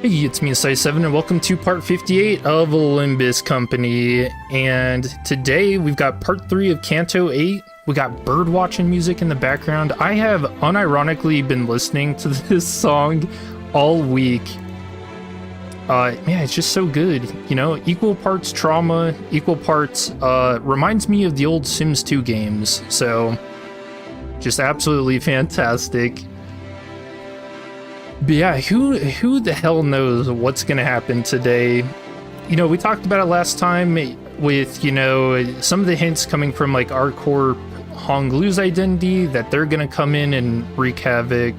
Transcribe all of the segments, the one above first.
Hey, it's me, Sai7, and welcome to part 58 of Limbus Company. And today we've got part 3 of Canto 8. We got bird watching music in the background. I have unironically been listening to this song all week. Man, it's just so good. You know, equal parts trauma, equal parts reminds me of the old Sims 2 games. So, just absolutely fantastic. But yeah, who the hell knows what's gonna happen today? You know, we talked about it last time with, you know, some of the hints coming from like R-Corp Honglu's identity that they're gonna come in and wreak havoc.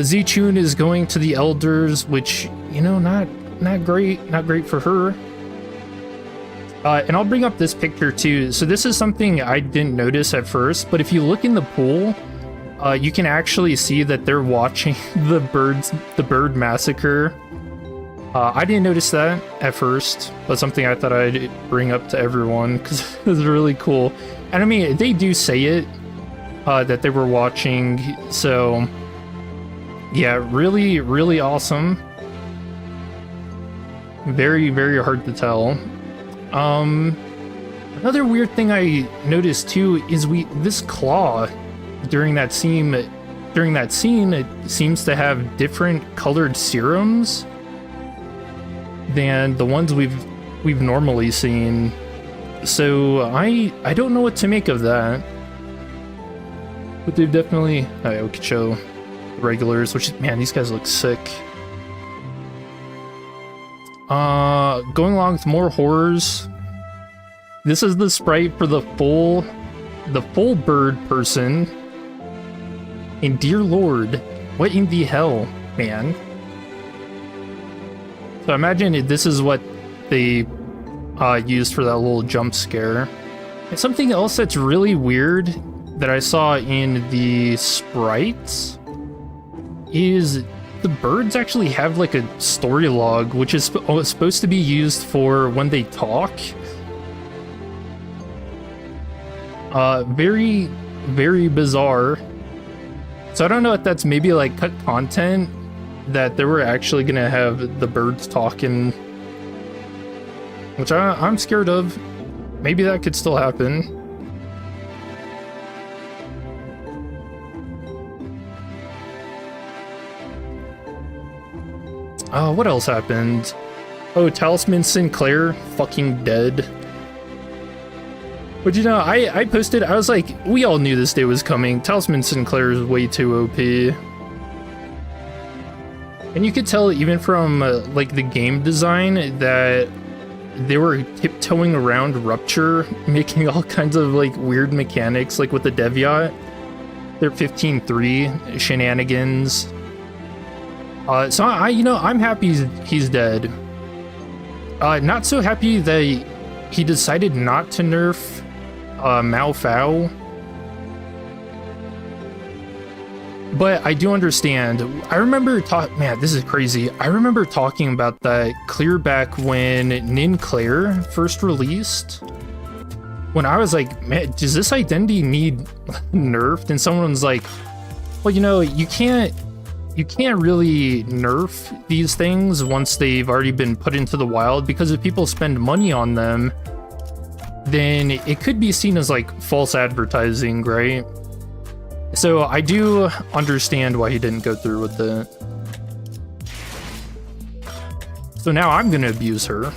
Z-Chun is going to the Elders, which, you know, not great for her. And I'll bring up this picture too. So this is something I didn't notice at first, but if you look in the pool, you can actually see that they're watching the bird massacre. I didn't notice that at first, but something I thought I'd bring up to everyone because it was really cool. And I mean, they do say it, that they were watching, so yeah, really, really awesome. Very, very hard to tell. Another weird thing I noticed too is this claw during that scene, it seems to have different colored serums than the ones we've normally seen. So I don't know what to make of that. But they've definitely, we could show the regulars, which, man, these guys look sick. Going along with more horrors. This is the sprite for the full bird person. And dear lord, what in the hell, man? So imagine this is what they used for that little jump scare. And something else that's really weird that I saw in the sprites is the birds actually have like a story log, which is supposed to be used for when they talk. Very, very bizarre. So I don't know if that's maybe like cut content that they were actually gonna have the birds talking, which I'm scared of. Maybe that could still happen. What else happened? Oh, Talisman Sinclair fucking dead. But you know, I posted, I was like, we all knew this day was coming. Talisman Sinclair is way too OP. And you could tell even from like the game design that they were tiptoeing around Rupture, making all kinds of like weird mechanics, like with the Deviat, their 15-3 shenanigans. So I'm happy he's dead. Not so happy that he decided not to nerf Mao Fao, but I do understand. I remember man, this is crazy. I remember talking about that clear back when Nin Claire first released, when I was like, man, does this identity need nerfed? And someone's like, well, you know, you can't really nerf these things once they've already been put into the wild, because if people spend money on them, then it could be seen as like false advertising, right? So I do understand why he didn't go through with it. So now I'm gonna abuse her.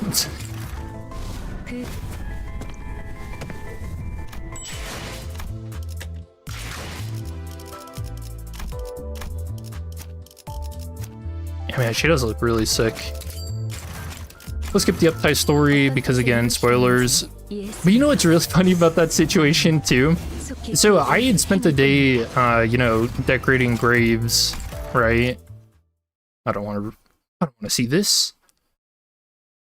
Yeah, man, she does look really sick. Let's skip the uptight story because, again, spoilers. But you know what's really funny about that situation too? So I had spent the day, you know, decorating graves, right? I don't want to see this.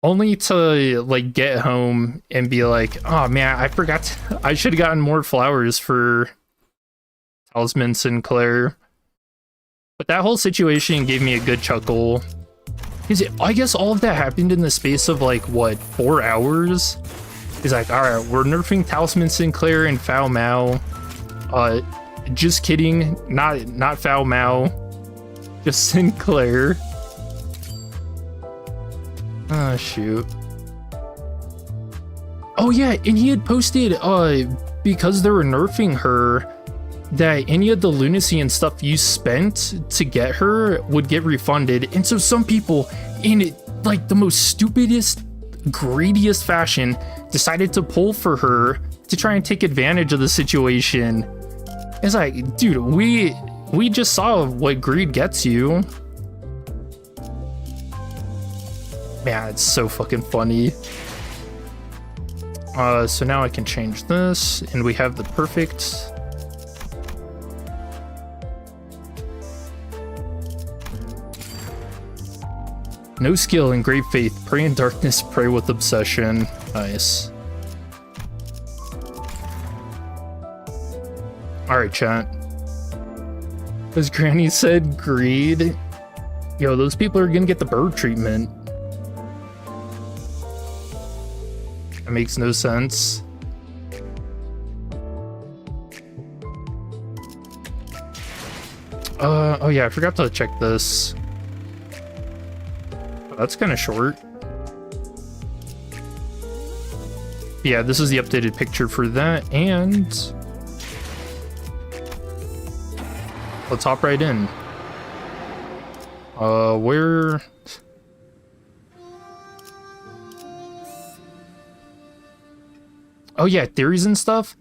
Only to like get home and be like, oh man, I forgot. I should have gotten more flowers for Talisman Sinclair. But that whole situation gave me a good chuckle. I guess all of that happened in the space of like, what, 4 hours? He's like, alright, we're nerfing Talisman Sinclair and Foul Mao. Just kidding, not Foul Mao. Just Sinclair. Ah, shoot. Oh yeah, and he had posted, because they were nerfing her, that any of the lunacy and stuff you spent to get her would get refunded. And so some people, in like the most stupidest, greediest fashion, decided to pull for her to try and take advantage of the situation. It's like, dude, we just saw what greed gets you. Man, it's so fucking funny. So now I can change this, and we have the perfect. No skill in great faith. Pray in darkness, pray with obsession. Nice. Alright, chat. As Granny said, greed. Yo, those people are gonna get the bird treatment. That makes no sense. Oh yeah, I forgot to check this. That's kind of short. Yeah, this is the updated picture for that, and let's hop right in. Where? Oh yeah, theories and stuff.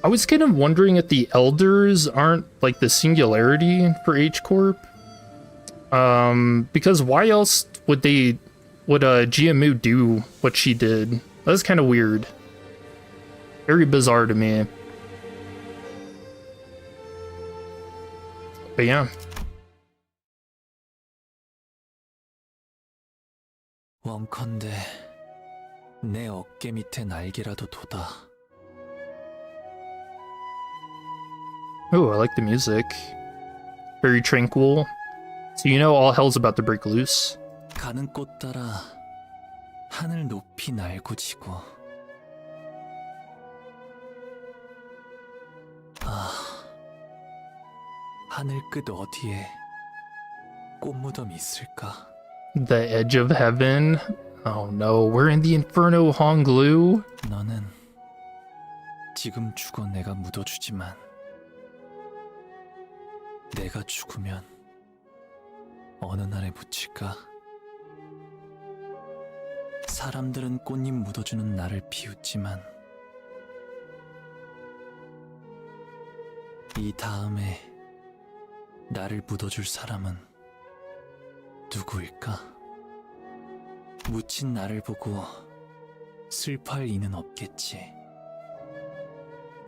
I was kind of wondering if the elders aren't like the singularity for H Corp. Because why else would GMU do what she did? That's kind of weird. Very bizarre to me. But yeah. 원컨대 내 어깨 밑에 날개라도 돋아. Oh, I like the music. Very tranquil. So you know all hell's about to break loose. 가는 꽃 따라 하늘 높이 날고 지고. 하늘 끝 어디에 꽃무덤이 있을까? The edge of heaven. Oh no, we're in the inferno, Honglu. 너는 지금 죽어 내가 묻어주지만 내가 죽으면 어느 날에 묻힐까? 사람들은 꽃잎 묻어주는 나를 비웃지만 이 다음에 나를 묻어줄 사람은 누구일까? 묻힌 나를 보고 슬퍼할 이는 없겠지.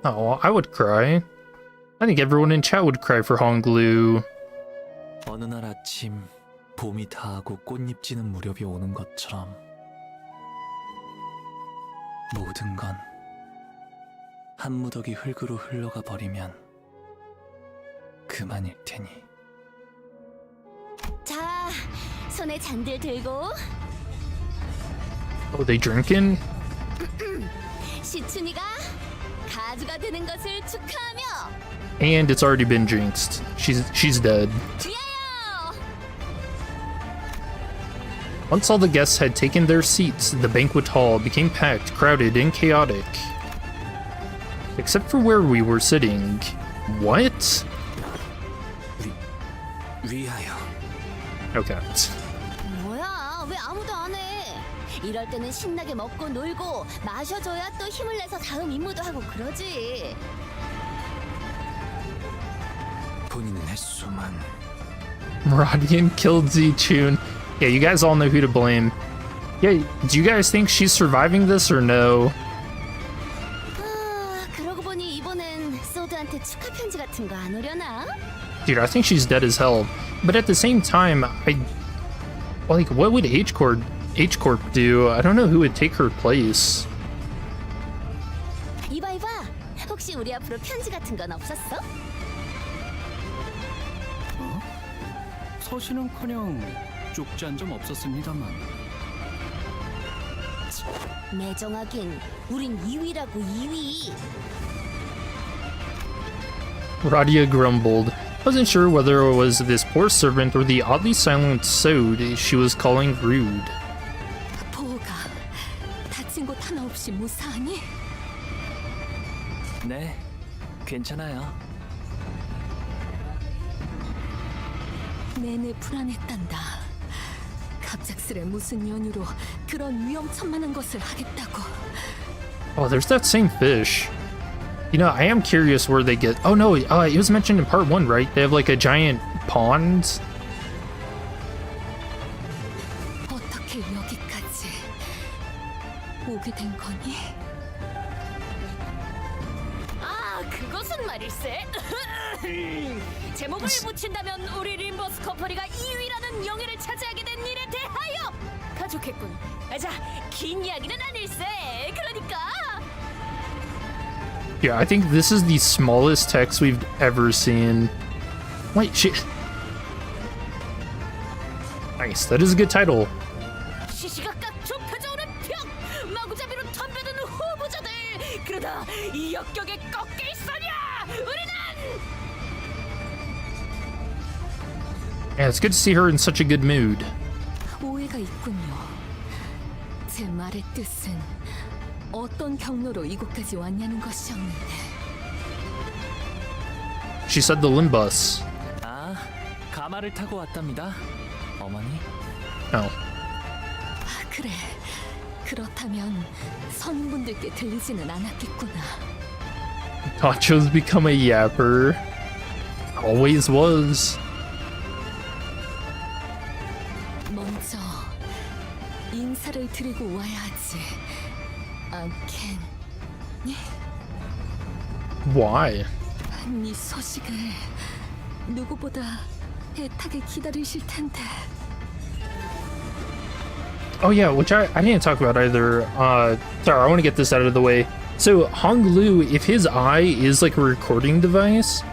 Oh, I would cry. I think everyone in chat would cry for Honglu. 어느 날 아침 봄이 다하고 꽃잎 지는 무렵이 오는 것처럼 모든 건 한 무더기 흙으로 흘러가 버리면 그만일 테니. 자, 손에 잔들 들고 Oh, they drinking? 시춘이가 가주가 되는 것을 축하하며 And it's already been jinxed. She's dead. 위하여! Once all the guests had taken their seats, the banquet hall became packed, crowded, and chaotic. Except for where we were sitting. What? 위하여. Okay. 뭐야, 왜 아무도 안 해? 이럴 때는 신나게 먹고 놀고 마셔줘야 또 힘을 내서 다음 임무도 하고 그러지. 본인은 했소만. Radian killed Z-Tune. Yeah, you guys all know who to blame. Yeah, do you guys think she's surviving this or no? 그러고 보니 이번엔 소드한테 축하 편지 같은 거 안 오려나? Dude, I think she's dead as hell. But at the same time, what would H Corp do? I don't know who would take her place. 이봐. 혹시 우리 앞으로 편지 같은 건 없었어? 서신은커녕 쪽지 한 점 없었습니다만. 매정하긴 우린 2위라고 2위. Radia grumbled. Wasn't sure whether it was this poor servant or the oddly silent Sode she was calling rude. 보호가 다친 곳 하나 없이 무사하니? 네, 괜찮아요. 내내 불안했단다. 갑작스레 무슨 연유로 그런 위험천만한 것을 하겠다고. Oh, there's that same fish. You know, I am curious where they get. Oh no, it was mentioned in part 1, right? They have like a giant pond. 어떻게 여기까지 오게 된 거니? 아, 그것은 말일세. 제목을 붙인다면 우리 림버스 커플이가 2위라는 영예를 차지하게 된 일에 대하여 가족했군. 자, 긴 이야기는 아닐세. 그러니까. Yeah, I think this is the smallest text we've ever seen. Wait, shit. Nice, that is a good title. 시시각각 좁혀져오는 벽, 마구잡이로 덤벼드는 후보자들. 그러다 이 역경에 꺾여 있으냐? 우리는. Yeah, it's good to see her in such a good mood. 오해가 있군요. 제 말의 뜻은 어떤 경로로 이곳까지 왔냐는 것이었는데. She said the Limbus. 아, 가마를 타고 왔답니다. 어머니. Oh. 아, 그래. 그렇다면 선임분들께 들리지는 않았겠구나. Tacho's become a yapper. Always was. 먼저 인사를 드리고 와야 하지 않겠니? Why? 네 소식을 누구보다 애타게 기다리실 텐데. Oh yeah, which I didn't talk about either. Sorry, I want to get this out of the way. So Honglu, if his eye is like a recording device,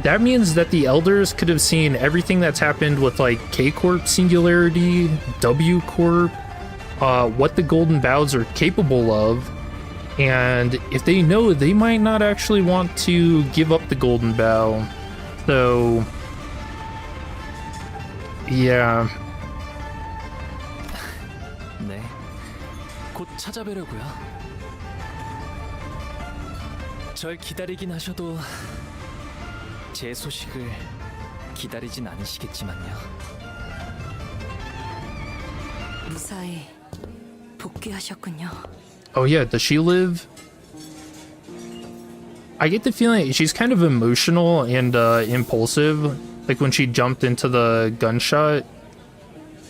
that means that the elders could have seen everything that's happened with like K Corp Singularity, W Corp, what the Golden Boughs are capable of, and if they know, they might not actually want to give up the Golden Bough. So yeah. 네, 곧 찾아뵈려고요. 절 기다리긴 하셔도 제 소식을 기다리진 않으시겠지만요. 무사히 복귀하셨군요. Oh yeah, does she live? I get the feeling she's kind of emotional and impulsive, like when she jumped into the gunshot.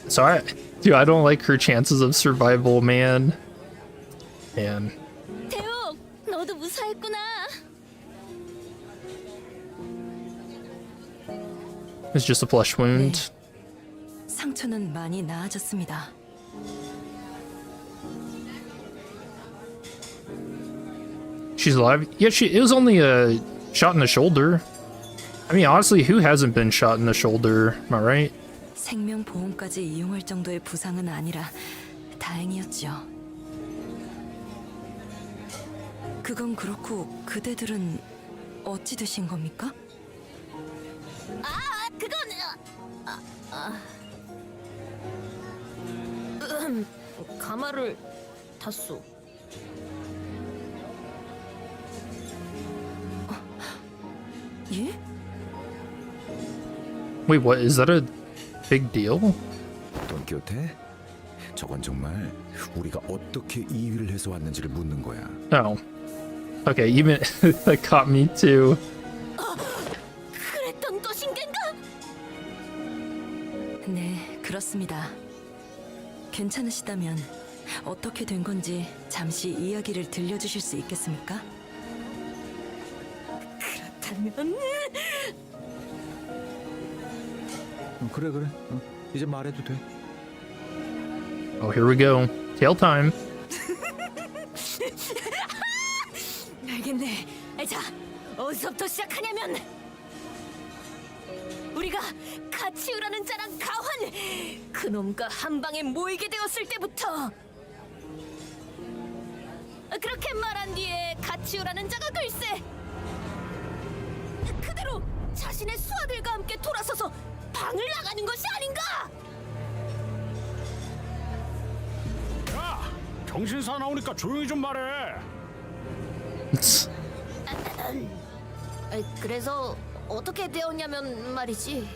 So I don't like her chances of survival, man. Man. 태욱, 너도 무사했구나. It's just a flesh wound. 상처는 많이 나아졌습니다. She's alive? Yeah, it was only a shot in the shoulder. I mean, honestly, who hasn't been shot in the shoulder? Am I right? 생명보험까지 이용할 정도의 부상은 아니라 다행이었죠. 그건 그렇고 그대들은 어찌 되신 겁니까? 가마를 탔소. 예? Wait, what? Is that a big deal? 돈키호테? 저건 정말 우리가 어떻게 이 일을 해서 왔는지를 묻는 거야. Oh. Okay, even that caught me too. 그랬던 것인가? 네, 그렇습니다. 괜찮으시다면 어떻게 된 건지 잠시 이야기를 들려주실 수 있겠습니까? 그렇다면 그래. 이제 말해도 돼. Oh, here we go. Tail time. 알겠네. 자, 어디서부터 시작하냐면 우리가 가치우라는 자랑 가환 그놈과 한 방에 모이게 되었을 때부터 그렇게 말한 뒤에 가치우라는 자가 글쎄 그대로 자신의 수하들과 함께 돌아서서 방을 나가는 것이 아닌가? 야, 정신사 나오니까 조용히 좀 말해. 그래서 어떻게 되었냐면 말이지.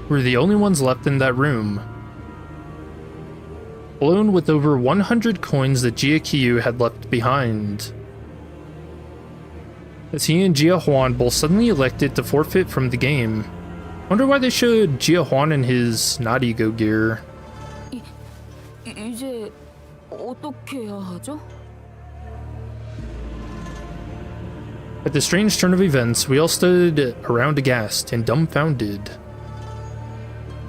We're the only ones left in that room. Alone with over 100 coins that Jia Qiu had left behind. As he and Jia Huan both suddenly elected to forfeit from the game. Wonder why they showed Jia Huan in his not ego gear. 이제 어떻게 해야 하죠? At the strange turn of events, we all stood around aghast and dumbfounded.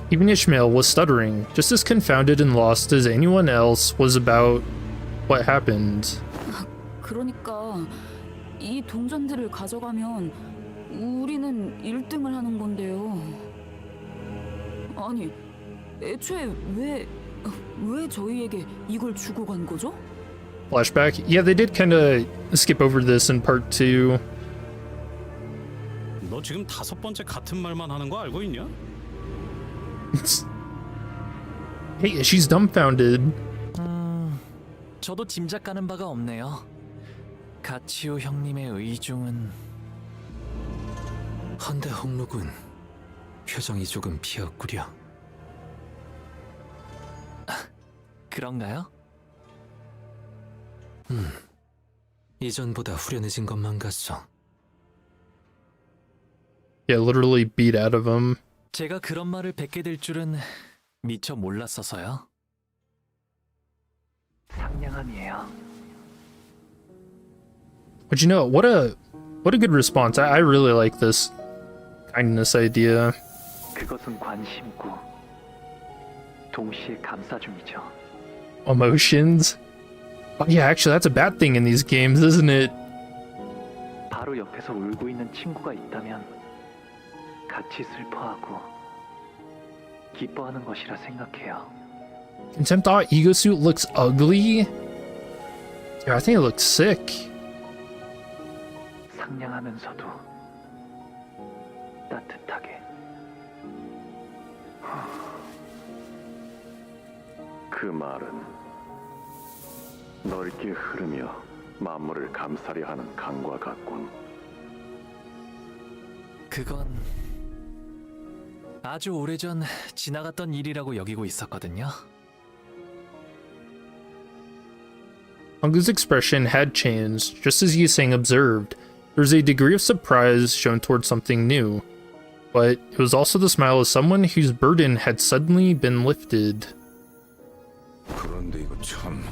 Even Ishmael was stuttering, just as confounded and lost as anyone else was about what happened. 그러니까 이 동전들을 가져가면 우리는 1등을 하는 건데요. 아니, 애초에 왜 저희에게 이걸 주고 간 거죠? Flashback. Yeah, they did kind of skip over this in part 2. 너 지금 5번째 같은 말만 하는 거 알고 있냐? Hey, she's dumbfounded. 저도 짐작 가는 바가 없네요. 가치오 형님의 의중은... 헌데 홍록은 표정이 조금 비었구려. 그런가요? 이전보다 후련해진 것만 같소. Yeah, literally beat out of him. 제가 그런 말을 뱉게 될 줄은 미처 몰랐어서요. 상냥함이에요. But you know, what a good response. I really like this kindness idea. 그것은 관심고 동시에 감싸줌이죠. Emotions. Oh yeah, actually that's a bad thing in these games, isn't it? 바로 옆에서 울고 있는 친구가 있다면 같이 슬퍼하고 기뻐하는 것이라 생각해요. Contempt thought ego suit looks ugly. Yeah, I think it looks sick. 상냥하면서도 따뜻하게. 그 말은 넓게 흐르며 만물을 감싸려 하는 강과 같군. 그건 아주 오래전 지나갔던 일이라고 여기고 있었거든요. Honggu's expression had changed, just as Yusang observed. There was a degree of surprise shown towards something new, but it was also the smile of someone whose burden had suddenly been lifted. 그런데 이거 참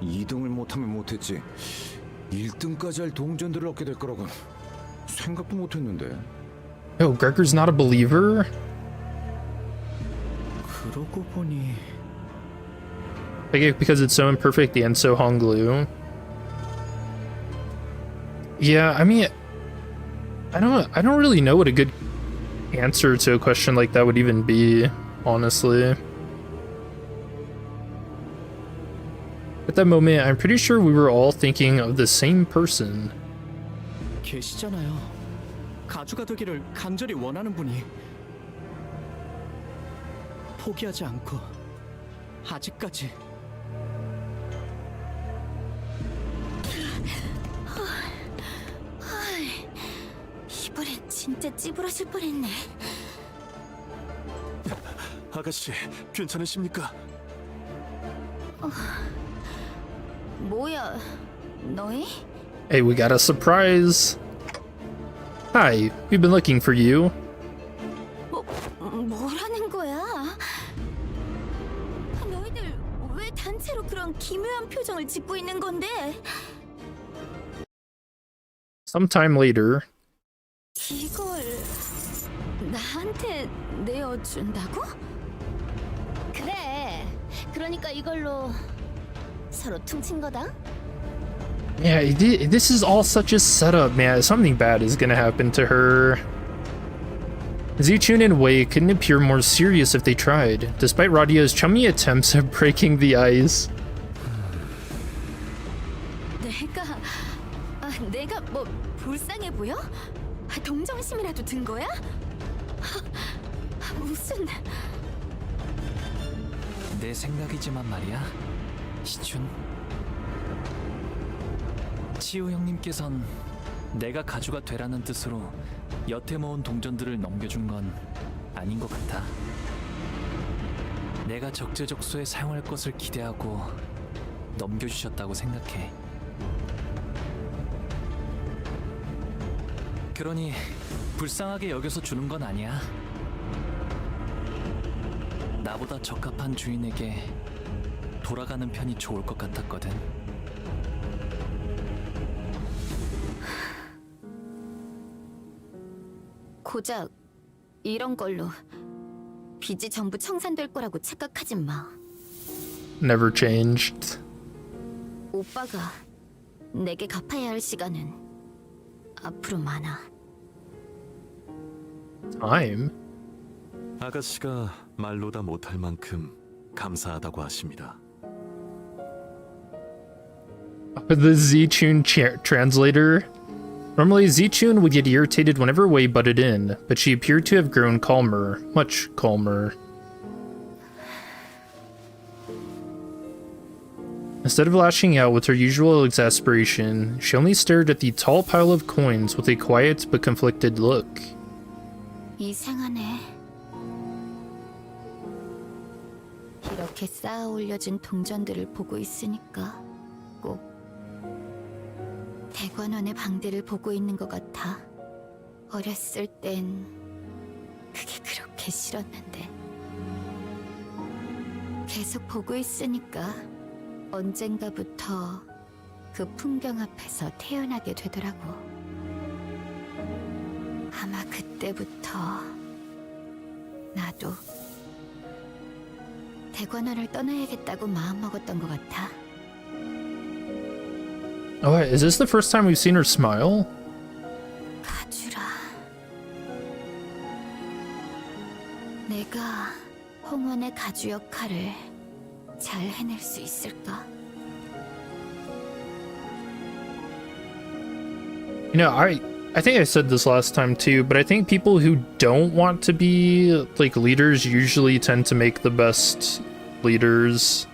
2등을 못하면 못했지 1등까지 할 동전들을 얻게 될 거라고 생각도 못했는데. Oh, Gregor's not a believer? 그러고 보니 Like, because it's so imperfect and so Honglu. Yeah, I mean, I don't really know what a good answer to a question like that would even be, honestly. At that moment, I'm pretty sure we were all thinking of the same person. 계시잖아요. 가주가 되기를 간절히 원하는 분이. 포기하지 않고 아직까지. 이번엔 진짜 찌부러질 뻔했네. 아가씨, 괜찮으십니까? 뭐야, 너희? Hey, we got a surprise! Hi, we've been looking for you. 뭐라는 거야? 너희들 왜 단체로 그런 기묘한 표정을 짓고 있는 건데? Sometime later, 이걸 나한테 내어준다고? 그래, 그러니까 이걸로 서로 퉁친 거다? yeah, this is all such a setup, man. Something bad is gonna happen to her. Zichun and Wei couldn't appear more serious if they tried, despite Radia's chummy attempts at breaking the ice. 내가 아, 내가 뭐 불쌍해 보여? 동정심이라도 든 거야? 무슨... 내 생각이지만 말이야, 시춘. 치우 형님께선 내가 가주가 되라는 뜻으로 여태 모은 동전들을 넘겨준 건 아닌 것 같아. 내가 적재적소에 사용할 것을 기대하고 넘겨주셨다고 생각해. 그러니 불쌍하게 여겨서 주는 건 아니야. 나보다 적합한 주인에게 돌아가는 편이 좋을 것 같았거든. 고작 이런 걸로 빚이 전부 청산될 거라고 착각하지 마. Never changed. 오빠가 내게 갚아야 할 시간은 앞으로 많아. Time? 아가씨가 말로 다 못할 만큼 감사하다고 하십니다. The Z-Tune translator. Normally, Z-Tune would get irritated whenever Wei butted in, but she appeared to have grown calmer, much calmer. Instead of lashing out with her usual exasperation, she only stared at the tall pile of coins with a quiet but conflicted look. 이상하네. 이렇게 쌓아 올려진 동전들을 보고 있으니까 꼭 대관원의 방대를 보고 있는 것 같아. 어렸을 땐 그게 그렇게 싫었는데 계속 보고 있으니까 언젠가부터 그 풍경 앞에서 태어나게 되더라고. 아마 그때부터 나도 대관원을 떠나야겠다고 마음먹었던 것 같아. Oh, is this the first time we've seen her smile? 가주라. 내가 홍원의 가주 역할을 잘 해낼 수 있을까? You know, I think I said this last time too, but I think people who don't want to be like leaders usually tend to make the best leaders.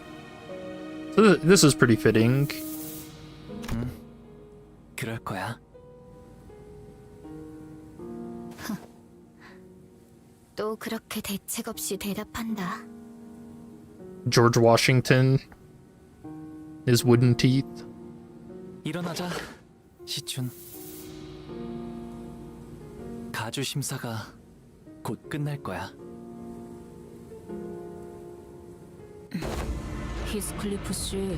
So this is pretty fitting. 그럴 거야. 또 그렇게 대책 없이 대답한다. George Washington, his wooden teeth. 일어나자, 시춘. 가주 심사가 곧 끝날 거야. 히스클리프 씨,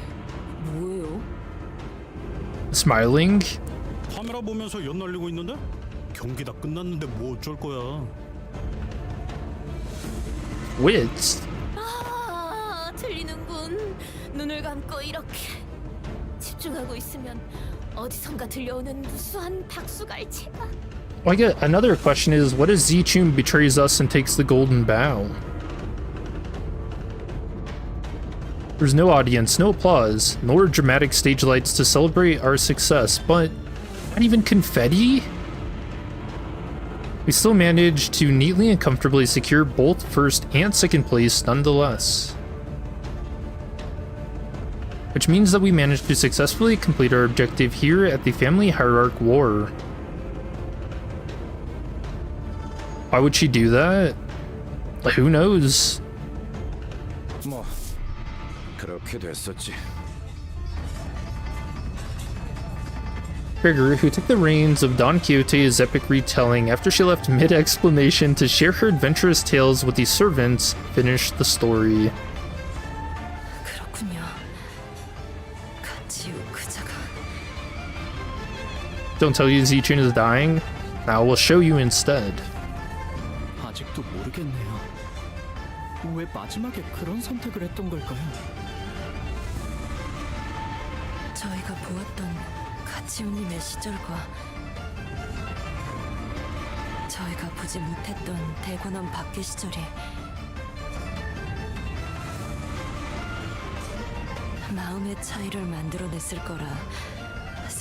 뭐예요? Smiling. 카메라 보면서 연날리고 있는데? 경기 다 끝났는데 뭐 어쩔 거야. Wits. 아, 들리는군. 눈을 감고 이렇게 집중하고 있으면 어디선가 들려오는 무수한 박수갈채가. Well, I get another question is, what if Z-Tune betrays us and takes the Golden Bough? There's no audience, no applause, nor dramatic stage lights to celebrate our success, but not even confetti? We still managed to neatly and comfortably secure both first and second place nonetheless. Which means that we managed to successfully complete our objective here at the Family Hierarch War. Why would she do that? Who knows? 뭐 그렇게 됐었지. Trigger, who took the reins of Don Quixote's epic retelling after she left mid-explanation to share her adventurous tales with the servants, finished the story. 그렇군요. 가치우 그자가 Don't tell you Z-Tune is dying? Now we'll show you instead. 아직도 모르겠네요. 왜 마지막에 그런 선택을 했던 걸까요? 저희가 보았던 가치우님의 시절과 저희가 보지 못했던 대관원 밖의 시절이 마음의 차이를 만들어냈을 거라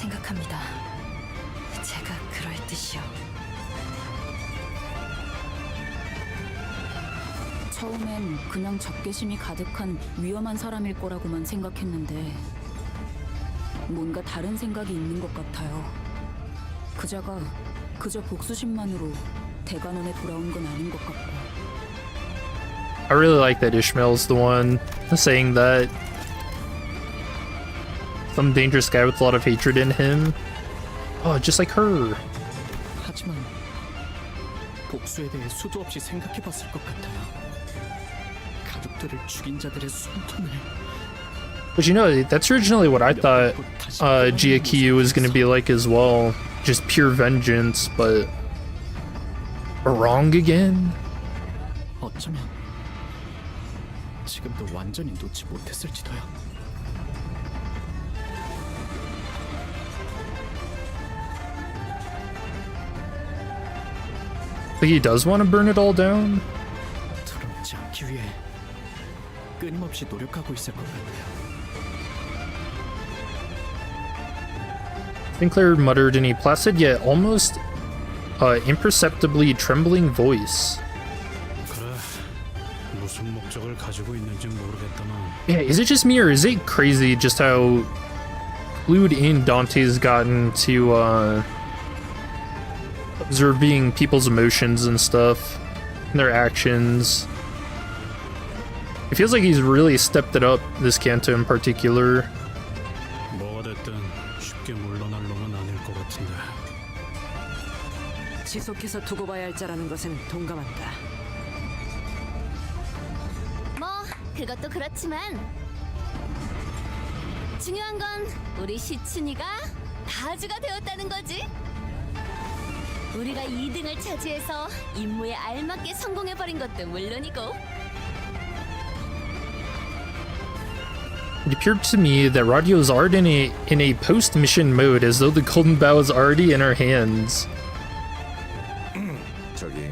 생각합니다. 제가 그럴 듯이요. 처음엔 그냥 적개심이 가득한 위험한 사람일 거라고만 생각했는데 뭔가 다른 생각이 있는 것 같아요. 그자가 그저 복수심만으로 대관원에 돌아온 건 아닌 것 같고. I really like that Ishmael's the one saying that. Some dangerous guy with a lot of hatred in him. Oh, just like her. 하지만 복수에 대해 수도 없이 생각해봤을 것 같아요. 가족들을 죽인 자들의 숨통을. But you know, that's originally what I thought Giakiyu was going to be like as well. Just pure vengeance, but we're wrong again. 어쩌면 지금도 완전히 놓지 못했을지도요. Like he does want to burn it all down. 두렵지 않기 위해 끊임없이 노력하고 있을 것 같아요. Sinclair muttered in a placid yet almost imperceptibly trembling voice. 그래. 무슨 목적을 가지고 있는지 모르겠다만. Yeah, is it just me or is it crazy just how clued in Dante's gotten to observing people's emotions and stuff, and their actions? It feels like he's really stepped it up, this Canto in particular. 뭐가 됐든 쉽게 물러날 놈은 아닐 것 같은데. 지속해서 두고 봐야 할 자라는 것은 동감한다. 뭐 그것도 그렇지만 중요한 건 우리 시춘이가 가주가 되었다는 거지. 우리가 2등을 차지해서 임무에 알맞게 성공해버린 것도 물론이고. It appeared to me that Radio is already in a post-mission mode, as though the Golden Bough is already in her hands. 저기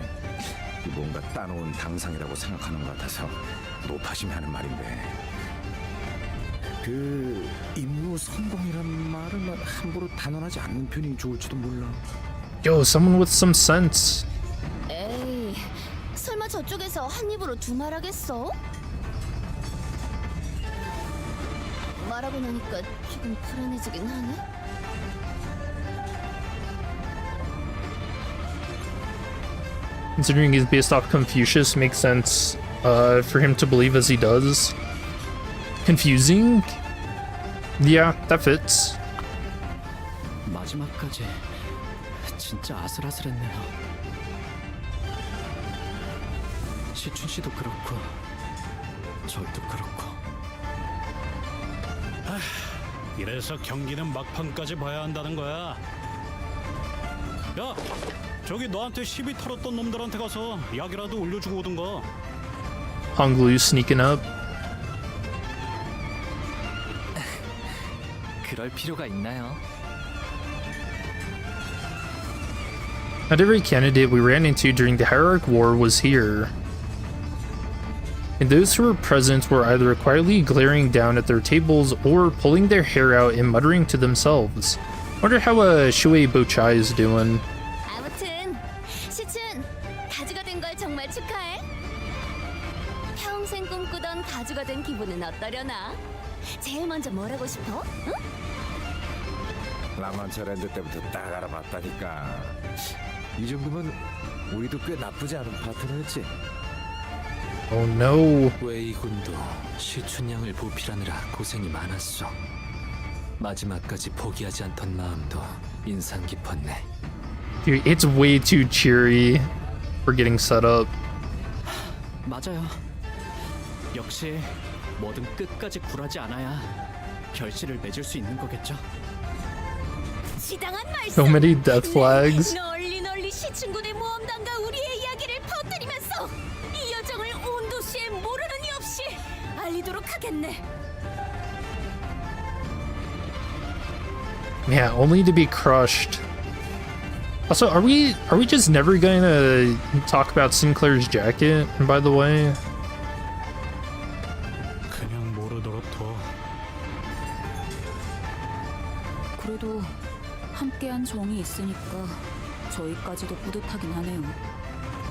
뭔가 따놓은 당상이라고 생각하는 것 같아서 노파심이 하는 말인데 그 임무 성공이란 말은 함부로 단언하지 않는 편이 좋을지도 몰라. Yo, someone with some sense. 에이, 설마 저쪽에서 한 입으로 두 말하겠어? 말하고 나니까 조금 불안해지긴 하네. Considering he's based off Confucius, makes sense for him to believe as he does. Confusing? Yeah, that fits. 마지막까지 진짜 아슬아슬했네요. 시춘 씨도 그렇고 저희도 그렇고. 이래서 경기는 막판까지 봐야 한다는 거야. 야, 저기 너한테 시비 털었던 놈들한테 가서 약이라도 올려주고 오든가. Honglu sneaking up. 그럴 필요가 있나요? Not every candidate we ran into during the Hierarch War was here. And those who were present were either quietly glaring down at their tables or pulling their hair out and muttering to themselves. Wonder how Shuei Bochai is doing. 아무튼 시춘 가주가 된 걸 정말 축하해. 평생 꿈꾸던 가주가 된 기분은 어떠려나? 제일 먼저 뭘 하고 싶어? 응? 라만차랜드 때부터 딱 알아봤다니까. 이 정도면 우리도 꽤 나쁘지 않은 파트너였지. Oh no. 웨이 군도 시춘 양을 보필하느라 고생이 많았어. 마지막까지 포기하지 않던 마음도 인상 깊었네. Dude, it's way too cheery for getting set up. 맞아요. 역시 뭐든 끝까지 굴하지 않아야 결실을 맺을 수 있는 거겠죠. 지당한 말씀. So many death flags. 널리 시춘군의 모험단과 우리의 이야기를 퍼뜨리면서 이 여정을 온 도시에 모르는 이 없이 알리도록 하겠네. Yeah, only to be crushed. Also, are we just never gonna talk about Sinclair's jacket, by the way? 그냥 모르도록 둬. 그래도 함께한 정이 있으니까 저희까지도 뿌듯하긴 하네요.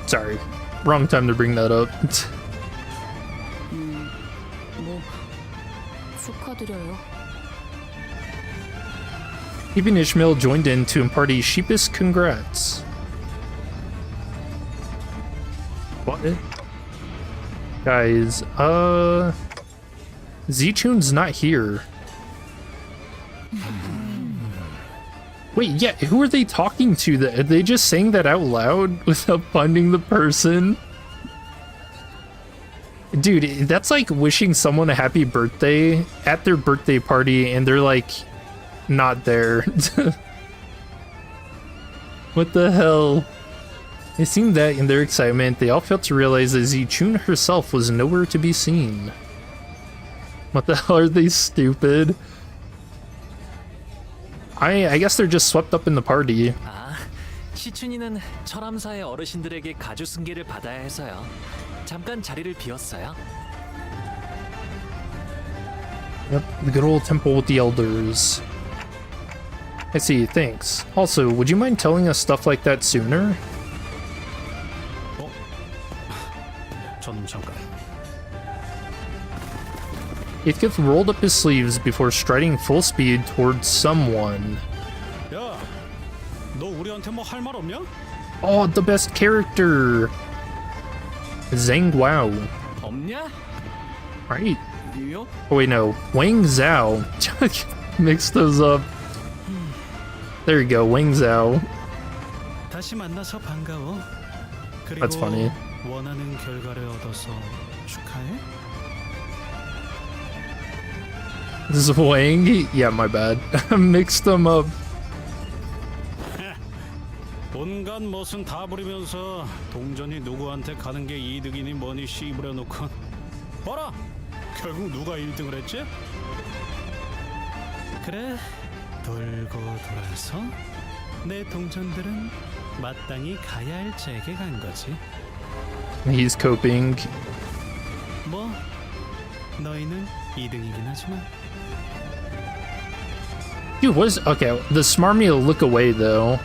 Sorry, wrong time to bring that up. 뭐 축하드려요. Even Ishmael joined in to impart a sheepish congrats. What? Guys, Z-Tune's not here. Wait, yeah, who are they talking to? Are they just saying that out loud without finding the person? Dude, that's like wishing someone a happy birthday at their birthday party and they're like not there. What the hell? It seemed that in their excitement, they all failed to realize that Z-Chun herself was nowhere to be seen. What the hell, are they stupid? I guess they're just swept up in the party. 아, 시춘이는 철암사의 어르신들에게 가주 승계를 받아야 해서요. 잠깐 자리를 비웠어요. Yep, the good old temple with the elders. I see, thanks. Also, would you mind telling us stuff like that sooner? 전 잠깐. Heathcliff rolled up his sleeves before striding full speed towards someone. 야, 너 우리한테 뭐 할 말 없냐? Oh, the best character! Zhang Guo. 없냐? Right. 유요? Oh wait, no. Wang Zhao. Mix those up. There you go, Wang Zhao. 다시 만나서 반가워. 그리고 That's funny. 원하는 결과를 얻어서 축하해. This is Wang? Yeah, my bad. Mixed them up. 온갖 멋은 다 부리면서 동전이 누구한테 가는 게 이득이니 뭐니 씨부려 놓고 봐라! 결국 누가 1등을 했지? 그래, 돌고 돌아서 내 동전들은 마땅히 가야 할 잭에 간 거지. He's coping. 뭐, 너희는 2등이긴 하지만 Dude, what is... Okay, the smarmy look away, though.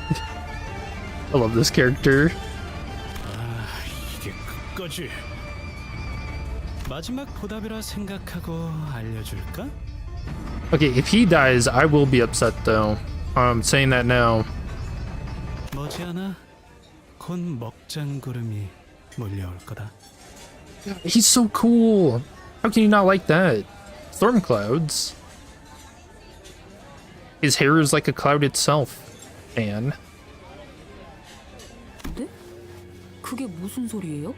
I love this character. 아, 이게 끝까지 마지막 보답이라 생각하고 알려줄까? Okay, if he dies, I will be upset, though. I'm saying that now. 머지않아 곧 먹장구름이 몰려올 거다. He's so cool. How can you not like that? Storm clouds. His hair is like a cloud itself. And 네? 그게 무슨 소리예요?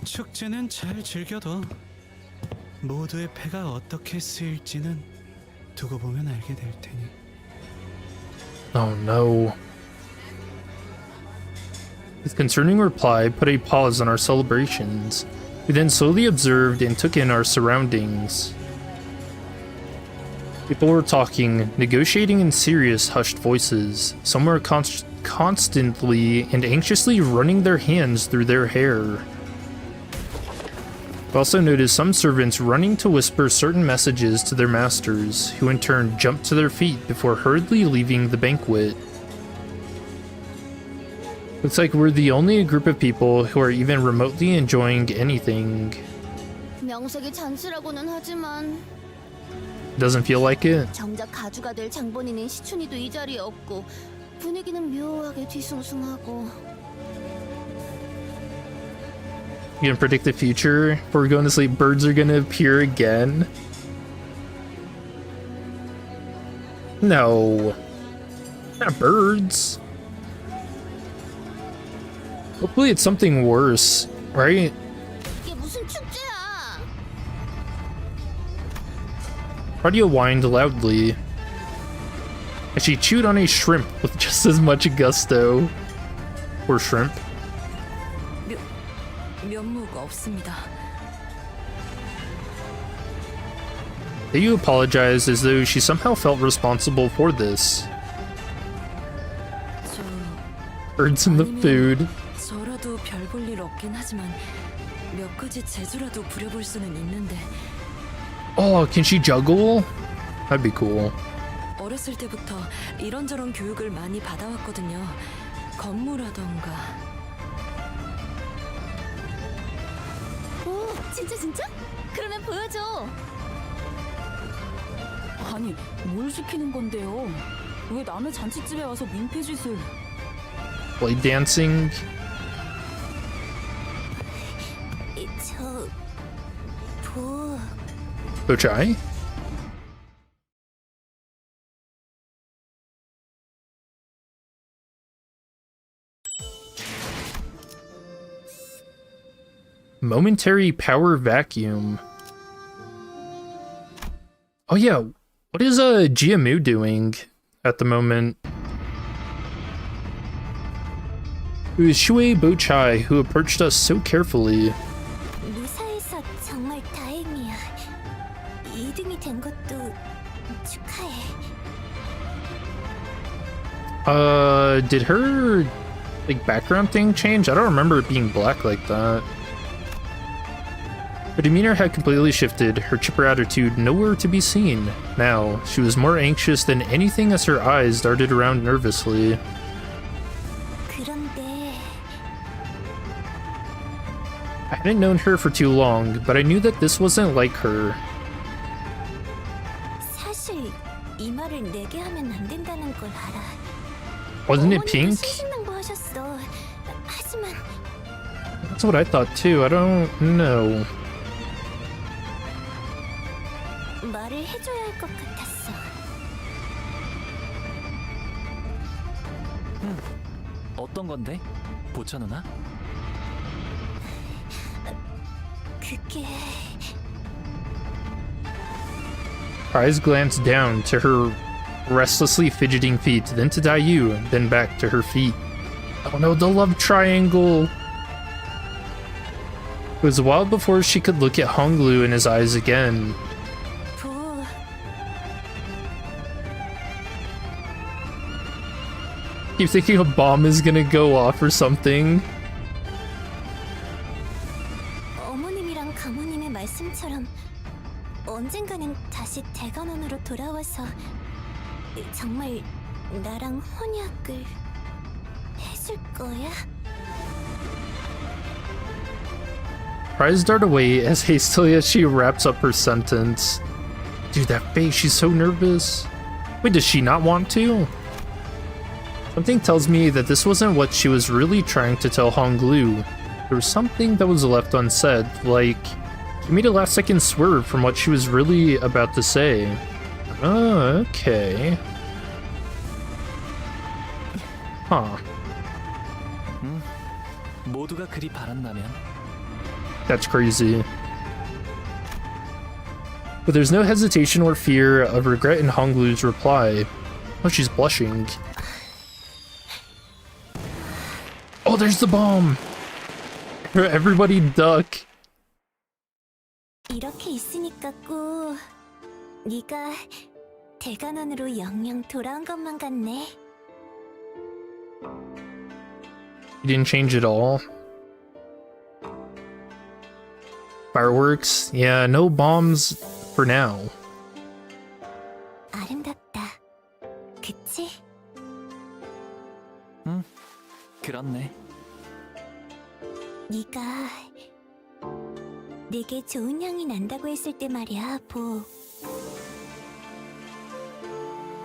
축제는 잘 즐겨둬. 모두의 패가 어떻게 쓰일지는 두고 보면 알게 될 테니. oh no. His concerning reply put a pause on our celebrations. We then slowly observed and took in our surroundings. People were talking, negotiating in serious, hushed voices. Some were constantly and anxiously running their hands through their hair. We also noticed some servants running to whisper certain messages to their masters, who in turn jumped to their feet before hurriedly leaving the banquet. Looks like we're the only group of people who are even remotely enjoying anything. 명색이 잔치라고는 하지만 Doesn't feel like it. 정작 가주가 될 장본인인 시춘이도 이 자리에 없고 분위기는 묘하게 뒤숭숭하고. You can predict the future. Before we're going to sleep, birds are gonna appear again. No. Not birds. Hopefully it's something worse, right? 이게 무슨 축제야? Claudia whined loudly as she chewed on a shrimp with just as much gusto. Poor shrimp. 면무가 없습니다. They apologized as though she somehow felt responsible for this. 저 Birds in the food. 저라도 별 볼 일 없긴 하지만 몇 가지 재주라도 부려볼 수는 있는데. Oh, can she juggle? That'd be cool. 어렸을 때부터 이런저런 교육을 많이 받아왔거든요. 건무라던가. 오, 진짜? 그러면 보여줘. 아니, 뭘 시키는 건데요? 왜 남의 잔치집에 와서 민폐짓을... Blade dancing. Bochai? Momentary power vacuum. Oh yeah, what is Jiamu doing at the moment? It was Shui Bochai who approached us so carefully. 무사해서 정말 다행이야. 2등이 된 것도 축하해. Did her like background thing change? I don't remember it being black like that. Her demeanor had completely shifted, her chipper attitude nowhere to be seen. Now, she was more anxious than anything as her eyes darted around nervously. 그런데 I hadn't known her for too long, but I knew that this wasn't like her. 사실 이 말을 내게 하면 안 된다는 걸 알아. Wasn't it pink? 신신당부하셨어. 하지만 That's what I thought too, I don't know. 말을 해줘야 할 것 같았어. 어떤 건데? 보차 누나? 그게 Her eyes glanced down to her restlessly fidgeting feet, then to Dayu, then back to her feet. Oh no, the love triangle! It was a while before she could look at Honglu in his eyes again. 부 Keep thinking a bomb is gonna go off or something. 어머님이랑 가모님의 말씀처럼 언젠가는 다시 대관원으로 돌아와서 정말 나랑 혼약을 해줄 거야? Her eyes dart away as hastily as she wraps up her sentence. Dude, that face, she's so nervous. Wait, does she not want to? Something tells me that this wasn't what she was really trying to tell Honglu. There was something that was left unsaid, like she made a last-second swerve from what she was really about to say. Oh, okay. Huh. 모두가 그리 바란다면 That's crazy. But there's no hesitation or fear of regret in Honglu's reply. Oh, she's blushing. Oh, there's the bomb! Everybody duck. 이렇게 있으니까 꼭 네가 대관원으로 영영 돌아온 것만 같네. You didn't change at all. Fireworks? Yeah, no bombs for now. 아름답다. 그치? 그렇네. 네가 내게 좋은 향이 난다고 했을 때 말이야, 보.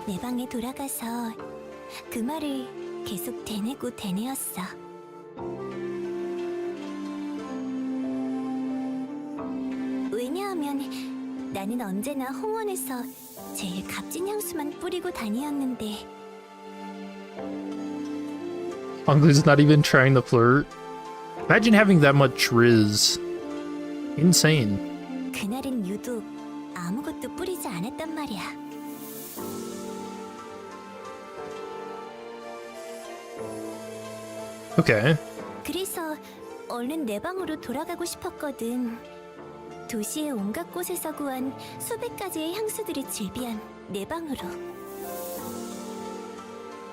내 방에 돌아가서 그 말을 계속 되뇌고 되뇌었어. 왜냐하면 나는 언제나 홍원에서 제일 값진 향수만 뿌리고 다녔는데 Honglu's not even trying to flirt. Imagine having that much riz. Insane. 그날은 유독 아무것도 뿌리지 않았단 말이야. Okay. 그래서 얼른 내 방으로 돌아가고 싶었거든. 도시의 온갖 곳에서 구한 수백 가지의 향수들이 즐비한 내 방으로.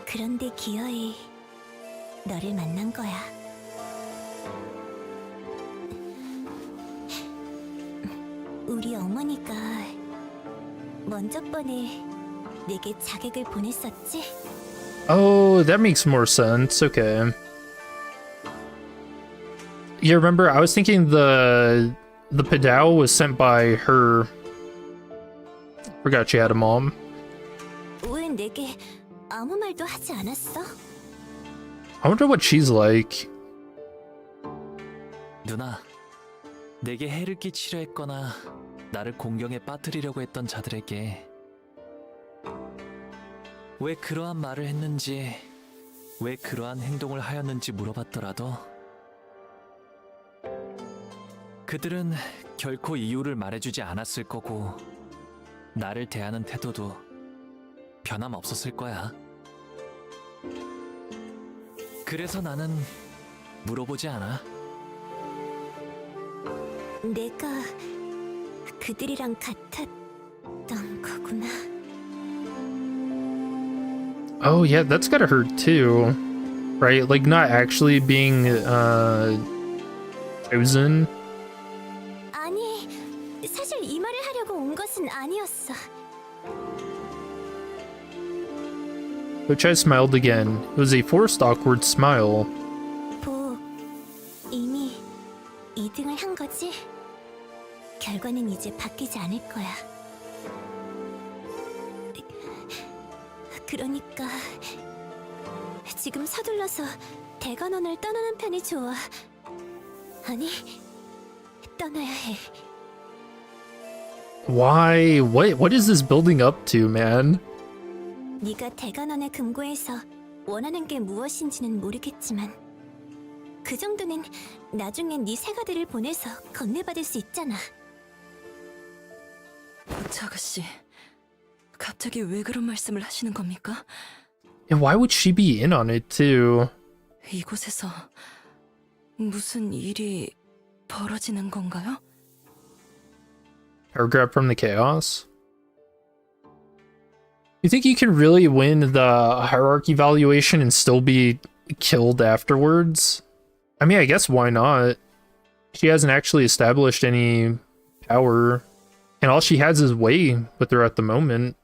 그런데 기어이 너를 만난 거야. 우리 어머니가 먼저 번에 내게 자객을 보냈었지? Oh, that makes more sense. Okay. Yeah, remember, I was thinking the Padao was sent by her. Forgot she had a mom. 왜 내게 아무 말도 하지 않았어? I wonder what she's like. 누나, 내게 해를 끼치려 했거나 나를 공경에 빠뜨리려고 했던 자들에게 왜 그러한 말을 했는지, 왜 그러한 행동을 하였는지 물어봤더라도 그들은 결코 이유를 말해주지 않았을 거고 나를 대하는 태도도 변함없었을 거야. 그래서 나는 물어보지 않아. 내가 그들이랑 같았던 거구나. Oh, yeah, that's gotta hurt too. Right? Like, not actually being, chosen. 아니, 사실 이 말을 하려고 온 것은 아니었어. Which I smiled again. It was a forced, awkward smile. 보, 이미 2등을 한 거지? 결과는 이제 바뀌지 않을 거야. 그러니까 지금 서둘러서 대관원을 떠나는 편이 좋아. 아니, 떠나야 해. Why? What is this building up to, man? 네가 대관원의 금고에서 원하는 게 무엇인지는 모르겠지만 그 정도는 나중엔 네 새가들을 보내서 건네받을 수 있잖아. 아가씨, 갑자기 왜 그런 말씀을 하시는 겁니까? And why would she be in on it too? 이곳에서 무슨 일이 벌어지는 건가요? Paragraph from the chaos? You think you can really win the hierarchy valuation and still be killed afterwards? I mean, I guess why not? She hasn't actually established any power, and all she has is Wei with her at the moment.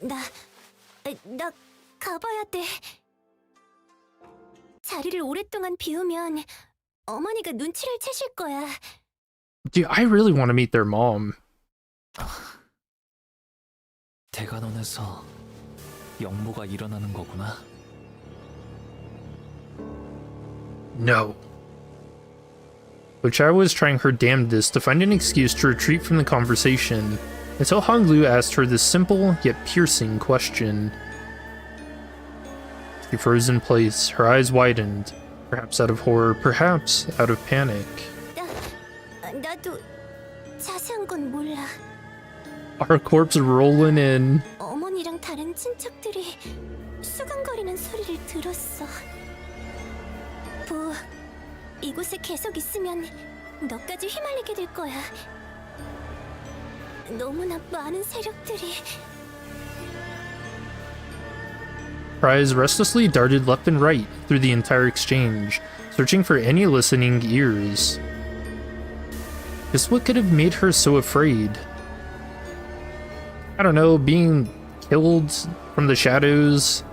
나 가봐야 돼. 자리를 오랫동안 비우면 어머니가 눈치를 채실 거야. Dude, I really want to meet their mom. 대관원에서 영모가 일어나는 거구나. No. Which I was trying her damnedest to find an excuse to retreat from the conversation, until Honglu asked her this simple yet piercing question. She froze in place, her eyes widened, perhaps out of horror, perhaps out of panic. 나도 자세한 건 몰라. Our corpse rolling in. 어머니랑 다른 친척들이 수근거리는 소리를 들었어. 보, 이곳에 계속 있으면 너까지 휘말리게 될 거야. 너무나 많은 세력들이. Prize restlessly darted left and right through the entire exchange, searching for any listening ears. Just what could have made her so afraid? I don't know, being killed from the shadows.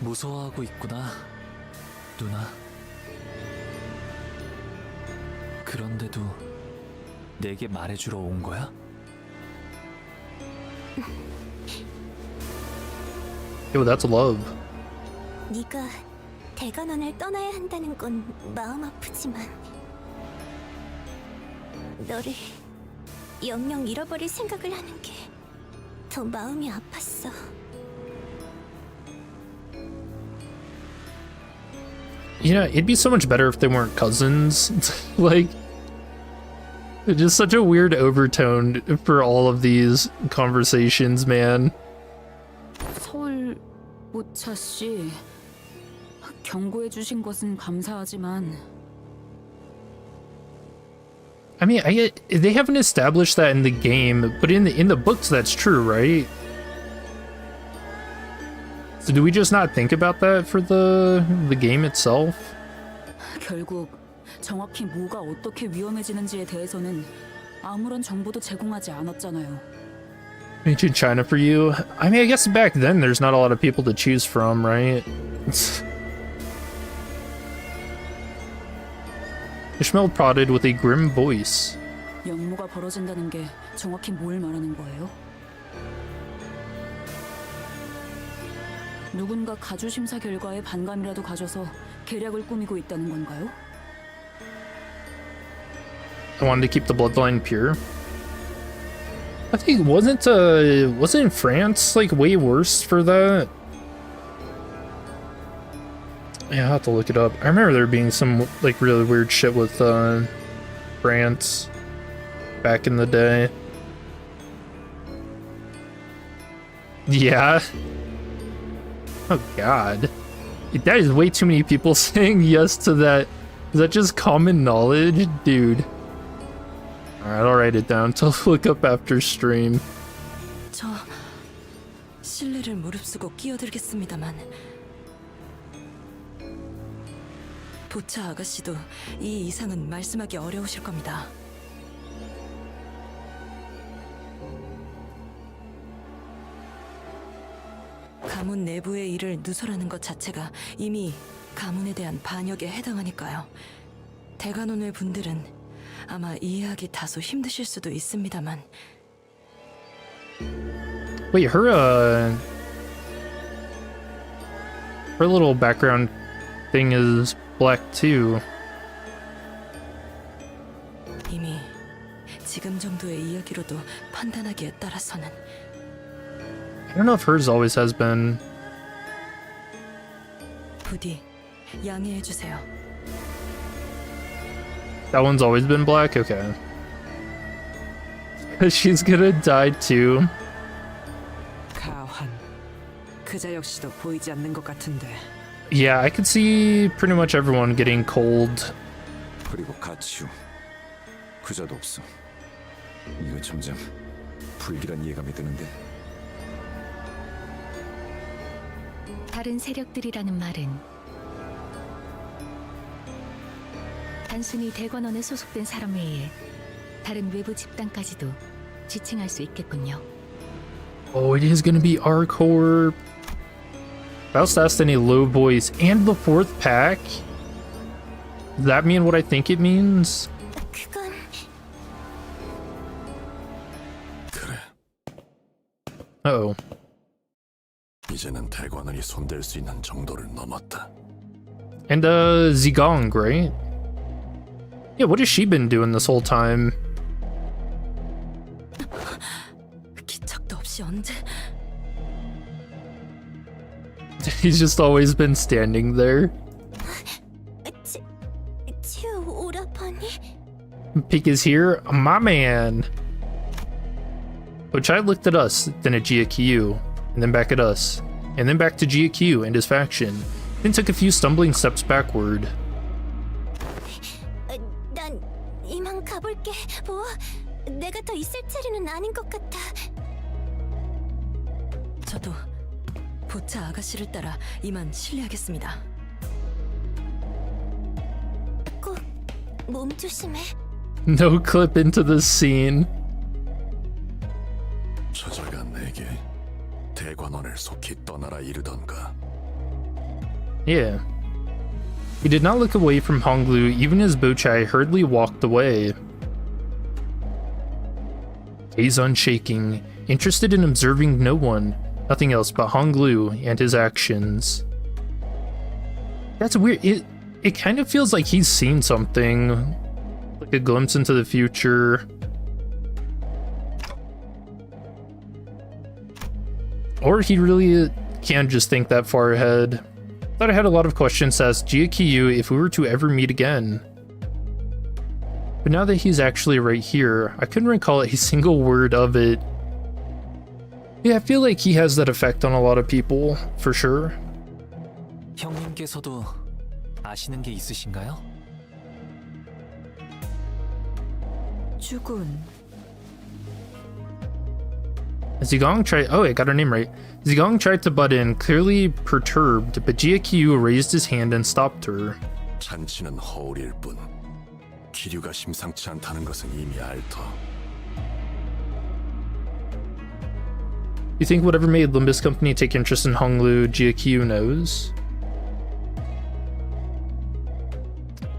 무서워하고 있구나, 누나. 그런데도 내게 말해주러 온 거야? Yo, that's love. 네가 대관원을 떠나야 한다는 건 마음 아프지만 너를 영영 잃어버릴 생각을 하는 게 더 마음이 아팠어. You know, it'd be so much better if they weren't cousins. Like, just such a weird overtone for all of these conversations, man. 서울 모차 씨, 경고해 주신 것은 감사하지만 I mean, they haven't established that in the game, but in the books that's true, right? So do we just not think about that for the game itself? 결국 정확히 뭐가 어떻게 위험해지는지에 대해서는 아무런 정보도 제공하지 않았잖아요. Ancient China for you. I mean, I guess back then there's not a lot of people to choose from, right? Ishmael prodded with a grim voice. 역모가 벌어진다는 게 정확히 뭘 말하는 거예요? 누군가 가주 심사 결과에 반감이라도 가져서 계략을 꾸미고 있다는 건가요? I wanted to keep the bloodline pure. I think wasn't France like way worse for that? Yeah, I'll have to look it up. I remember there being some like really weird shit with France back in the day. Yeah. Oh god. That is way too many people saying yes to that. Is that just common knowledge? Dude. Alright, I'll write it down to look up after stream. 저 실례를 무릅쓰고 끼어들겠습니다만 보차 아가씨도 이 이상은 말씀하기 어려우실 겁니다. 가문 내부의 일을 누설하는 것 자체가 이미 가문에 대한 반역에 해당하니까요. 대관원의 분들은 아마 이해하기 다소 힘드실 수도 있습니다만. Wait, her little background thing is black too. 이미 지금 정도의 이야기로도 판단하기에 따라서는 I don't know if hers always has been. 부디 양해해 주세요. That one's always been black? Okay. She's gonna die too. 가환, 그자 역시도 보이지 않는 것 같은데. Yeah, I could see pretty much everyone getting cold. 그리고 가치우. 그자도 없어. 이거 점점 불길한 예감이 드는데. 다른 세력들이라는 말은 단순히 대관원에 소속된 사람 외에 다른 외부 집단까지도 지칭할 수 있겠군요. Oh, it is gonna be our corp. Faust asked in a low voice, and the fourth pack? Does that mean what I think it means? 그건 그래, Uh-oh. 이제는 대관원이 손댈 수 있는 정도를 넘었다. And Zàng, right? Yeah, what has she been doing this whole time? 기척도 없이 언제 He's just always been standing there. 주 오라버니? Peek is here. My man. Ochai looked at us, then at GQ, and then back at us, and then back to GQ and his faction, then took a few stumbling steps backward. 난 이만 가볼게. 뭐 내가 더 있을 자리는 아닌 것 같아. 저도 보차 아가씨를 따라 이만 실례하겠습니다. 꼭 몸 조심해. No clip into this scene. 저자가 내게 대관원을 속히 떠나라 이르던가. Yeah. He did not look away from Honglu even as Bochai hurriedly walked away. Gaze unshaking, interested in observing no one, nothing else but Honglu and his actions. That's weird. It kind of feels like he's seen something, like a glimpse into the future. Or he really can't just think that far ahead. Thought I had a lot of questions to ask GQ if we were to ever meet again. But now that he's actually right here, I couldn't recall a single word of it. Yeah, I feel like he has that effect on a lot of people, for sure. 형님께서도 아시는 게 있으신가요? 주군. Zàng tried— oh, I got her name right. Zàng tried to butt in, clearly perturbed, but GQ raised his hand and stopped her. 잔치는 허울일 뿐 기류가 심상치 않다는 것은 이미 알터. You think whatever made Limbus Company take interest in Honglu Jiakyu knows?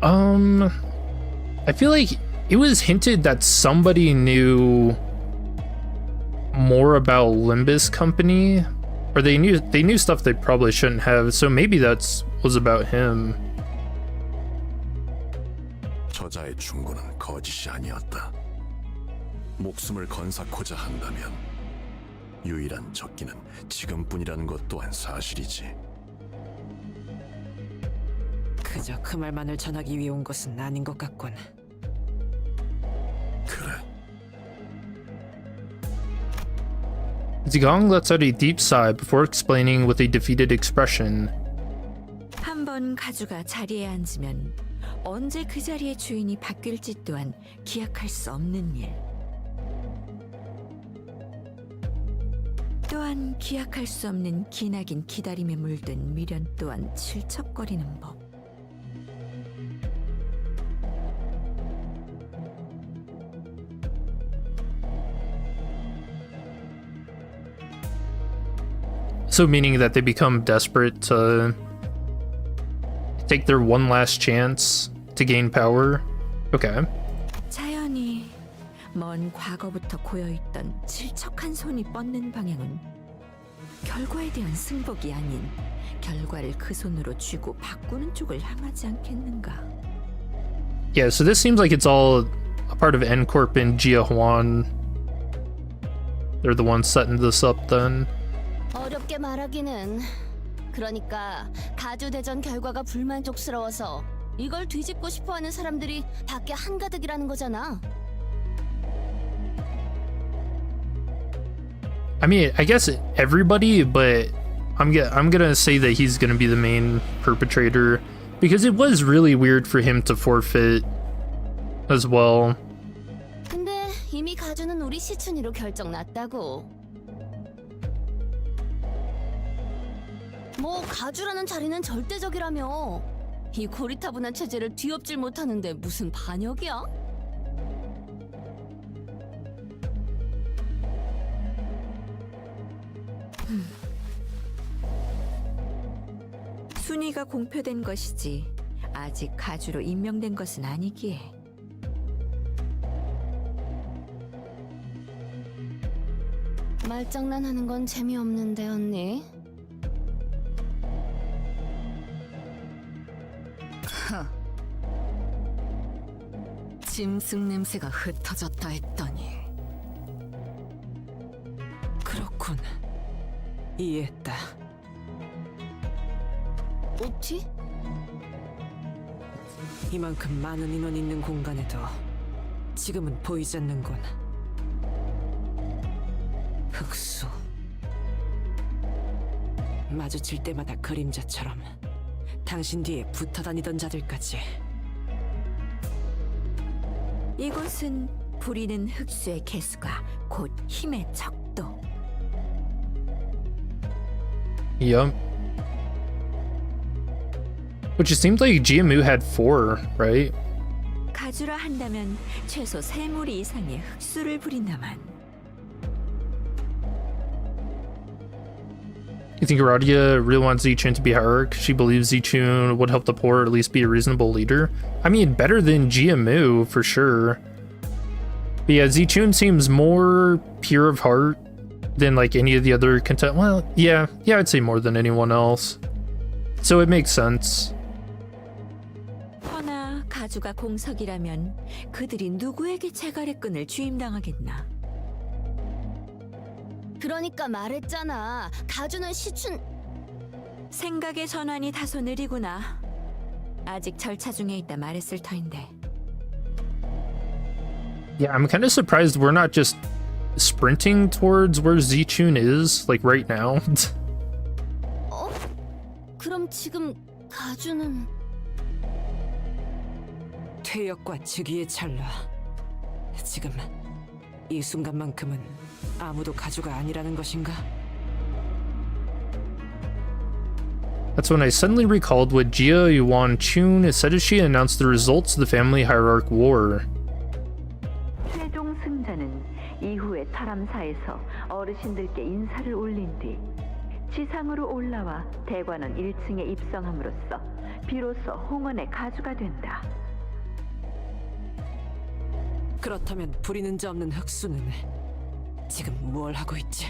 I feel like it was hinted that somebody knew more about Limbus Company, or they knew stuff they probably shouldn't have, so maybe that's was about him. 저자의 충고는 거짓이 아니었다. 목숨을 건사코자 한다면 유일한 적기는 지금뿐이라는 것 또한 사실이지. 그저 그 말만을 전하기 위해 온 것은 아닌 것 같군. 그래. Zàng lets out a deep sigh before explaining with a defeated expression. 한 번 가주가 자리에 앉으면 언제 그 자리의 주인이 바뀔지 또한 기약할 수 없는 일. 또한 기약할 수 없는 기나긴 기다림에 물든 미련 또한 질척거리는 법. So meaning that they become desperate to take their one last chance to gain power? Okay. 자연히 먼 과거부터 고여있던 질척한 손이 뻗는 방향은 결과에 대한 승복이 아닌 결과를 그 손으로 쥐고 바꾸는 쪽을 향하지 않겠는가? Yeah, so this seems like it's all a part of N Corp and Jia Huan. They're the ones setting this up then. 어렵게 말하기는. 그러니까 가주 대전 결과가 불만족스러워서 이걸 뒤집고 싶어하는 사람들이 밖에 한가득이라는 거잖아. I mean, I guess everybody, but I'm gonna say that he's gonna be the main perpetrator because it was really weird for him to forfeit as well. 근데 이미 가주는 우리 시춘이로 결정 났다고. 뭐 가주라는 자리는 절대적이라며. 이 고리타분한 체제를 뒤엎질 못하는데 무슨 반역이야? 순위가 공표된 것이지 아직 가주로 임명된 것은 아니기에. 말장난하는 건 재미없는데 언니. 짐승 냄새가 흩어졌다 했더니. 그렇군. 이해했다. 어찌? 이만큼 많은 인원 있는 공간에도 지금은 보이지 않는군. 흑수. 마주칠 때마다 그림자처럼 당신 뒤에 붙어 다니던 자들까지. 이곳은 부리는 흑수의 개수가 곧 힘의 척도. Yep. Which it seemed like GMU had 4, right? 가주라 한다면 최소 3무리 이상의 흑수를 부린다만. You think Aradia really wants Zichun to be hierarch? She believes Zichun would help the poor or at least be a reasonable leader? I mean, better than GMU, for sure. But yeah, Zichun seems more pure of heart than like any of the other content. Well, yeah, I'd say more than anyone else. So it makes sense. 허나 가주가 공석이라면 그들이 누구에게 제갈의 끈을 쥐임당하겠나? 그러니까 말했잖아. 가주는 시춘. 생각의 전환이 다소 느리구나. 아직 절차 중에 있다 말했을 터인데. Yeah, I'm kind of surprised we're not just sprinting towards where Zichun is, like right now. 어? 그럼 지금 가주는 퇴역과 즉위의 찰나. 지금 이 순간만큼은 아무도 가주가 아니라는 것인가? That's when I suddenly recalled what Jia Yuan Chun said as she announced the results of the family hierarch war. 최종 승자는 이후에 감사해서 어르신들께 인사를 올린 뒤 지상으로 올라와 대관원 1층에 입성함으로써 비로소 홍원의 가주가 된다. 그렇다면 부리는 자 없는 흑수는 지금 뭘 하고 있지?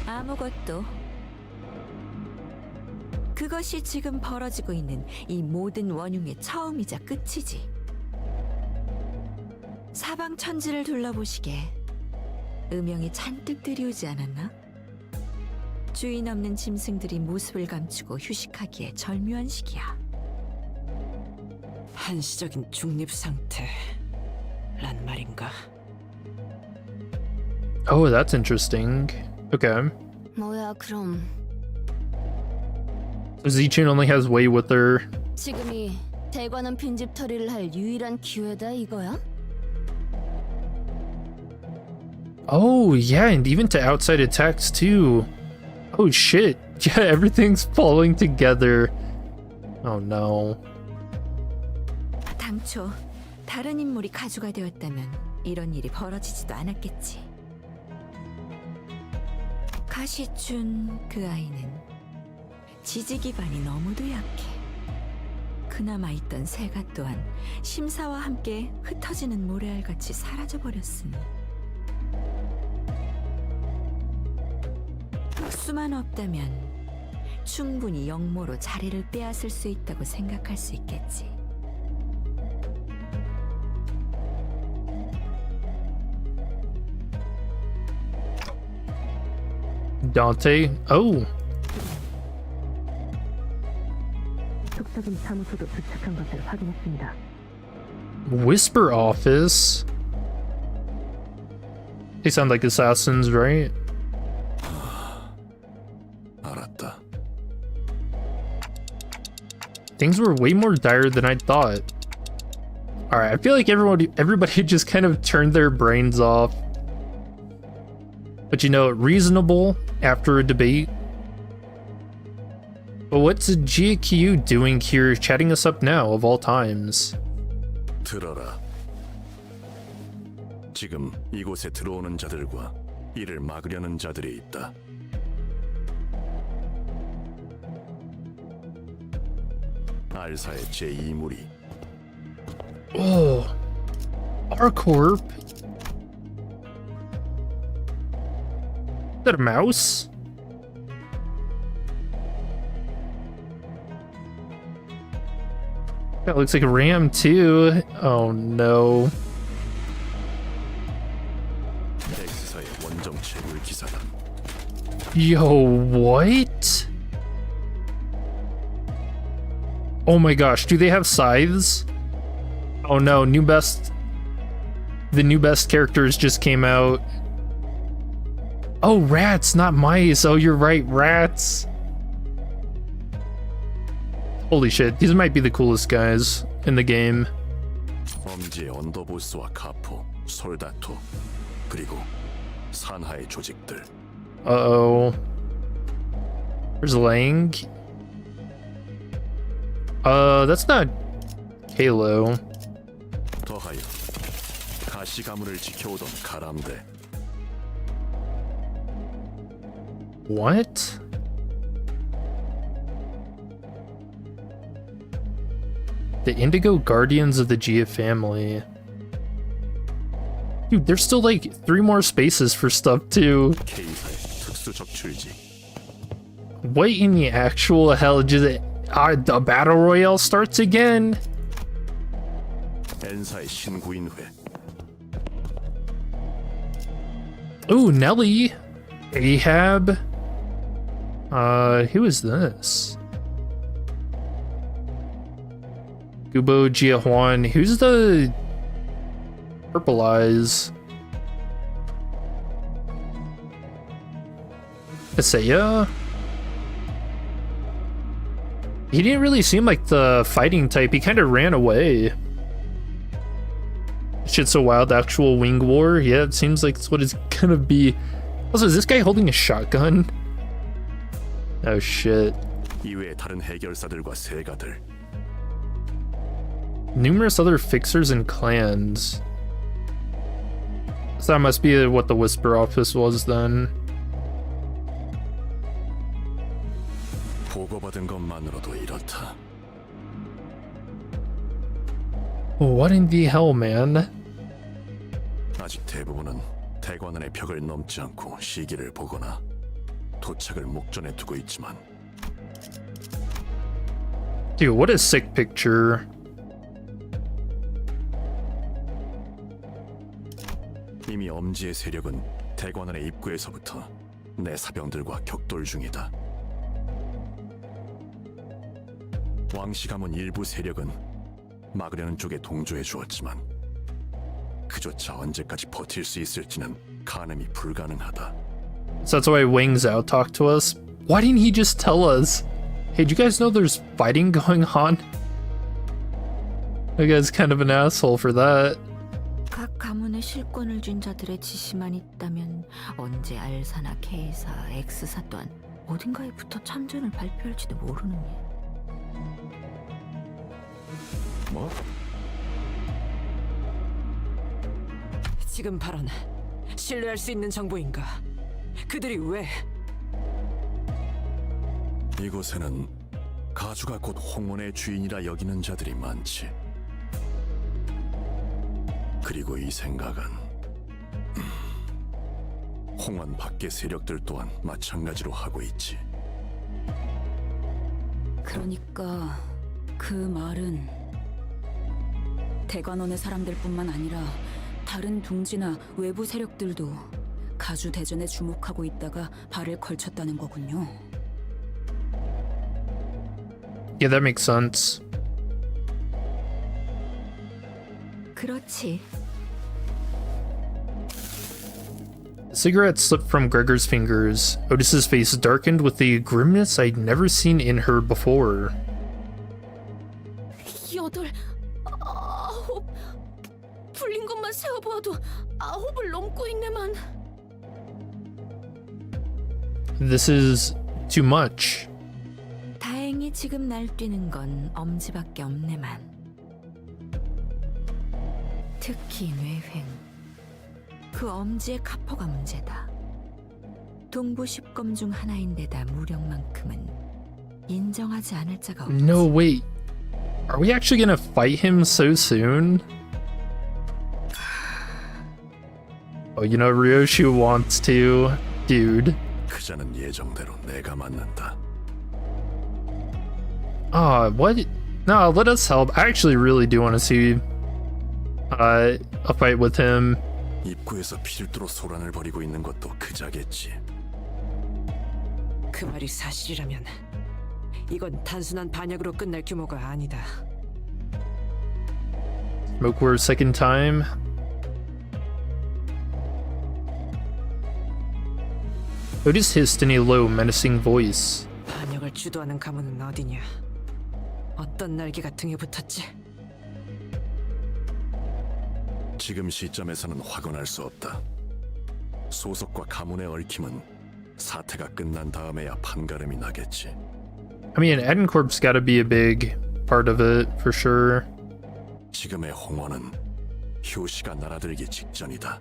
아무것도. 그것이 지금 벌어지고 있는 이 모든 원흉의 처음이자 끝이지. 사방 천지를 둘러보시게 음영이 잔뜩 들이오지 않았나? 주인 없는 짐승들이 모습을 감추고 휴식하기에 절묘한 시기야. 한시적인 중립 상태란 말인가? Oh, that's interesting. Okay. 뭐야 그럼 So Zichun only has Wei with her. 지금이 대관원 빈집털이를 할 유일한 기회다 이거야? Oh, yeah, and even to outside attacks too. Oh shit. Yeah, everything's falling together. Oh no. 당초 다른 인물이 가주가 되었다면 이런 일이 벌어지지도 않았겠지. 가시춘 그 아이는 지지 기반이 너무도 약해. 그나마 있던 새가 또한 심사와 함께 흩어지는 모래알같이 사라져버렸으니 수만 없다면 충분히 영모로 자리를 빼앗을 수 있다고 생각할 수 있겠지. Dante. Oh. 속삭임 사무소도 도착한 것을 확인했습니다. Whisper office. They sound like assassins, right? 알았다. Things were way more dire than I thought. Alright, I feel like everybody just kind of turned their brains off. But you know, reasonable after a debate. But what's GQ doing here chatting us up now of all times? 들어라. 지금 이곳에 들어오는 자들과 이를 막으려는 자들이 있다. 알사의 제2무리. Oh, R-Corp. Is that a mouse? That looks like a ram too. Oh no. 엑스사의 원정 채굴 기사다. Yo, what? Oh my gosh, do they have scythes? Oh no, the new best characters just came out. Oh, rats, not mice. Oh, you're right, rats. Holy shit, these might be the coolest guys in the game. 엄지의 언더보스와 카포, 솔다토, 그리고 산하의 조직들. Uh-oh. Where's Lang? That's not Halo. 더하여 가시 가문을 지켜오던 가람대. What? The Indigo Guardians of the Gia family. Dude, there's still like 3 more spaces for stuff too. K사의 특수 적출지. What in the actual hell? Just the battle royale starts again. 엔사의 신구인회. Ooh, Nelly. Ahab. Who is this? Gubo Jiahuan. Who's the purple eyes? Isaiah? He didn't really seem like the fighting type. He kind of ran away. Shit's so wild. Actual wing war. Yeah, it seems like it's what it's gonna be. Also, is this guy holding a shotgun? Oh shit. 이외의 다른 해결사들과 세가들. Numerous other fixers and clans. So that must be what the Whisper office was then. 보고받은 것만으로도 이렇다. What in the hell, man? 아직 대부분은 대관원의 벽을 넘지 않고 시기를 보거나 도착을 목전에 두고 있지만 Dude, what a sick picture. 이미 엄지의 세력은 대관원의 입구에서부터 내 사병들과 격돌 중이다. 왕씨 가문 일부 세력은 막으려는 쪽에 동조해 주었지만 그조차 언제까지 버틸 수 있을지는 가늠이 불가능하다. So that's why Wang Zhao talked to us. Why didn't he just tell us? Hey, do you guys know there's fighting going on? That guy's kind of an asshole for that. 각 가문에 실권을 쥔 자들의 지시만 있다면 언제 알사나 K사, X사 또한 어딘가에 붙어 참전을 발표할지도 모르느니. 뭐? 지금 발언 신뢰할 수 있는 정보인가? 그들이 왜? 이곳에는 가주가 곧 홍원의 주인이라 여기는 자들이 많지. 그리고 이 생각은 홍원 밖의 세력들 또한 마찬가지로 하고 있지. 그러니까 그 말은 대관원의 사람들뿐만 아니라 다른 둥지나 외부 세력들도 가주 대전에 주목하고 있다가 발을 걸쳤다는 거군요. Yeah, that makes sense. 그렇지. The cigarette slipped from Gregor's fingers. Otis's face darkened with a grimness I'd never seen in her before. 8, 9 불린 것만 세어보아도 9을 넘고 있네만. This is too much. 다행히 지금 날뛰는 건 엄지밖에 없네만. 특히 뇌횡. 그 엄지의 카포가 문제다. 동부 10검 중 하나인데다 무력만큼은 인정하지 않을 자가 없지. No, wait. Are we actually gonna fight him so soon? Oh, you know, Ryoshi wants to. Dude. 그자는 예정대로 내가 맞는다. What? No, let us help. I actually really do want to see a fight with him. 입구에서 필두로 소란을 벌이고 있는 것도 그자겠지. 그 말이 사실이라면 이건 단순한 반역으로 끝날 규모가 아니다. Smoke word second time. Otis hissed in a low, menacing voice. 반역을 주도하는 가문은 어디냐? 어떤 날개가 등에 붙었지? 지금 시점에서는 확언할 수 없다. 소속과 가문의 얽힘은 사태가 끝난 다음에야 판가름이 나겠지. I mean, Edencorp's gotta be a big part of it, for sure. 지금의 홍원은 효시가 날아들기 직전이다.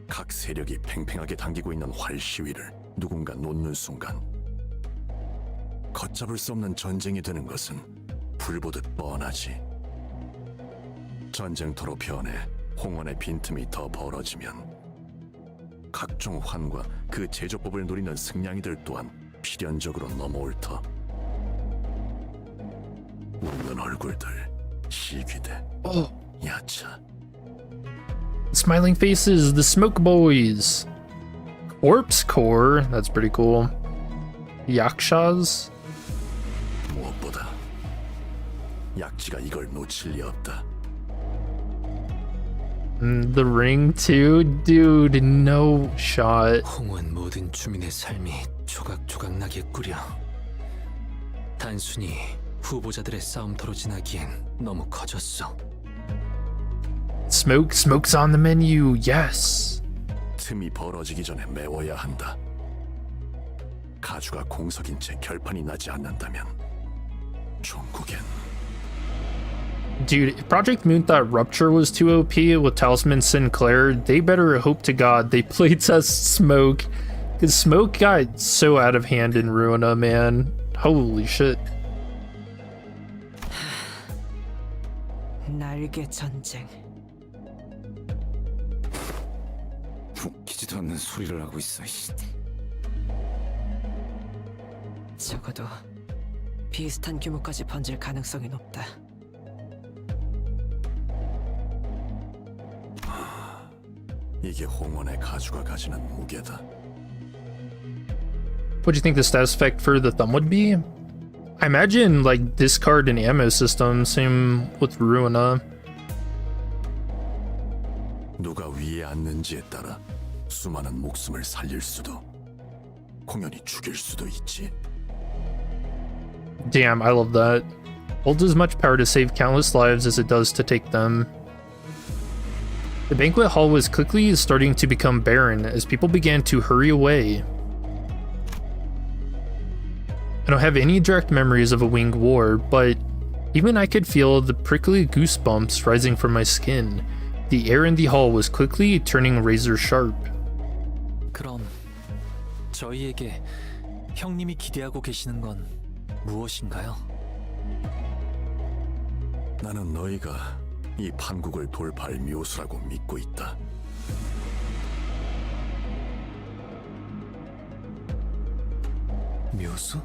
각 세력이 팽팽하게 당기고 있는 활 시위를 누군가 놓는 순간 걷잡을 수 없는 전쟁이 되는 것은 불보듯 뻔하지. 전쟁터로 변해 홍원의 빈틈이 더 벌어지면 각종 환과 그 제조법을 노리는 승냥이들 또한 필연적으로 넘어올 터. 웃는 얼굴들, 시귀대, 야차. Smiling faces, the Smoke Boys. Corpse Core, that's pretty cool. Yakshas? 무엇보다 약지가 이걸 놓칠 리 없다. The ring too? Dude, no shot. 홍원 모든 주민의 삶이 조각조각 나게 꾸려. 단순히 후보자들의 싸움터로 지나기엔 너무 커졌어. Smoke's on the menu, yes. 틈이 벌어지기 전에 메워야 한다. 가주가 공석인 채 결판이 나지 않는다면 종국엔 Dude, if Project Moon thought Rupture was too OP with Talisman Sinclair, they better hope to God they playtest Smoke. Because Smoke got so out of hand in Ruina, man. Holy shit. 날개 전쟁. 웃기지도 않는 소리를 하고 있어. 적어도 비슷한 규모까지 번질 가능성이 높다. 이게 홍원의 가주가 가지는 무게다. What do you think the status effect for the thumb would be? I imagine like discard and ammo system, same with Ruina. 누가 위에 앉는지에 따라 수많은 목숨을 살릴 수도, 공연히 죽일 수도 있지. Damn, I love that. Holds as much power to save countless lives as it does to take them. The banquet hall was quickly starting to become barren as people began to hurry away. I don't have any direct memories of a winged war, but even I could feel the prickly goosebumps rising from my skin. The air in the hall was quickly turning razor sharp. 그럼 저희에게 형님이 기대하고 계시는 건 무엇인가요? 나는 너희가 이 판국을 돌파할 묘수라고 믿고 있다. 묘수?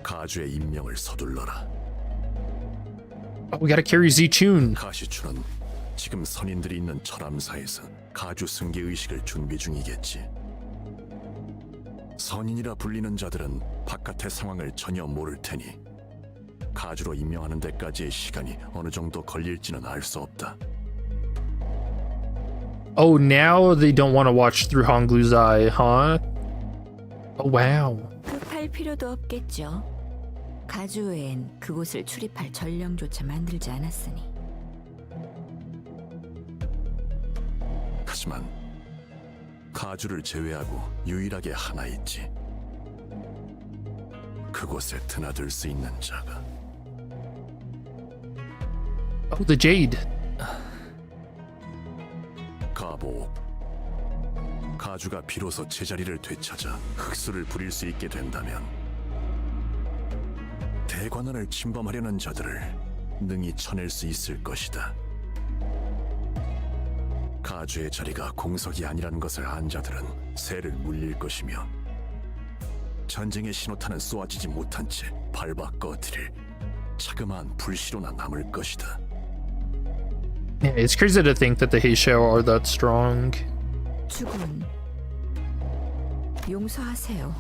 가주의 임명을 서둘러라. Oh, we gotta carry Zichun. 가시추는 지금 선인들이 있는 철암사에서 가주 승계 의식을 준비 중이겠지. 선인이라 불리는 자들은 바깥의 상황을 전혀 모를 테니 가주로 임명하는 데까지의 시간이 어느 정도 걸릴지는 알 수 없다. Oh, now they don't want to watch through Honglu's eye, huh? Oh, wow. 급할 필요도 없겠죠. 가주 외엔 그곳을 출입할 전령조차 만들지 않았으니. 하지만 가주를 제외하고 유일하게 하나 있지. 그곳에 드나들 수 있는 자가. Oh, the Jade. 가보. 가주가 비로소 제자리를 되찾아 흑수를 부릴 수 있게 된다면 대관원을 침범하려는 자들을 능히 쳐낼 수 있을 것이다. 가주의 자리가 공석이 아니라는 것을 안 자들은 새를 물릴 것이며 전쟁의 신호탄은 쏘아지지 못한 채 밟아 꺼뜨릴 자그마한 불씨로나 남을 것이다. Yeah, it's crazy to think that the Heishao are that strong. 주군, 용서하세요.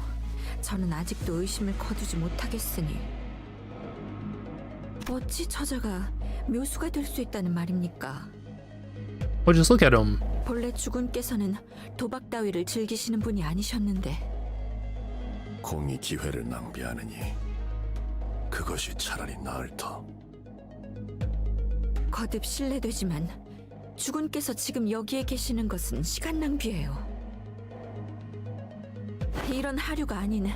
저는 아직도 의심을 거두지 못하겠으니. 어찌 저자가 묘수가 될 수 있다는 말입니까? Well, just look at him. 본래 주군께서는 도박 따위를 즐기시는 분이 아니셨는데. 공이 기회를 낭비하느니 그것이 차라리 나을 터. 거듭 실례되지만 주군께서 지금 여기에 계시는 것은 시간 낭비예요. 이런 하류가 아닌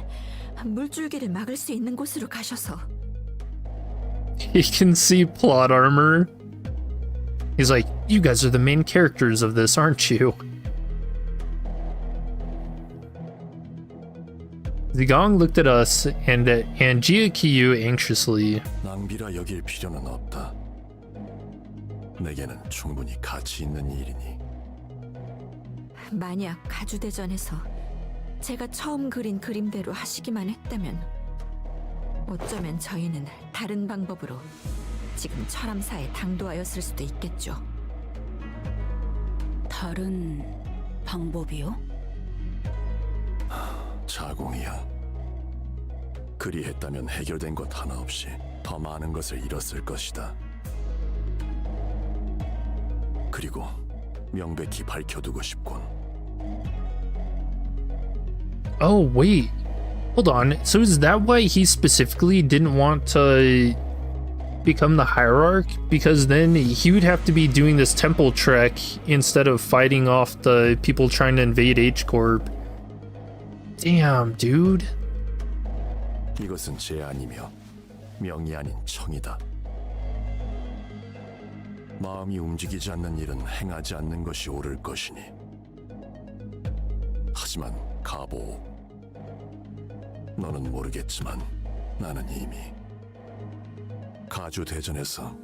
물줄기를 막을 수 있는 곳으로 가셔서. He can see plot armor. He's like, you guys are the main characters of this, aren't you? Zàng looked at us and at Angia Kiyu anxiously. 낭비라 여길 필요는 없다. 내게는 충분히 가치 있는 일이니. 만약 가주대전에서 제가 처음 그린 그림대로 하시기만 했다면 어쩌면 저희는 다른 방법으로 지금 철암사에 당도하였을 수도 있겠죠. 다른 방법이요? 자공이야. 그리했다면 해결된 것 하나 없이 더 많은 것을 잃었을 것이다. 그리고 명백히 밝혀두고 싶군. Oh, wait. Hold on. So is that why he specifically didn't want to become the hierarch? Because then he would have to be doing this temple trek instead of fighting off the people trying to invade H-Corp. Damn, dude. 이것은 제안이며 명이 아닌 청이다. 마음이 움직이지 않는 일은 행하지 않는 것이 옳을 것이니. 하지만 가보, 너는 모르겠지만 나는 이미 가주 대전에서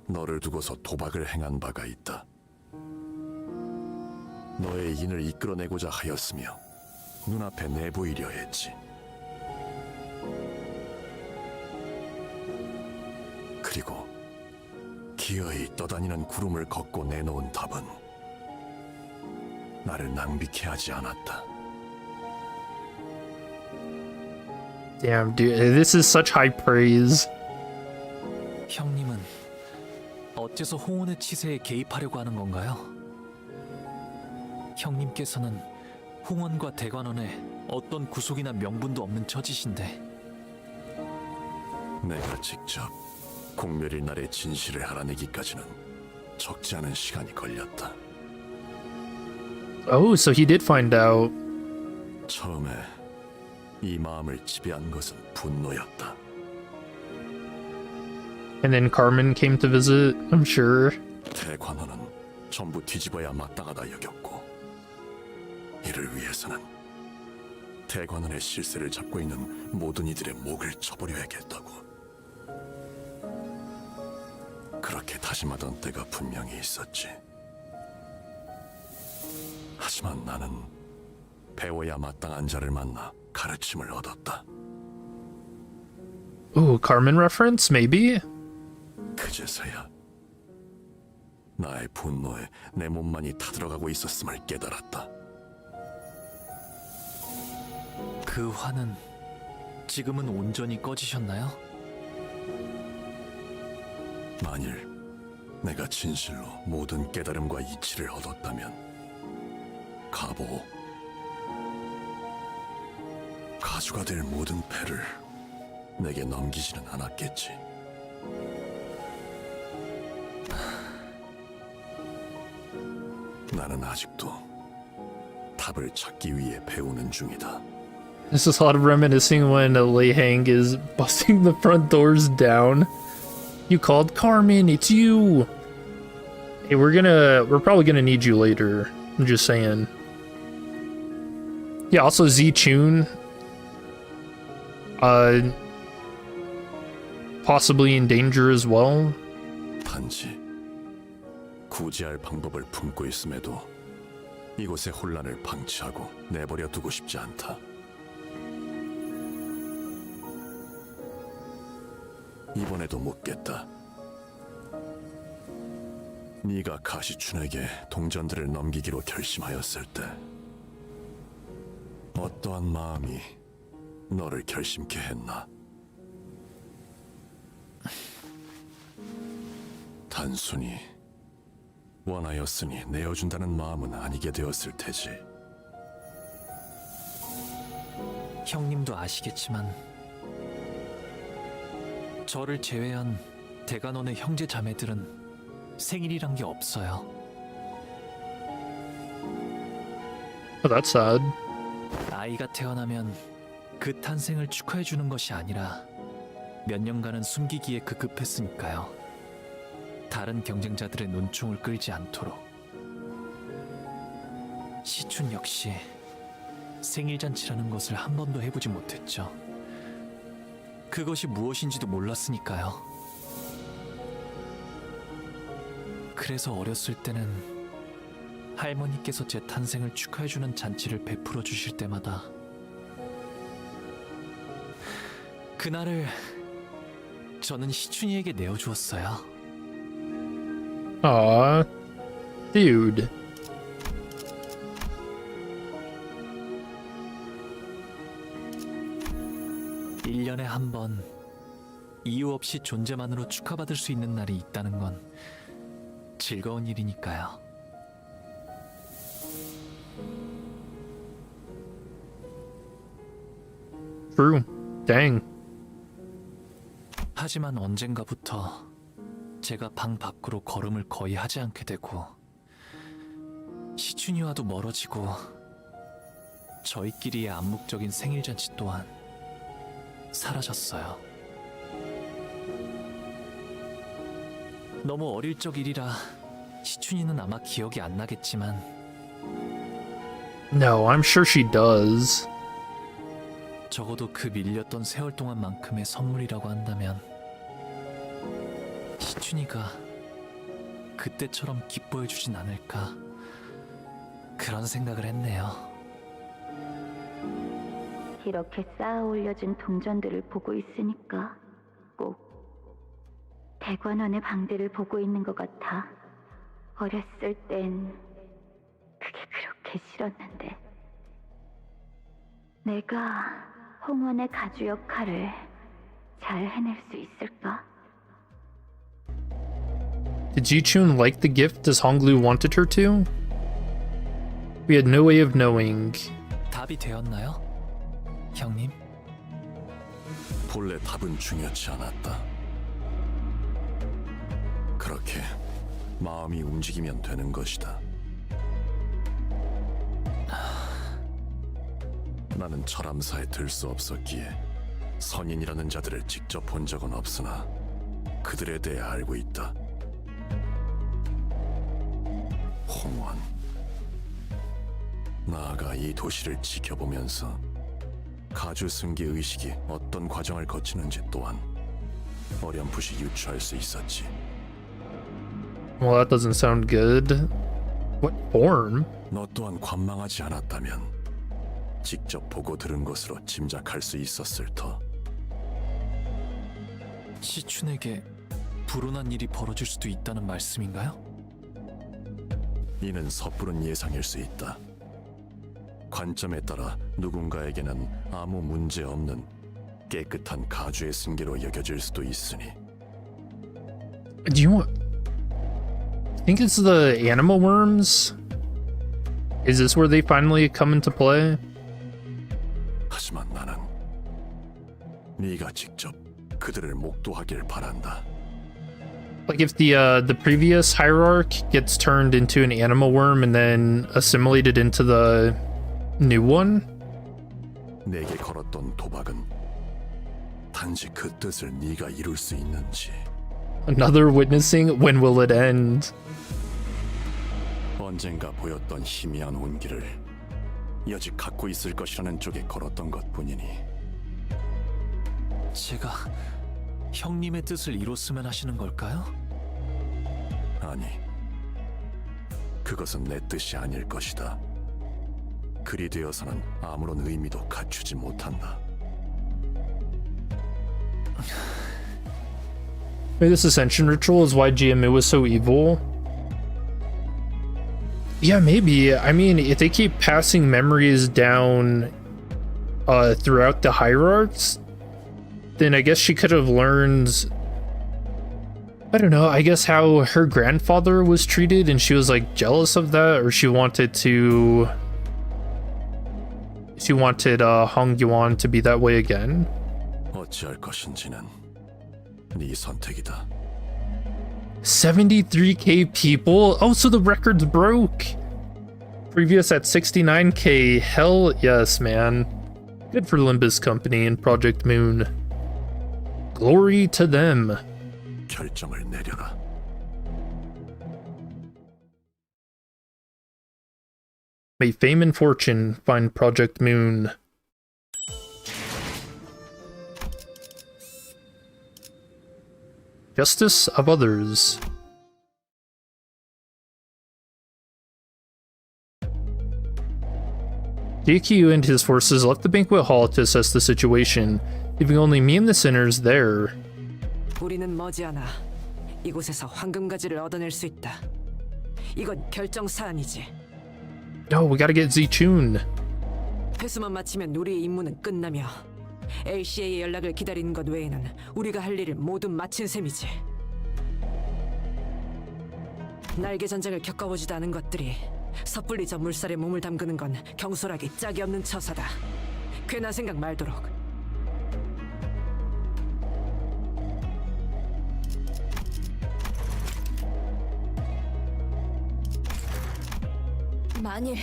너를 두고서 도박을 행한 바가 있다. 너의 인을 이끌어내고자 하였으며 눈앞에 내보이려 했지. 그리고 기어이 떠다니는 구름을 걷고 내놓은 답은 나를 낭비케 하지 않았다. Damn, dude, this is such high praise. 형님은 어째서 홍원의 치세에 개입하려고 하는 건가요? 형님께서는 홍원과 대관원에 어떤 구속이나 명분도 없는 처지신데. 내가 직접 공멸일 날의 진실을 알아내기까지는 적지 않은 시간이 걸렸다. Oh, so he did find out. 처음에 이 마음을 지배한 것은 분노였다. And then Carmen came to visit, I'm sure. 대관원은 전부 뒤집어야 마땅하다 여겼고, 이를 위해서는 대관원의 실세를 잡고 있는 모든 이들의 목을 쳐버려야겠다고. 그렇게 다짐하던 때가 분명히 있었지. 하지만 나는 배워야 마땅한 자를 만나 가르침을 얻었다. Ooh, Carmen reference, maybe? 그제서야 나의 분노에 내 몸만이 타들어가고 있었음을 깨달았다. 그 화는 지금은 온전히 꺼지셨나요? 만일 내가 진실로 모든 깨달음과 이치를 얻었다면 가보, 가주가 될 모든 패를 내게 넘기지는 않았겠지. 나는 아직도 답을 찾기 위해 배우는 중이다. This is a lot of reminiscing when Lei Hang is busting the front doors down. You called Carmen, it's you. Hey, we're probably gonna need you later. I'm just saying. Yeah, also Z-Tune. Possibly in danger as well. 단지 구제할 방법을 품고 있음에도 이곳의 혼란을 방치하고 내버려 두고 싶지 않다. 이번에도 묻겠다. 네가 가시춘에게 동전들을 넘기기로 결심하였을 때 어떠한 마음이 너를 결심케 했나? 단순히 원하였으니 내어준다는 마음은 아니게 되었을 테지. 형님도 아시겠지만 저를 제외한 대간원의 형제 자매들은 생일이란 게 없어요. Oh, that's sad. 아이가 태어나면 그 탄생을 축하해주는 것이 아니라 몇 년간은 숨기기에 급급했으니까요. 다른 경쟁자들의 눈총을 끌지 않도록. 시춘 역시 생일잔치라는 것을 한 번도 해보지 못했죠. 그것이 무엇인지도 몰랐으니까요. 그래서 어렸을 때는 할머니께서 제 탄생을 축하해주는 잔치를 베풀어 주실 때마다 그날을 저는 시춘이에게 내어주었어요. Aw, dude. 일년에 한 번 이유 없이 존재만으로 축하받을 수 있는 날이 있다는 건 즐거운 일이니까요. True. Dang. 하지만 언젠가부터 제가 방 밖으로 걸음을 거의 하지 않게 되고 시춘이와도 멀어지고 저희끼리의 암묵적인 생일잔치 또한 사라졌어요. 너무 어릴 적 일이라 시춘이는 아마 기억이 안 나겠지만 No, I'm sure she does. 적어도 그 밀렸던 세월 동안만큼의 선물이라고 한다면 시춘이가 그때처럼 기뻐해주진 않을까 그런 생각을 했네요. 이렇게 쌓아 올려진 동전들을 보고 있으니까 꼭 대관원의 방들을 보고 있는 것 같아. 어렸을 땐 그게 그렇게 싫었는데 내가 홍원의 가주 역할을 잘 해낼 수 있을까? Did Ji-chun like the gift as Honglu wanted her to? We had no way of knowing. 답이 되었나요? 형님? 본래 답은 중요치 않았다. 그렇게 마음이 움직이면 되는 것이다. 나는 철암사에 들 수 없었기에 선인이라는 자들을 직접 본 적은 없으나 그들에 대해 알고 있다. 홍원, 나아가 이 도시를 지켜보면서 가주 승계 의식이 어떤 과정을 거치는지 또한 어렴풋이 유추할 수 있었지. Well, that doesn't sound good. What form? 너 또한 관망하지 않았다면 직접 보고 들은 것으로 짐작할 수 있었을 터. 시춘에게 불운한 일이 벌어질 수도 있다는 말씀인가요? 이는 섣부른 예상일 수 있다. 관점에 따라 누군가에게는 아무 문제 없는 깨끗한 가주의 승계로 여겨질 수도 있으니. Do you want? I think it's the animal worms. Is this where they finally come into play? 하지만 나는 네가 직접 그들을 목도하길 바란다. Like if the previous hierarch gets turned into an animal worm and then assimilated into the new one? 내게 걸었던 도박은 단지 그 뜻을 네가 이룰 수 있는지. Another witnessing? When will it end? 언젠가 보였던 희미한 온기를 여직 갖고 있을 것이라는 쪽에 걸었던 것뿐이니. 제가 형님의 뜻을 이뤘으면 하시는 걸까요? 아니, 그것은 내 뜻이 아닐 것이다. 그리 되어서는 아무런 의미도 갖추지 못한다. Maybe this ascension ritual is why GMU was so evil. Yeah, maybe. I mean, if they keep passing memories down throughout the hierarchs, then I guess she could have learned, I don't know, I guess how her grandfather was treated and she was like jealous of that, or she wanted Hong Yuan to be that way again. 어찌할 것인지는 네 선택이다. 73k people? Oh, so the record's broke. Previous at 69k. Hell yes, man. Good for Limbus Company and Project Moon. Glory to them. 결정을 내려라. May fame and fortune find Project Moon. Justice of others. DQ and his forces left the banquet hall to assess the situation, leaving only me and the sinners there. 우리는 머지않아 이곳에서 황금가지를 얻어낼 수 있다. 이건 결정 사안이지. No, we gotta get Ji-chun. 회수만 마치면 우리의 임무는 끝나며 LCA의 연락을 기다리는 것 외에는 우리가 할 일을 모두 마친 셈이지. 날개 전쟁을 겪어보지도 않은 것들이 섣불리 저 물살에 몸을 담그는 건 경솔하기 짝이 없는 처사다. 괜한 생각 말도록. 만일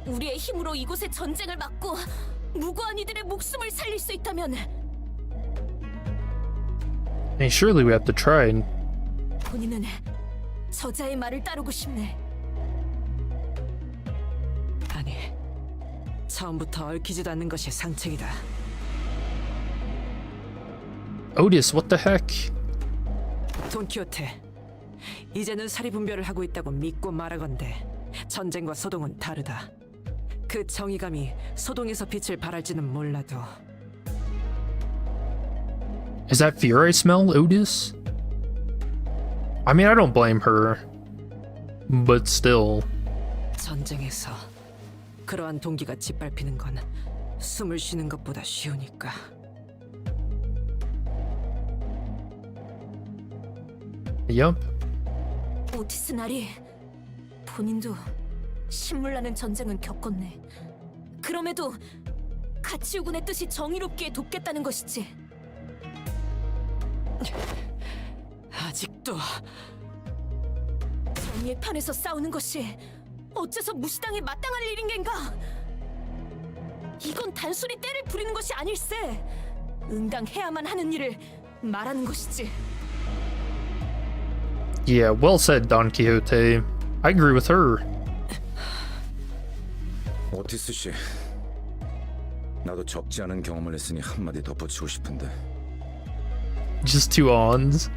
우리의 힘으로 이곳의 전쟁을 막고 무고한 이들의 목숨을 살릴 수 있다면 Hey, surely we have to try. 본인은 저자의 말을 따르고 싶네. 아니, 처음부터 얽히지도 않는 것이 상책이다. Otis, what the heck? 돈키호테, 이제는 사리분별을 하고 있다고 믿고 말하건대 전쟁과 소동은 다르다. 그 정의감이 소동에서 빛을 발할지는 몰라도 Is that fear I smell, Otis? I mean, I don't blame her. But still. 전쟁에서 그러한 동기가 짓밟히는 건 숨을 쉬는 것보다 쉬우니까. Yup. 오티스 나리, 본인도 신물나는 전쟁은 겪었네. 그럼에도 가치우군의 뜻이 정의롭게 돕겠다는 것이지. 아직도 정의의 편에서 싸우는 것이 어째서 무시당에 마땅할 일인 겐가? 이건 단순히 때를 부리는 것이 아닐세. 응당해야만 하는 일을 말하는 것이지. Yeah, well said, Don Quixote. I agree with her. 오티스 씨, 나도 적지 않은 경험을 했으니 한마디 덧붙이고 싶은데 Just two ons.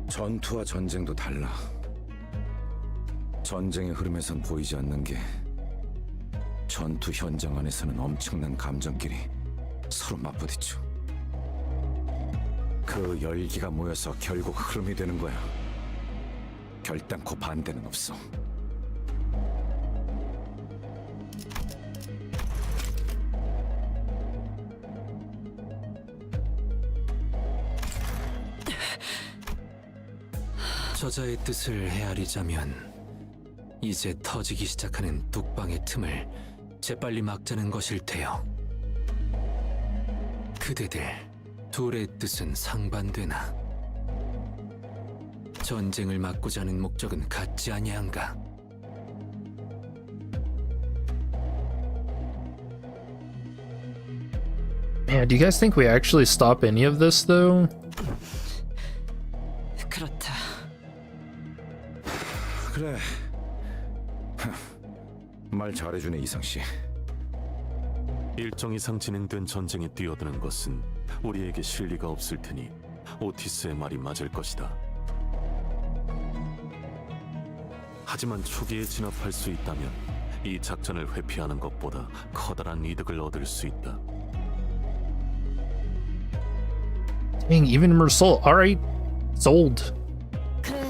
전투와 전쟁도 달라. 전쟁의 흐름에선 보이지 않는 게 전투 현장 안에서는 엄청난 감정끼리 서로 맞부딪혀. 그 열기가 모여서 결국 흐름이 되는 거야. 결단코 반대는 없어. 저자의 뜻을 헤아리자면 이제 터지기 시작하는 뚝방의 틈을 재빨리 막자는 것일 테요. 그대들 둘의 뜻은 상반되나 전쟁을 막고자 하는 목적은 같지 아니한가? Man, do you guys think we actually stop any of this though? 그렇다. 그래. 말 잘해주네 이상씨. 일정 이상 진행된 전쟁에 뛰어드는 것은 우리에게 실리가 없을 테니 오티스의 말이 맞을 것이다. 하지만 초기에 진압할 수 있다면 이 작전을 회피하는 것보다 커다란 이득을 얻을 수 있다. Dang, even Mersault. Alright, sold. 그래,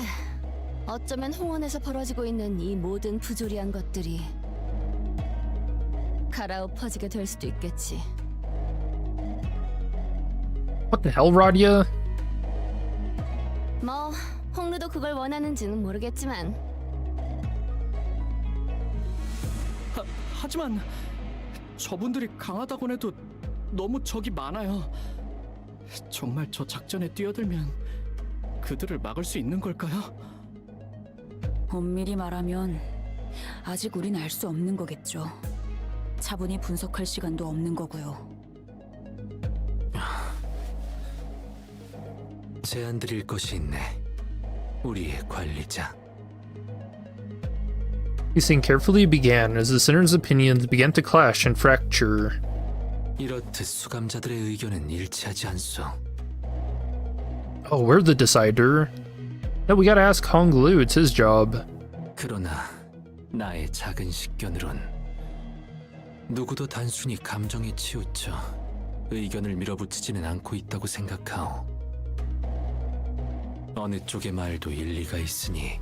어쩌면 홍원에서 벌어지고 있는 이 모든 부조리한 것들이 갈아엎어지게 될 수도 있겠지. What the hell, Radia? 뭐 홍루도 그걸 원하는지는 모르겠지만 하지만 저분들이 강하다곤 해도 너무 적이 많아요. 정말 저 작전에 뛰어들면 그들을 막을 수 있는 걸까요? 엄밀히 말하면 아직 우린 알 수 없는 거겠죠. 차분히 분석할 시간도 없는 거고요. 제안 드릴 것이 있네. 우리의 관리자. Pacing carefully began as the center's opinions began to clash and fracture. 이렇듯 수감자들의 의견은 일치하지 않소. Oh, we're the decider. No, we gotta ask Hong Lu. It's his job. 그러나 나의 작은 식견으론 누구도 단순히 감정에 치우쳐 의견을 밀어붙이지는 않고 있다고 생각하오. 어느 쪽의 말도 일리가 있으니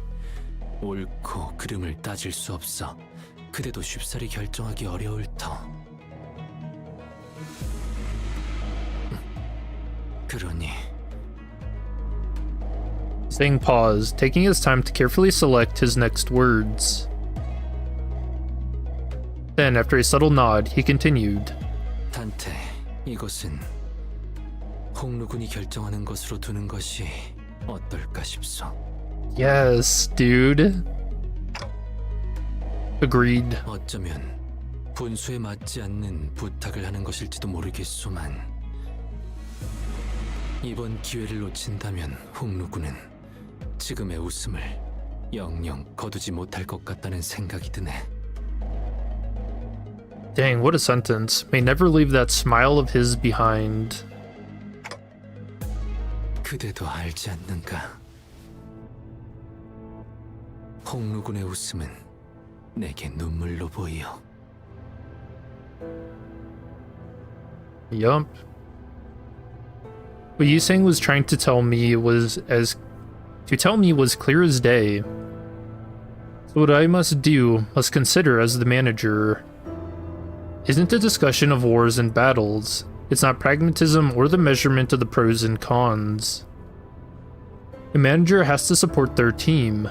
옳고 그름을 따질 수 없어 그대도 쉽사리 결정하기 어려울 터. 그러니 Zàng paused, taking his time to carefully select his next words. Then, after a subtle nod, he continued. 단테, 이것은 홍루군이 결정하는 것으로 두는 것이 어떨까 싶소. Yes, dude. Agreed. 어쩌면 분수에 맞지 않는 부탁을 하는 것일지도 모르겠소만 이번 기회를 놓친다면 홍루군은 지금의 웃음을 영영 거두지 못할 것 같다는 생각이 드네. Dang, what a sentence. May never leave that smile of his behind. 그대도 알지 않는가? 홍루군의 웃음은 내게 눈물로 보이어. Yup. What Yuseng was trying to tell me was clear as day. So what I must consider as the manager, isn't a discussion of wars and battles. It's not pragmatism or the measurement of the pros and cons. A manager has to support their team.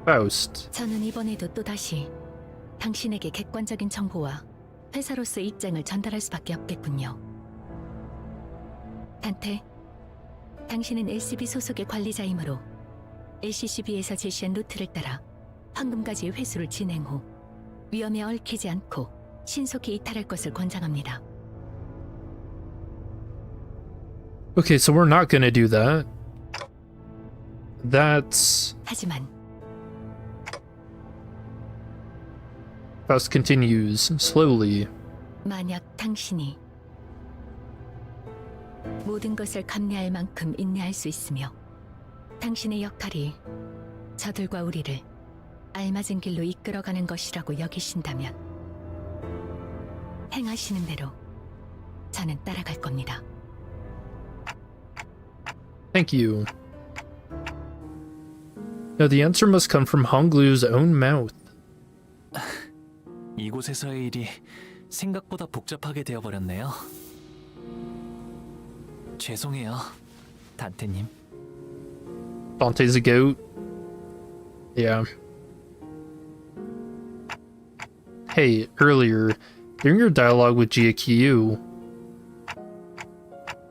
Faust. 저는 이번에도 또다시 당신에게 객관적인 정보와 회사로서의 입장을 전달할 수밖에 없겠군요. 단테, 당신은 LCB 소속의 관리자이므로 LCCB에서 제시한 루트를 따라 황금가지의 회수를 진행 후 위험에 얽히지 않고 신속히 이탈할 것을 권장합니다. Okay, so we're not gonna do that. That's... 하지만 Faust continues, slowly. 만약 당신이 모든 것을 감내할 만큼 인내할 수 있으며 당신의 역할이 저들과 우리를 알맞은 길로 이끌어가는 것이라고 여기신다면 행하시는 대로 저는 따라갈 겁니다. Thank you. Now the answer must come from Honglu's own mouth. 이곳에서의 일이 생각보다 복잡하게 되어버렸네요. 죄송해요, 단테님. Dante's a goat. Yeah. Hey, earlier, during your dialogue with Jiakyu,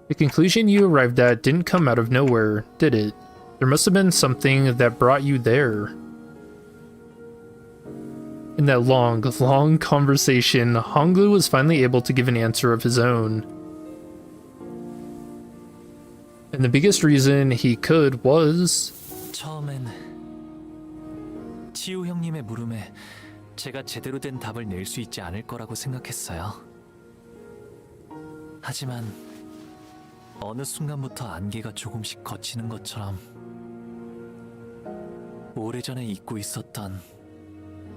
the conclusion you arrived at didn't come out of nowhere, did it? There must have been something that brought you there. In that long conversation, Honglu was finally able to give an answer of his own. And the biggest reason he could was... 처음엔 치우 형님의 물음에 제가 제대로 된 답을 낼 수 있지 않을 거라고 생각했어요. 하지만 어느 순간부터 안개가 조금씩 걷히는 것처럼 오래전에 잊고 있었던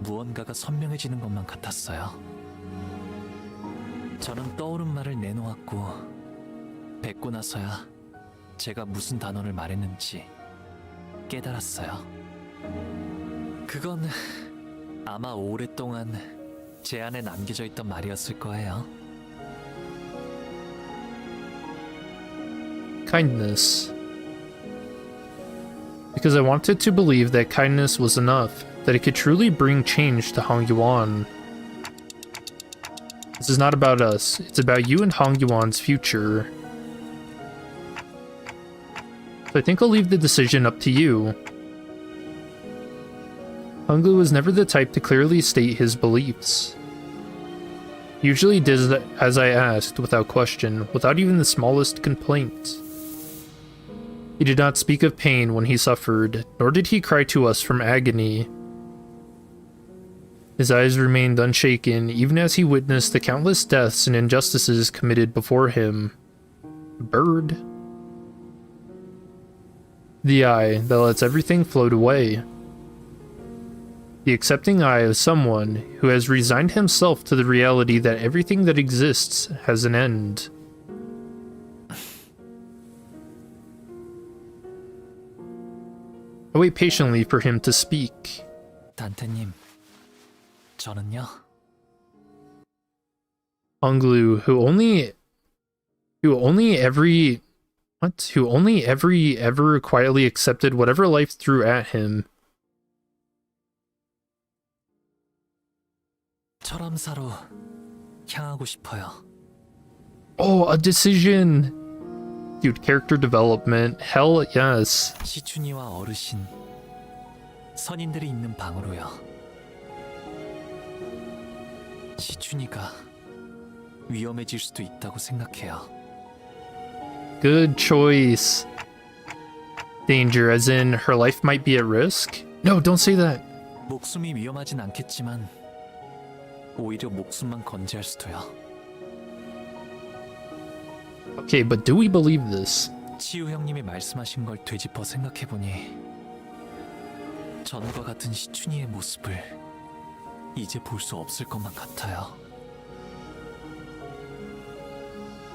무언가가 선명해지는 것만 같았어요. 저는 떠오른 말을 내놓았고 뵙고 나서야 제가 무슨 단어를 말했는지 깨달았어요. 그건 아마 오랫동안 제 안에 남겨져 있던 말이었을 거예요. Kindness. Because I wanted to believe that kindness was enough, that it could truly bring change to Hong Yuan. This is not about us, it's about you and Hong Yuan's future. So I think I'll leave the decision up to you. Honglu was never the type to clearly state his beliefs. He usually did as I asked, without question, without even the smallest complaint. He did not speak of pain when he suffered, nor did he cry to us from agony. His eyes remained unshaken, even as he witnessed the countless deaths and injustices committed before him. Bird. The eye that lets everything float away. The accepting eye of someone who has resigned himself to the reality that everything that exists has an end. I wait patiently for him to speak. 단테님, 저는요. Honglu, who only ever quietly accepted whatever life threw at him. 철암사로 향하고 싶어요. Oh, a decision! Dude, character development. Hell yes. 시춘이와 어르신, 선인들이 있는 방으로요. 시춘이가 위험해질 수도 있다고 생각해요. Good choice. Danger, as in her life might be at risk? No, don't say that. 목숨이 위험하진 않겠지만 오히려 목숨만 건재할 수도요. Okay, but do we believe this? 치유 형님이 말씀하신 걸 되짚어 생각해보니 전과 같은 시춘이의 모습을 이제 볼 수 없을 것만 같아요.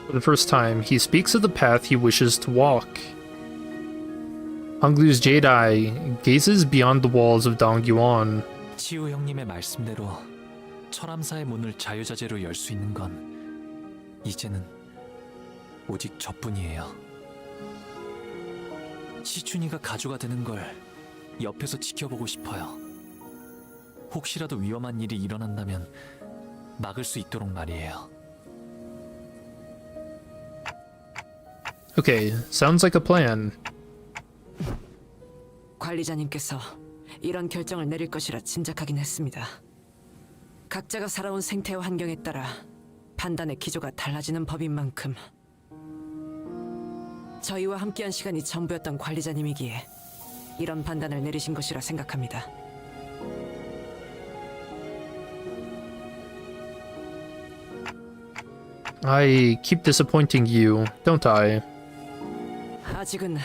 For the first time, he speaks of the path he wishes to walk. Honglu's jade eye gazes beyond the walls of Dongyuan. 치유 형님의 말씀대로 철암사의 문을 자유자재로 열 수 있는 건 이제는 오직 저뿐이에요. 시춘이가 가주가 되는 걸 옆에서 지켜보고 싶어요. 혹시라도 위험한 일이 일어난다면 막을 수 있도록 말이에요. Okay, sounds like a plan. 관리자님께서 이런 결정을 내릴 것이라 짐작하긴 했습니다. 각자가 살아온 생태와 환경에 따라 판단의 기조가 달라지는 법인 만큼 저희와 함께한 시간이 전부였던 관리자님이기에 이런 판단을 내리신 것이라 생각합니다. I keep disappointing you, don't I? 아직은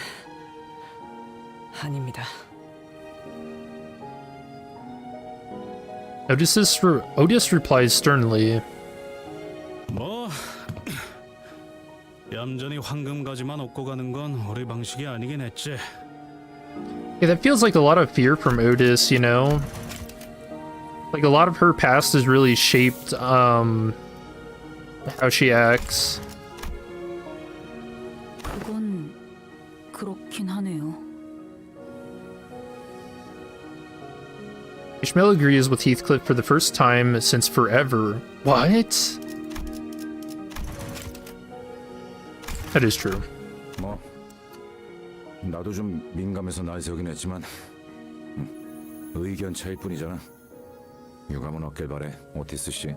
아닙니다. Otis replies sternly. 뭐 얌전히 황금가지만 얻고 가는 건 우리 방식이 아니긴 했지. Yeah, that feels like a lot of fear from Otis, you know? Like a lot of her past has really shaped how she acts. 그건 그렇긴 하네요. Ishmael agrees with Heathcliff for the first time since forever. What? That is true. 뭐 나도 좀 민감해서 날 세우긴 했지만 의견 차일 뿐이잖아. 유감은 없길 바래, 오티스 씨.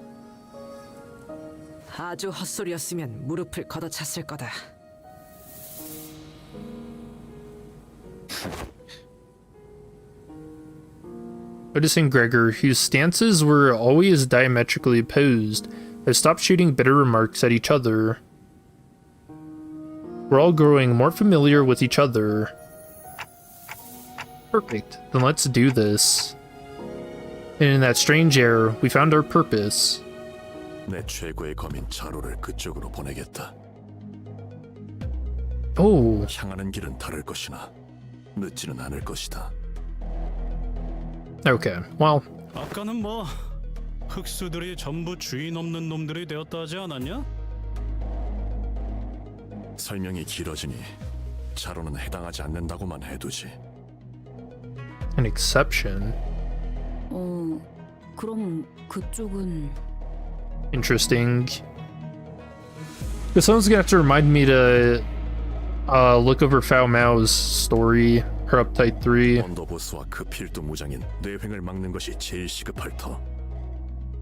아주 헛소리였으면 무릎을 걷어찼을 거다. Otis and Gregor, whose stances were always diametrically opposed, have stopped shooting bitter remarks at each other. We're all growing more familiar with each other. Perfect. Then let's do this. And in that strange air, we found our purpose. 내 최고의 검인 차로를 그쪽으로 보내겠다. Oh. 향하는 길은 다를 것이나 늦지는 않을 것이다. Okay, well. 아까는 뭐 흑수들이 전부 주인 없는 놈들이 되었다 하지 않았냐? 설명이 길어지니 차로는 해당하지 않는다고만 해두지. An exception. 그럼 그쪽은 Interesting. But someone's gonna have to remind me to look over Foul Mao's story, her uptight 3. 언더보스와 그 필두 무장인 뇌횡을 막는 것이 제일 시급할 터.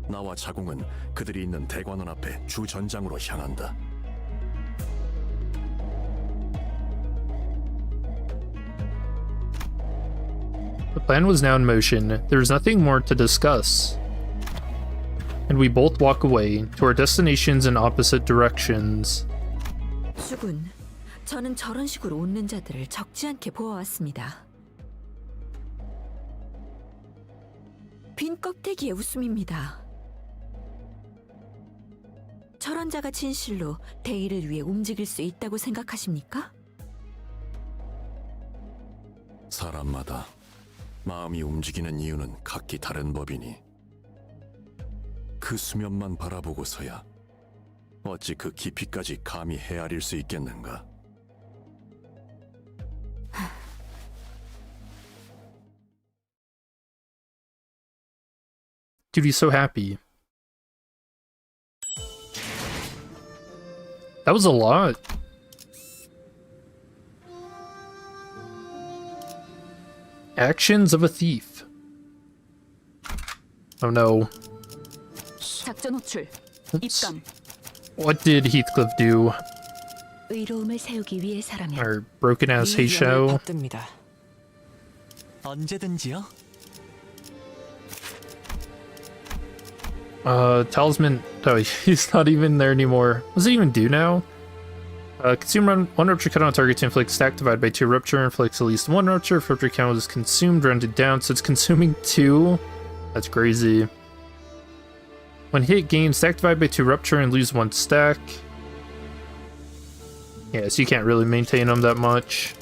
나와 자공은 그들이 있는 대관원 앞에 주 전장으로 향한다. The plan was now in motion. There was nothing more to discuss. And we both walk away to our destinations in opposite directions. 주군, 저는 저런 식으로 웃는 자들을 적지 않게 보아왔습니다. 빈 껍데기의 웃음입니다. 저런 자가 진실로 대의를 위해 움직일 수 있다고 생각하십니까? 사람마다 마음이 움직이는 이유는 각기 다른 법이니 그 수면만 바라보고서야 어찌 그 깊이까지 감히 헤아릴 수 있겠는가? Dude, he's so happy. That was a lot. Actions of a thief. Oh no. 작전 호출. 입감. What did Heathcliff do? 의로움을 세우기 위해서라면 Or broken ass 이 위험을 Heishou. 받듭니다. 언제든지요. Talisman. Oh, he's not even there anymore. What does it even do now? Consume one rupture count on target to inflict stack divided by 2 rupture. Inflicts at least 1 rupture. If rupture count is consumed, rounded down. So it's consuming 2. That's crazy. When hit, gain stack divided by 2 rupture and lose 1 stack. Yeah, so you can't really maintain them that much.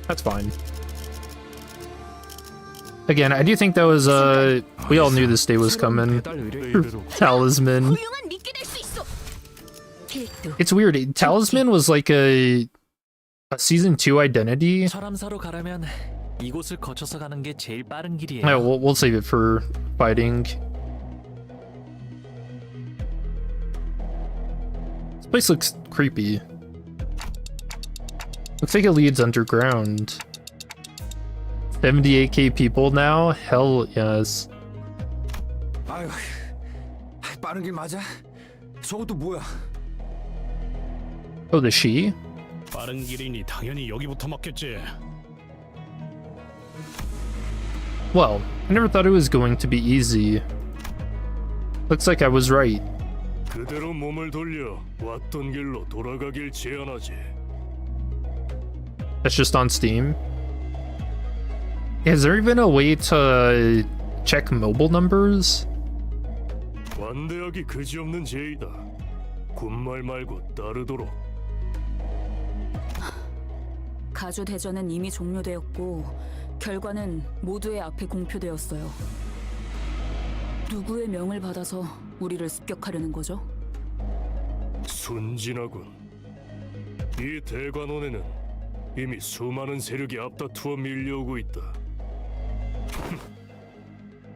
That's fine. Again, I do think that was, we all knew this day was coming. Talisman. It's weird. Talisman was like a season 2 identity. 철암사로 가려면 이곳을 거쳐서 가는 게 제일 빠른 길이에요. Yeah, we'll save it for fighting. This place looks creepy. Looks like it leads underground. 78k people now? Hell yes. 아유, 빠른 길 맞아? 저것도 뭐야? Oh, the she? 빠른 길이니 당연히 여기부터 맞겠지. Well, I never thought it was going to be easy. Looks like I was right. 그대로 몸을 돌려 왔던 길로 돌아가길 제안하지. That's just on Steam. Has there even a way to check mobile numbers? 관대하기 그지없는 제의다. 군말 말고 따르도록. 가주 대전은 이미 종료되었고 결과는 모두의 앞에 공표되었어요. 누구의 명을 받아서 우리를 습격하려는 거죠? 순진하군. 이 대관원에는 이미 수많은 세력이 앞다투어 밀려오고 있다.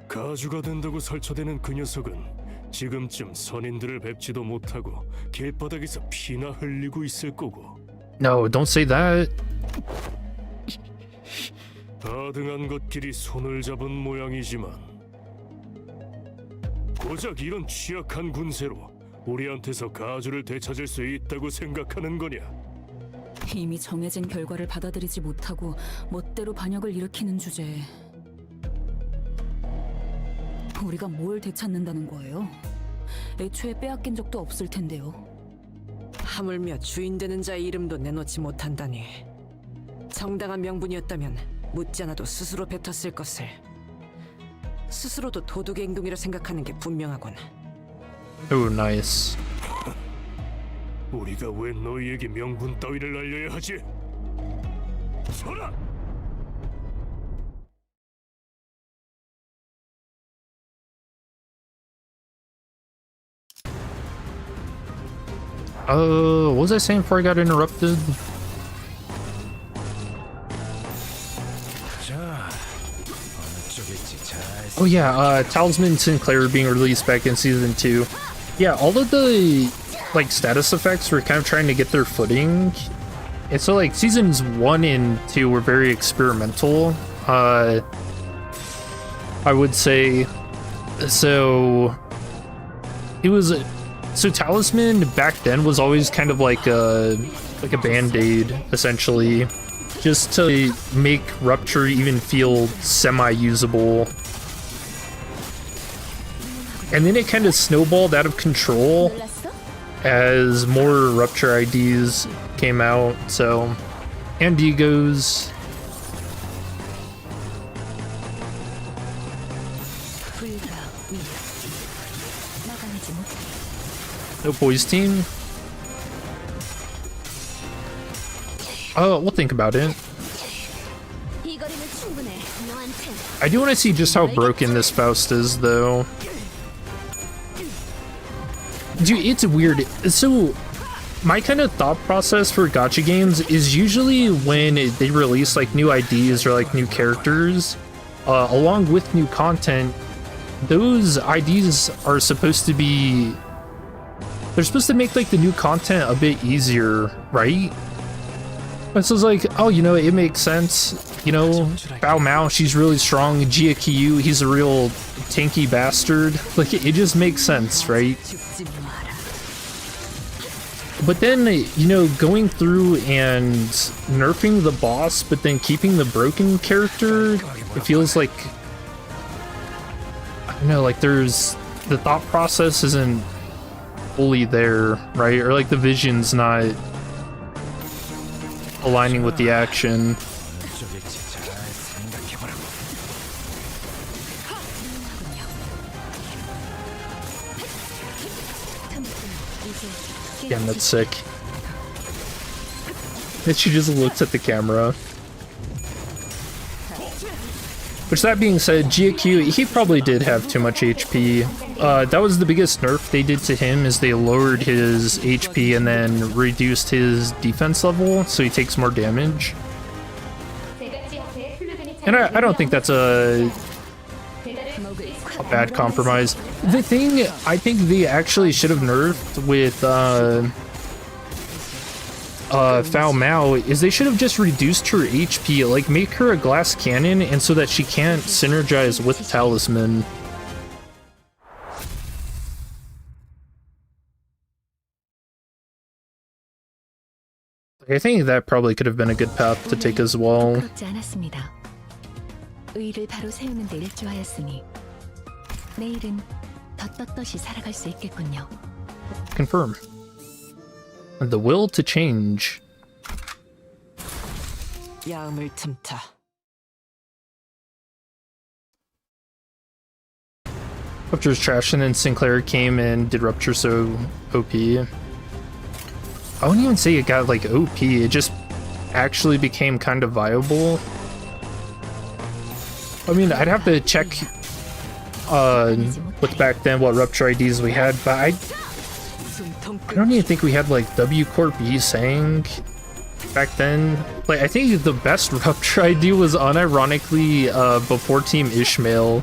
가주가 된다고 설쳐대는 그 녀석은 지금쯤 선인들을 뵙지도 못하고 길바닥에서 피나 흘리고 있을 거고. No, don't say that. 다등한 것끼리 손을 잡은 모양이지만 고작 이런 취약한 군세로 우리한테서 가주를 되찾을 수 있다고 생각하는 거냐? 이미 정해진 결과를 받아들이지 못하고 멋대로 반역을 일으키는 주제에 우리가 뭘 되찾는다는 거예요? 애초에 빼앗긴 적도 없을 텐데요. 하물며 주인 되는 자의 이름도 내놓지 못한다니. 정당한 명분이었다면 묻지 않아도 스스로 뱉었을 것을. 스스로도 도둑의 행동이라 생각하는 게 분명하군. Oh, nice. 우리가 왜 너희에게 명분 따위를 알려야 하지? 서라! What was I saying before I got interrupted? Oh yeah, Talisman Sinclair being released back in season 2. Yeah, all of the like status effects were kind of trying to get their footing. And so like seasons 1 and 2 were very experimental. I would say. So it was so Talisman back then was always kind of like a band-aid essentially, just to make Rupture even feel semi-usable. And then it kind of snowballed out of control as more Rupture IDs came out, so, and Egos. No boys team? We'll think about it. I do want to see just how broken this Faust is, though. Dude, it's weird. So, my kind of thought process for gacha games is usually when they release like new IDs or like new characters, along with new content, those IDs are supposed to be... They're supposed to make like the new content a bit easier, right? So it's like, oh, you know, it makes sense. You know, Bao Mao, she's really strong. Jia Qiyu, he's a real tanky bastard. Like, it just makes sense, right? But then, you know, going through and nerfing the boss, but then keeping the broken character, it feels like, I don't know, like there's, the thought process isn't fully there, right? Or like the vision's not aligning with the action. Damn, that's sick. And she just looks at the camera. Which, that being said, GQ, he probably did have too much HP. That was the biggest nerf they did to him, is they lowered his HP and then reduced his defense level, so he takes more damage. And I don't think that's a bad compromise. The thing I think they actually should have nerfed with Foul Mao is they should have just reduced her HP, like make her a glass cannon, and so that she can't synergize with Talisman. I think that probably could have been a good path to take as well. 의의를 바로 세우는 데 일조하였으니 내일은 더 떳떳이 살아갈 수 있겠군요. Confirm. The will to change. 야음을 틈타. Rupture's trash, and then Sinclair came and did Rupture so OP. I wouldn't even say it got like OP, it just actually became kind of viable. I mean, I'd have to check with back then what Rupture IDs we had, but I don't even think we had like W Corp E Zàng back then. Like, I think the best Rupture ID was unironically before Team Ishmael.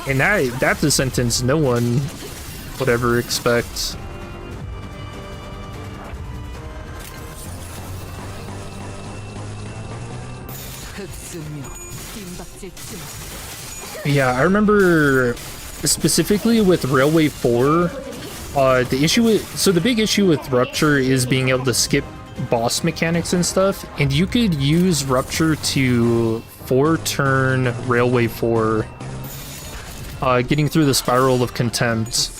And that's a sentence no one would ever expect. Yeah, I remember specifically with Railway 4, the issue with, so the big issue with Rupture is being able to skip boss mechanics and stuff, and you could use Rupture to 4-turn Railway 4, getting through the Spiral of Contempt.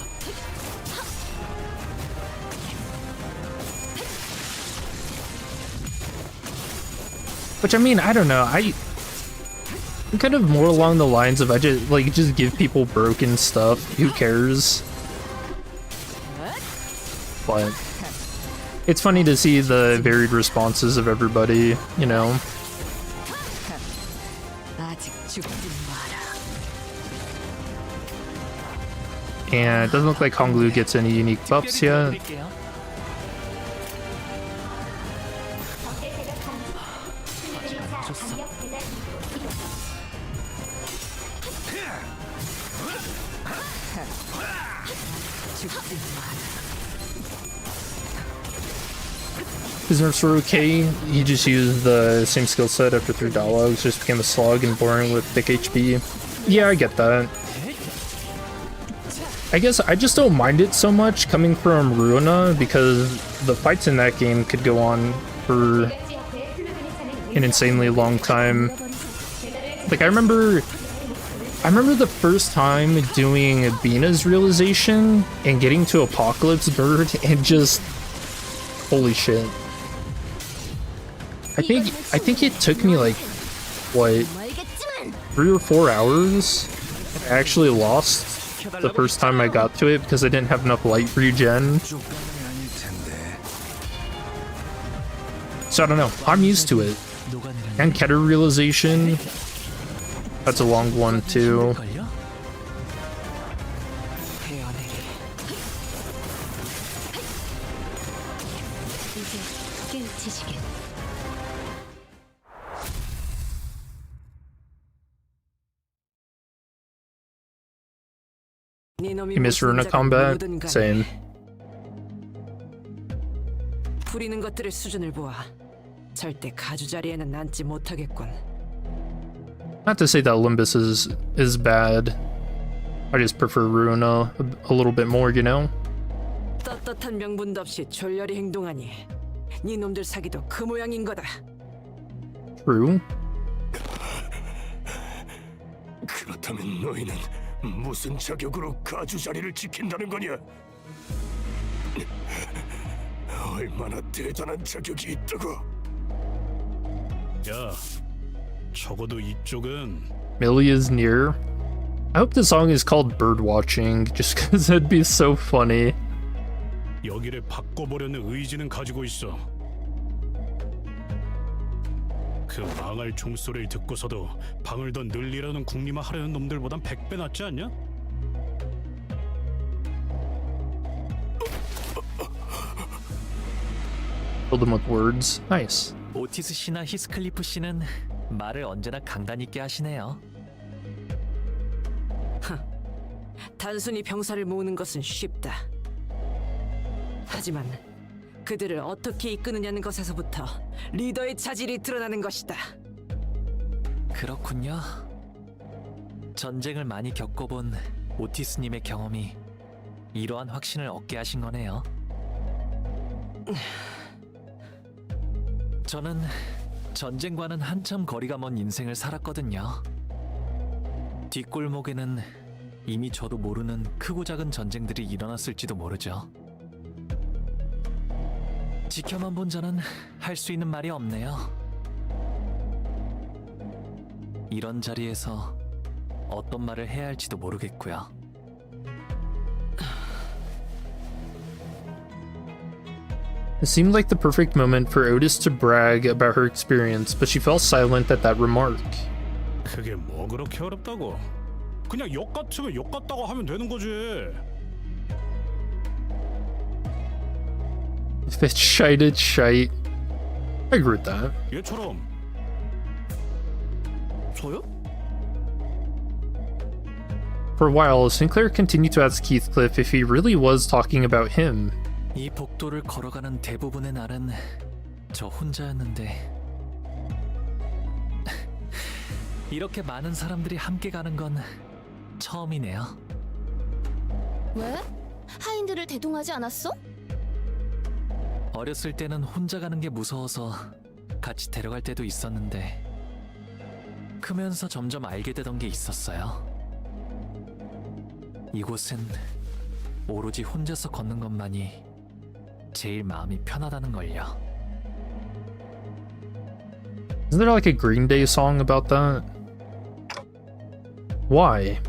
Which, I mean, I don't know, I'm kind of more along the lines of I just give people broken stuff, who cares? But it's funny to see the varied responses of everybody, you know? And it doesn't look like Honglu gets any unique buffs yet. His nerfs were okay, he just used the same skill set after 3 dialogues, just became a slog and boring with thick HP. Yeah, I get that. I guess I just don't mind it so much coming from Ruina, because the fights in that game could go on for an insanely long time. Like, I remember the first time doing Bina's realization and getting to Apocalypse Bird and just, holy shit. I think it took me like, what, 3 or 4 hours? I actually lost the first time I got to it because I didn't have enough light regen. So I don't know, I'm used to it. And Keter realization, that's a long one too. You miss Runa combat? Same. 부리는 것들의 수준을 보아 절대 가주 자리에는 앉지 못하겠군. Not to say that Limbus is bad. I just prefer Ruina a little bit more, you know? 떳떳한 명분도 없이 졸렬히 행동하니 네 놈들 사기도 그 모양인 거다. True. 그렇다면 너희는 무슨 자격으로 가주 자리를 지킨다는 거냐? 얼마나 대단한 자격이 있다고? 야, 적어도 이쪽은 Millie is near. I hope the song is called Birdwatching, just because that'd be so funny. 여기를 바꿔보려는 의지는 가지고 있어. 그 망할 종소리를 듣고서도 방을 더 늘리라는 궁리만 하려는 놈들보단 100배 낫지 않냐? Fill them with words. Nice. 오티스 씨나 히스클리프 씨는 말을 언제나 강단 있게 하시네요. 단순히 병사를 모으는 것은 쉽다. 하지만 그들을 어떻게 이끄느냐는 것에서부터 리더의 자질이 드러나는 것이다. 그렇군요. 전쟁을 많이 겪어본 오티스님의 경험이 이러한 확신을 얻게 하신 거네요. 저는 전쟁과는 한참 거리가 먼 인생을 살았거든요. 뒷골목에는 이미 저도 모르는 크고 작은 전쟁들이 일어났을지도 모르죠. 지켜만 본 저는 할 수 있는 말이 없네요. 이런 자리에서 어떤 말을 해야 할지도 모르겠고요. It seemed like the perfect moment for Otis to brag about her experience, but she fell silent at that remark. 그게 뭐 그렇게 어렵다고? 그냥 욕 같으면 욕 같다고 하면 되는 거지. If it's shite, it's shite. I agree with that. 얘처럼. 저요? For a while, Sinclair continued to ask Heathcliff if he really was talking about him. 이 복도를 걸어가는 대부분의 날은 저 혼자였는데 이렇게 많은 사람들이 함께 가는 건 처음이네요. 왜? 하인들을 대동하지 않았어? 어렸을 때는 혼자 가는 게 무서워서 같이 데려갈 때도 있었는데 크면서 점점 알게 되던 게 있었어요. 이곳은 오로지 혼자서 걷는 것만이 제일 마음이 편하다는 걸요. Isn't there like a Green Day song about that? Why?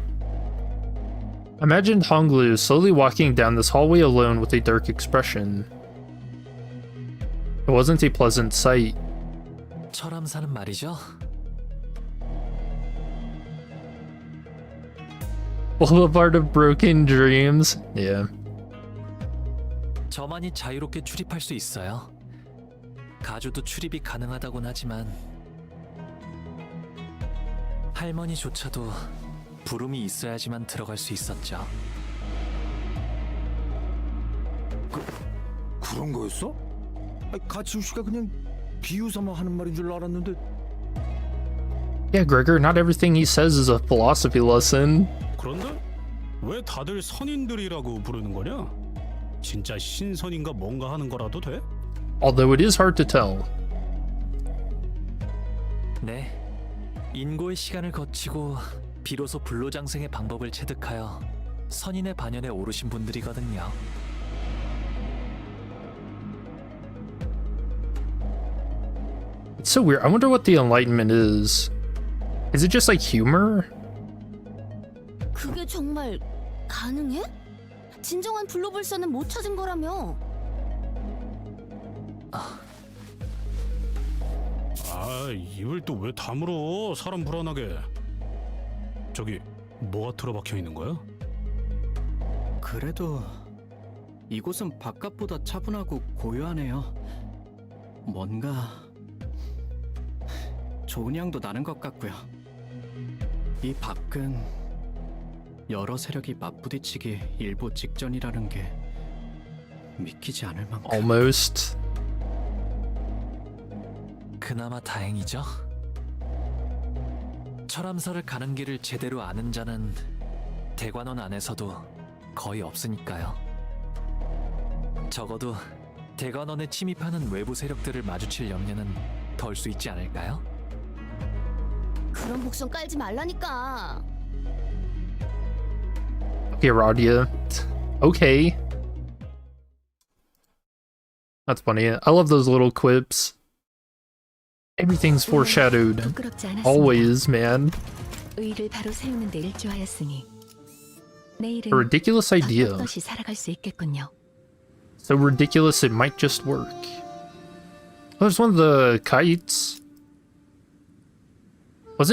I imagined Honglu slowly walking down this hallway alone with a dark expression. It wasn't a pleasant sight. 철암사는 말이죠. Boulevard of Broken Dreams. Yeah. 저만이 자유롭게 출입할 수 있어요. 가주도 출입이 가능하다곤 하지만 할머니조차도 부름이 있어야지만 들어갈 수 있었죠. 그런 거였어? 가치우 씨가 그냥 비유삼아 하는 말인 줄 알았는데. Yeah, Gregor, not everything he says is a philosophy lesson. 그런데 왜 다들 선인들이라고 부르는 거냐? 진짜 신선인가 뭔가 하는 거라도 돼? Although it is hard to tell. 네, 인고의 시간을 거치고 비로소 불로장생의 방법을 체득하여 선인의 반열에 오르신 분들이거든요. It's so weird. I wonder what the Enlightenment is. Is it just like humor? 그게 정말 가능해? 진정한 불로불사는 못 찾은 거라며. 아, 입을 또 왜 다물어? 사람 불안하게. 저기 뭐가 틀어박혀 있는 거야? 그래도 이곳은 바깥보다 차분하고 고요하네요. 뭔가 좋은 향도 나는 것 같고요. 이 밖은 여러 세력이 맞부딪히기 일보 직전이라는 게 믿기지 않을 만큼. Almost. 그나마 다행이죠. 철암사를 가는 길을 제대로 아는 자는 대관원 안에서도 거의 없으니까요. 적어도 대관원에 침입하는 외부 세력들을 마주칠 염려는 덜 수 있지 않을까요? 그런 목숨 깔지 말라니까. Okay, Radia. Okay. That's funny. I love those little quips. Everything's foreshadowed. 부끄럽지 않았습니다. Always, man. 의를 바로 세우는 데 일조하였으니 내일은 A ridiculous idea. 떳떳이 살아갈 수 있겠군요. So ridiculous it might just work. Oh, there's one of the kites. Was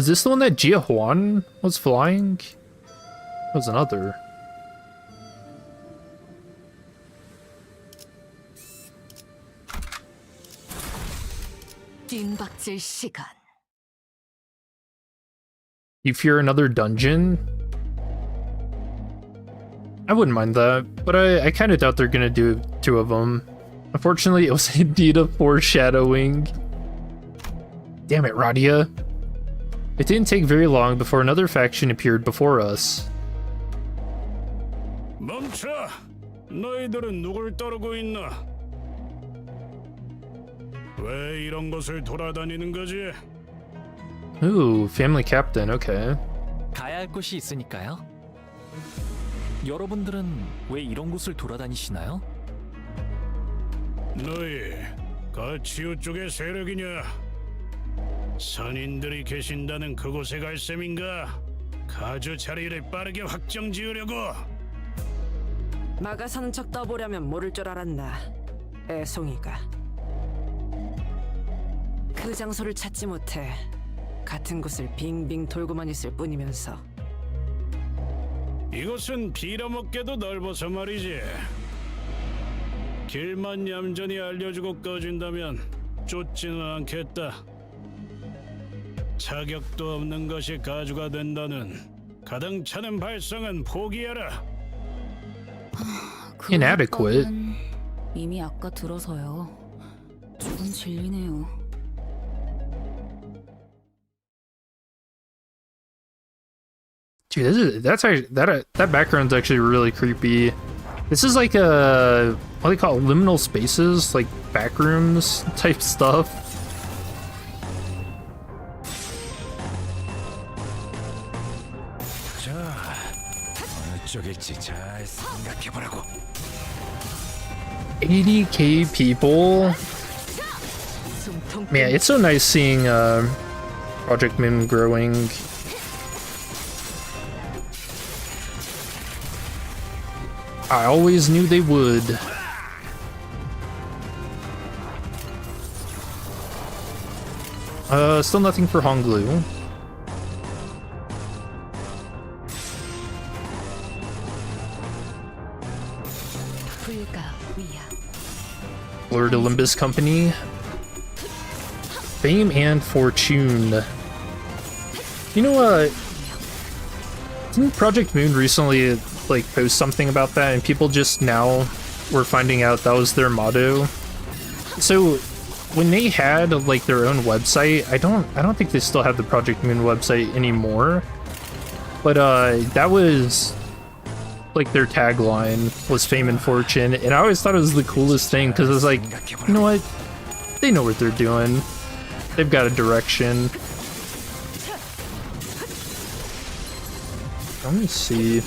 this the one that Jia Huan was flying? That was another. 뜀박질 시간. You fear another dungeon? I wouldn't mind that, but I kind of doubt they're gonna do 2 of them. Unfortunately, it was indeed a foreshadowing. Damn it, Radia. It didn't take very long before another faction appeared before us. 멈춰! 너희들은 누굴 따르고 있나? 왜 이런 곳을 돌아다니는 거지? Ooh, family captain, okay. 가야 할 곳이 있으니까요. 여러분들은 왜 이런 곳을 돌아다니시나요? 너희 가치우 쪽의 세력이냐? 선인들이 계신다는 그곳에 갈 셈인가? 가주 자리를 빠르게 확정 지으려고? 마가 사는 척 떠보려면 모를 줄 알았나. 애송이가. 그 장소를 찾지 못해 같은 곳을 빙빙 돌고만 있을 뿐이면서. 이곳은 빌어먹게도 넓어서 말이지. 길만 얌전히 알려주고 꺼진다면 쫓지는 않겠다. 자격도 없는 것이 가주가 된다는 가당차는 발상은 포기해라. Inadequate. 이미 아까 들어서요. 조금 질리네요. Dude, that background's actually really creepy. This is like a, what do they call it, liminal spaces, like backrooms type stuff. 자, 어느 쪽일지 잘 생각해보라고. 80k people. Man, it's so nice seeing Project Moon growing. I always knew they would. Still nothing for Honglu. Lord Limbus Company. Fame and Fortune. You know, didn't Project Moon recently like post something about that, and people just now were finding out that was their motto? So when they had like their own website, I don't think they still have the Project Moon website anymore, but that was like their tagline was fame and fortune, and I always thought it was the coolest thing because it was like, you know what, they know what they're doing, they've got a direction. Let me see,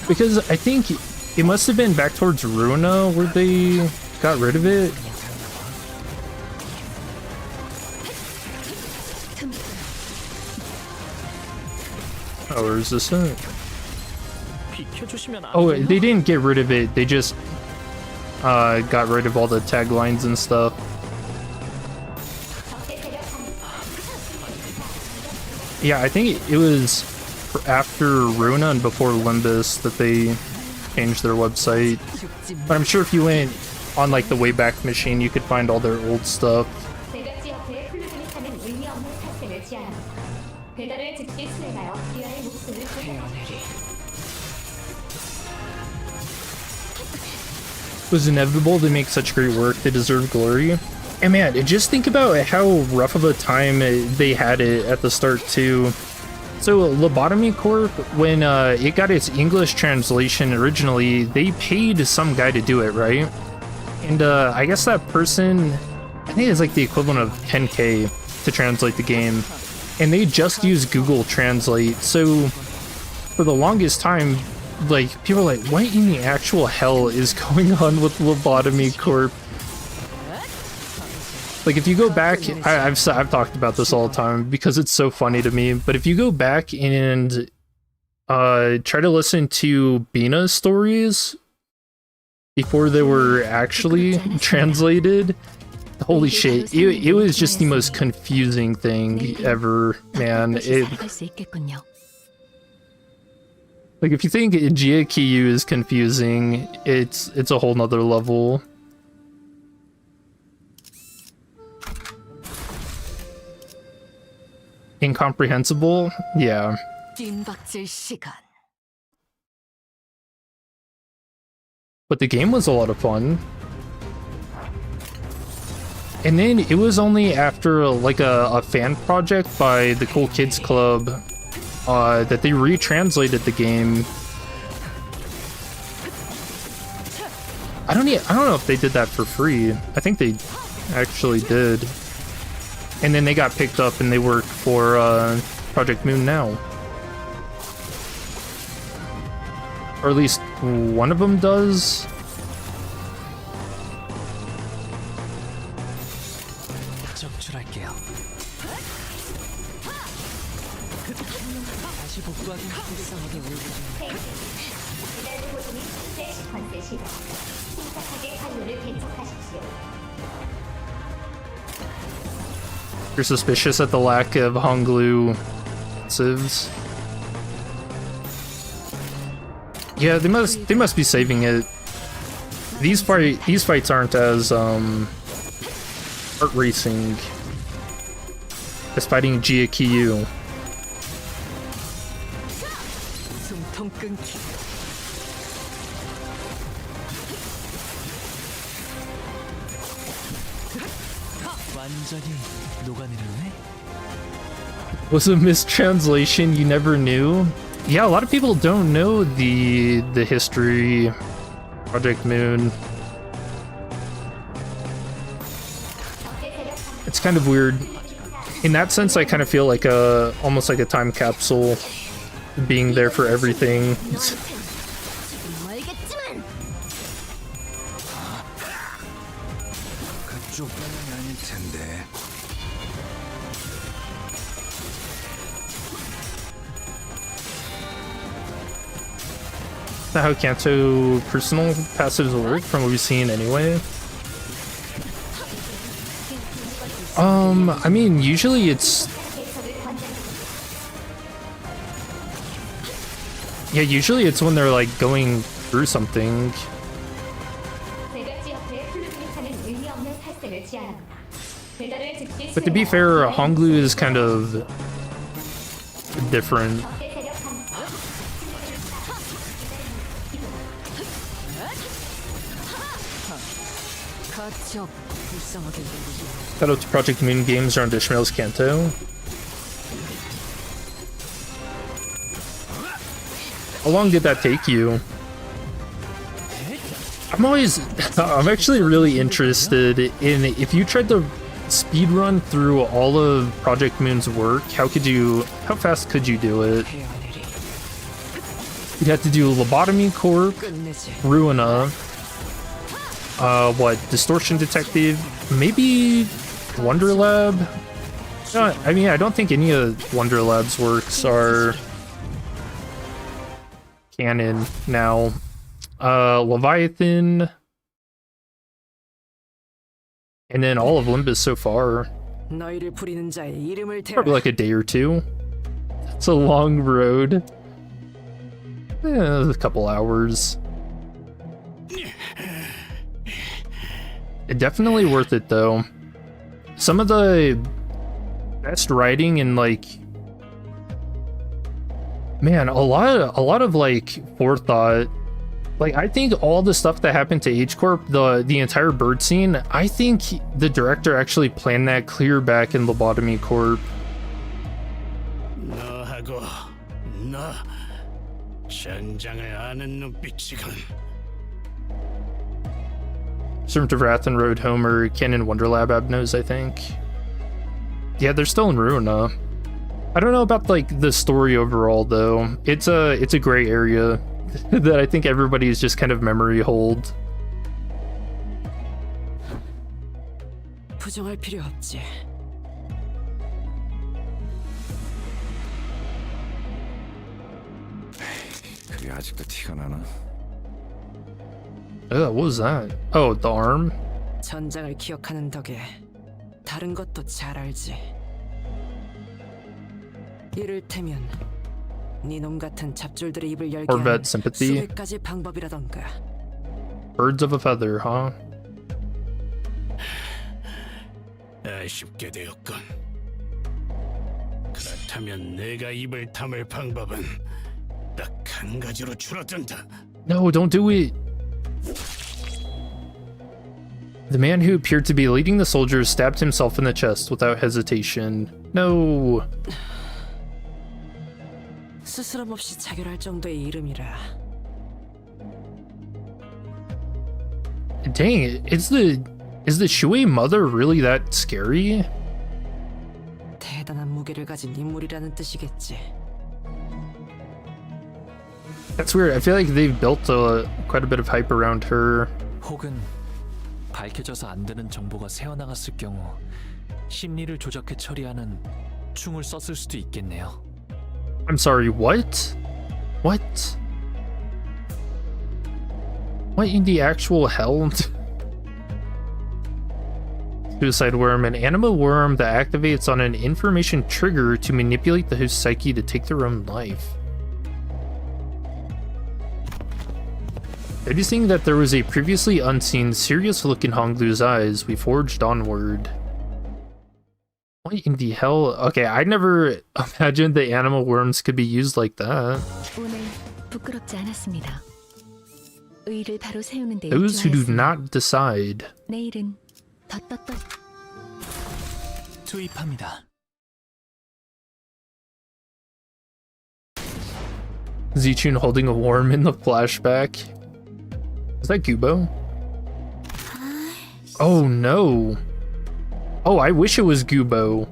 because I think it must have been back towards Runa where they got rid of it. Oh, where is this at? Oh, they didn't get rid of it, they just got rid of all the taglines and stuff. Yeah, I think it was after Runa and before Limbus that they changed their website. But I'm sure if you went on like the Wayback Machine, you could find all their old stuff. It was inevitable to make such great work, they deserve glory. And man, just think about how rough of a time they had it at the start too. So Lobotomy Corp, when it got its English translation originally, they paid some guy to do it, right? And I guess that person, I think it's like the equivalent of 10K to translate the game. And they just use Google Translate. So for the longest time, like, people are like, what in the actual hell is going on with Lobotomy Corp? Like, if you go back, I've talked about this all the time because it's so funny to me, but if you go back and try to listen to Bina's stories before they were actually translated, holy shit, it was just the most confusing thing ever, man. Like, if you think Jiakiyu is confusing, it's a whole nother level. Incomprehensible? Yeah. But the game was a lot of fun. And then it was only after like a fan project by the Cool Kids Club that they retranslated the game. I don't know if they did that for free. I think they actually did. And then they got picked up and they work for Project Moon now. Or at least one of them does. You're suspicious at the lack of Honglu civs. Yeah, they must be saving it. These fights aren't as heart racing as fighting Jiakiyu. Was a mistranslation you never knew? Yeah, a lot of people don't know the history Project Moon. It's kind of weird. In that sense, I kind of feel like almost like a time capsule, being there for everything. Is that how Canto personal passives work from what we've seen anyway? I mean, usually it's... Yeah, usually it's when they're like going through something. But to be fair, Honglu is kind of different. Shout out to Project Moon Games around Ishmael's Canto. How long did that take you? I'm actually really interested in if you tried to speedrun through all of Project Moon's work, how fast could you do it? You'd have to do Lobotomy Corp, Ruina, Distortion Detective, maybe Wonder Lab? No, I mean, I don't think any of Wonder Lab's works are canon now. Leviathan, and then all of Limbus so far. Probably like a day or two. It's a long road. A couple hours. Definitely worth it though. Some of the best writing and like, man, a lot of like forethought. Like, I think all the stuff that happened to H-Corp, the entire bird scene, I think the director actually planned that clear back in Lobotomy Corp. 뭐라고? 너 전장을 아는 눈빛이군. Servant of Wrath and Road Homer, Canon Wonderlab Abnos, I think. Yeah, they're still in Ruina. I don't know about like the story overall though. It's a gray area that I think everybody is just kind of memory hold. 부정할 필요 없지. 그게 아직도 티가 나나? What was that? Oh, the arm? 전장을 기억하는 덕에 다른 것도 잘 알지. 이를테면 네놈 같은 잡졸들의 입을 열게 Or 하는 vet sympathy? 수백 가지 방법이라던가. Birds of a feather, huh? 아쉽게 되었군. 그렇다면 내가 입을 다물 방법은 딱 한 가지로 줄어든다. No, don't do it. The man who appeared to be leading the soldiers stabbed himself in the chest without hesitation. No. 스스럼 없이 자결할 정도의 이름이라. Dang it, is the Shui mother really that scary? 대단한 무게를 가진 인물이라는 뜻이겠지. That's weird. I feel like they've built quite a bit of hype around her. 혹은 밝혀져서 안 되는 정보가 새어나갔을 경우 심리를 조작해 처리하는 충을 썼을 수도 있겠네요. I'm sorry, what? What? What in the actual hell? Suicide worm, an animal worm that activates on an information trigger to manipulate the host's psyche to take their own life. Noticing that there was a previously unseen, serious look in Honglu's eyes, we forged onward. What in the hell? Okay, I never imagined the animal worms could be used like that. 오늘 부끄럽지 않았습니다. 의를 바로 세우는 데 Those who do 일조하였습니다. not decide. 내일은 덧덧덧. 투입합니다. Zichun holding a worm in the flashback. Is that Gubo? Oh no. Oh, I wish it was Gubo.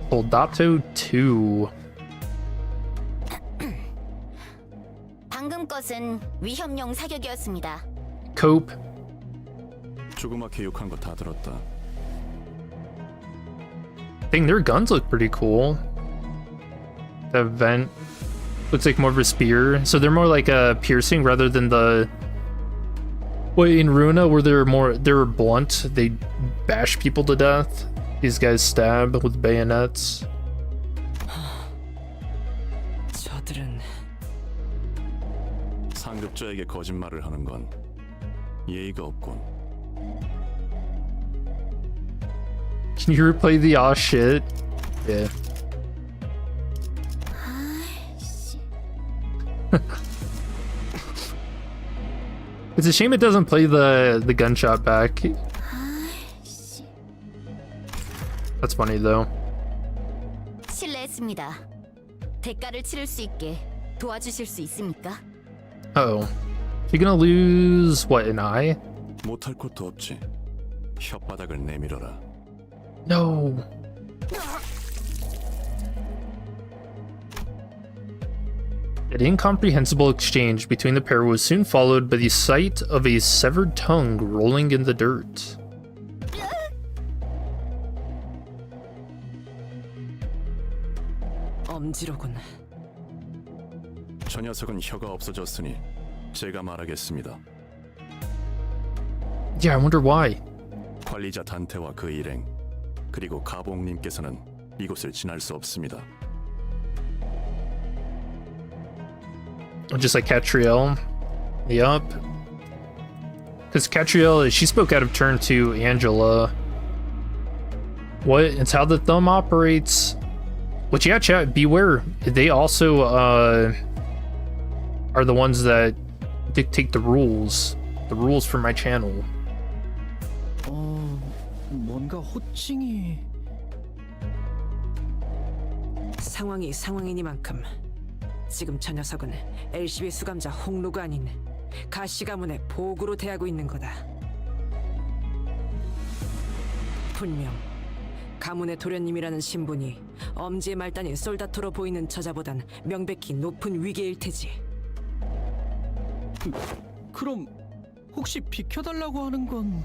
Soldato 2. 방금 것은 위협용 사격이었습니다. Cope. 조그맣게 욕한 거 다 들었다. Dang, their guns look pretty cool. The vent looks like more of a spear, so they're more like a piercing rather than the. Wait, in Runa, where they're blunt, they bash people to death. These guys stab with bayonets. 저들은 상급자에게 거짓말을 하는 건 예의가 없군. Can you replay the aw shit? Yeah. It's a shame it doesn't play the gunshot back. That's funny though. 실례했습니다. 대가를 치를 수 있게 도와주실 수 있습니까? Uh-oh. You're gonna lose, what, an eye? 못할 것도 없지. 혓바닥을 내밀어라. No. An incomprehensible exchange between the pair was soon followed by the sight of a severed tongue rolling in the dirt. 엄지로군. 저 녀석은 혀가 없어졌으니 제가 말하겠습니다. Yeah, I wonder why. 관리자 단테와 그 일행 그리고 가봉님께서는 이곳을 지날 수 없습니다. Just like Catriel. Yup. Because Catriel, she spoke out of turn to Angela. What? It's how the thumb operates. Which, yeah, chat, beware. They also are the ones that dictate the rules. The rules for my channel. 뭔가 호칭이 상황이 상황이니만큼 지금 저 녀석은 LCB 수감자 홍로가 아닌 가시 가문의 보구로 대하고 있는 거다. 분명 가문의 도련님이라는 신분이 엄지의 말단인 솔다토로 보이는 저자보단 명백히 높은 위계일 테지. 그럼 혹시 비켜달라고 하는 건?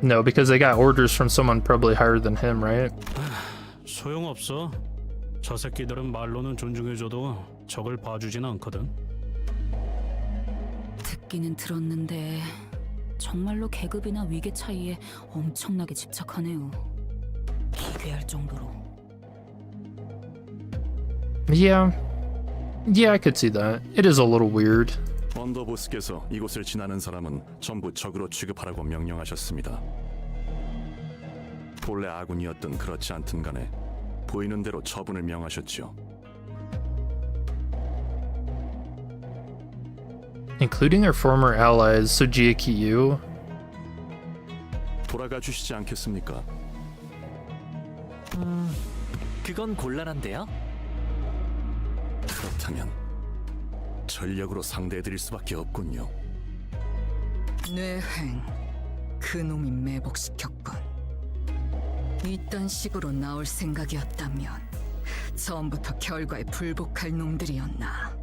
No, because they got orders from someone probably higher than him, right? 소용없어. 저 새끼들은 말로는 존중해줘도 적을 봐주진 않거든. 듣기는 들었는데 정말로 계급이나 위계 차이에 엄청나게 집착하네요. 기괴할 정도로. Yeah, I could see that. It is a little weird. 언더보스께서 이곳을 지나는 사람은 전부 적으로 취급하라고 명령하셨습니다. 본래 아군이었든 그렇지 않든 간에 보이는 대로 처분을 명하셨죠. Including our former allies, Sojia Kiyu. 돌아가 주시지 않겠습니까? 그건 곤란한데요? 그렇다면 전력으로 상대해드릴 수밖에 없군요. 뇌행, 그놈이 매복시켰군. 이딴 식으로 나올 생각이었다면 처음부터 결과에 불복할 놈들이었나.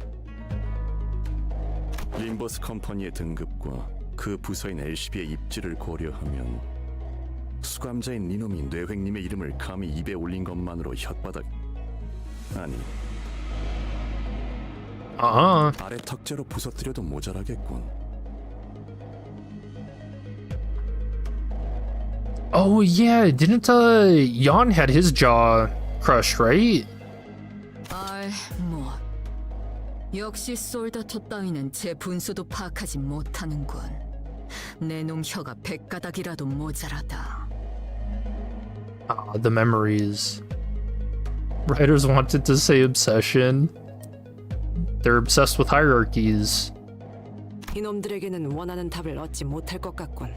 림버스 컴퍼니의 등급과 그 부서인 LCB의 입지를 고려하면 수감자인 이놈이 뇌획님의 이름을 감히 입에 올린 것만으로 혓바닥 아니 아래 턱재로 부서뜨려도 모자라겠군. Oh yeah, didn't Jan had his jaw crushed, right? 뭐 역시 솔다토 따위는 제 분수도 파악하지 못하는군. 내 놈 혀가 100가닥이라도 모자라다. The memories. Writers wanted to say obsession. They're obsessed with hierarchies. 이놈들에게는 원하는 답을 얻지 못할 것 같군.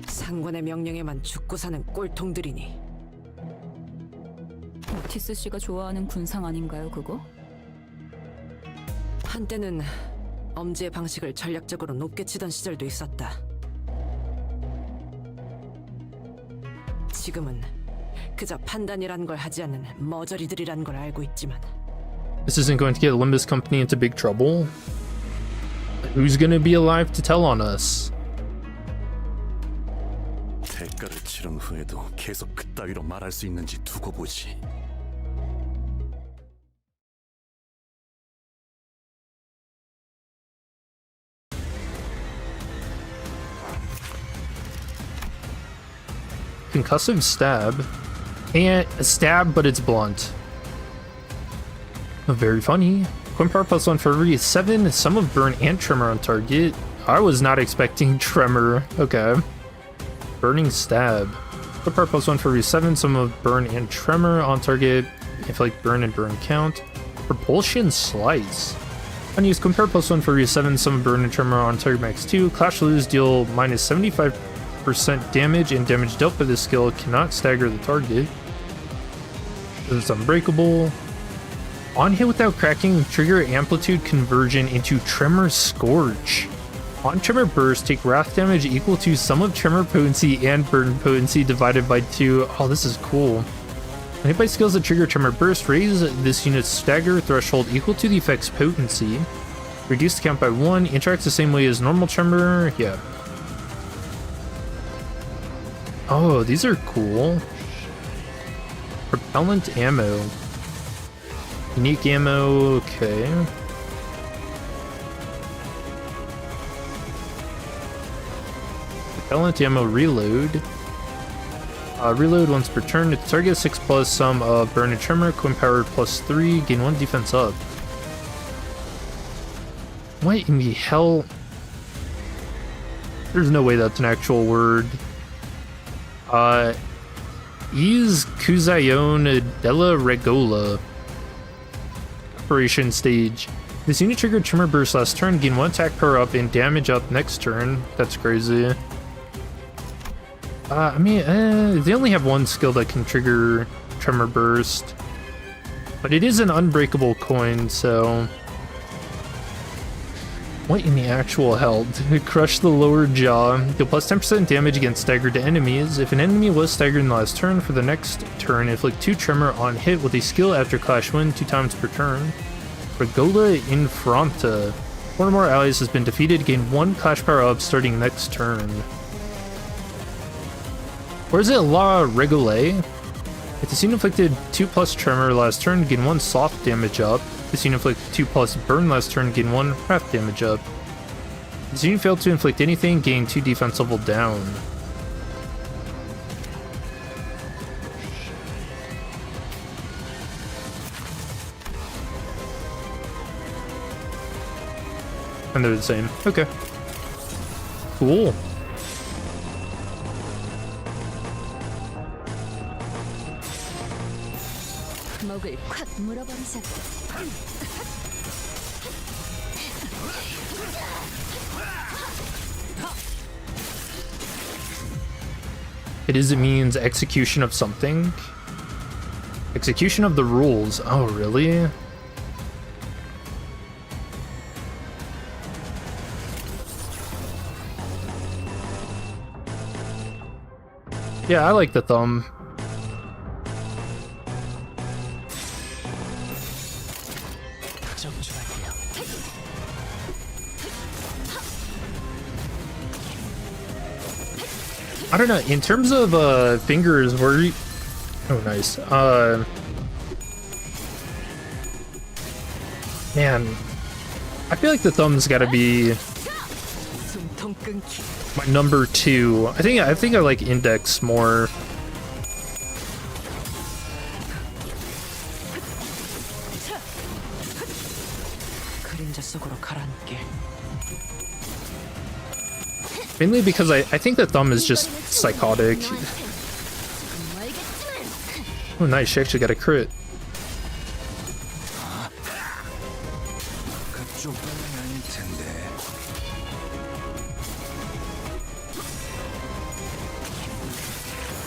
상관의 명령에만 죽고 사는 꼴통들이니. 오티스 씨가 좋아하는 군상 아닌가요, 그거? 한때는 엄지의 방식을 전략적으로 높게 치던 시절도 있었다. 지금은 그저 판단이란 걸 하지 않는 머저리들이란 걸 알고 있지만. This isn't going to get Limbus Company into big trouble. Who's gonna be alive to tell on us? 대가를 치른 후에도 계속 그따위로 말할 수 있는지 두고 보지. Concussive stab. And a stab, but it's blunt. Very funny. Coin power +1 for every 7. Some of burn and tremor on target. I was not expecting tremor. Okay. Burning stab. Coin power +1 for every 7. Some of burn and tremor on target. I feel like burn and burn count. Propulsion slice. Unused coin power +1 for every 7. Some of burn and tremor on target max 2. Clash lose deal -75% damage, and damage dealt by this skill cannot stagger the target. This is unbreakable. On hit without cracking, trigger amplitude conversion into Tremor Scorch. On Tremor Burst, take wrath damage equal to sum of Tremor potency and burn potency divided by 2. Oh, this is cool. When hit by skills that trigger Tremor Burst, raise this unit's stagger threshold equal to the effect's potency. Reduce the count by 1. Interacts the same way as normal Tremor. Yeah. Oh, these are cool. Propellant ammo. Unique ammo, okay. Propellant ammo reload. Reload once per turn. Its target 6+ sum of burn and tremor. Coin power +3. Gain 1 defense up. What in the hell? There's no way that's an actual word. Is Kuzayon della Regola. Operation stage. This unit triggered Tremor Burst last turn, gain 1 attack power up and damage up next turn. That's crazy. I mean, they only have one skill that can trigger Tremor Burst. But it is an unbreakable coin, so... What in the actual hell? Crush the lower jaw. Deal plus 10% damage against staggered enemies. If an enemy was staggered in the last turn, for the next turn, inflict 2 tremor on hit with a skill after Clash Wind 2 times per turn. Regola Infranta. One or more allies has been defeated. Gain 1 Clash power up starting next turn. Or is it La Regole? If the scene inflicted 2+ tremor last turn, gain 1 soft damage up. If the scene inflicted 2+ burn last turn, gain 1 half damage up. If the scene failed to inflict anything, gain 2 defense level down. And they're the same. Okay. Cool. 목을 콱 물어버리자. It is, it means execution of something. Execution of the rules. Oh, really? Yeah, I like the thumb. I don't know, in terms of fingers, were you... Oh, nice. Man, I feel like the thumb's gotta be my number 2. I think I like index more. Mainly because I think the thumb is just psychotic. Oh, nice, she actually got a crit.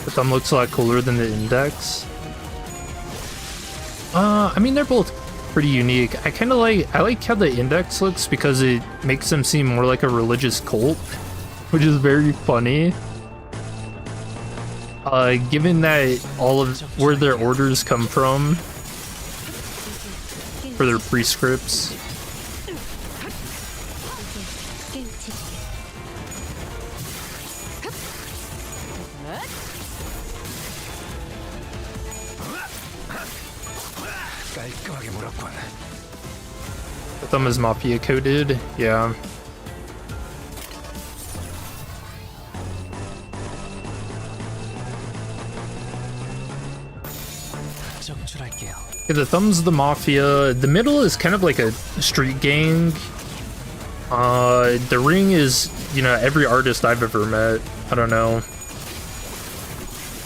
The thumb looks a lot cooler than the index. I mean, they're both pretty unique. I like how the index looks because it makes them seem more like a religious cult, which is very funny. Given that all of where their orders come from for their prescripts. The thumb is mafia coded, yeah. Yeah, the thumb's the mafia. The middle is kind of like a street gang. The ring is, you know, every artist I've ever met. I don't know.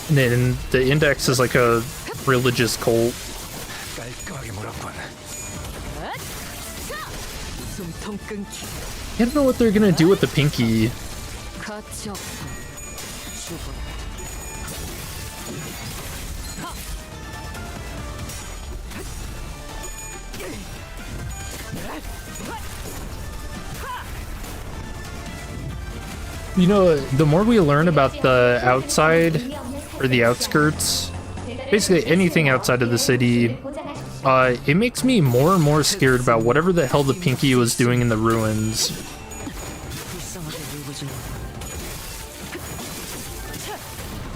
And then the index is like a religious cult. I don't know what they're gonna do with the pinky. You know, the more we learn about the outside, or the outskirts, basically anything outside of the city, it makes me more and more scared about whatever the hell the Pinky was doing in the ruins.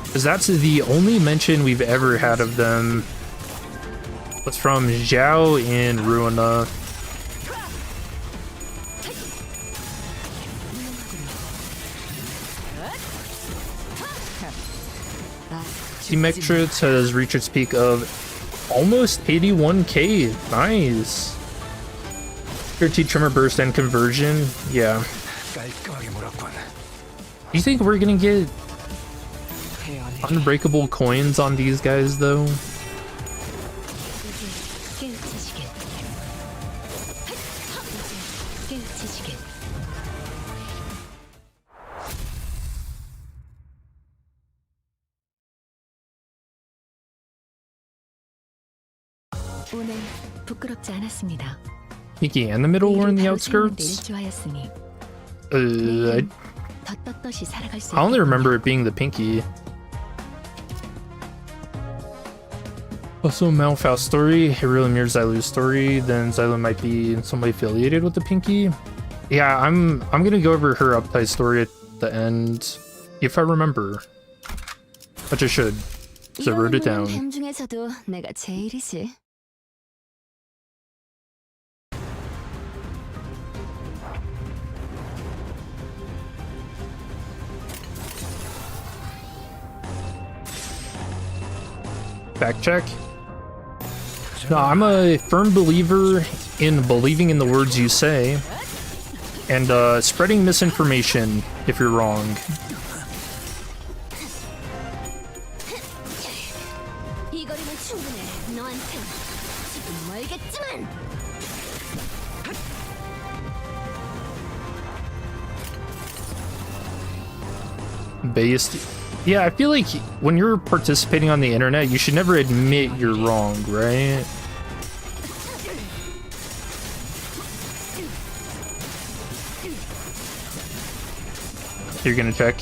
Because that's the only mention we've ever had of them. Was from Zhao in Ruina. Team Metrics has reached its peak of almost 81k. Nice. Guaranteed Tremor Burst and Conversion. Yeah. Do you think we're gonna get unbreakable coins on these guys though? 오늘 부끄럽지 않았습니다. Pinky and the middle or in the outskirts? 일조하였으니 I 더 떳떳이 살아갈 수 only 있겠군요. remember it being the Pinky. Also, Malphite's story, it really mirrors Xylu's story, then Xylu might be in some way affiliated with the Pinky. Yeah, I'm gonna go over her uptight story at the end, if I remember. Which I should, so I wrote it down. 뱀 중에서도 내가 제일이지. Fact check. No, I'm a firm believer in believing in the words you say and spreading misinformation if you're wrong. 이 거리면 충분해. 너한테 지금 멀겠지만. Based. Yeah, I feel like when you're participating on the internet, you should never admit you're wrong, right? You're gonna check.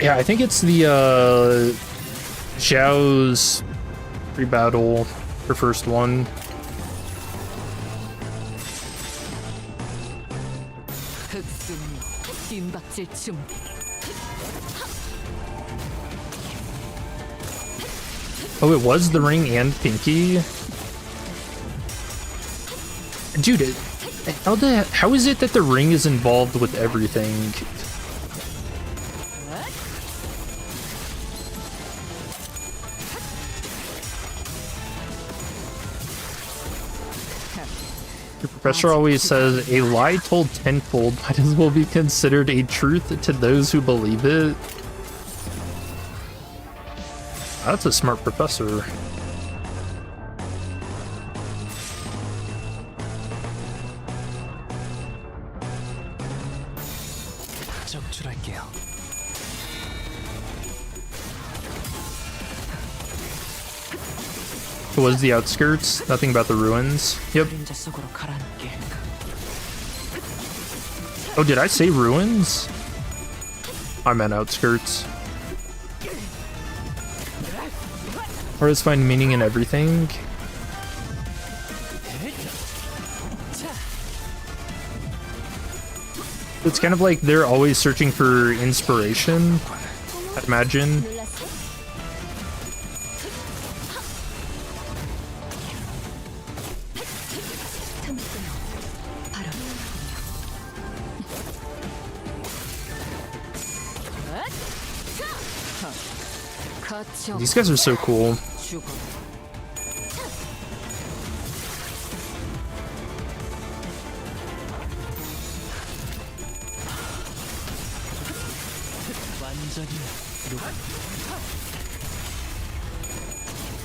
Yeah, I think it's the Xiao's pre-battle, her first one. Oh, it was the ring and Pinky? Dude, how is it that the ring is involved with everything? The professor always says, a lie told tenfold might as well be considered a truth to those who believe it. That's a smart professor. 적출할게요. It was the outskirts, nothing about the ruins. Yep. Oh, did I say ruins? I meant outskirts. Artists find meaning in everything. It's kind of like they're always searching for inspiration, I'd imagine. These guys are so cool.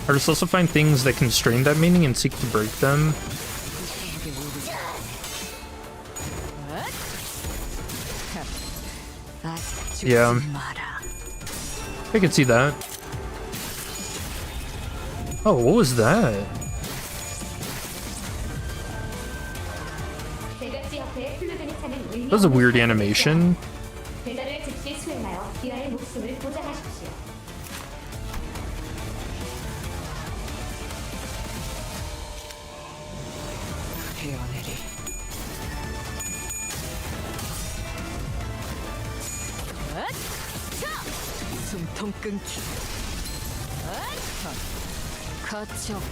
Artists also find things that constrain that meaning and seek to break them. Yeah. I can see that. Oh, what was that? That was a weird animation.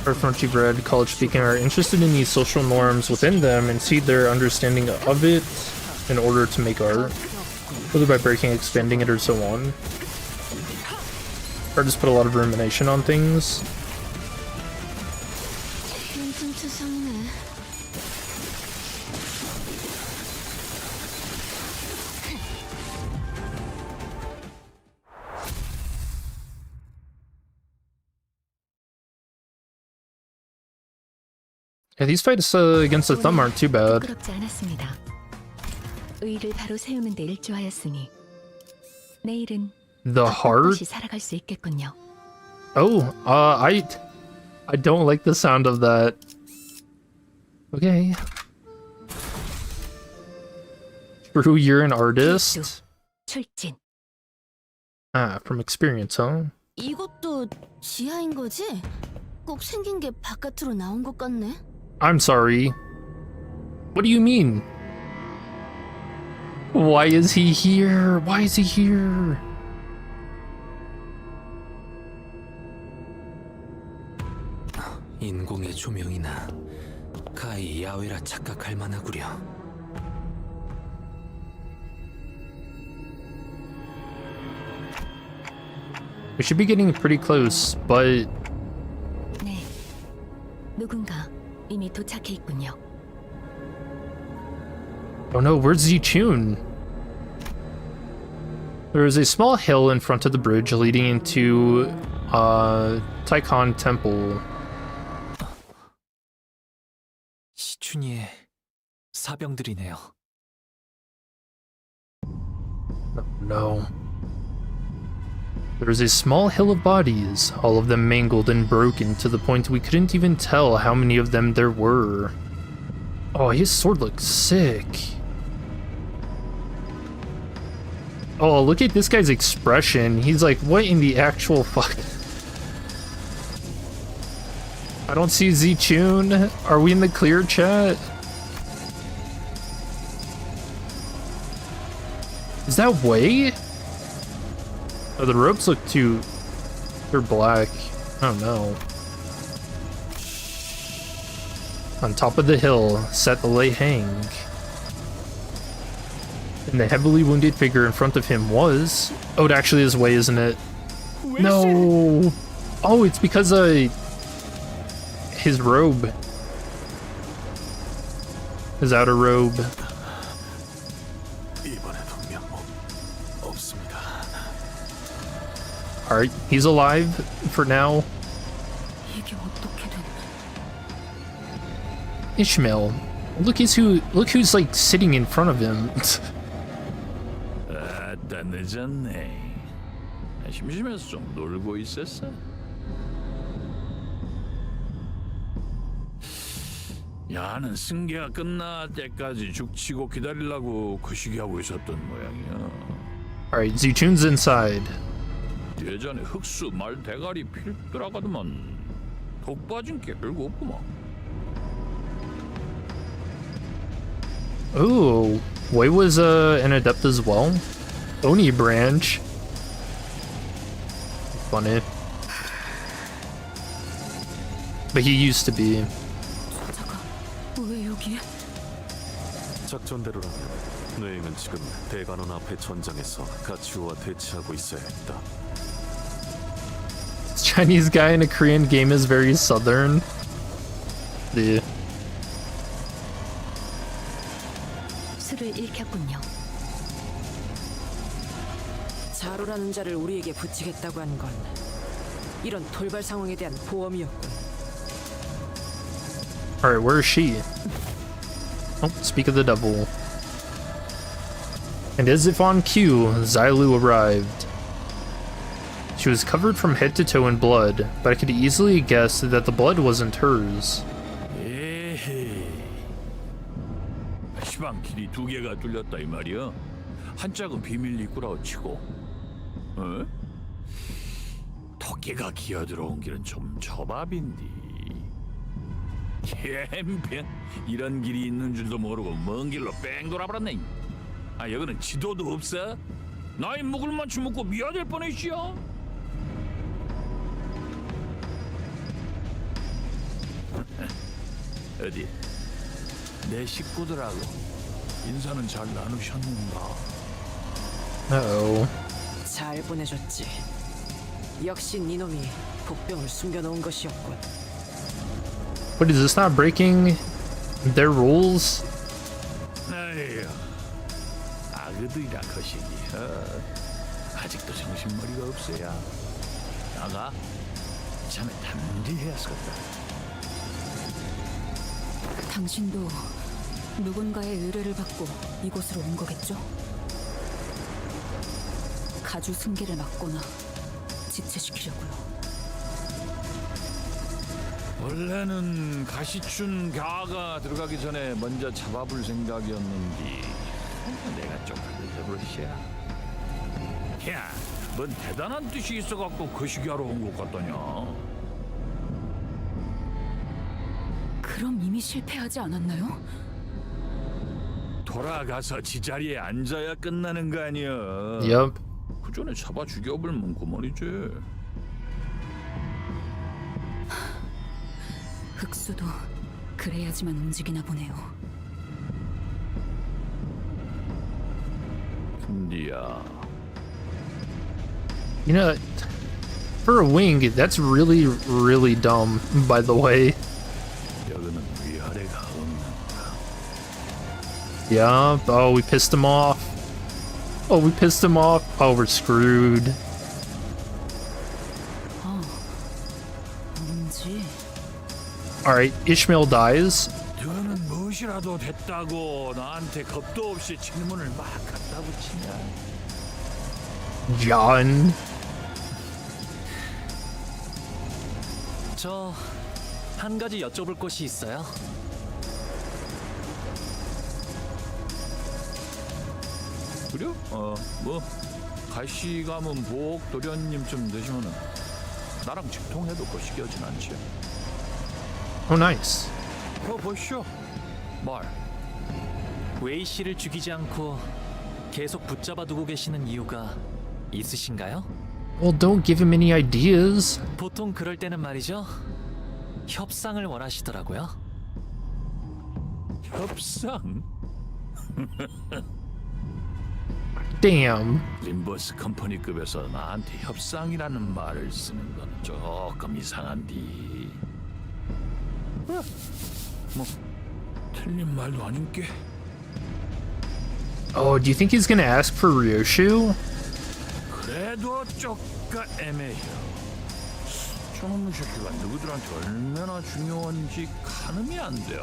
Art from what you've read, college speaking, are interested in these social norms within them and see their understanding of it in order to make art, whether by breaking, expanding it, or so on. Artists put a lot of rumination on things. Yeah, these fights against the thumb aren't too bad. 부끄럽지 않았습니다. 의를 바로 세우는 데 일조하였으니 내일은 The heart? 다시 살아갈 수 있겠군요. Oh, I don't like the sound of that. Okay. True, you're an artist? 출진. Ah, from experience, huh? 이것도 지하인 거지? 꼭 생긴 게 바깥으로 나온 것 같네. I'm sorry. What do you mean? Why is he here? Why is he here? 인공의 조명이나 가히 야외라 착각할 만하구려. We should be getting pretty close, but 네. 누군가 이미 도착해 있군요. oh no, where's Zichun? There is a small hill in front of the bridge leading into Taikon Temple. 시춘이의 사병들이네요. No. There is a small hill of bodies, all of them mangled and broken to the point we couldn't even tell how many of them there were. Oh, his sword looks sick. Oh, look at this guy's expression. He's like, what in the actual fuck? I don't see Zichun. Are we in the clear, chat? Is that Wei? Oh, the ropes look too... they're black. I don't know. On top of the hill sat the Lei Hang. And the heavily wounded figure in front of him was... oh, it actually is Wei, isn't it? No! Oh, it's because his robe. His outer robe. Alright, he's alive for now. Ishmael. Look who's like sitting in front of him. 아따 늦었네. 심심해서 좀 놀고 있었어? 야는 승계가 끝날 때까지 죽치고 기다리려고 거시기하고 있었던 모양이야. Alright, Zichun's inside. 예전에 흑수 말 대가리 필 들어가더만 독 빠진 게 별거 없구만. Ooh, Wei was an adept as well. Oni branch. Funny. But he used to be. 왜 여기에? 작전대로라면 뇌행은 지금 대관원 앞의 전장에서 가치우와 대치하고 있어야 했다. This Chinese guy in a Korean game is very southern. Yeah. 술을 잃혔군요. 자루라는 자를 우리에게 붙이겠다고 한 건 이런 돌발 상황에 대한 보험이었군. Alright, where is she? Oh, speak of the devil. And as if on cue, Xilu arrived. She was covered from head to toe in blood, but I could easily guess that the blood wasn't hers. 에헤이. 시방 길이 두 개가 뚫렸다 이 말이야. 한 짝은 비밀 입구라고 치고, 어? 토끼가 기어들어온 길은 좀 저밥인디. 캠pen 이런 길이 있는 줄도 모르고 먼 길로 뺑 돌아버렸네. 아 여기는 지도도 없어? 나이 묵을 만치 묵고 미아될 뻔했지요. 어디 내 식구들하고 인사는 잘 나누셨는가? Uh-oh. 잘 보내줬지. 역시 니놈이 복병을 숨겨놓은 것이었군. What is this, not breaking their rules? 에휴, 아그들이라 거시기. 아직도 정신머리가 없어야. 나가 참에 담대해야겠다. 당신도 누군가의 의뢰를 받고 이곳으로 온 거겠죠? 가주 승계를 막거나 지체시키려고요. 원래는 가시춘 가가 들어가기 전에 먼저 잡아볼 생각이었는데 내가 좀 늦어버렸어. 야, 뭔 대단한 뜻이 있어갖고 거시기하러 온 것 같더냐. 그럼 이미 실패하지 않았나요? 돌아가서 지자리에 앉아야 끝나는 거 아니야. Yup. 그 전에 잡아 죽여버리면 그만이지. 흑수도 그래야지만 움직이나 보네요. 근데야, You know, for a wing, that's really, really dumb, by the way. 여기는 위아래가 없는가. Yeah, oh, we pissed him off. Oh, we pissed him off. Oh, we're screwed. 뭔지. Alright, Ishmael dies. 너는 무엇이라도 됐다고 나한테 겁도 없이 질문을 막 갖다 붙이냐. John. 저 한 가지 여쭤볼 것이 있어요. 그래? 뭐 가시 가문 보옥 도련님쯤 되시면은 나랑 직통해도 거시기하진 않지. Oh, nice. 보시오. 말. 웨이 씨를 죽이지 않고 계속 붙잡아 두고 계시는 이유가 있으신가요? Well, don't give him any ideas. 보통 그럴 때는 말이죠. 협상을 원하시더라고요. 협상? Damn. 림버스 컴퍼니급에서 나한테 협상이라는 말을 쓰는 건 조금 이상한디. 뭐 틀린 말도 아닌게. Oh, do you think he's gonna ask for Ryoshu? 그래도 쪼까 애매해요. 저놈의 새끼가 누구들한테 얼마나 중요한지 가늠이 안 돼.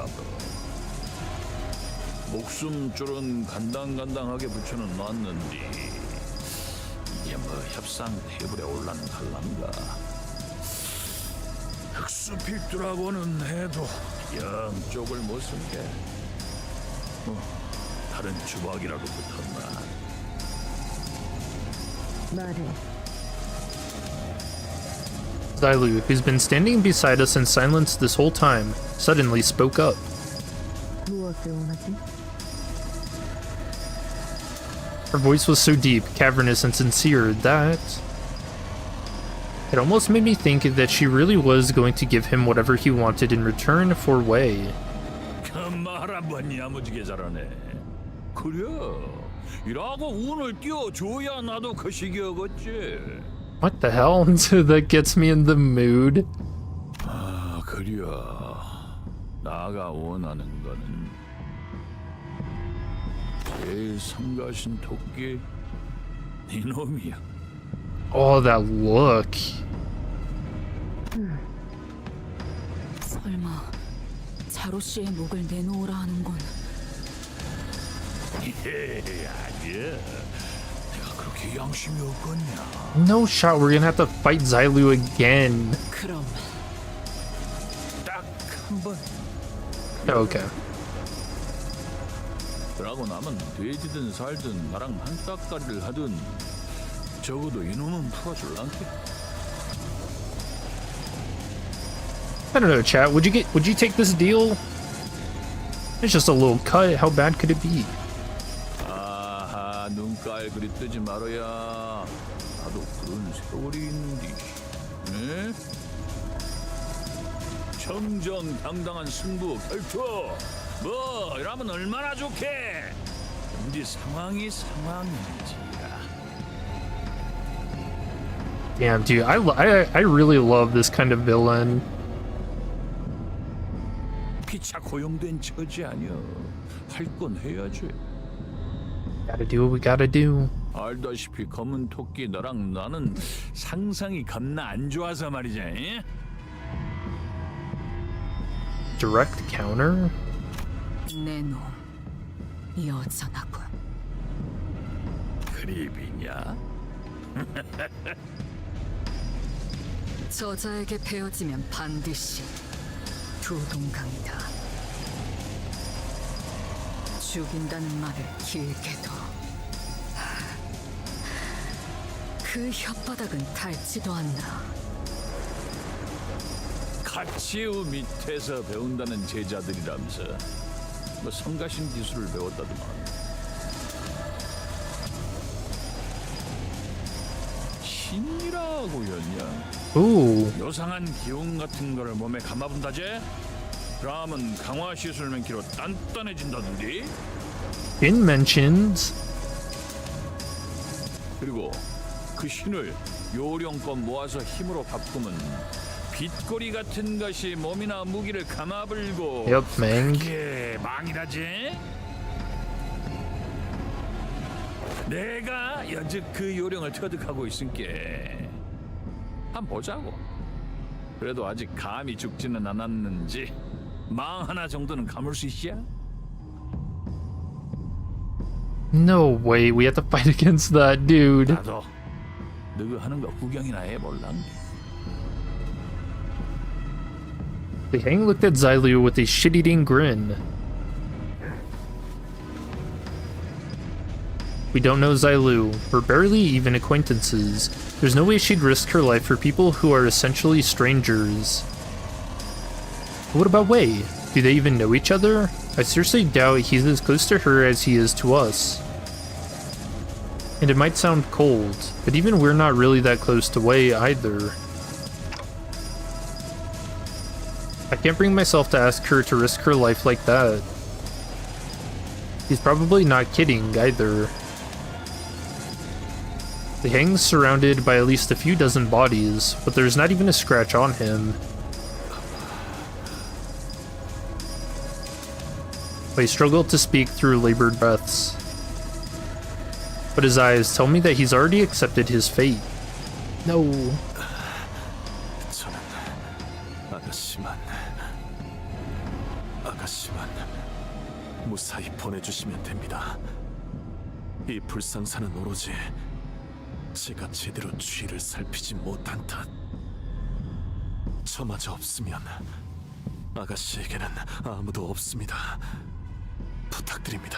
목숨줄은 간당간당하게 붙여는 놨는데 이게 뭐 협상 테이블에 올라는 갈란가. 흑수필두라고는 해도 영 쪽을 못 쓴 게 다른 주박이라도 붙었나. 말해. Zailu, who's been standing beside us in silence this whole time, suddenly spoke up. 무엇을 원하지? Her voice was so deep, cavernous, and sincere that it almost made me think that she really was going to give him whatever he wanted in return for Wei. 그 말 한번 야무지게 잘하네. 그래, 이라고 운을 띄워줘야 나도 거시기하겠지. What the hell? That gets me in the mood. 아, 그래. 나가 원하는 거는 제일 성가신 토끼 이놈이야. Oh, that look. 설마 자로 씨의 목을 내놓으라 하는 건 아니야. 내가 그렇게 양심이 없겠냐. No shot, we're gonna have to fight Zailu again. 그럼 딱 한 번. Okay. 그러고 나면 돼지든 살든 나랑 한따까리를 하든 적어도 이놈은 풀어줄란게. I don't know, chat. Would you take this deal? It's just a little cut. How bad could it be? 아하, 눈깔 그리 뜨지 말아야. 나도 그런 세월이 있는디. 네? 정정당당한 승부 결투. 뭐 이러면 얼마나 좋게. 근데 상황이 상황인지라. Damn, dude, I really love this kind of villain. 피차 고용된 처지 아니야. 할 건 해야지. Gotta do what we gotta do. 알다시피 검은 토끼 너랑 나는 상상이 겁나 안 좋아서 말이지. 에? Direct counter? 내놈 여전하군. 그립이냐? 저자에게 베어지면 반드시 두 동강이다. 죽인다는 말을 길게도 그 혓바닥은 닳지도 않나. 가치우 밑에서 배운다는 제자들이라면서 뭐 성가신 기술을 배웠다더만. 신이라고였냐? Ooh. 요상한 기운 같은 걸 몸에 감아본다제? 그러면 강화 시술맨키로 단단해진다던데? Been mentioned. 그리고 그 신을 요령껏 모아서 힘으로 바꾸면 빛꼬리 같은 것이 몸이나 무기를 감아불고 Yep, Mang. 그게 망이라지? 내가 여즉 그 요령을 터득하고 있으니께 한번 보자고. 그래도 아직 감이 죽지는 않았는지 망 하나 정도는 감을 수 있냐? No way, we have to fight against that dude. 나도 너그 하는 거 구경이나 해볼랑. The Hang looked at Zailu with a shit-eating grin. We don't know Zailu. We're barely even acquaintances. There's no way she'd risk her life for people who are essentially strangers. What about Wei? Do they even know each other? I seriously doubt he's as close to her as he is to us. And it might sound cold, but even we're not really that close to Wei either. I can't bring myself to ask her to risk her life like that. He's probably not kidding either. The Hang's surrounded by at least a few dozen bodies, but there's not even a scratch on him. He struggled to speak through labored breaths. But his eyes tell me that he's already accepted his fate. No. 저는 아가씨만 무사히 보내주시면 됩니다. 이 불상사는 오로지 제가 제대로 주위를 살피지 못한 탓. 저마저 없으면 아가씨에게는 아무도 없습니다. 부탁드립니다.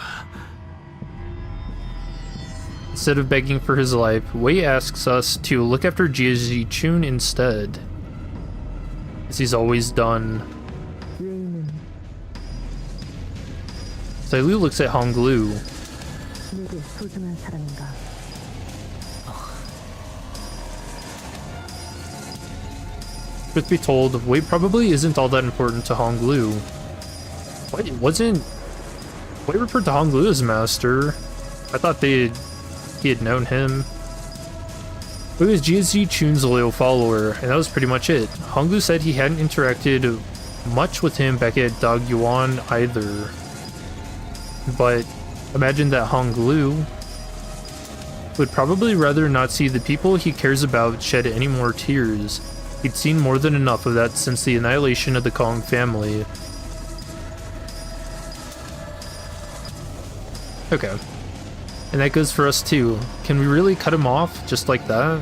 Instead of begging for his life, Wei asks us to look after Jie Chun instead, as he's always done. Zailu looks at Honglu. Truth be told, Wei probably isn't all that important to Honglu. What, wasn't Wei referred to Honglu as master? I thought he had known him. Wei was Jie Chun's loyal follower, and that was pretty much it. Honglu said he hadn't interacted much with him back at Dagyuan either. But imagine that Honglu would probably rather not see the people he cares about shed any more tears. He'd seen more than enough of that since the annihilation of the Kong family. Okay. And that goes for us too. Can we really cut him off just like that?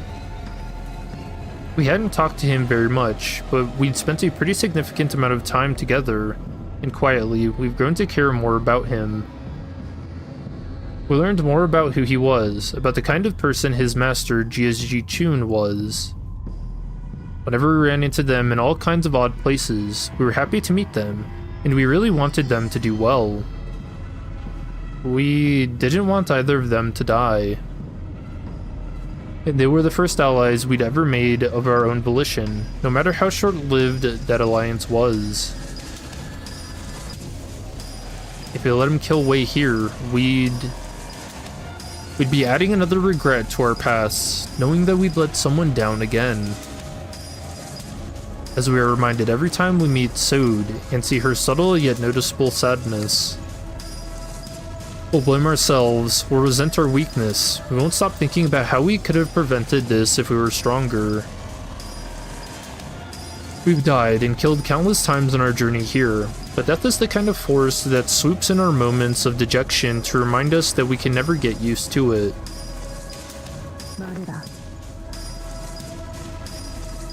We hadn't talked to him very much, but we'd spent a pretty significant amount of time together, and quietly, we've grown to care more about him. We learned more about who he was, about the kind of person his master, Jie Chun, was. Whenever we ran into them in all kinds of odd places, we were happy to meet them, and we really wanted them to do well. We didn't want either of them to die. And they were the first allies we'd ever made of our own volition, no matter how short-lived that alliance was. If we let him kill Wei here, we'd be adding another regret to our past, knowing that we'd let someone down again. As we are reminded every time we meet Sode and see her subtle yet noticeable sadness. We'll blame ourselves, we'll resent our weakness, we won't stop thinking about how we could have prevented this if we were stronger. We've died and killed countless times on our journey here, but death is the kind of force that swoops in our moments of dejection to remind us that we can never get used to it.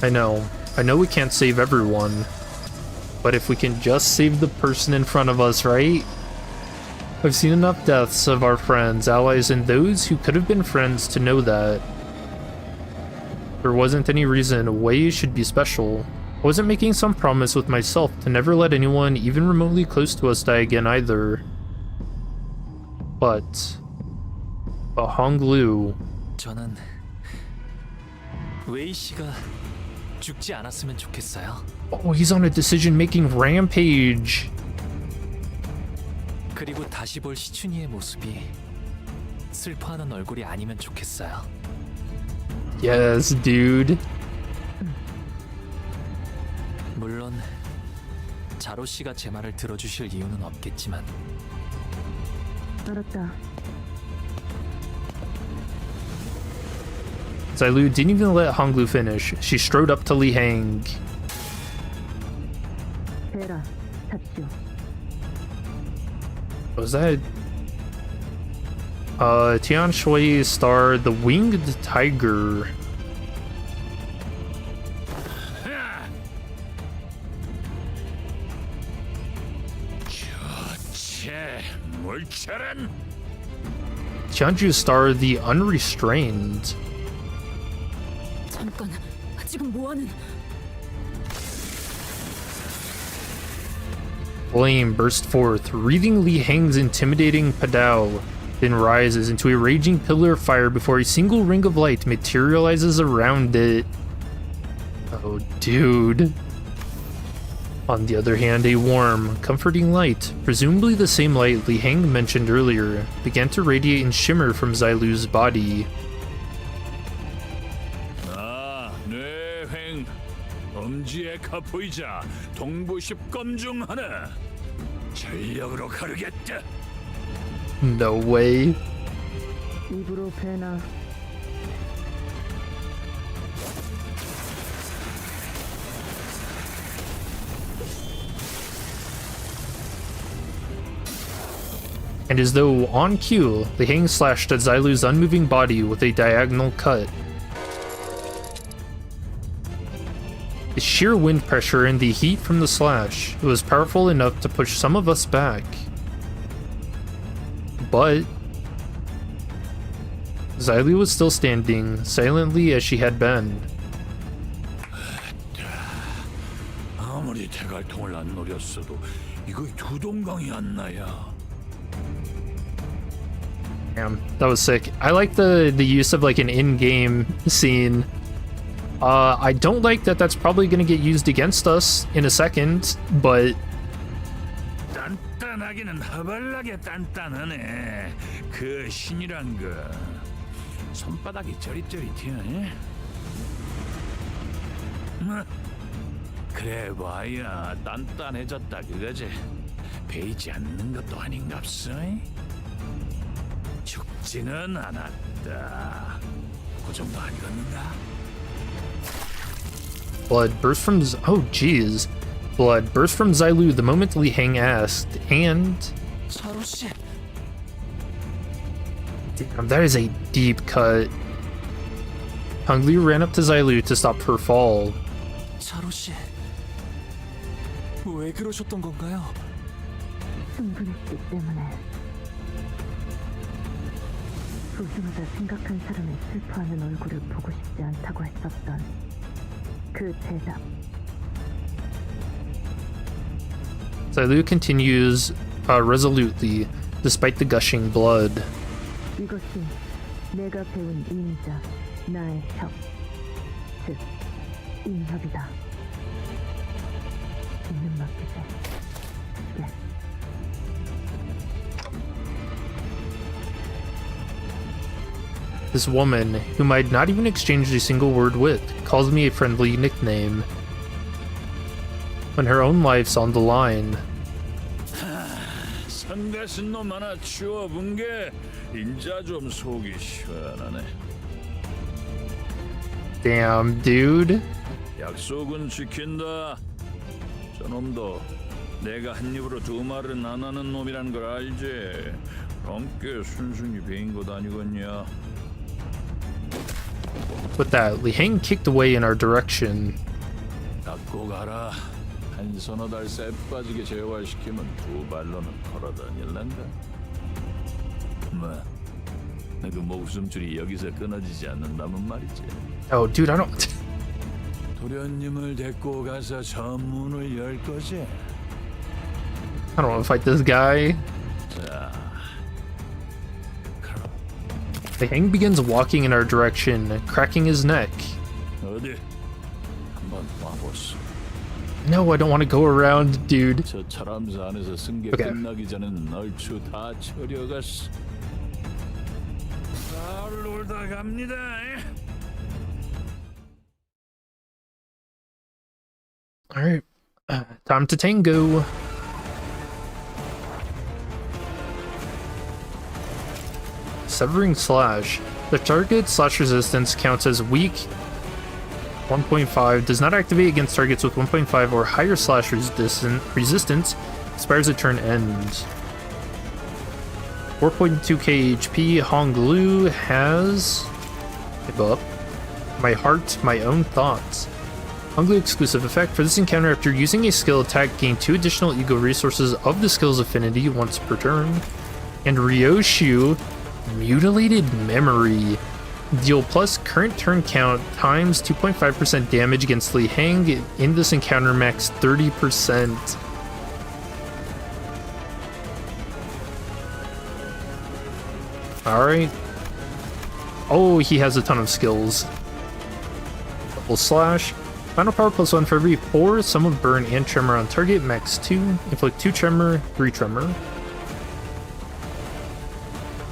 I know we can't save everyone, but if we can just save the person in front of us, right? I've seen enough deaths of our friends, allies, and those who could have been friends to know that there wasn't any reason Wei should be special. I wasn't making some promise with myself to never let anyone even remotely close to us die again either. But Honglu. 저는 웨이 씨가 죽지 않았으면 좋겠어요. Oh, he's on a decision-making rampage. 그리고 다시 볼 시춘이의 모습이 슬퍼하는 얼굴이 아니면 좋겠어요. Yes, dude. 물론 자로 씨가 제 말을 들어주실 이유는 없겠지만. 알았다. Zailu didn't even let Honglu finish. She strode up to Li Hang. 베라, 잡시오. Was that Tian Shui star The Winged Tiger? Tianju star The Unrestrained. 잠깐, 지금 뭐하는? Flame burst forth, wreathing Li Hang's intimidating Padao, then rises into a raging pillar of fire before a single ring of light materializes around it. Oh, dude. On the other hand, a warm, comforting light, presumably the same light Li Hang mentioned earlier, began to radiate and shimmer from Zailu's body. 엄지의 카포이자 동부십검 중 하나 전력으로 가르겠다. No way. 입으로 배나. And as though on cue, Li Hang slashed at Zailu's unmoving body with a diagonal cut. The sheer wind pressure and the heat from the slash, it was powerful enough to push some of us back. But Zailu was still standing, silently as she had been. 아무리 대갈통을 안 노렸어도 이거 두 동강이 안 나야. Damn, that was sick. I like the use of like an in-game scene. I don't like that that's probably going to get used against us in a second, but 단단하기는 허벌나게 단단하네. 그 신이란 거 손바닥이 저릿저릿해. 그래 봐야 단단해졌다 그거지. 베이지 않는 것도 아닌갑소. 죽지는 않았다. 그 정도 아니겠는가? blood burst from blood burst from Zailu the moment Li Hang asked, and damn, that is a deep cut. Honglu ran up to Zailu to stop her fall. 자로 씨, 왜 그러셨던 건가요? 충분했기 때문에. 소중하다 생각한 사람의 슬퍼하는 얼굴을 보고 싶지 않다고 했었던 그 대답. Zailu continues resolutely, despite the gushing blood. 이것이 내가 배운 인자, 나의 협, 즉 인협이다. 믿는 맡기세. Yes. This woman, whom I'd not even exchanged a single word with, calls me a friendly nickname. When her own life's on the line. 성가신 놈 하나 치워본 게 인자 좀 속이 시원하네. Damn, dude. 약속은 지킨다. 저놈도 내가 한 입으로 두 말은 안 하는 놈이란 걸 알지. 함께 순순히 배인 것 아니겠냐. With that, Li Heng kicked away in our direction. 닦고 가라. 한 서너 달 쎄 빠지게 재활시키면 두 발로는 걸어다닐란가? 뭐, 그 목숨줄이 여기서 끊어지지 않는다면 말이지. Oh, dude, I don't. 도련님을 데리고 가서 전문을 열 거지. I don't want to fight this guy. 자, Li Heng begins walking in our direction, cracking his neck. 어디 한번 와보소. No, I don't want to go around, dude. 저 차람사 안에서 승계 Okay. 끝나기 전엔 얼추 다 처려갔어. 잘 놀다 갑니다. Alright, time to tango. Severing Slash. The target slash resistance counts as weak 1.5, does not activate against targets with 1.5 or higher slash resistance, expires at turn end. 4.2k HP, Hong Lu has... Give up. My Heart, My Own Thoughts. Hong Lu exclusive effect. For this encounter, after using a skill attack, gain 2 additional ego resources of the skill's affinity once per turn. And Ryoshu, Mutilated Memory. Deal plus current turn count times 2.5% damage against Li Heng. In this encounter, max 30%. Alright. Oh, he has a ton of skills. Double slash. Final power plus 1 for every 4. Sum of burn and tremor on target. Max 2. Inflict 2 tremor, 3 tremor.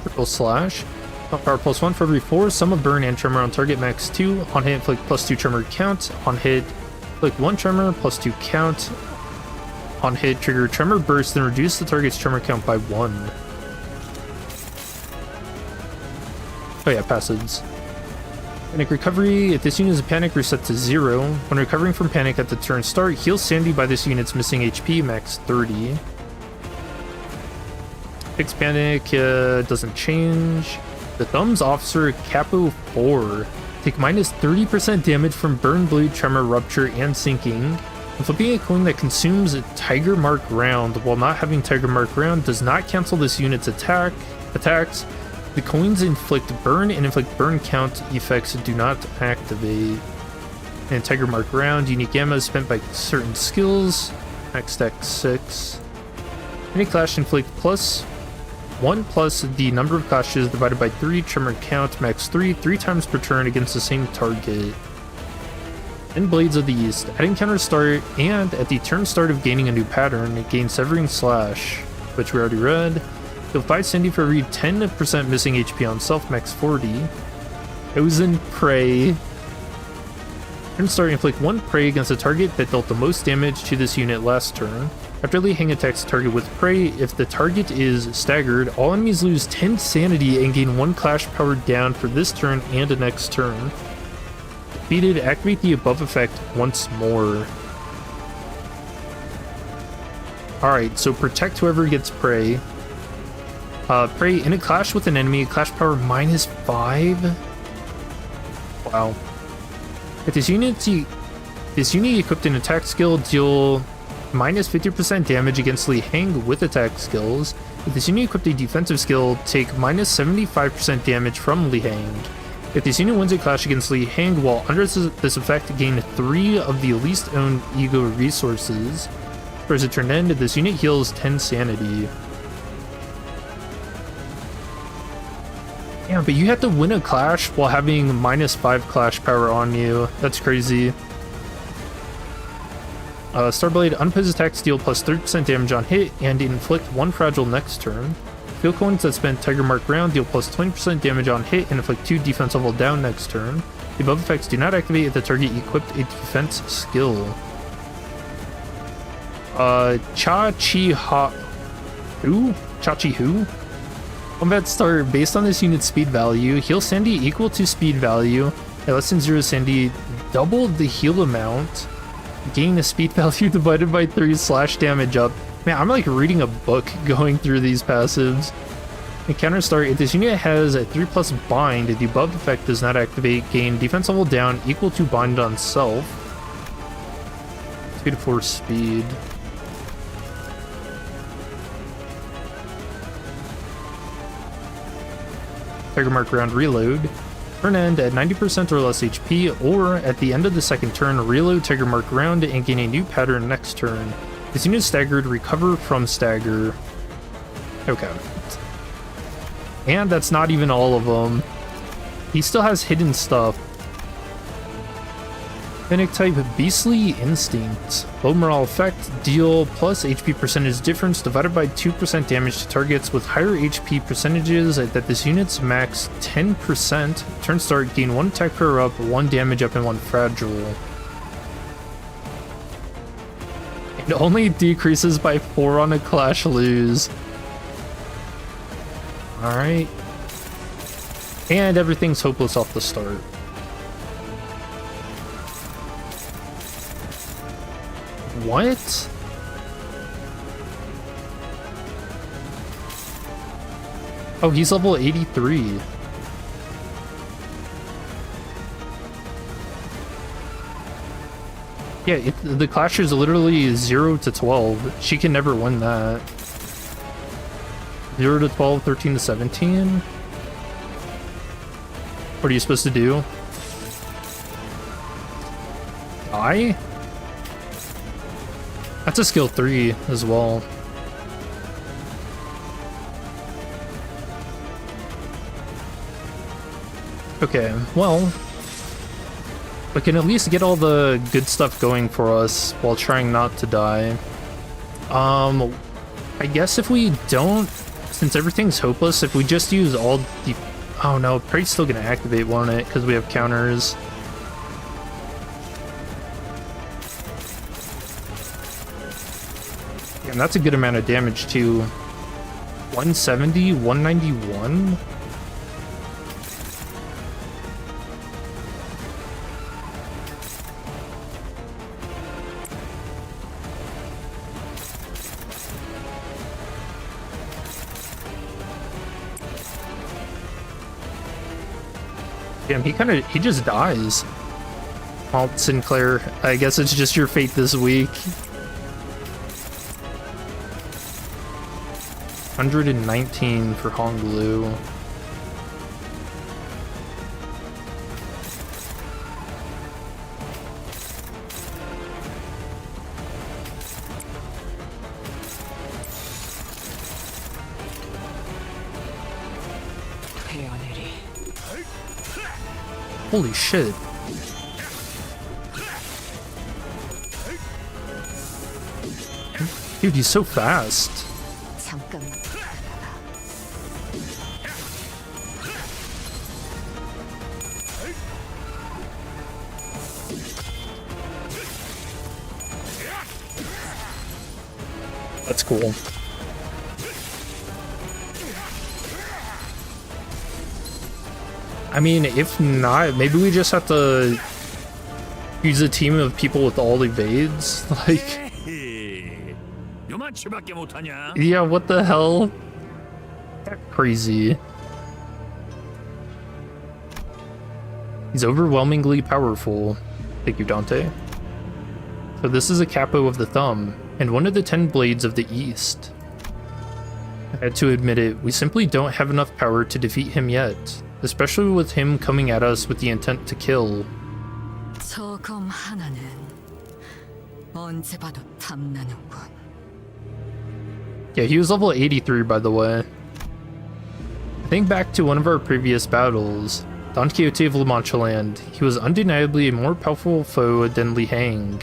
Triple slash. Final power plus 1 for every 4. Sum of burn and tremor on target. Max 2. On hit, inflict plus 2 tremor count. On hit, inflict 1 tremor plus 2 count. On hit, trigger tremor burst, then reduce the target's tremor count by 1. Oh yeah, passives. Panic recovery. If this unit is a panic, reset to 0. When recovering from panic at the turn start, heal Sandy by this unit's missing HP, max 30. Fix panic doesn't change. The Thumbs Officer Capo 4. Take minus 30% damage from burn, bleed, tremor, rupture, and sinking. And flipping a coin that consumes a Tiger Mark round while not having Tiger Mark round does not cancel this unit's attacks. The coins inflict burn and inflict burn count effects do not activate. And Tiger Mark round, unique ammo is spent by certain skills. Max stack 6. Any clash inflict plus 1 plus the number of clashes divided by 3, tremor count, max 3, 3 times per turn against the same target. And Blades of the East. At encounter start and at the turn start of gaining a new pattern, gain Severing Slash, which we already read. Heal 5 Sandy for every 10% missing HP on self, max 40. Ozen Prey. Turn start, inflict 1 prey against a target that dealt the most damage to this unit last turn. After Li Heng attacks the target with prey, if the target is staggered, all enemies lose 10 sanity and gain 1 clash power down for this turn and the next turn. Defeated, activate the above effect once more. Alright, so protect whoever gets prey. Prey in a clash with an enemy, clash power minus 5. Wow. If this unit equipped an attack skill, deal minus 50% damage against Li Heng with attack skills. If this unit equipped a defensive skill, take minus 75% damage from Li Heng. If this unit wins a clash against Li Heng while under this effect, gain 3 of the least owned ego resources. For as a turn end, this unit heals 10 sanity. Yeah, but you have to win a clash while having minus 5 clash power on you. That's crazy. Starblade, unopposed attacks deal plus 30% damage on hit and inflict 1 fragile next turn. Field coins that spend Tiger Mark round deal plus 20% damage on hit and inflict 2 defense level down next turn. The above effects do not activate if the target equipped a defense skill. Cha-Chi-Hu? Combat start based on this unit's speed value. Heal Sandy equal to speed value. At less than 0 Sandy, double the heal amount. Gain the speed value divided by 3 slash damage up. Man, I'm like reading a book going through these passives. Encounter start. If this unit has a 3+ bind, the above effect does not activate. Gain defense level down equal to bind on self. 2 to 4 speed. Tiger Mark round reload. Turn end at 90% or less HP, or at the end of the second turn, reload Tiger Mark round and gain a new pattern next turn. This unit is staggered, recover from stagger. Okay. And that's not even all of them. He still has hidden stuff. Fennec type Beastly Instinct. Low morale effect, deal plus HP percentage difference divided by 2% damage to targets with higher HP percentages that this unit's max 10%. Turn start, gain 1 attack power up, 1 damage up, and 1 fragile. It only decreases by 4 on a clash lose. Alright. And everything's hopeless off the start. What? Oh, he's level 83. Yeah, the clash is literally 0 to 12. She can never win that. 0 to 12, 13 to 17? What are you supposed to do? Die? That's a skill 3 as well. Okay, well, we can at least get all the good stuff going for us while trying not to die. I guess if we don't, since everything's hopeless, if we just use all the... Oh no, Prade's still gonna activate, won't it? Because we have counters. And that's a good amount of damage too. 170, 191? Damn, he just dies. Well, Sinclair, I guess it's just your fate this week. 119 for Honglu. Holy shit. Dude, he's so fast. That's cool. I mean, if not, maybe we just have to use a team of people with all evades. Like, yeah, what the hell? Crazy. He's overwhelmingly powerful. Thank you, Dante. So this is a capo of the thumb, and one of the 10 blades of the east. I had to admit it, we simply don't have enough power to defeat him yet, especially with him coming at us with the intent to kill. Yeah, he was level 83 by the way. Think back to one of our previous battles, Don Quixote of La Mancha Land. He was undeniably a more powerful foe than Li Hang.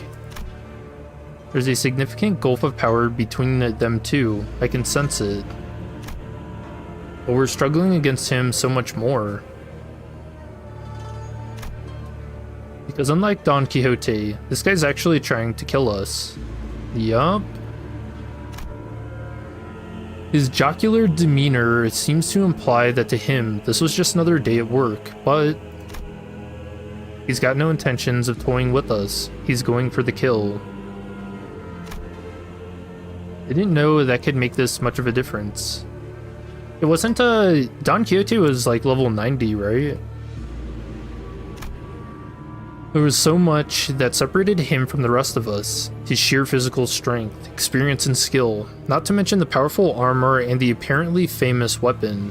There's a significant gulf of power between them two, I can sense it. But we're struggling against him so much more. Because unlike Don Quixote, this guy's actually trying to kill us. Yup. His jocular demeanor seems to imply that to him, this was just another day at work, but he's got no intentions of toying with us. He's going for the kill. I didn't know that could make this much of a difference. It wasn't Don Quixote was like level 90, right? There was so much that separated him from the rest of us. His sheer physical strength, experience, and skill, not to mention the powerful armor and the apparently famous weapon.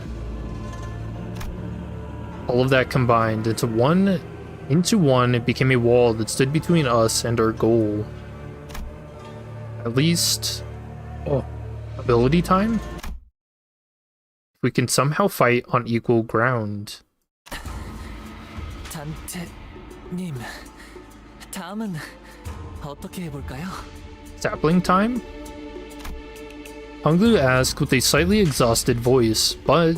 All of that combined into one, it became a wall that stood between us and our goal. At least, ability time? We can somehow fight on equal ground. 단테님, 다음은 어떻게 해볼까요? Sapling time? Honglu asked with a slightly exhausted voice, but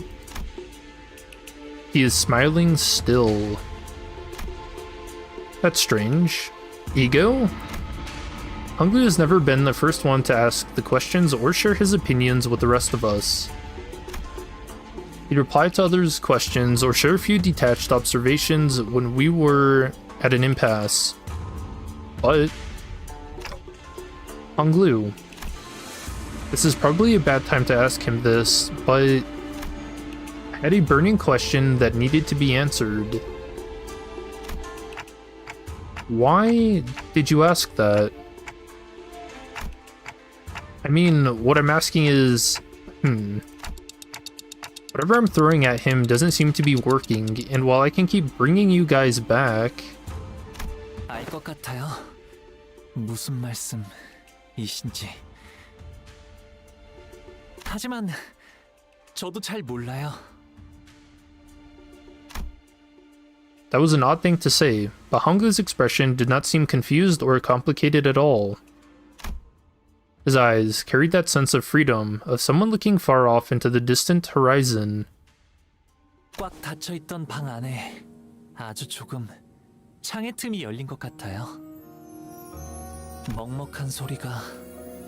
he is smiling still. That's strange. Ego? Honglu has never been the first one to ask the questions or share his opinions with the rest of us. He'd reply to others' questions or share a few detached observations when we were at an impasse. But Honglu. This is probably a bad time to ask him this, but I had a burning question that needed to be answered. Why did you ask that? I mean, what I'm asking is, whatever I'm throwing at him doesn't seem to be working, and while I can keep bringing you guys back... 알 것 같아요. 무슨 말씀이신지. 하지만 저도 잘 몰라요. That was an odd thing to say, but Honglu's expression did not seem confused or complicated at all. His eyes carried that sense of freedom, of someone looking far off into the distant horizon. 꽉 닫혀있던 방 안에 아주 조금 창의 틈이 열린 것 같아요. 먹먹한 소리가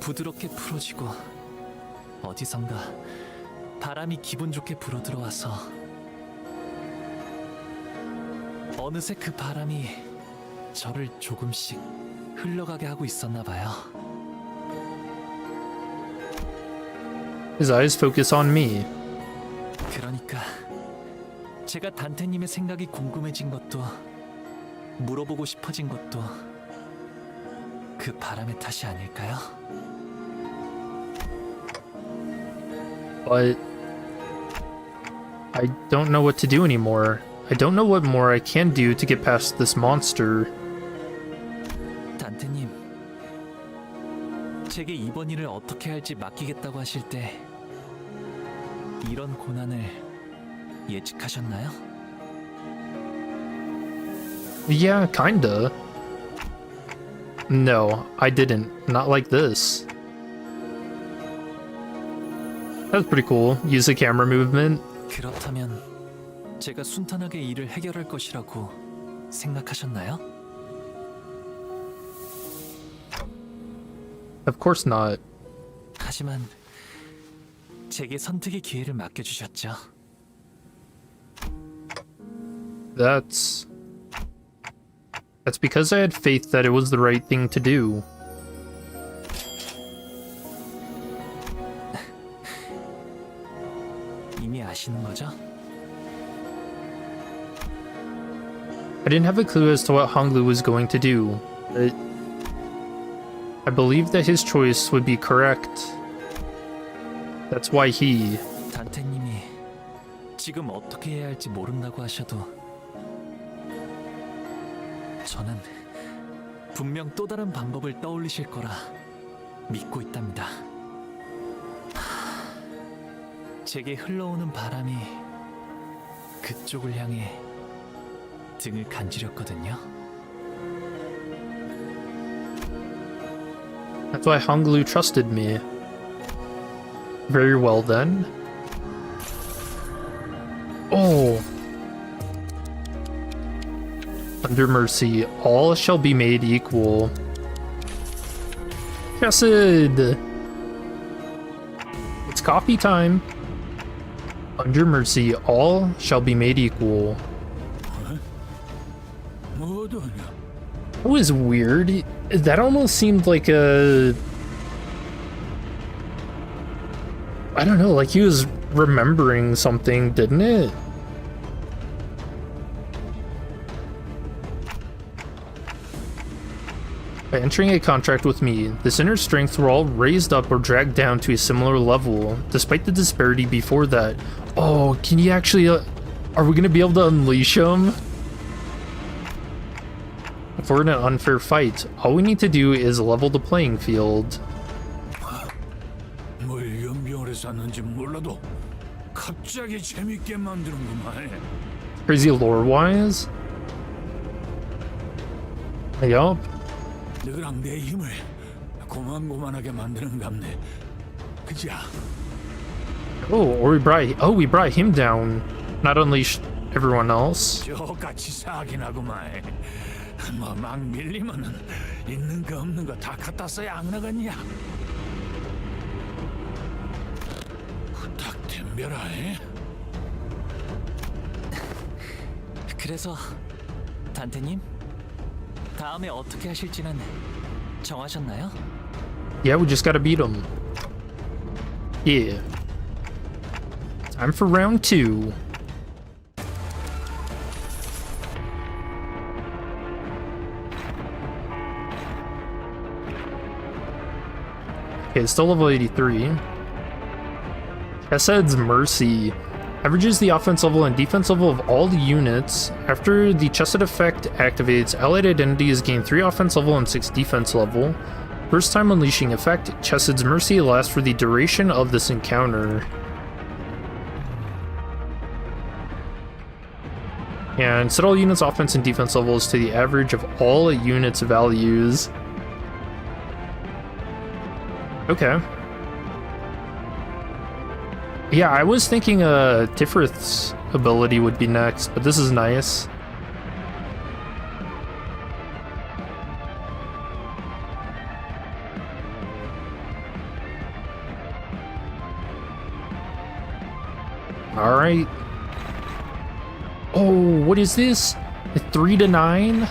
부드럽게 풀어지고 어디선가 바람이 기분 좋게 불어들어와서 어느새 그 바람이 저를 조금씩 흘러가게 하고 있었나 봐요. His eyes focus on me. 그러니까 제가 단테님의 생각이 궁금해진 것도 물어보고 싶어진 것도 그 바람의 탓이 아닐까요? But I don't know what to do anymore. I don't know what more I can do to get past this monster. 단테님, 제게 이번 일을 어떻게 할지 맡기겠다고 하실 때 이런 고난을 예측하셨나요? Yeah, kinda. No, I didn't. Not like this. That's pretty cool. Use the camera movement. 그렇다면 제가 순탄하게 일을 해결할 것이라고 생각하셨나요? Of course not. 하지만 제게 선택의 기회를 맡겨주셨죠. That's because I had faith that it was the right thing to do. 이미 아시는 거죠? I didn't have a clue as to what Honglu was going to do, but I believed that his choice would be correct. That's why he... 단테님이 지금 어떻게 해야 할지 모른다고 하셔도 저는 분명 또 다른 방법을 떠올리실 거라 믿고 있답니다. 제게 흘러오는 바람이 그쪽을 향해 등을 간지렸거든요. That's why Honglu trusted me. Very well then. Oh. Under mercy, all shall be made equal. Chesed! It's coffee time. Under mercy, all shall be made equal. That was weird. That almost seemed like a... I don't know, like he was remembering something, didn't it? By entering a contract with me, this inner strength were all raised up or dragged down to a similar level, despite the disparity before that. Oh, can you actually... are we gonna be able to unleash him? If we're in an unfair fight, all we need to do is level the playing field. 뭘 연병을 해서 샀는지 몰라도 갑자기 재밌게 만드는구만. Crazy lore-wise? Yup. 너랑 내 힘을 고만고만하게 만드는 갑네. 그지야? Oh, or we brought him down, not unleash everyone else. 저같이 사긴 하구만. 뭐막 밀리면은 있는 거 없는 거 다 갖다 써야 안 나겠냐? 부탁 덤벼라. 그래서 단테님 다음에 어떻게 하실지는 정하셨나요? Yeah, we just gotta beat him. Yeah. Time for round 2. Okay, it's still level 83. Chessed's Mercy averages the offense level and defense level of all the units. After the Chesed effect activates, allied identities gain 3 offense level and 6 defense level. First time unleashing effect, Chessed's Mercy lasts for the duration of this encounter. And set all units' offense and defense levels to the average of all units' values. Okay. Yeah, I was thinking Tifrith's ability would be next, but this is nice. Alright. Oh, what is this? A 3 to 9?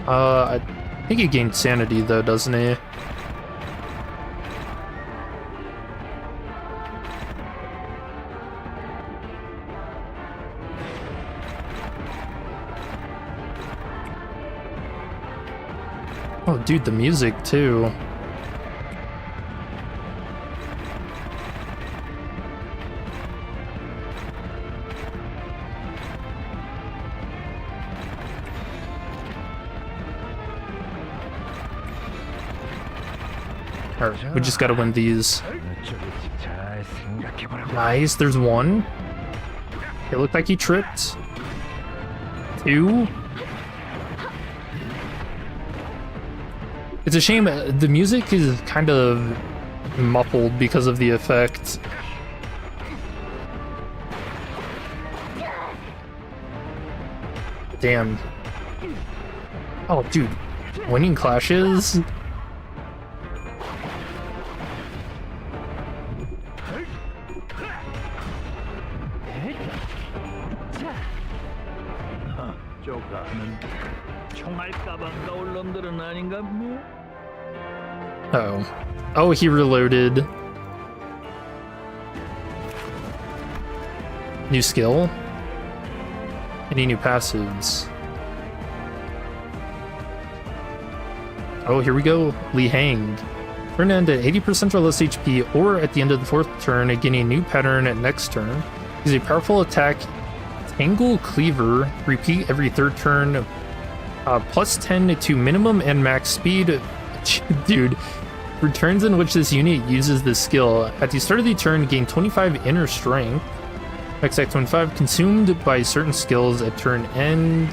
I think he gained sanity though, doesn't he? Oh, dude, the music too. Alright, we just gotta win these. Nice, there's 1. It looked like he tripped. 2. It's a shame, the music is kind of muffled because of the effect. Damn. Oh, dude. Winning clashes? Oh. Oh, he reloaded. New skill? Any new passives? Oh, here we go. Li Hanged. Turn end at 80% or less HP, or at the end of the 4th turn, gaining a new pattern at next turn. Use a powerful attack, Tangle Cleaver. Repeat every 3rd turn. Plus 10 to minimum and max speed. Dude. For turns in which this unit uses this skill, at the start of the turn, gain 25 inner strength. Max stack 25, consumed by certain skills at turn end.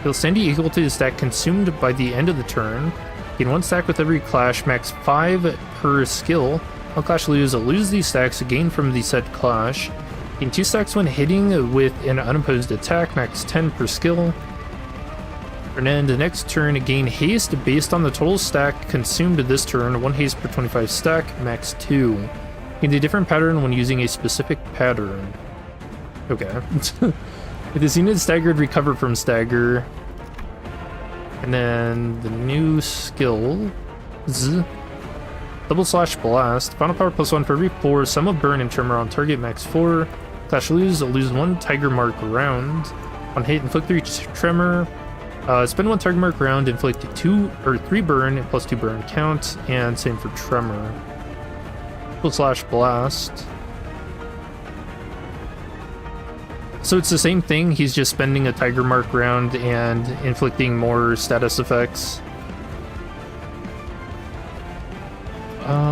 He'll sanity equal to the stack consumed by the end of the turn. Gain 1 stack with every clash, max 5 per skill. All clash lose these stacks gained from the said clash. Gain 2 stacks when hitting with an unopposed attack, max 10 per skill. And then the next turn, gain haste based on the total stack consumed this turn. 1 haste per 25 stack, max 2. Gain a different pattern when using a specific pattern. Okay. If this unit is staggered, recover from stagger. And then the new skills. Double slash blast. Final power +1 for every 4. Sum of burn and tremor on target max 4. Clash lose 1 tiger mark round. On hit, inflict 3 tremor. Spend 1 target mark round, inflict 2 or 3 burn and +2 burn count, and same for tremor. Double slash blast. So it's the same thing, he's just spending a tiger mark round and inflicting more status effects.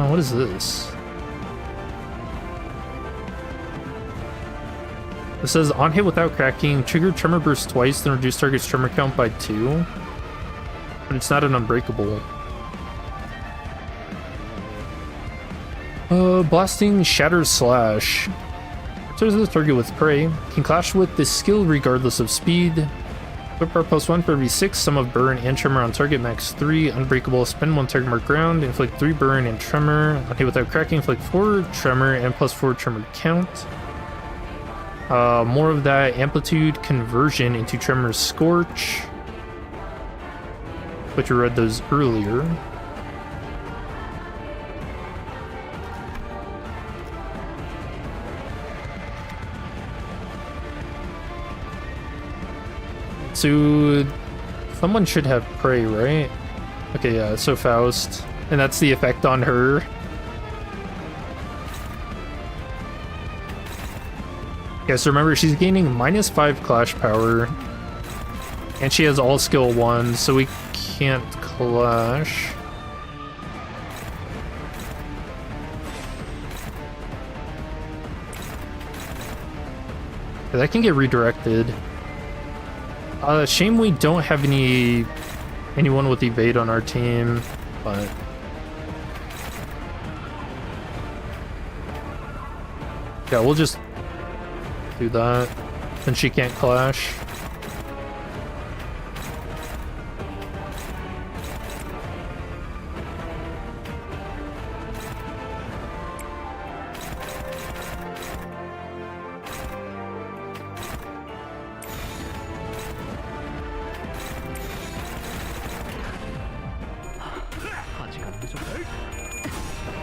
What is this? It says on hit without cracking, trigger tremor burst twice, then reduce target's tremor count by 2. But it's not an unbreakable. Blasting Shatter Slash. Returns the target with prey. Can clash with this skill regardless of speed. Whip bar +1 for every 6. Sum of burn and tremor on target max 3. Unbreakable. Spend 1 target mark round. Inflict 3 burn and tremor. On hit without cracking, inflict 4 tremor and +4 tremor count. More of that amplitude conversion into tremor scorch. But you read those earlier. So someone should have prey, right? Okay, yeah, so Faust. And that's the effect on her. Yeah, so remember, she's gaining -5 clash power. And she has all skill 1, so we can't clash. Yeah, that can get redirected. Shame we don't have anyone with evade on our team, but yeah, we'll just do that. Then she can't clash.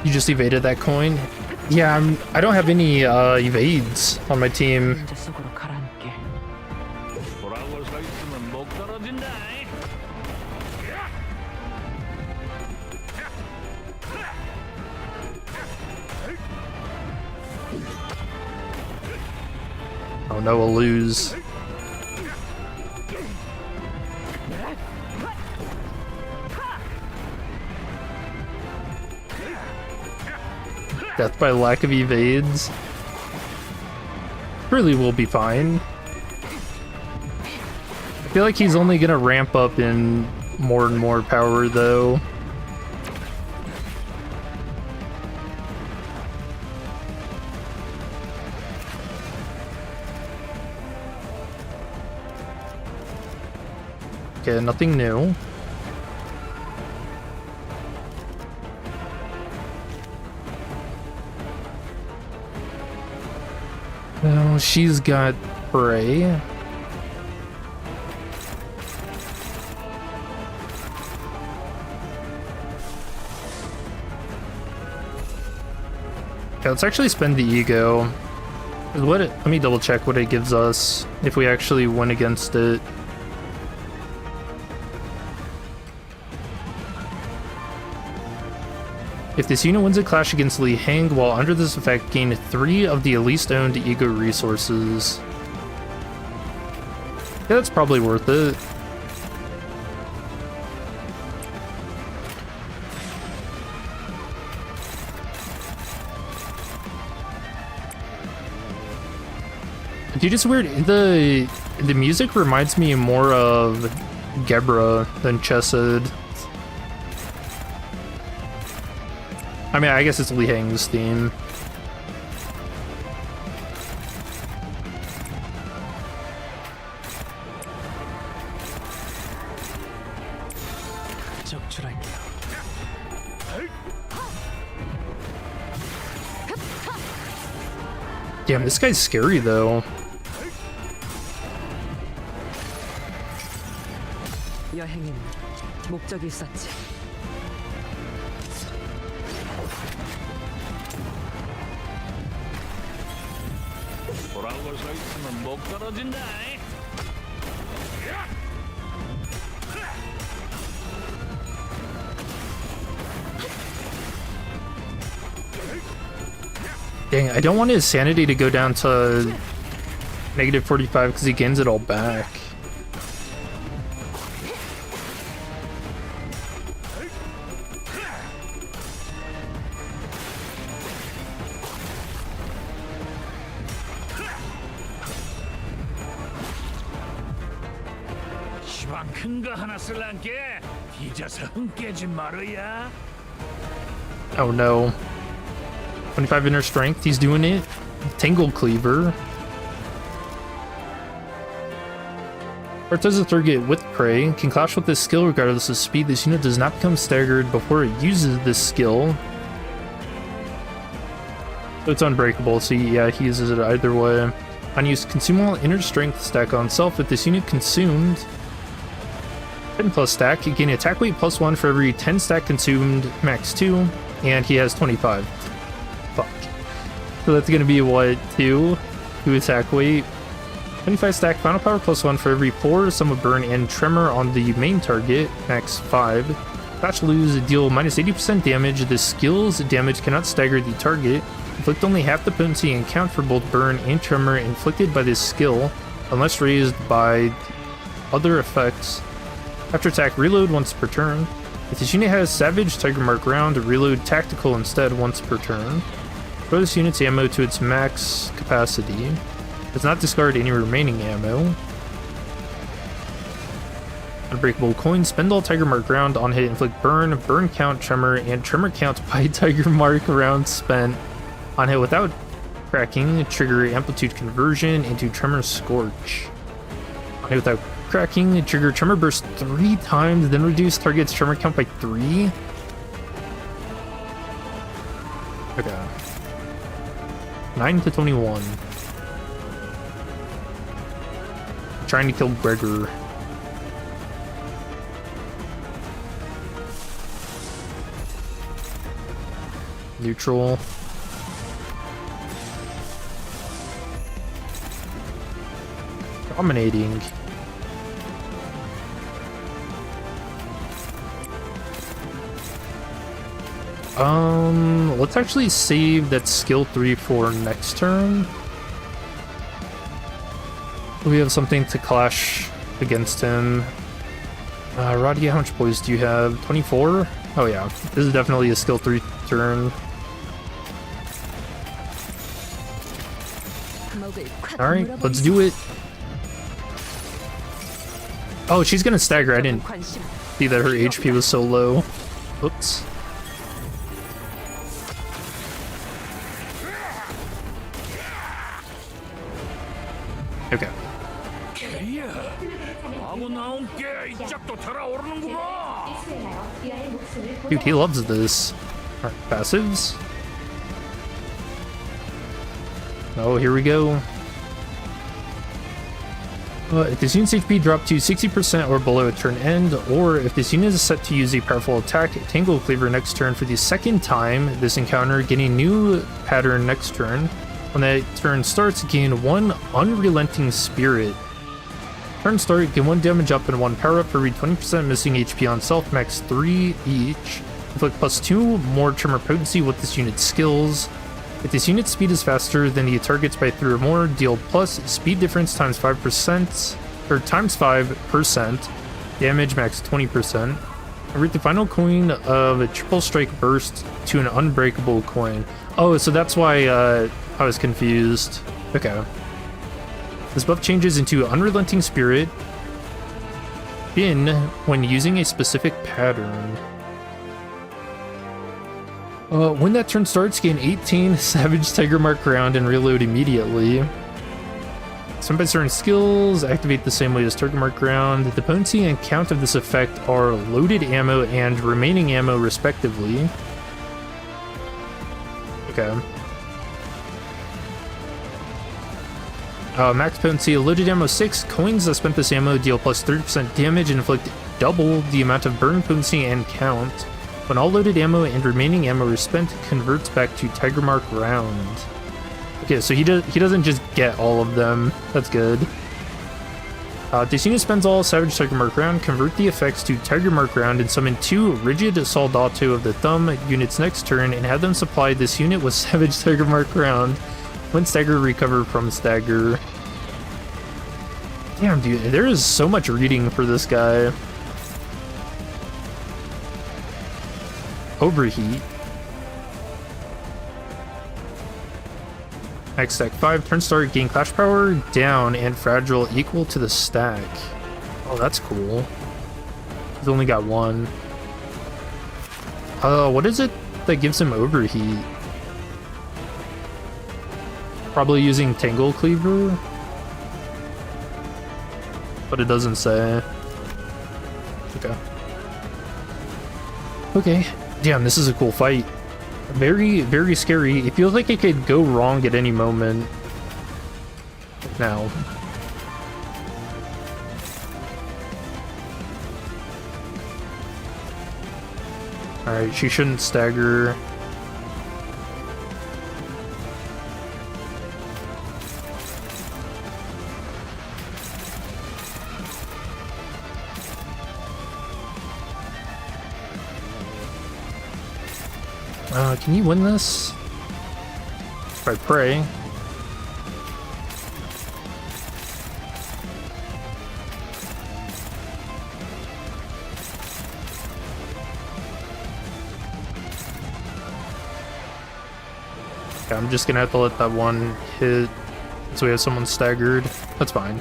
You just evaded that coin? Yeah, I don't have any evades on my team. Oh no, we'll lose. Death by lack of evades. Really will be fine. I feel like he's only gonna ramp up in more and more power though. Okay, nothing new. Well, she's got prey. Yeah, let's actually spend the ego. Let me double check what it gives us if we actually win against it. If this unit wins a clash against Li Heng while under this effect, gain 3 of the least owned ego resources. Yeah, that's probably worth it. Dude, it's weird. The music reminds me more of Gebra than Chesed. I mean, I guess it's Li Heng's theme. Damn, this guy's scary though. 여행엔 목적이 있었지. 서 있으면 못 떨어진다. Dang, I don't want his sanity to go down to negative 45 because he gains it all back. 시방 큰 거 하나 쓸란게 뒤져서 흥 깨지 말어야. Oh no. 25 inner strength, he's doing it. Tangle Cleaver. Does a target with prey, can clash with this skill regardless of speed. This unit does not become staggered before it uses this skill. So it's unbreakable, so yeah, he uses it either way. Unused consumable inner strength stack on self. If this unit consumed 10 plus stack, you gain attack weight plus 1 for every 10 stack consumed, max 2, and he has 25. Fuck. So that's gonna be what, 2 attack weight. 25 stack, final power plus 1 for every 4 sum of burn and tremor on the main target, max 5. Clash lose, deal minus 80% damage. The skill's damage cannot stagger the target. Inflict only half the potency and count for both burn and tremor inflicted by this skill, unless raised by other effects. After attack, reload once per turn. If this unit has Savage, Tiger Mark round, reload Tactical instead once per turn. Throw this unit's ammo to its max capacity. Does not discard any remaining ammo. Unbreakable coin. Spend all Tiger Mark round on hit. Inflict burn, burn count, tremor, and tremor count by Tiger Mark round spent on hit without cracking. Trigger amplitude conversion into tremor scorch. On hit without cracking, trigger tremor burst 3 times, then reduce target's tremor count by 3. Okay. 9 to 21. Trying to kill Gregor. Neutral. Dominating. Let's actually save that skill 3 for next turn. We have something to clash against him. Roddy, how much poise do you have? 24? Oh yeah, this is definitely a skill 3 turn. Alright, let's do it. Oh, she's gonna stagger. I didn't see that her HP was so low. Oops. Okay. Dude, he loves this. Alright, passives. Oh, here we go. If this unit's HP dropped to 60% or below at turn end, or if this unit is set to use a powerful attack, Tangle Cleaver next turn for the second time this encounter, getting new pattern next turn. When that turn starts, gain 1 Unrelenting Spirit. Turn start, get 1 damage up and 1 power up for every 20% missing HP on self, max 3 each. Inflict plus 2 more tremor potency with this unit's skills. If this unit's speed is faster than the target's by 3 or more, deal plus speed difference times 5%, or times 5%, damage max 20%. Convert the final coin of a triple strike burst to an unbreakable coin. Oh, so that's why I was confused. Okay. This buff changes into Unrelenting Spirit when using a specific pattern. When that turn starts, gain 18 Savage Tiger Mark round and reload immediately. Some by certain skills activate the same way as Tiger Mark round. The potency and count of this effect are loaded ammo and remaining ammo respectively. Okay. Max potency, loaded ammo 6. Coins that spent this ammo deal plus 30% damage and inflict double the amount of burn potency and count. When all loaded ammo and remaining ammo are spent, converts back to Tiger Mark round. Okay, so he doesn't just get all of them. That's good. Decina spends all Savage Tiger Mark round, convert the effects to Tiger Mark round, and summon 2 Rigid Soldato of the Thumb units next turn, and have them supply this unit with Savage Tiger Mark round. When stagger, recover from stagger. Damn, dude, there is so much reading for this guy. Overheat. Max stack 5, turn start, gain clash power, down, and fragile equal to the stack. Oh, that's cool. He's only got 1. What is it that gives him overheat? Probably using Tangle Cleaver? But it doesn't say. Okay. Okay. Damn, this is a cool fight. Very, very scary. It feels like it could go wrong at any moment. Now. Alright, she shouldn't stagger. Can you win this? If I pray. Okay, I'm just gonna have to let that one hit so we have someone staggered. That's fine.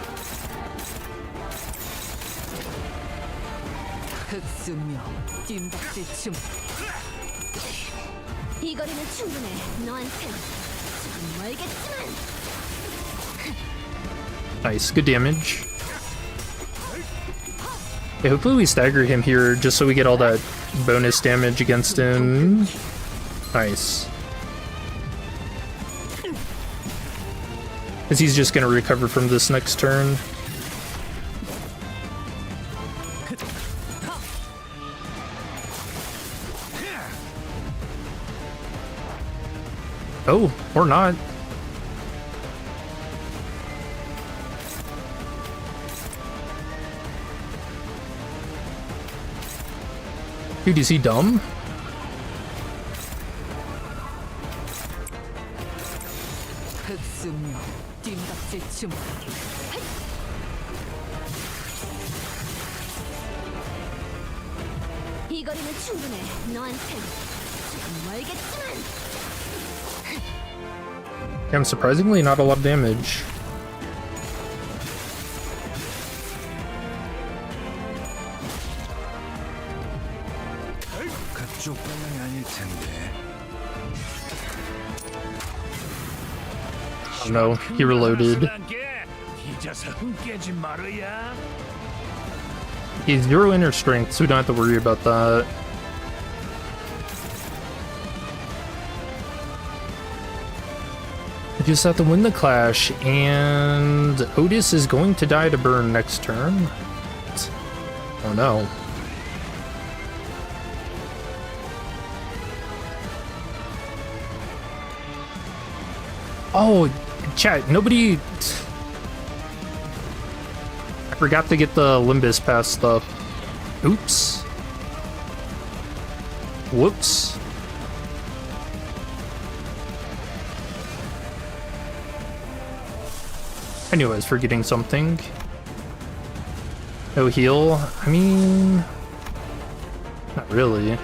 이 거리는 충분해. 너한텐 좀 멀겠지만. Nice, good damage. Okay, hopefully we stagger him here just so we get all that bonus damage against him. Nice. Because he's just gonna recover from this next turn. Oh, or not. Dude, is he dumb? 이 거리는 충분해. 너한텐 좀 멀겠지만. Damn, surprisingly not a lot of damage. 그쪽 방향이 아닐 텐데. Oh no, he reloaded. He's 0 inner strength, so we don't have to worry about that. We just have to win the clash, and Otis is going to die to burn next turn. Oh no. Oh, chat, nobody... I forgot to get the Limbus pass stuff. Oops. Whoops. I knew I was forgetting something. No heal? I mean... not really.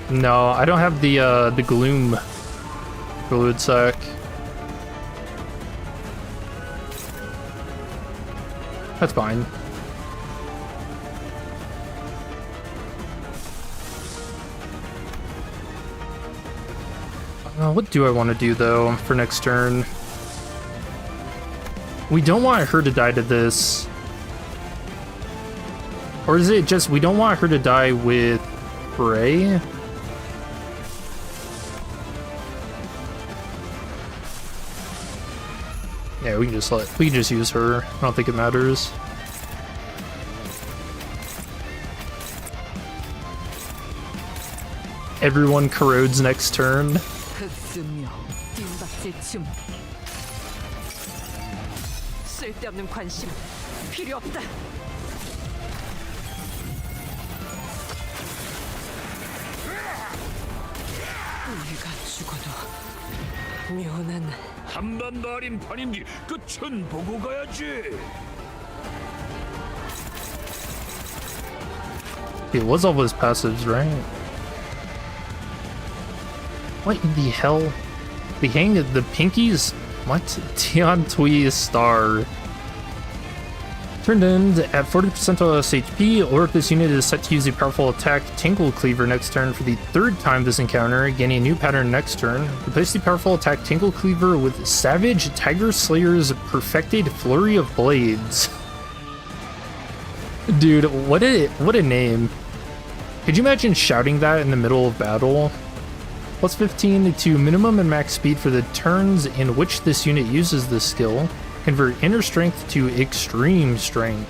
No, I don't have the Gloom Fluid Sac. That's fine. What do I want to do, though, for next turn? We don't want her to die to this. Or is it just we don't want her to die with Bray? Yeah, we can just use her. I don't think it matters. everyone corrodes next turn. 급습력, 뒷박질 춤. 쓸데없는 관심 필요 없다. 우리가 죽어도 묘는 한 번도 아닌 판인지 끝은 보고 가야지. It was all his passives, right? What in the hell? The hang of the pinkies? What? Tian Tui Star. Turned in at 40% less HP, or if this unit is set to use a powerful attack, Tingle Cleaver next turn for the third time this encounter, gaining a new pattern next turn. Replace the powerful attack Tingle Cleaver with Savage Tiger Slayer's Perfected Flurry of Blades. Dude, what a name. Could you imagine shouting that in the middle of battle? Plus 15 to minimum and max speed for the turns in which this unit uses this skill. Convert inner strength to extreme strength.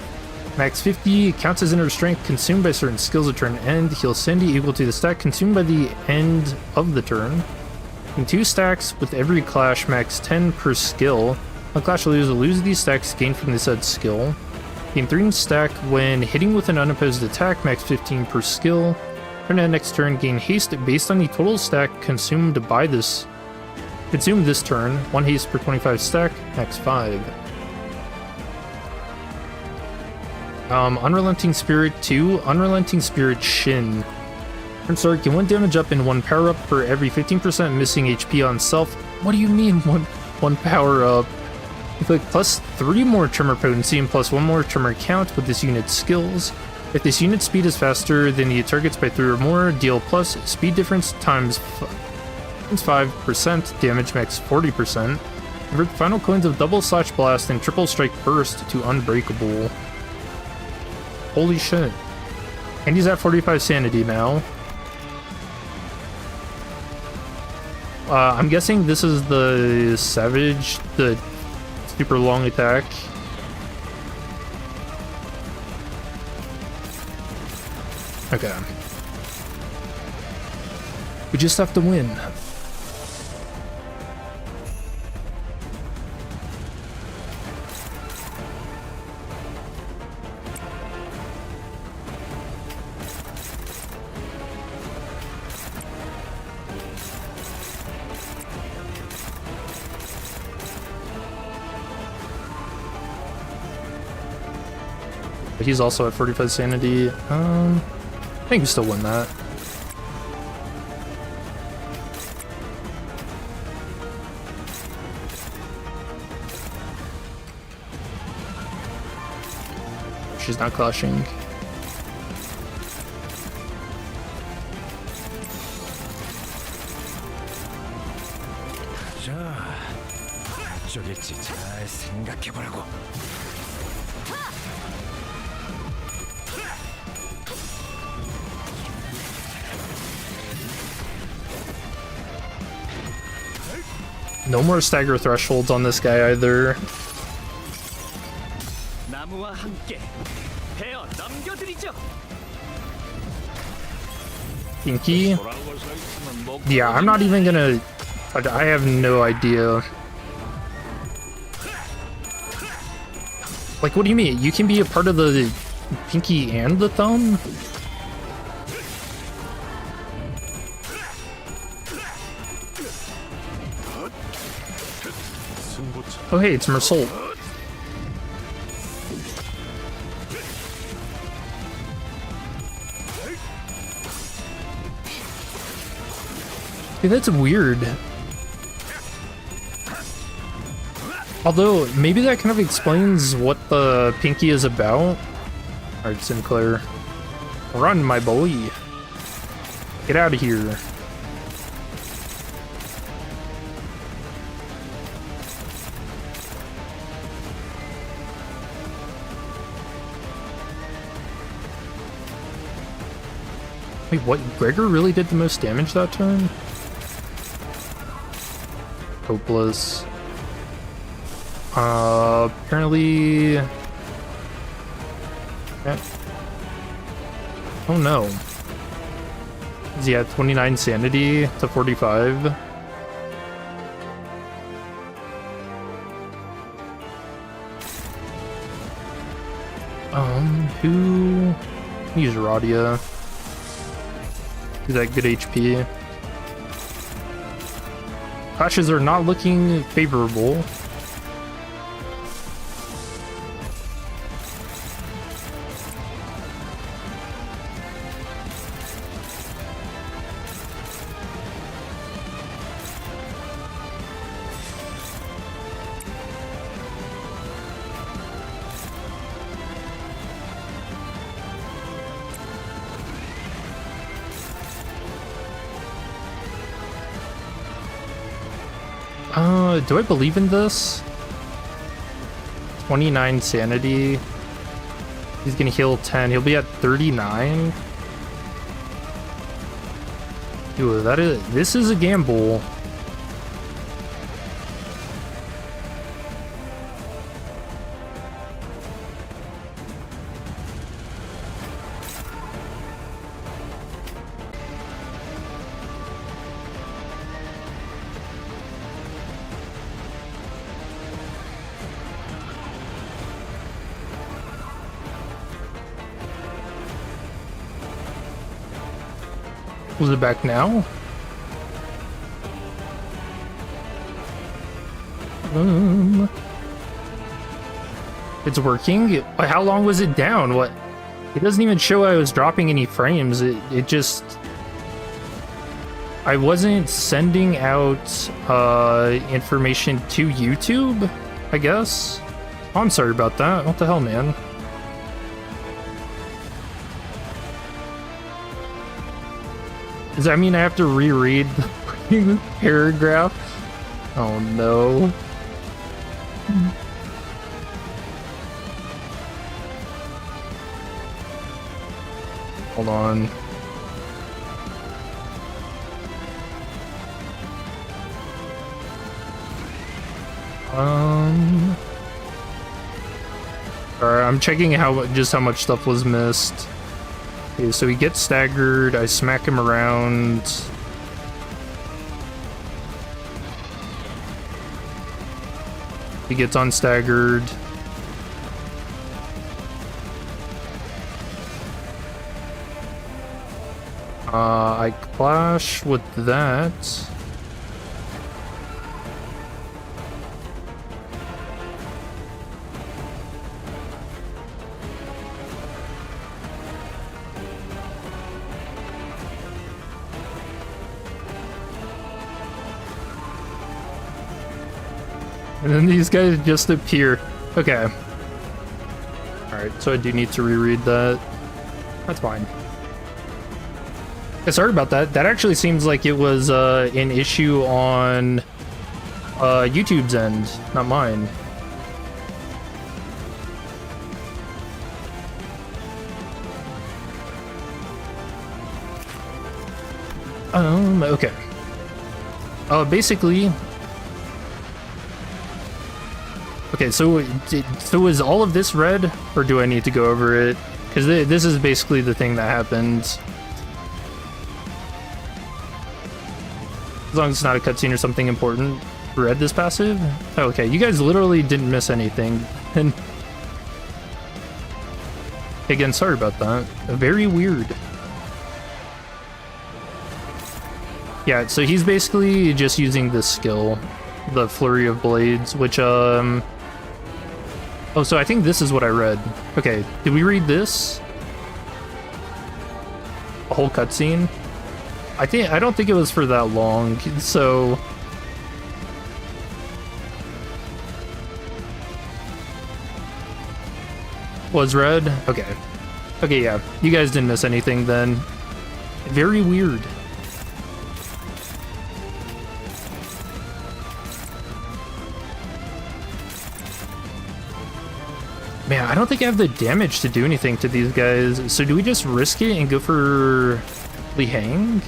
Max 50 counts as inner strength consumed by certain skills at turn end. Heal Cindy equal to the stack consumed by the end of the turn. In 2 stacks with every clash, max 10 per skill. A clash will lose these stacks gained from the said skill. Gain 3 stack when hitting with an unopposed attack, max 15 per skill. Turn end next turn, gain haste based on the total stack consumed by this. Consume this turn, 1 haste per 25 stack, max 5. Unrelenting Spirit 2, Unrelenting Spirit Shin. Turn start, get 1 damage up and 1 power up for every 15% missing HP on self. What do you mean one power up? Inflict plus 3 more tremor potency and plus 1 more tremor count with this unit's skills. If this unit's speed is faster than the targets by 3 or more, deal plus speed difference times 5%, damage max 40%. Convert the final coins of Double Slash Blast and Triple Strike Burst to Unbreakable. Holy shit. And he's at 45 sanity now. I'm guessing this is the Savage, the super long attack. Okay. We just have to win. But he's also at 45 sanity. I think we still win that. She's not clashing. 자, 어쩌겠지. 잘 생각해보라고. No more stagger thresholds on this guy either. 나무와 함께 베어 남겨드리죠. Pinky? Yeah, I'm not even gonna... I have no idea. Like, what do you mean? You can be a part of the pinky and the thumb? Oh hey, it's Mersault. Hey, that's weird. Although, maybe that kind of explains what the pinky is about. Alright, Sinclair. Run, my boy. Get out of here. Wait, what? Gregor really did the most damage that turn? Hopeless. Apparently... Okay. Oh no. Is he at 29 sanity to 45? Who? Use Radia. He's at good HP. Clashes are not looking favorable. Do I believe in this? 29 sanity. He's gonna heal 10. He'll be at 39. Dude, this is a gamble. Was it back now? It's working? How long was it down? What? It doesn't even show I was dropping any frames. It just... I wasn't sending out information to YouTube, I guess? Oh, I'm sorry about that. What the hell, man? Does that mean I have to reread the paragraph? Oh no. Hold on. Alright, I'm checking just how much stuff was missed. Okay, so he gets staggered, I smack him around. He gets unstaggered. I clash with that. And then these guys just appear. Okay. Alright, so I do need to reread that. That's fine. Yeah, sorry about that. That actually seems like it was an issue on YouTube's end, not mine. Okay. Basically... Okay, so is all of this red, or do I need to go over it? Because this is basically the thing that happened. As long as it's not a cutscene or something important. Read this passive? Oh, okay, you guys literally didn't miss anything. And again, sorry about that. Very weird. Yeah, so he's basically just using this skill, the Flurry of Blades, which oh, so I think this is what I read. Okay, did we read this? A whole cutscene? I don't think it was for that long, so... Was read? Okay. Okay, yeah. You guys didn't miss anything then. Very weird. Man, I don't think I have the damage to do anything to these guys. So do we just risk it and go for Li Hang?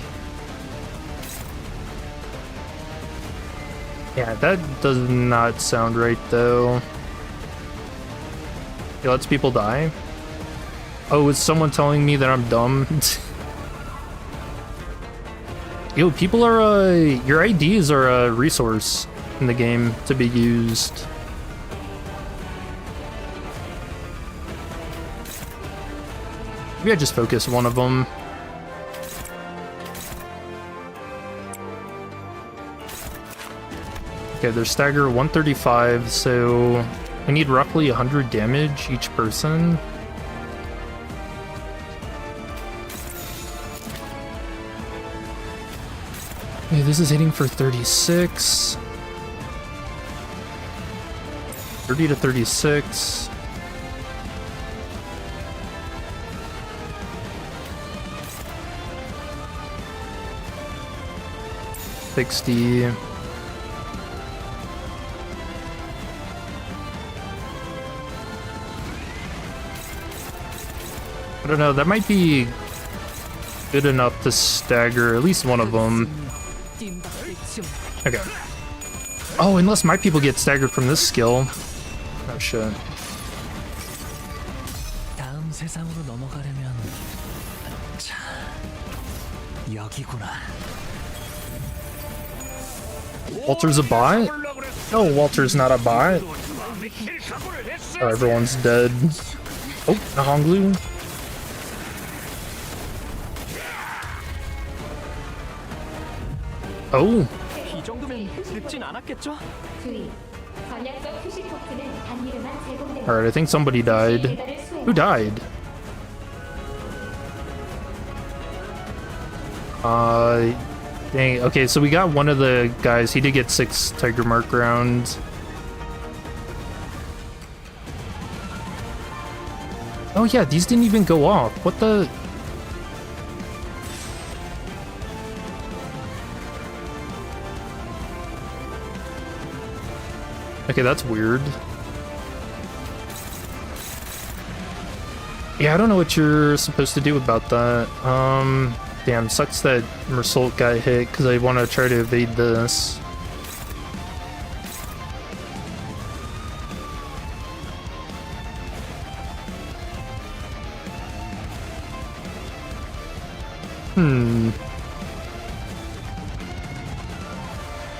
Yeah, that does not sound right though. It lets people die. Oh, is someone telling me that I'm dumb? Yo, people are, your IDs are a resource in the game to be used. Maybe I just focus one of them. Okay, their stagger 135, so we need roughly 100 damage each person. Okay, this is hitting for 36. 30 to 36. $60. I don't know, that might be good enough to stagger at least one of them. Okay. Oh, unless my people get staggered from this skill. Oh shit. 다음 세상으로 넘어가려면 자, 여기구나. Walter's a bot? No, Walter's not a bot. Oh, everyone's dead. Oh, a Honglu. Oh. 이 정도면 늦진 않았겠죠? Alright, I think somebody died. Who died? Dang. Okay, so we got one of the guys. He did get 6 Tiger Mark rounds. Oh yeah, these didn't even go off. What the? Okay, that's weird. Yeah, I don't know what you're supposed to do about that. Damn, sucks that Mersault got hit because I want to try to evade this.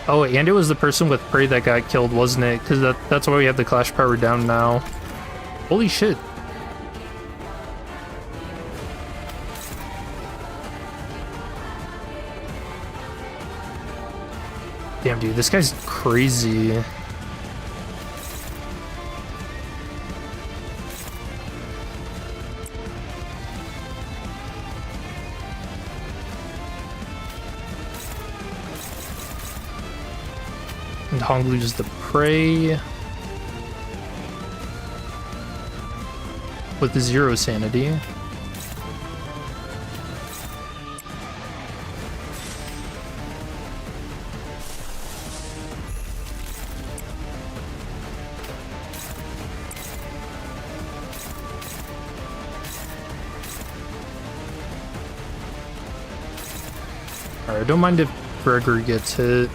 Oh, and it was the person with Prey that got killed, wasn't it? Because that's why we have the Clash power down now. Holy shit. Damn, dude, this guy's crazy. And Honglu's the prey. With the 0 sanity. Alright, I don't mind if Gregory gets hit.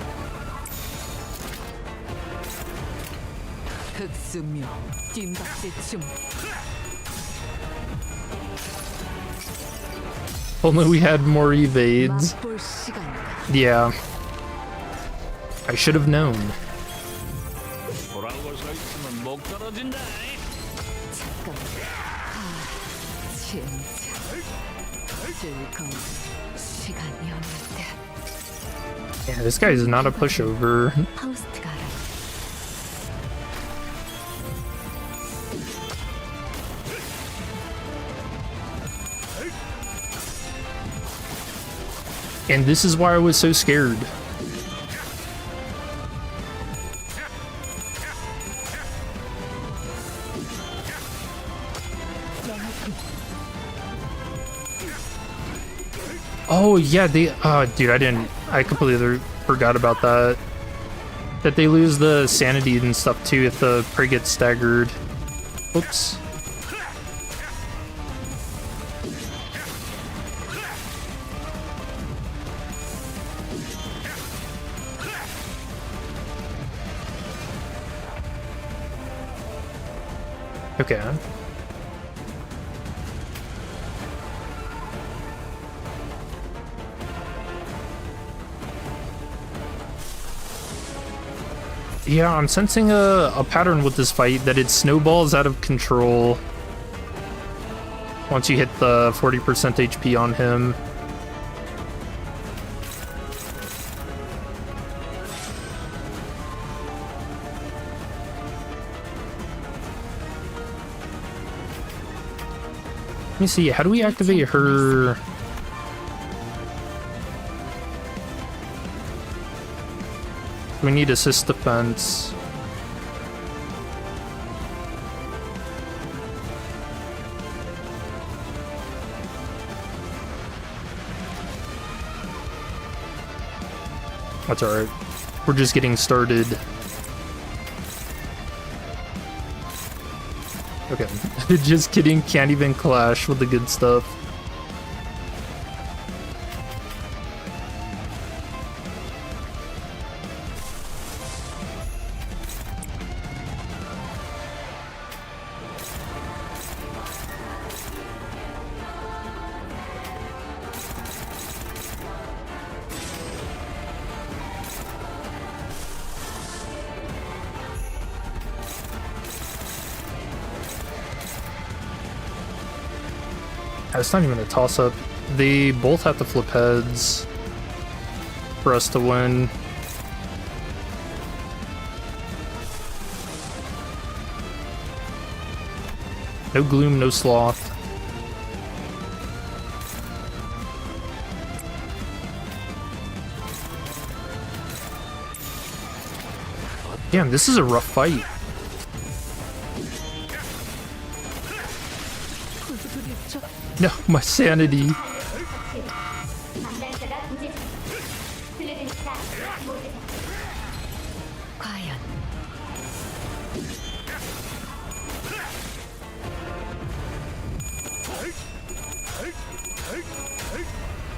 Only we had more evades. Yeah. I should have known. Yeah, this guy is not a pushover. And this is why I was so scared. Oh yeah, they dude, I completely forgot about that. That they lose the sanity and stuff too if the prey gets staggered. Oops. Okay. Yeah, I'm sensing a pattern with this fight, that it snowballs out of control once you hit the 40% HP on him. Let me see, how do we activate her? We need assist defense. That's alright. We're just getting started. Okay, just kidding, can't even clash with the good stuff. It's not even a toss-up. They both have to flip heads for us to win. No gloom, no sloth. Damn, this is a rough fight. No, my sanity.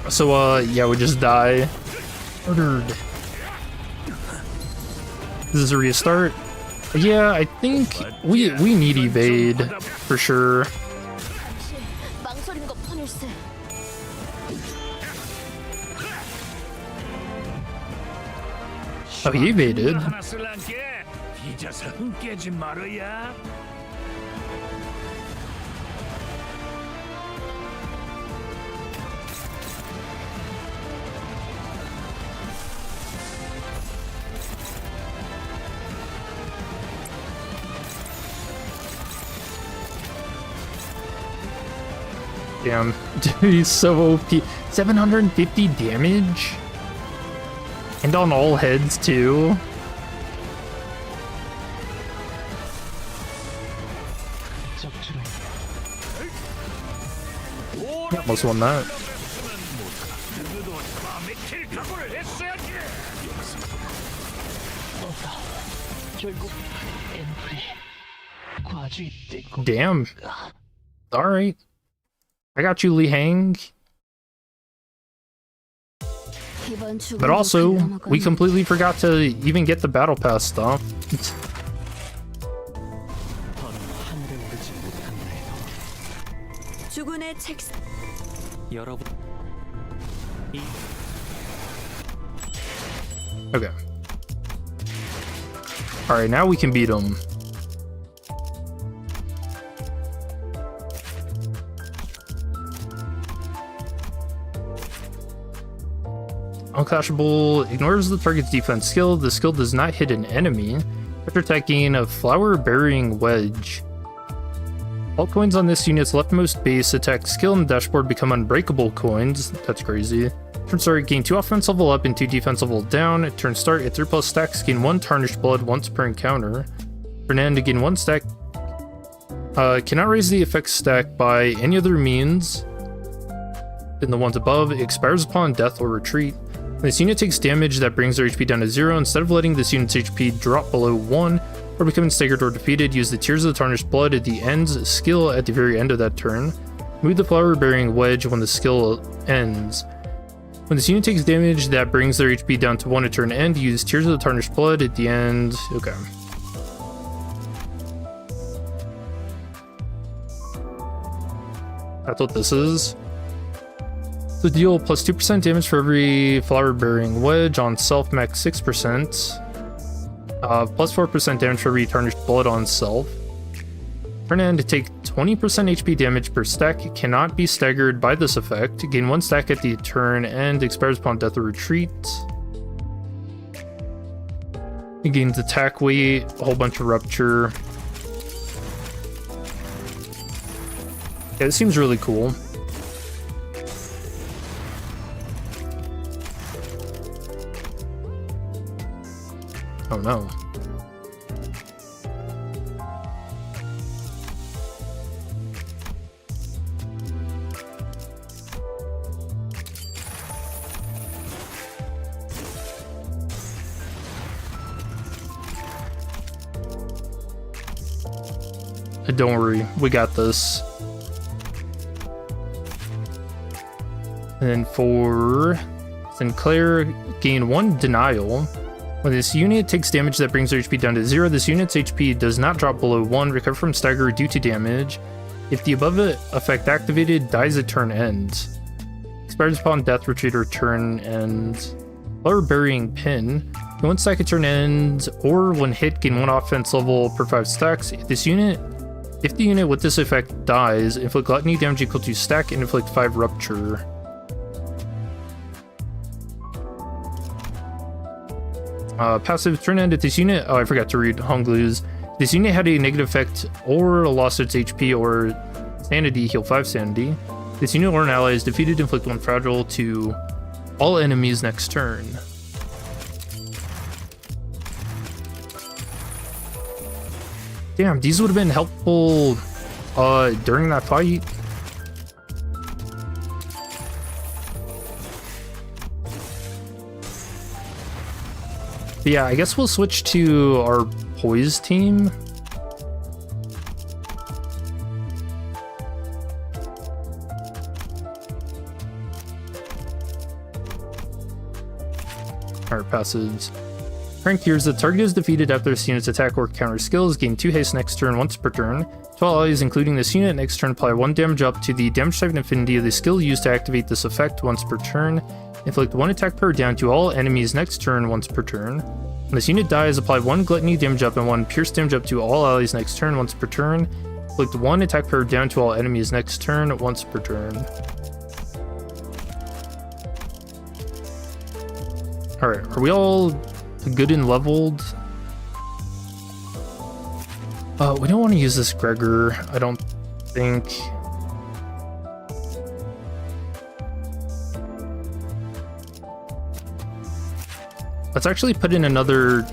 So, yeah, we just die. Murdered. This is a restart. Yeah, I think we need evade for sure. Oh, he evaded. Damn, dude, he's so OP. 750 damage? And on all heads, too? Almost won that. Damn. Alright. I got you, Li Hang. But also, we completely forgot to even get the battle pass stuff. Okay. Alright, now we can beat him. Unclashable ignores the target's defense skill. The skill does not hit an enemy. After attacking a flower-bearing wedge. All coins on this unit's leftmost base attack skill and dashboard become unbreakable coins. That's crazy. Turn start, gain 2 offense level up and 2 defense level down. Turn start, at 3+ stacks, gain 1 tarnished blood once per encounter. Turn end, gain 1 stack. Cannot raise the effect stack by any other means than the ones above. It expires upon death or retreat. This unit takes damage that brings their HP down to 0. Instead of letting this unit's HP drop below 1 or becoming staggered or defeated, use the Tears of the Tarnished Blood at the end's skill at the very end of that turn. Move the flower-bearing wedge when the skill ends. When this unit takes damage that brings their HP down to 1 at turn end, use Tears of the Tarnished Blood at the end. Okay. That's what this is. So deal plus 2% damage for every flower-bearing wedge on self, max 6%. Plus 4% damage for retarnished blood on self. Turn end to take 20% HP damage per stack. It cannot be staggered by this effect. Gain 1 stack at the turn end. Expires upon death or retreat. It gains attack weight, a whole bunch of rupture. Yeah, it seems really cool. Oh no. Don't worry, we got this. And then for Sinclair, gain 1 denial. When this unit takes damage that brings their HP down to 0, this unit's HP does not drop below 1, recover from stagger due to damage. If the above effect activated, dies at turn end. Expires upon death, retreat, or turn end. Lower burying pin. Gain 1 stack at turn end, or when hit, gain 1 offense level per 5 stacks. If the unit with this effect dies, inflict gluttony damage equal to stack and inflict 5 rupture. Passive turn end at this unit. Oh, I forgot to read Honglu's. This unit had a negative effect or lost its HP or sanity, heal 5 sanity. This unit or an ally is defeated, inflict 1 fragile to all enemies next turn. Damn, these would have been helpful during that fight. But yeah, I guess we'll switch to our poise team. Alright, passives. Crank hears the target is defeated after this unit's attack or counter skills. Gain 2 haste next turn once per turn. 12 allies, including this unit, next turn apply 1 damage up to the damage type and affinity of the skill used to activate this effect once per turn. Inflict 1 attack per down to all enemies next turn once per turn. When this unit dies, apply 1 gluttony damage up and 1 pierce damage up to all allies next turn once per turn. Inflict 1 attack per down to all enemies next turn once per turn. Alright, are we all good and leveled? We don't want to use this Gregor, I don't think. Let's actually put in another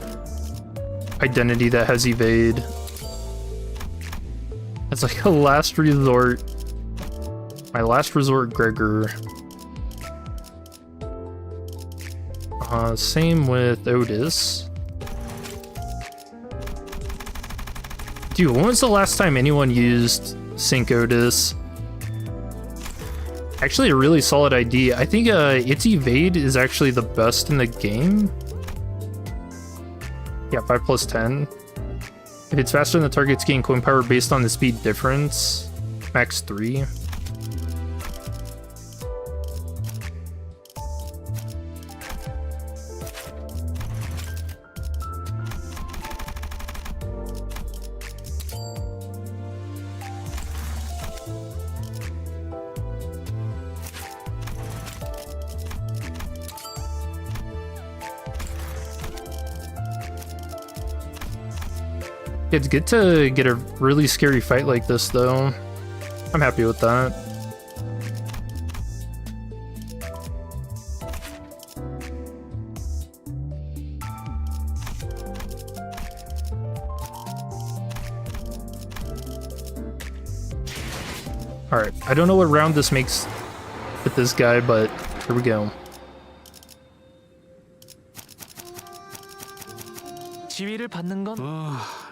identity that has evade. It's like a last resort. My last resort Gregor. Same with Otis. Dude, when was the last time anyone used Sync Otis? Actually, a really solid ID. I think its evade is actually the best in the game. Yeah, 5 plus 10. If it's faster than the target's gain coin power based on the speed difference, max 3. It's good to get a really scary fight like this, though. I'm happy with that. Alright, I don't know what round this makes with this guy, but here we go.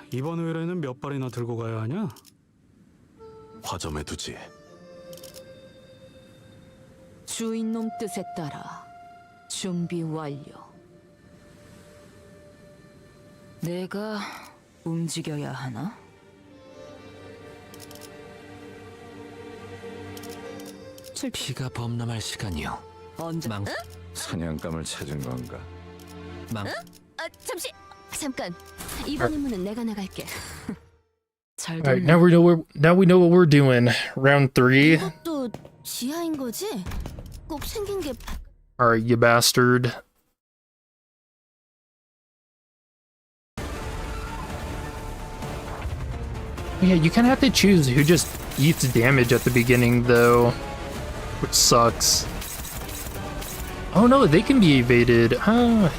이번 의뢰는 몇 발이나 들고 가야 하냐? 화점에 두지. 주인놈 뜻에 따라 준비 완료. 내가 움직여야 하나? 피가 범람할 시간이요. 언제? 사냥감을 찾은 건가? 잠시 잠깐. 이번 임무는 내가 나갈게. 잘 All right, now we know what we're doing. Round 3. 이것도 지하인 거지? 꼭 생긴 게 All right, you bastard. Yeah, you kind of have to choose who just eats damage at the beginning, though, which sucks. Oh no, they can be evaded. Oh,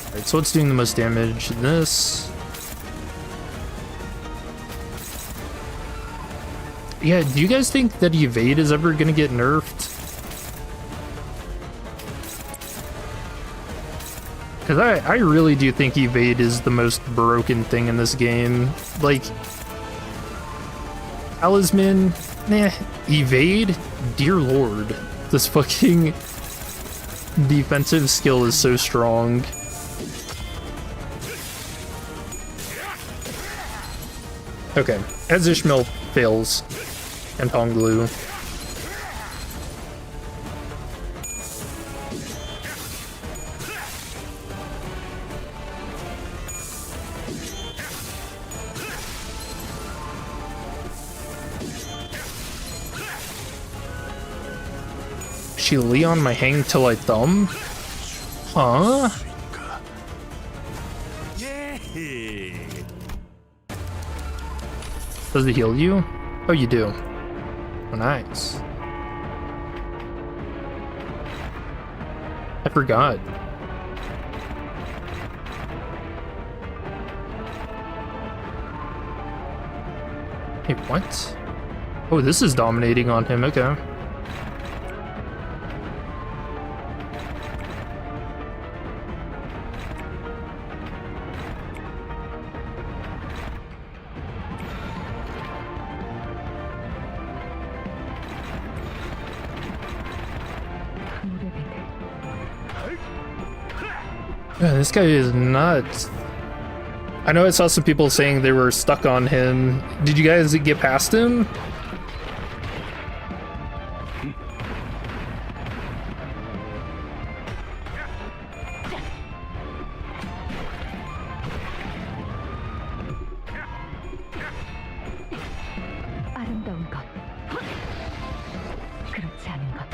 Alright, so what's doing the most damage? This. Yeah, do you guys think that evade is ever gonna get nerfed? Because I really do think evade is the most broken thing in this game. Like, talisman, nah, evade, dear lord. This fucking defensive skill is so strong. Okay, as Ishmael fails, and Honglu. She Leon my hang till I thumb? Huh? Does it heal you? Oh, you do. Oh, nice. I forgot. Hey, what? Oh, this is dominating on him, okay. Man, this guy is nuts. I know I saw some people saying they were stuck on him. Did you guys get past him? 아름다운 것. 그렇지 않은 것.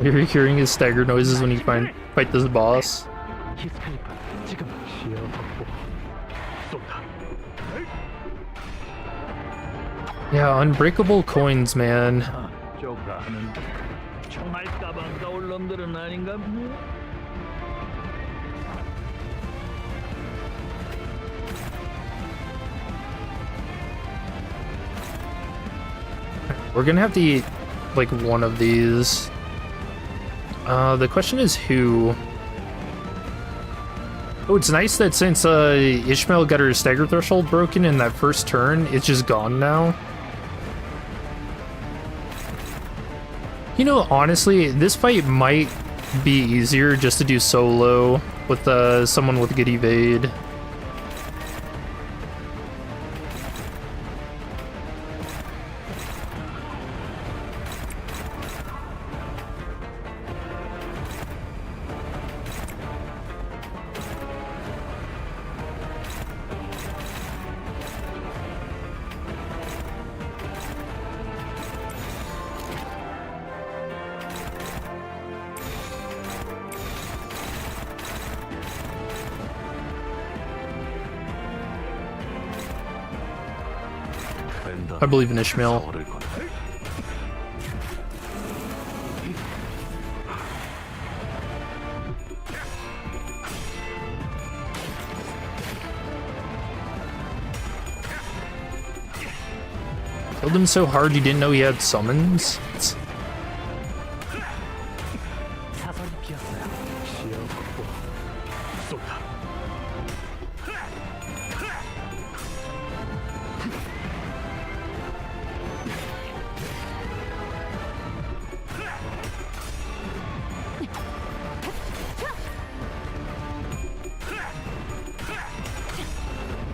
You're hearing his stagger noises when you fight this boss. Yeah, unbreakable coins, man. We're gonna have to eat like one of these. The question is who? Oh, it's nice that since Ishmael got her stagger threshold broken in that first turn, it's just gone now. You know, honestly, this fight might be easier just to do solo with someone with good evade. I believe in Ishmael. Killed him so hard you didn't know he had summons?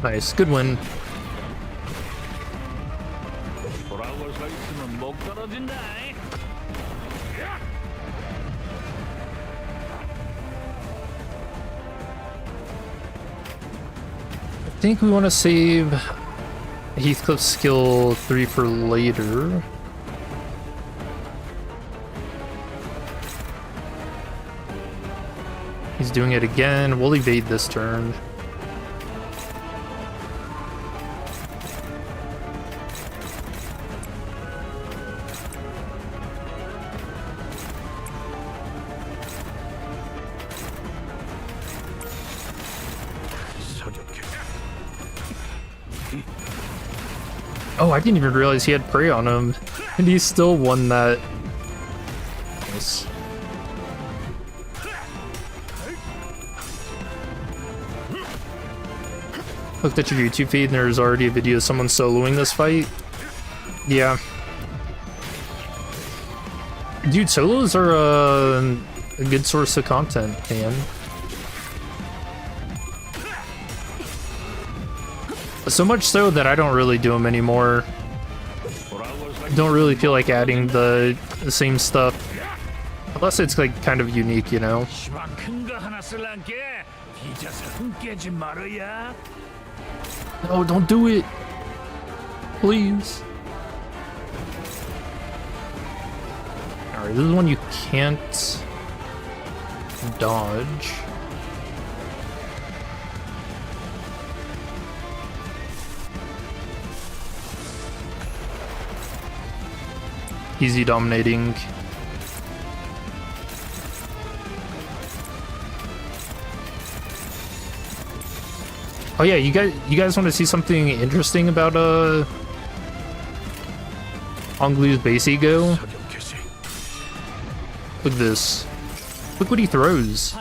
Nice, good win. 돌아올 서 있으면 못 떨어진다. I think we want to save Heathcliff's skill 3 for later. He's doing it again. We'll evade this turn. Oh, I didn't even realize he had prey on him. And he still won that. Nice. Looked at your YouTube feed and there's already a video of someone soloing this fight. Yeah. Dude, solos are a good source of content, man. So much so that I don't really do them anymore. Don't really feel like adding the same stuff. Unless it's like kind of unique, you know? No, don't do it. Please. Alright, this is one you can't dodge. Easy dominating. Oh yeah, you guys want to see something interesting about Honglu's base ego? Look at this. Look what he throws.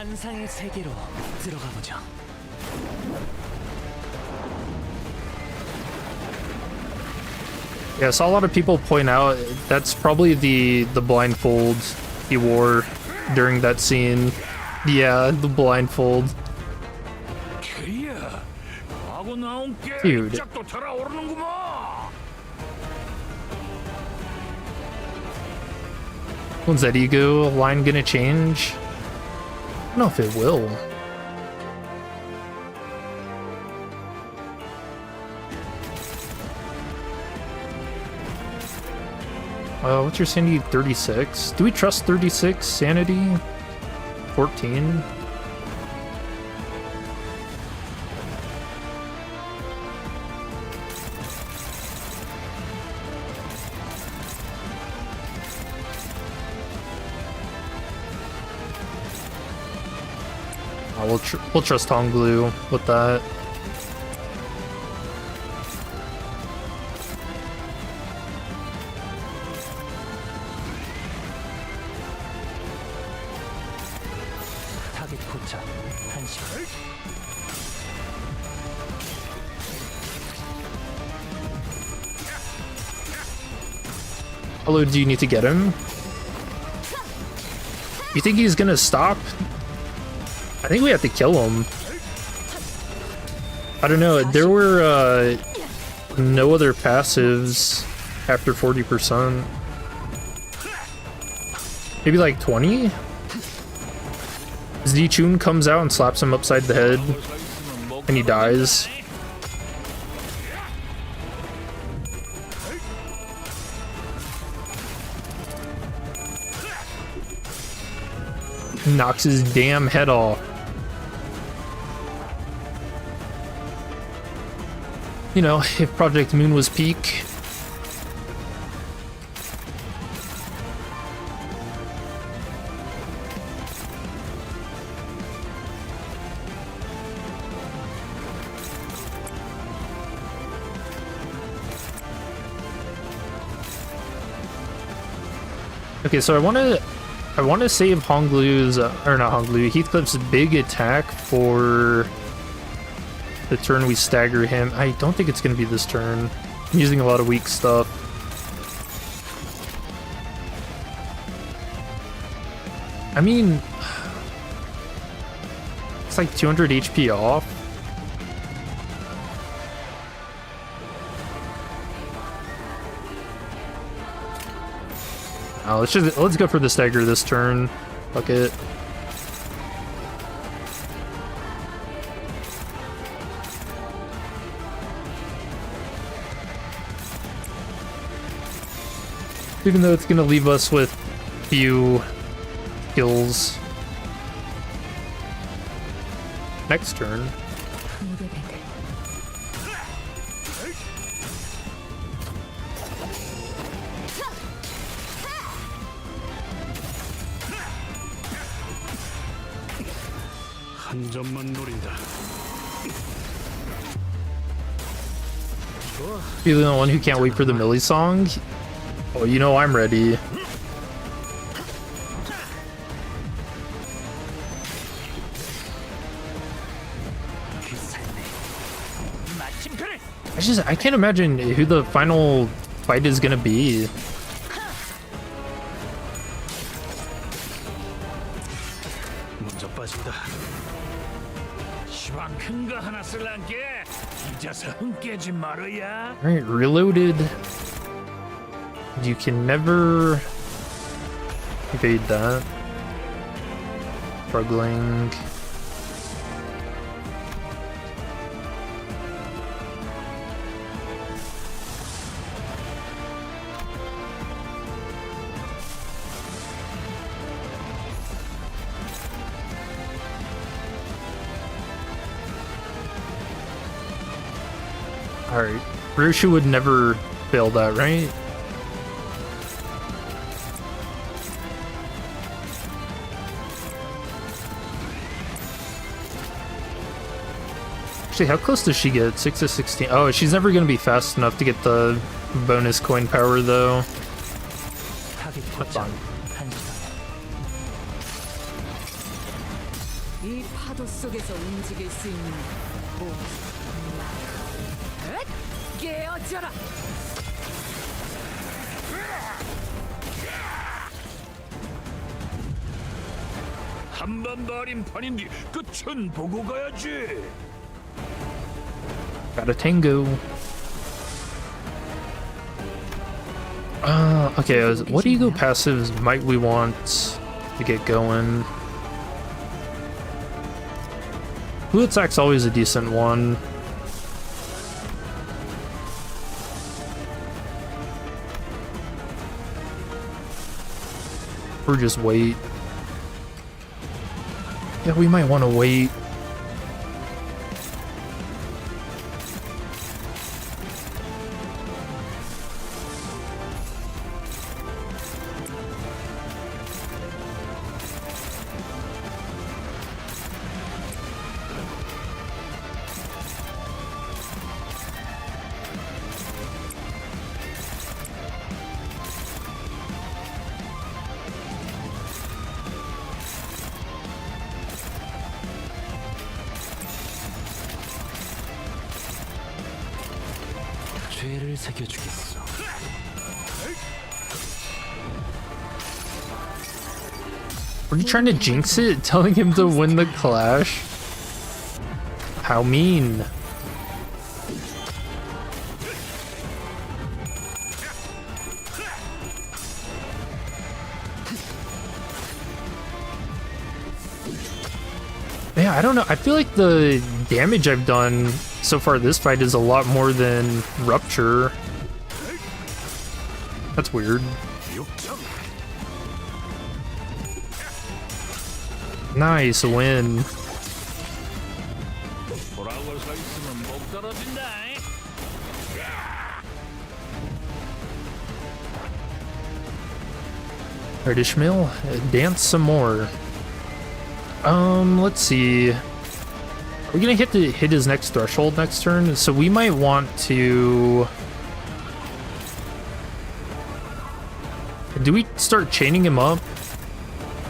Yeah, I saw a lot of people point out that's probably the blindfold he wore during that scene. Yeah, the blindfold. Dude. When's that ego line gonna change? I don't know if it will. What's your sanity? 36? Do we trust 36 sanity? 14? We'll trust Honglu with that. Hello, do you need to get him? You think he's gonna stop? I think we have to kill him. I don't know, there were no other passives after 40%. Maybe like 20? Zichun comes out and slaps him upside the head and he dies. Knocks his damn head off. You know, if Project Moon was peak. Okay, so I want to save Honglu's, or not Honglu, Heathcliff's big attack for the turn we stagger him. I don't think it's going to be this turn. I'm using a lot of weak stuff. I mean, it's like 200 HP off. Let's go for the stagger this turn. Fuck it. Even though it's gonna leave us with few kills. Next turn. 한 점만 노린다. You're the one who can't wait for the Millie song? Oh, you know I'm ready. I can't imagine who the final fight is gonna be. 먼저 빠진다. 시방 큰 거 하나 쓸란게 잊어서 흥 깨지 말어야. Alright, reloaded. You can never evade that. Struggling. Alright, Rushu would never fail that, right? Actually, how close does she get? 6 to 16. Oh, she's never gonna be fast enough to get the bonus coin power, though. That's fine. 이 파도 속에서 움직일 수 있는 깨어져라. 한 번 버린 판인데 끝은 보고 가야지. Got a tango. Okay, what ego passives might we want to get going? Blue attack's always a decent one. Or just wait. Yeah, we might want to wait. 죄를 새겨주겠어. Were you trying to jinx it? Telling him to win the clash? How mean. Yeah, I don't know. I feel like the damage I've done so far this fight is a lot more than Rupture. That's weird. Nice win. Alright, Ishmael, dance some more. Let's see. We're gonna hit his next threshold next turn, so we might want to. Do we start chaining him up?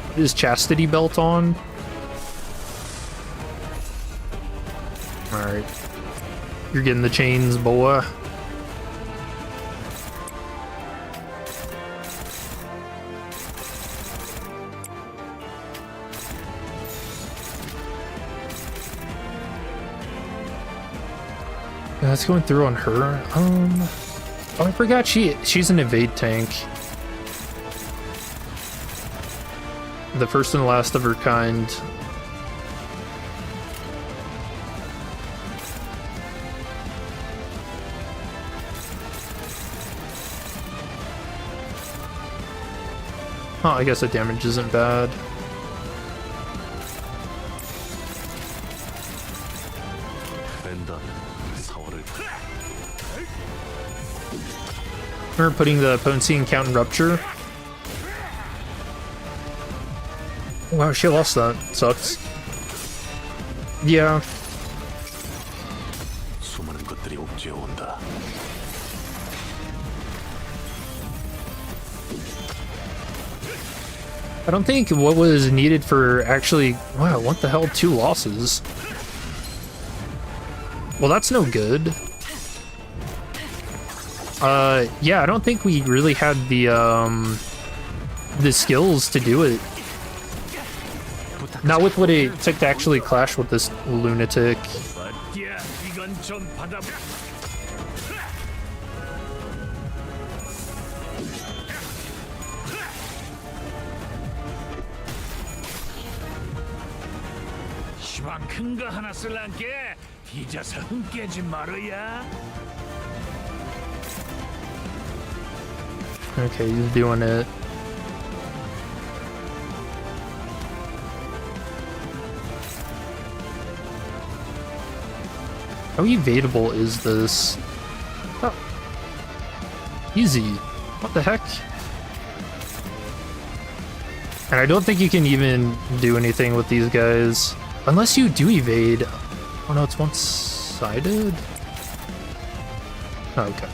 Put his chastity belt on? Alright. You're getting the chains, boy. That's going through on her. Oh, I forgot she's an evade tank. the first and last of her kind. Oh, I guess the damage isn't bad. Remember putting the potency and count and rupture? Wow, she lost that. Sucks. Yeah. 수많은 것들이 옥죄어 온다. I don't think what was needed for actually... Wow, what the hell? 2 losses. Well, that's no good. Yeah, I don't think we really had the skills to do it. Not with what it took to actually clash with this lunatic. 시방 큰 거 하나 쓸란게 뒤져서 흥 깨지 말어야. Okay, he's doing it. How evadable is this? Oh. Easy. What the heck? And I don't think you can even do anything with these guys. Unless you do evade. Oh no, it's one-sided? Oh, okay.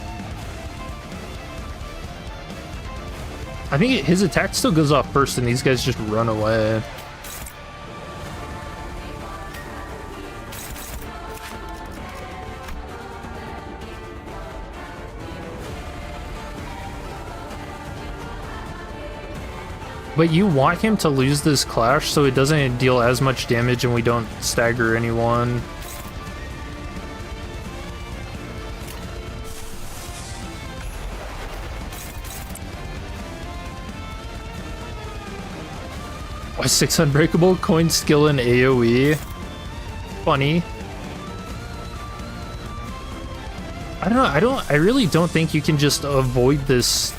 I think his attack still goes off first and these guys just run away. But you want him to lose this clash so it doesn't deal as much damage and we don't stagger anyone. Why 6 unbreakable? Coin skill and AoE. Funny. I don't know, I really don't think you can just avoid this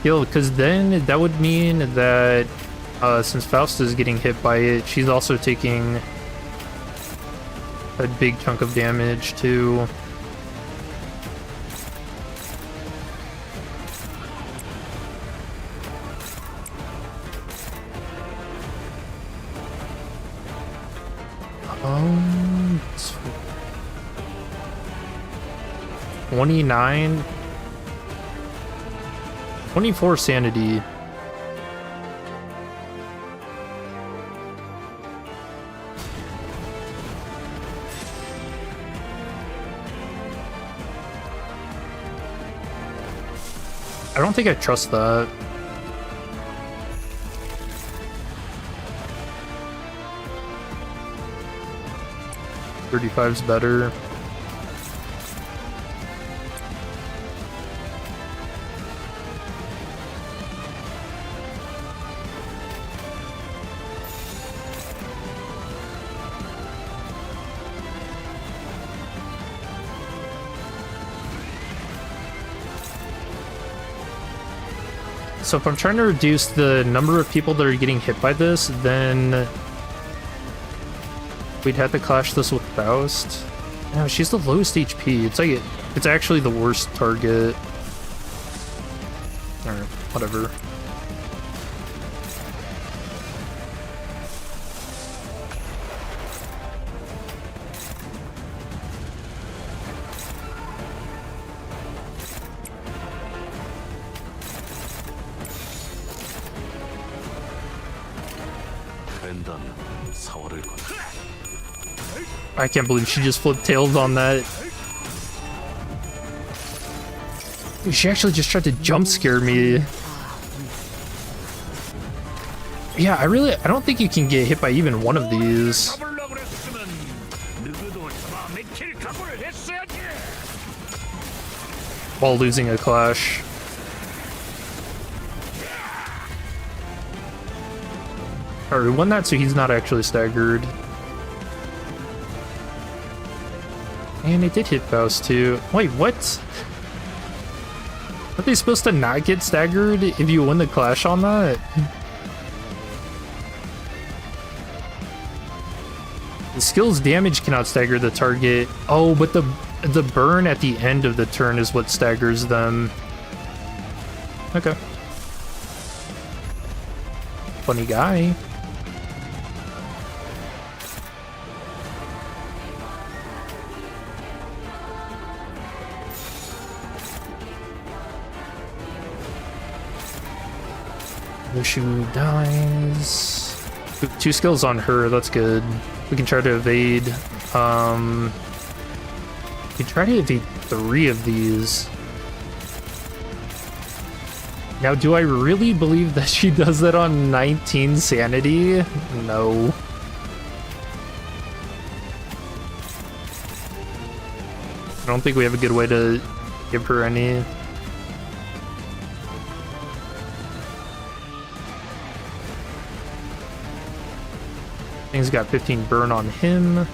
skill, because then that would mean that since Faust is getting hit by it, she's also taking a big chunk of damage too. Um, 29, 24 sanity. I don't think I trust that. .35's better. So if I'm trying to reduce the number of people that are getting hit by this, then we'd have to clash this with Faust. No, she's the lowest HP. It's like it's actually the worst target. Or whatever. I can't believe she just flipped tails on that. She actually just tried to jump scare me. Yeah, I don't think you can get hit by even one of these. While losing a clash. Or we won that, so he's not actually staggered. And it did hit Faust too. Wait, what? Are they supposed to not get staggered if you win the clash on that? The skill's damage cannot stagger the target. Oh, but the burn at the end of the turn is what staggers them. Okay. Funny guy. Mushu dies. Ooh, 2 skills on her, that's good. We can try to evade. We can try to evade 3 of these. Now, do I really believe that she does that on 19 sanity? No. I don't think we have a good way to give her any. Thing's got 15 burn on him.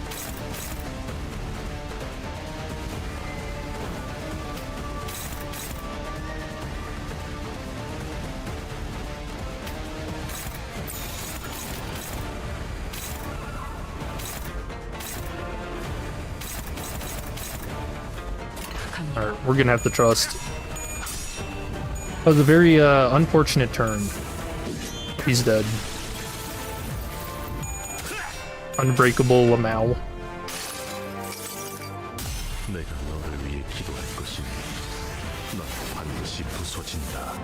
Alright, we're gonna have to trust. That was a very unfortunate turn. He's dead. Unbreakable Lamau. 내가 너를 위해 기도할 것이니 넌 반드시 부서진다.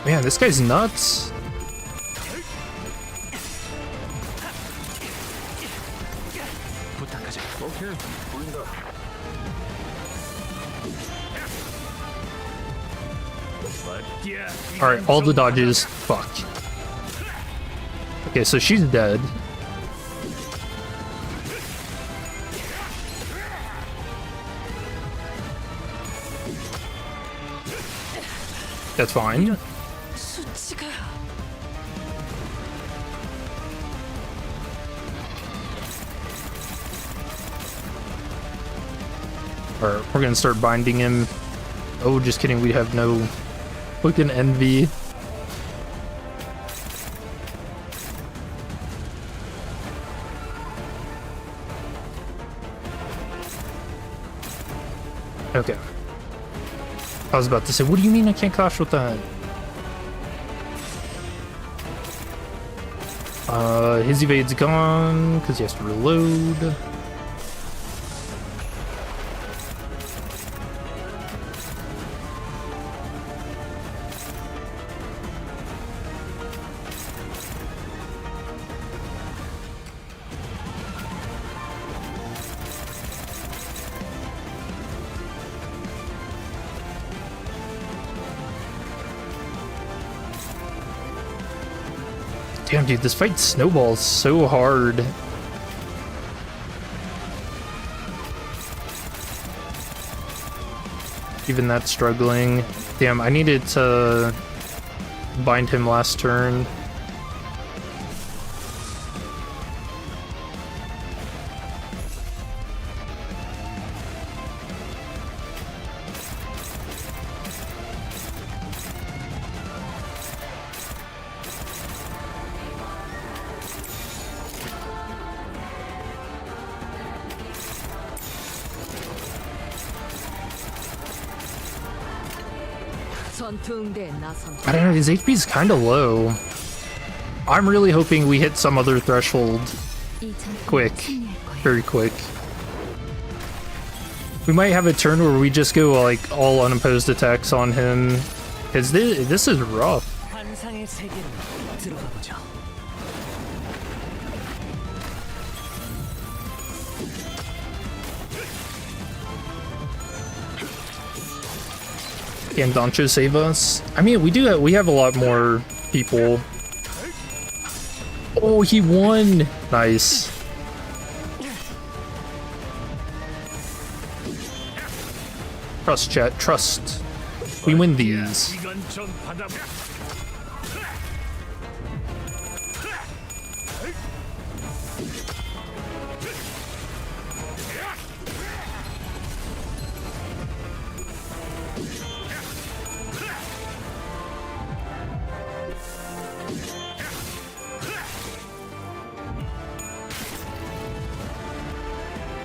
Man, this guy's nuts. Alright, all the dodges. Fuck. Okay, so she's dead. That's fine. Alright, we're gonna start binding him. Oh, just kidding, we have no fucking envy. Okay. I was about to say, what do you mean I can't clash with that? His evade's gone because he has to reload. Damn, dude, this fight snowballs so hard. Even that's struggling. Damn, I needed to bind him last turn. I don't know, his HP is kind of low. I'm really hoping we hit some other threshold quick, very quick. We might have a turn where we just go like all unopposed attacks on him, because this is rough. Can Dancho save us? I mean, we have a lot more people. Oh, he won! Nice. Trust, chat. Trust. We win these. 이건 좀 받아봐.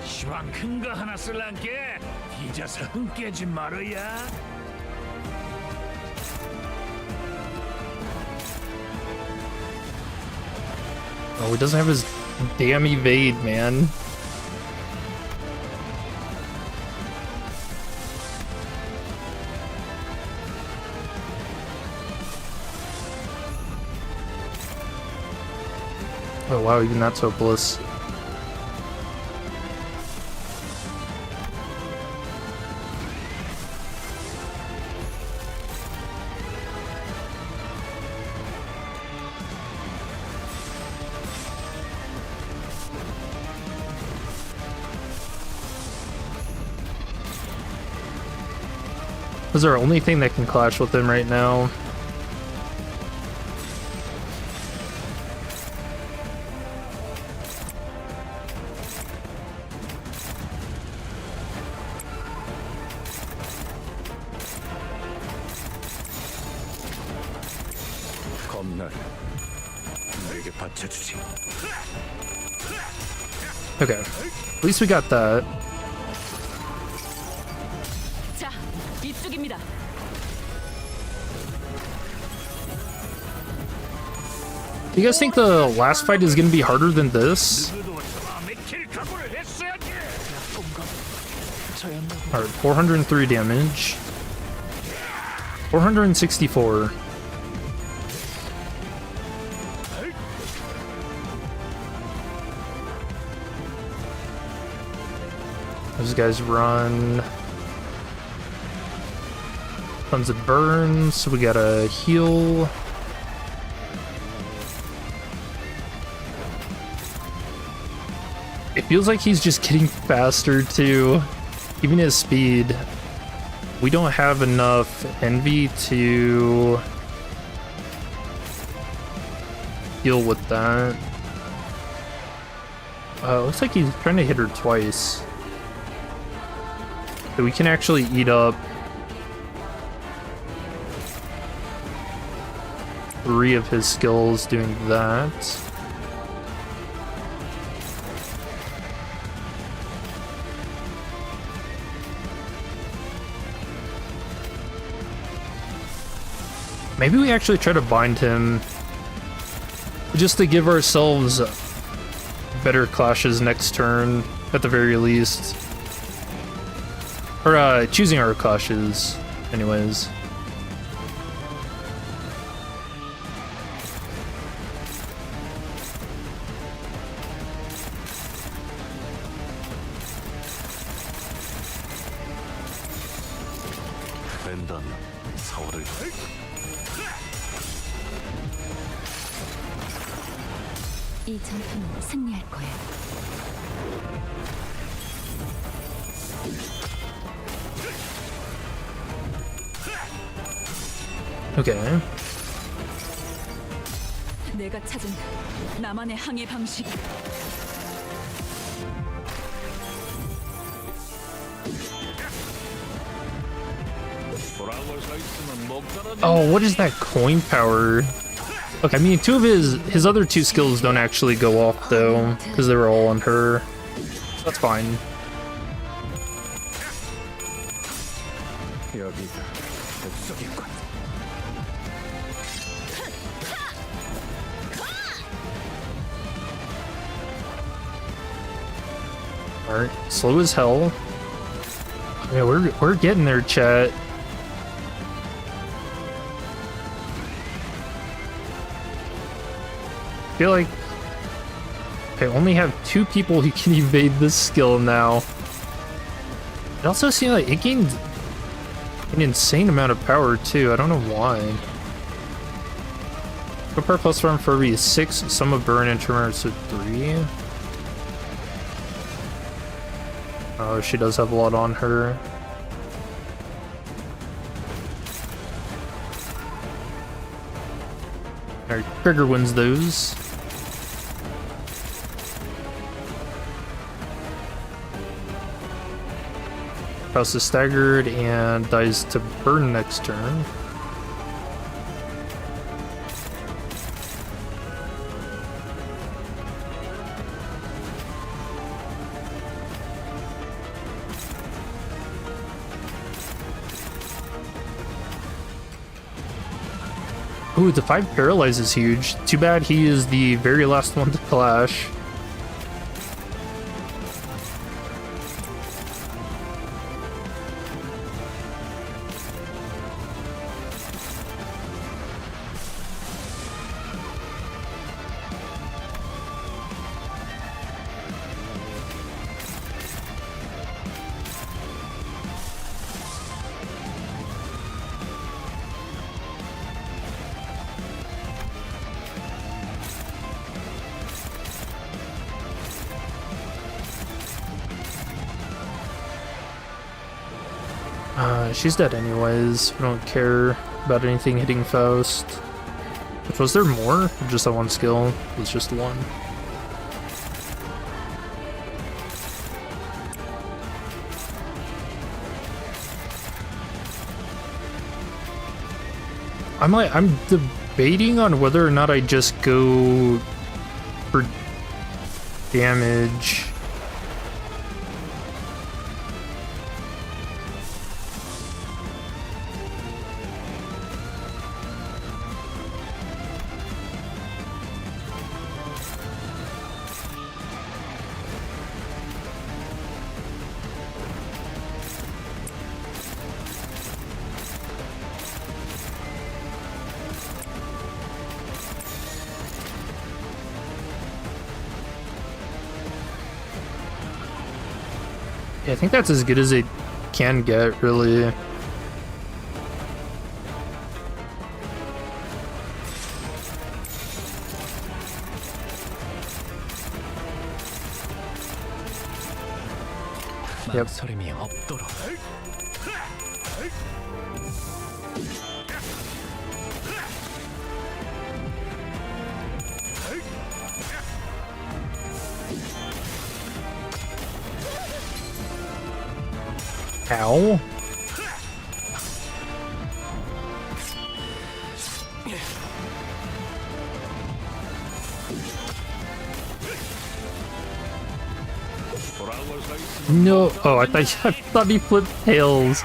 시방 큰 거 하나 쓸란게 뒤져서 흥 깨지 말어야. Oh, he doesn't have his damn evade, man. Oh wow, even that's hopeless. This is our only thing that can clash with him right now. 겁나를 내게 바쳐주지. Okay, at least we got that. 자, 이쪽입니다. Do you guys think the last fight is gonna be harder than this? Alright, 403 damage. 464. Those guys run tons of burns, so we gotta heal. It feels like he's just getting faster too, even his speed. We don't have enough envy to deal with that. Looks like he's trying to hit her twice. So we can actually eat up 3 of his skills doing that. Maybe we actually try to bind him just to give ourselves better clashes next turn, at the very least. Or, choosing our clashes, anyways. 벤단 사월을 이 전투는 승리할 거야. Okay. 내가 찾은 나만의 항해 방식. Oh, what is that coin power? Okay, I mean, 2 of his other 2 skills don't actually go off though, because they were all on her. So that's fine. 여기가 뱃속이군. Alright, slow as hell. Yeah, we're getting there, chat. I feel like I only have 2 people who can evade this skill now. It also seems like it gained an insane amount of power too. I don't know why. Power plus run for every 6, sum of burn and tremor so 3. Oh, she does have a lot on her. Alright, Gregor wins those. Faust is staggered and dies to burn next turn. Ooh, the 5 paralyze is huge. Too bad he is the very last one to clash. She's dead anyways. We don't care about anything hitting Faust. Which, was there more? Or just that one skill? It was just one. I'm debating on whether or not I just go for damage. Yeah, I think that's as good as it can get, really. Yep. Ow. No. Oh, I thought he flipped tails.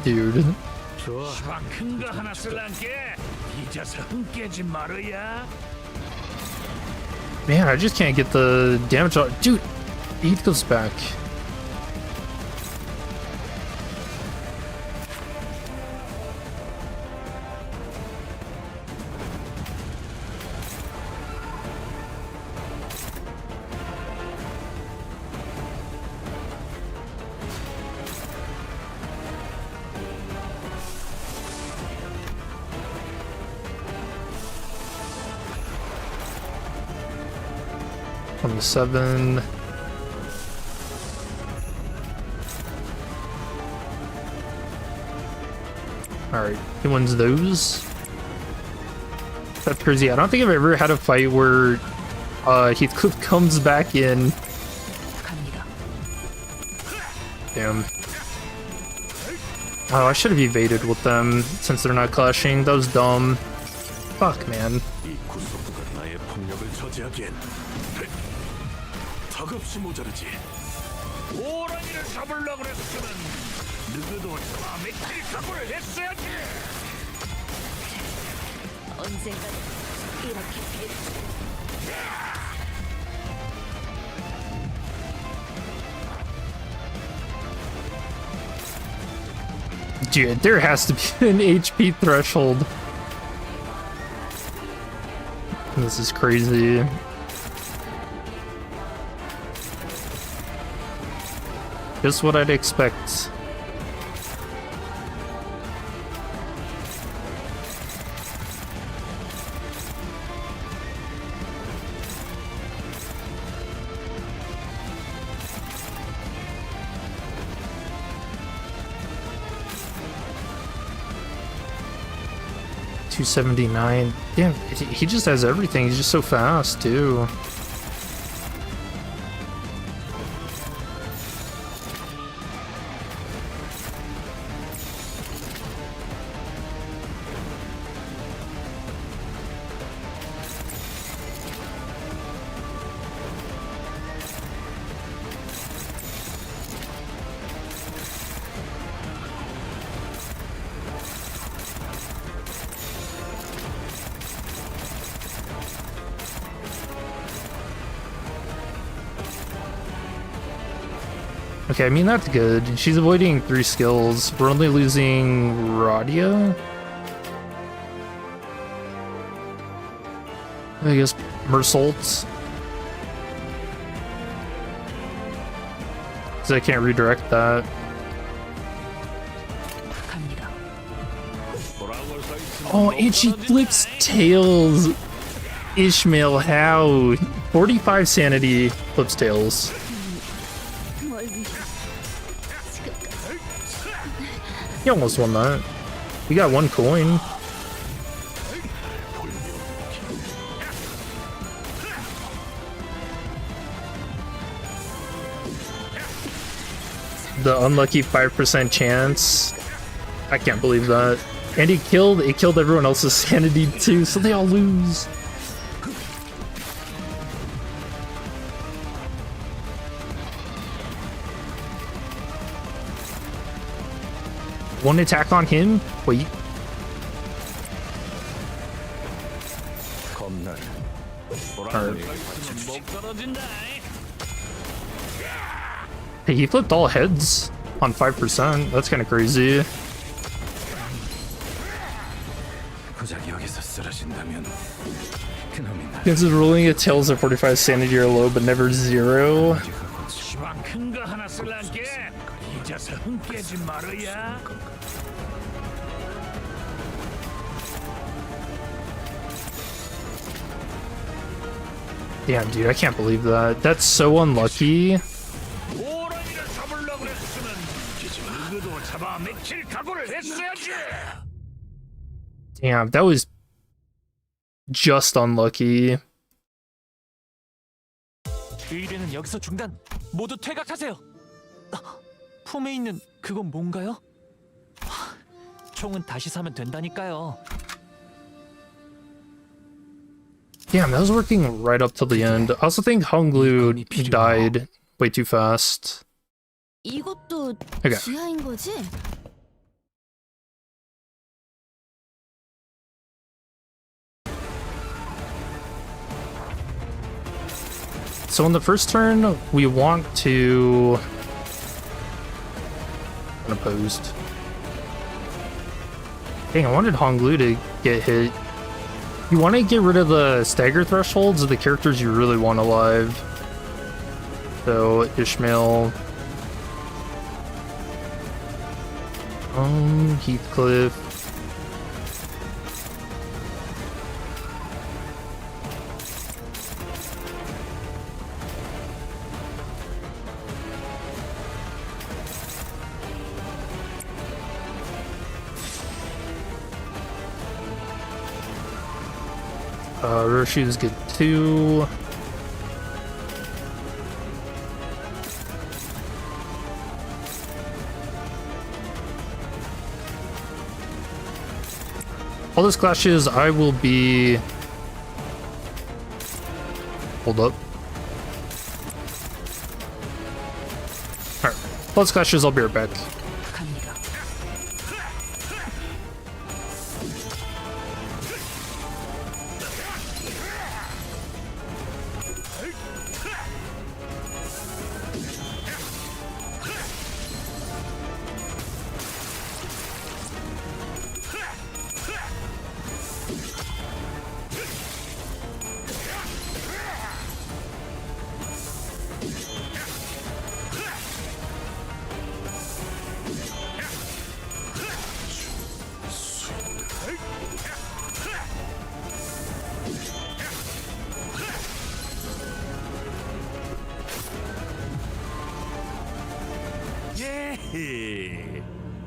Dude. Man, I just can't get the damage on. Dude, he goes back. Seven. Alright, he wins those. That's crazy. I don't think I've ever had a fight where Heathcliff comes back in. Damn. Oh, I should have evaded with them since they're not clashing. That was dumb. Fuck, man. 턱없이 모자르지. 호랑이를 잡으려고 그랬으면 누구도 처음에 킬각오를 했어야지. 언젠가 이렇게 Dude, there has to be an HP threshold. This is crazy. Just what I'd expect. 279. Damn, he just has everything. He's just so fast, too. Okay, I mean, that's good. She's avoiding 3 skills. We're only losing Radia? I guess Mersault. Because I can't redirect that. Oh, and she flips tails! Ishmael, how? 45 sanity flips tails. He almost won that. We got 1 coin. The unlucky 5% chance. I can't believe that. And it killed everyone else's sanity too, so they all lose. One attack on him? Wait. Hey, he flipped all heads on 5%. That's kind of crazy. This is ruling a tails at 45 sanity or low, but never 0. Damn, dude, I can't believe that. That's so unlucky. Damn, that was just unlucky. 의뢰는 여기서 중단. 모두 퇴각하세요. 품에 있는 그건 뭔가요? 총은 다시 사면 된다니까요. Damn, that was working right up till the end. I also think Honglu died way too fast. 이것도 Okay. 지하인 거지? So on the first turn, we want to... Unopposed. Dang, I wanted Honglu to get hit. You want to get rid of the stagger thresholds of the characters you really want alive. So, Ishmael... Heathcliff... Roshi's good too. All those clashes, I will be... Hold up. Alright, all those clashes, I'll be right back.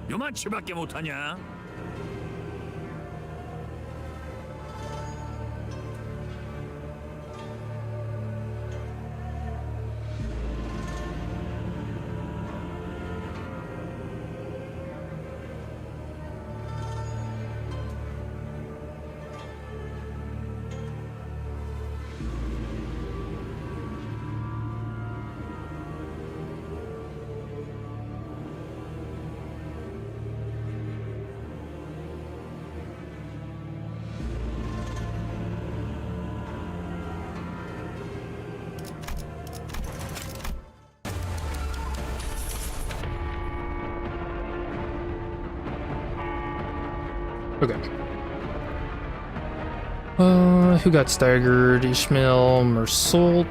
요만치밖에 못하냐? Okay. Who got staggered? Ishmael, Mersault,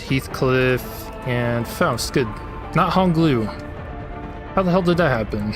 Heathcliff, and Faust. Good. Not Honglu. How the hell did that happen?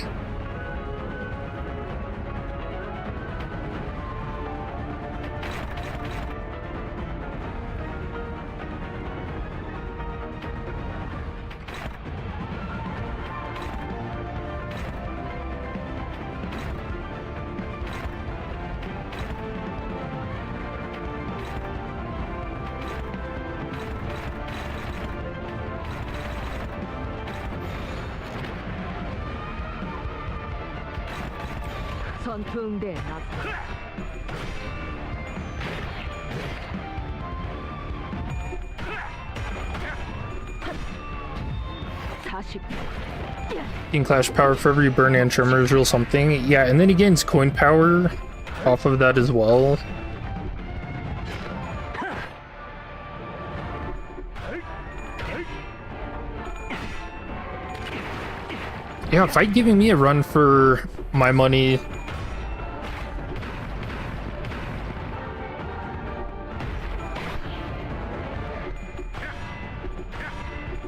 전투응대에 나서 40. Gain clash power for every burn and tremors or something. Yeah, and then he gains coin power off of that as well. Yeah, fight giving me a run for my money.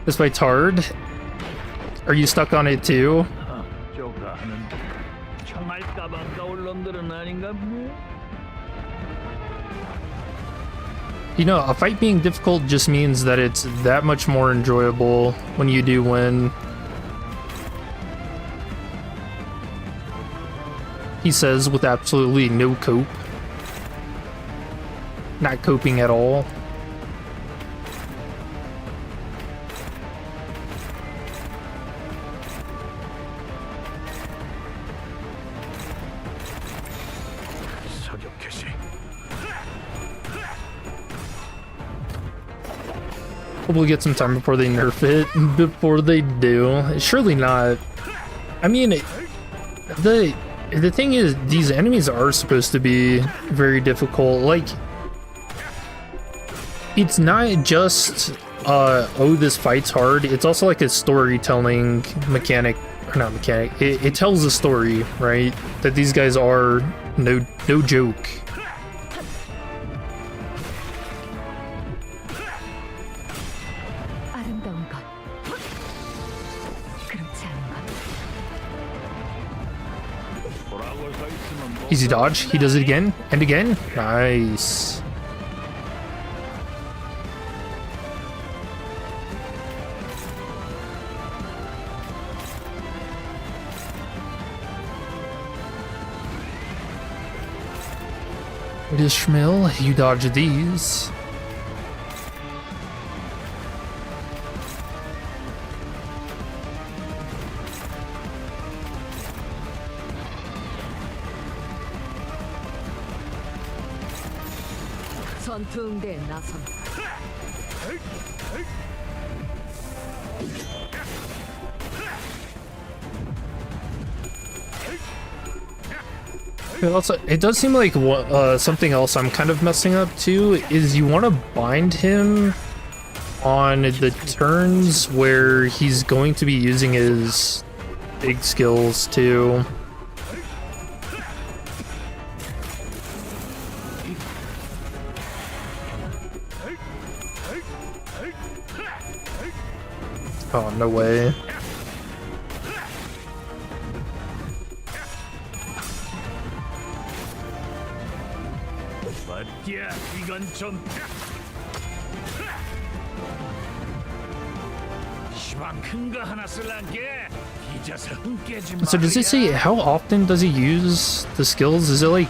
This fight's hard. Are you stuck on it too? You know, a fight being difficult just means that it's that much more enjoyable when you do win. He says with absolutely no cope. Not coping at all. Hopefully get some time before they nerf it. Before they do. Surely not. I mean, the thing is, these enemies are supposed to be very difficult. Like, it's not just, oh, this fight's hard. It's also like a storytelling mechanic, or not mechanic. It tells a story, right? That these guys are no joke. Easy dodge. He does it again and again. Nice. It is Schmill. You dodge these. 전투응대에 나선. Also, it does seem like something else I'm kind of messing up too is you want to bind him on the turns where he's going to be using his big skills too. Oh, no way. So does it say how often does he use the skills? Is it like...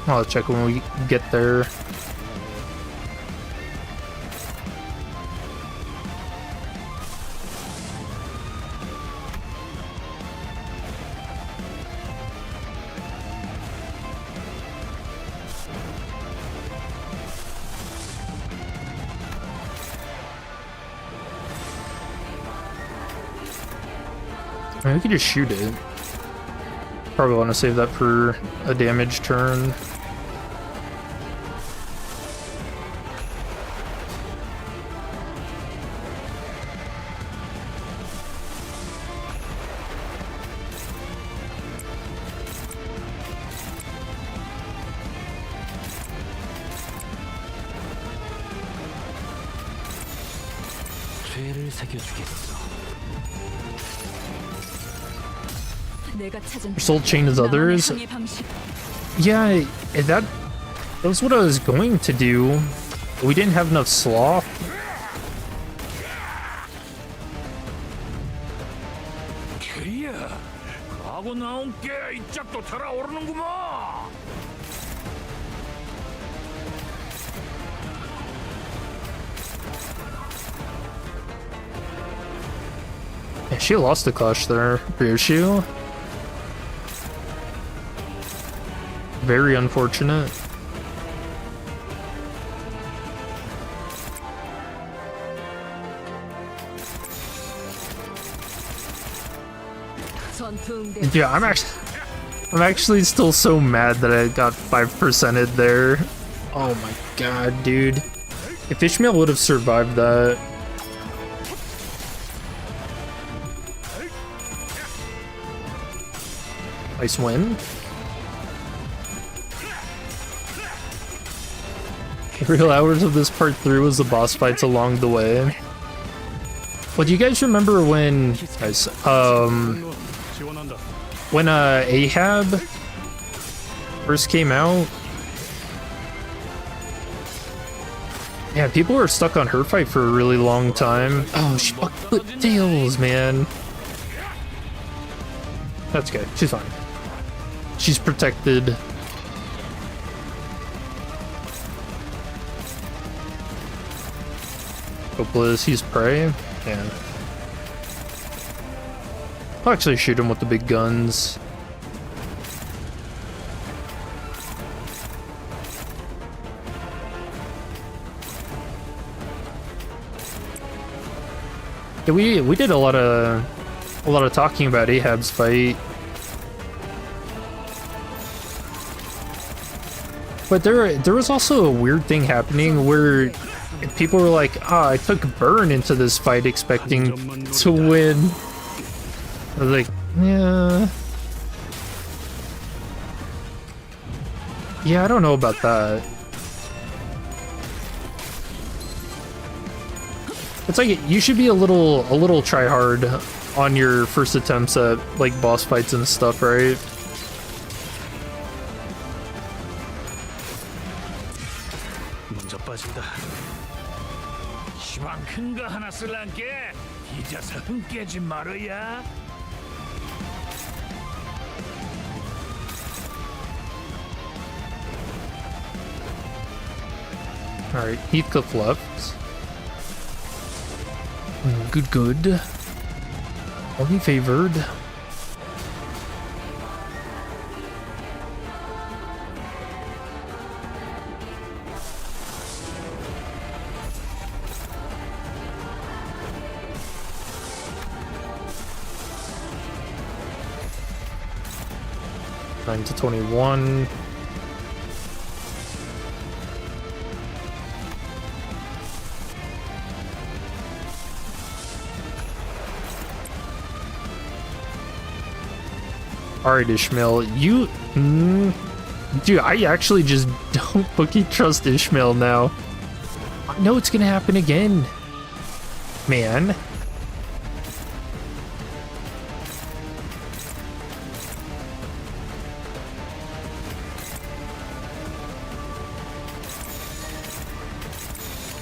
I'll check when we get there. I mean, we could just shoot it. Probably want to save that for a damage turn. 죄를 새겨주겠어. 내가 찾은 Soul chain as others. 나만의 항해 방식. Yeah, that's what I was going to do. We didn't have enough sloth. 캐리야, 하고 나온 게 이 짝도 달아오르는구만. Yeah, she lost the clutch there. Ryoshu. Very unfortunate. Yeah, I'm actually still so mad that I got 5%ed there. Oh my god, dude. If Ishmael would have survived that. Nice win. The real hours of this part 3 was the boss fights along the way. Well, do you guys remember when, guys, when Ahab first came out? Yeah, people were stuck on her fight for a really long time. Oh, she fucked tails, man. That's good. She's fine. She's protected. Hopeless, he's prey. Yeah. I'll actually shoot him with the big guns. Yeah, we did a lot of talking about Ahab's fight. But there was also a weird thing happening where people were like, ah, I took Burn into this fight expecting to win. I was like, yeah. Yeah, I don't know about that. It's like, you should be a little try hard on your first attempts at like boss fights and stuff, right? 먼저 빠진다. 시방 큰 거 하나 쓸란게 잊어서 흥 깨지 말어야. Alright, Heathcliff left. Good. Only favored. Nine to 21. Alright, Ishmael, you... dude, I actually just don't fucking trust Ishmael now. I know it's gonna happen again. Man.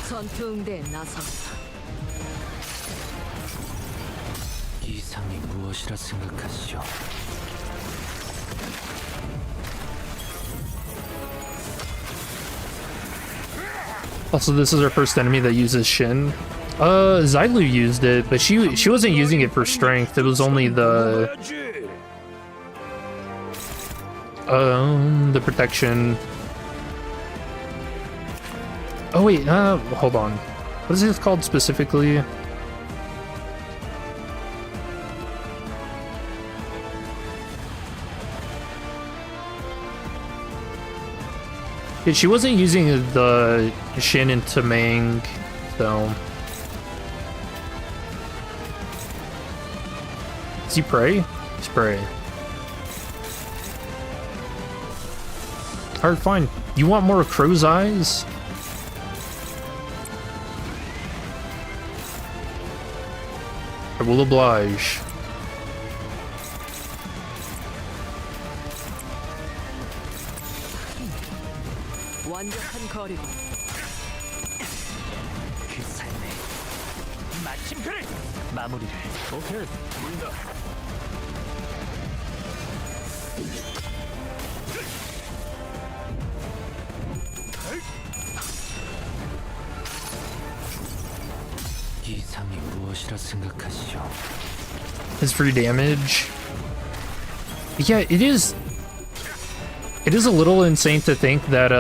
전투응대에 나섰다. 이상이 무엇이라 생각하시오? Also, this is our first enemy that uses Shin. Zylu used it, but she wasn't using it for strength. It was only the protection. Oh wait, hold on. What is this called specifically? Yeah, she wasn't using the Shin into Mang, so... Is he prey? He's prey. Alright, fine. You want more crow's eyes? I will oblige. 완벽한 거리고. 그 삶의 마침표를 마무리를. 오케이, 보인다. 이상이 무엇이라 생각하시오? His free damage. Yeah, it is. It is a little insane to think that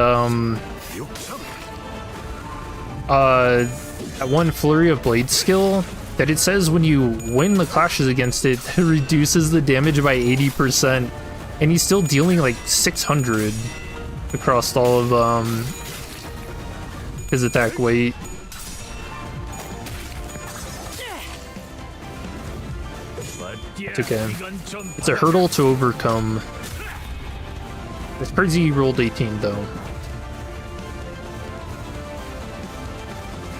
that one Flurry of Blade skill that it says when you win the clashes against it, it reduces the damage by 80%, and he's still dealing like 600 across all of his attack weight. It's okay. It's a hurdle to overcome. It's crazy he rolled 18 though.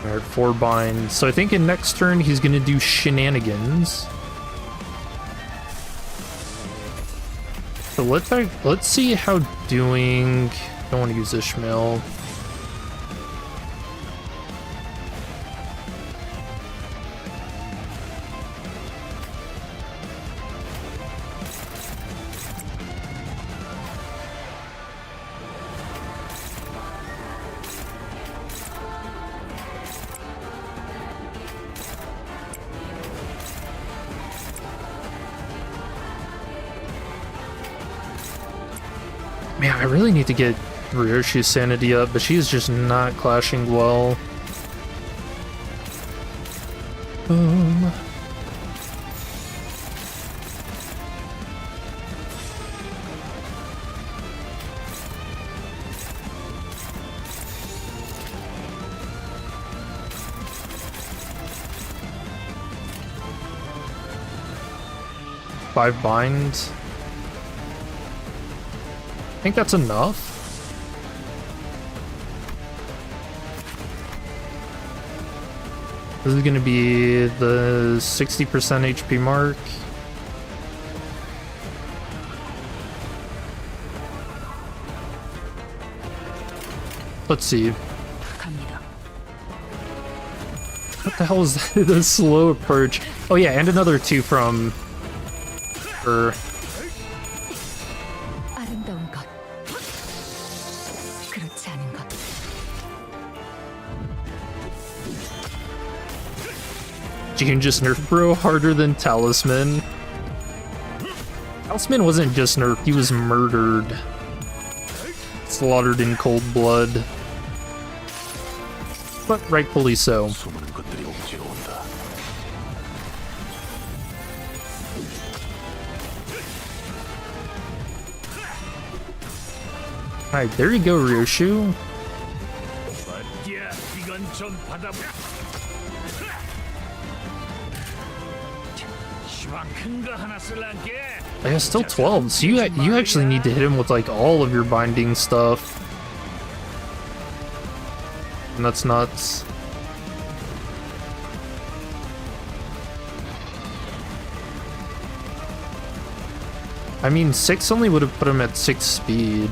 Alright, 4 binds. So I think in next turn he's gonna do shenanigans. So let's see how doing. Don't want to use Ishmael. Man, I really need to get Ryoshi's sanity up, but she's just not clashing well. Five binds. I think that's enough. This is gonna be the 60% HP mark. Let's see. What the hell is that? The slow approach. Oh yeah, and another 2 from her. You can just nerf bro harder than Talisman. Talisman wasn't just nerfed, he was murdered. Slaughtered in cold blood. But rightfully so. Alright, there you go, Ryoshu. Yeah, still 12, so you actually need to hit him with like all of your binding stuff. And that's nuts. I mean, 6 only would have put him at 6 speed.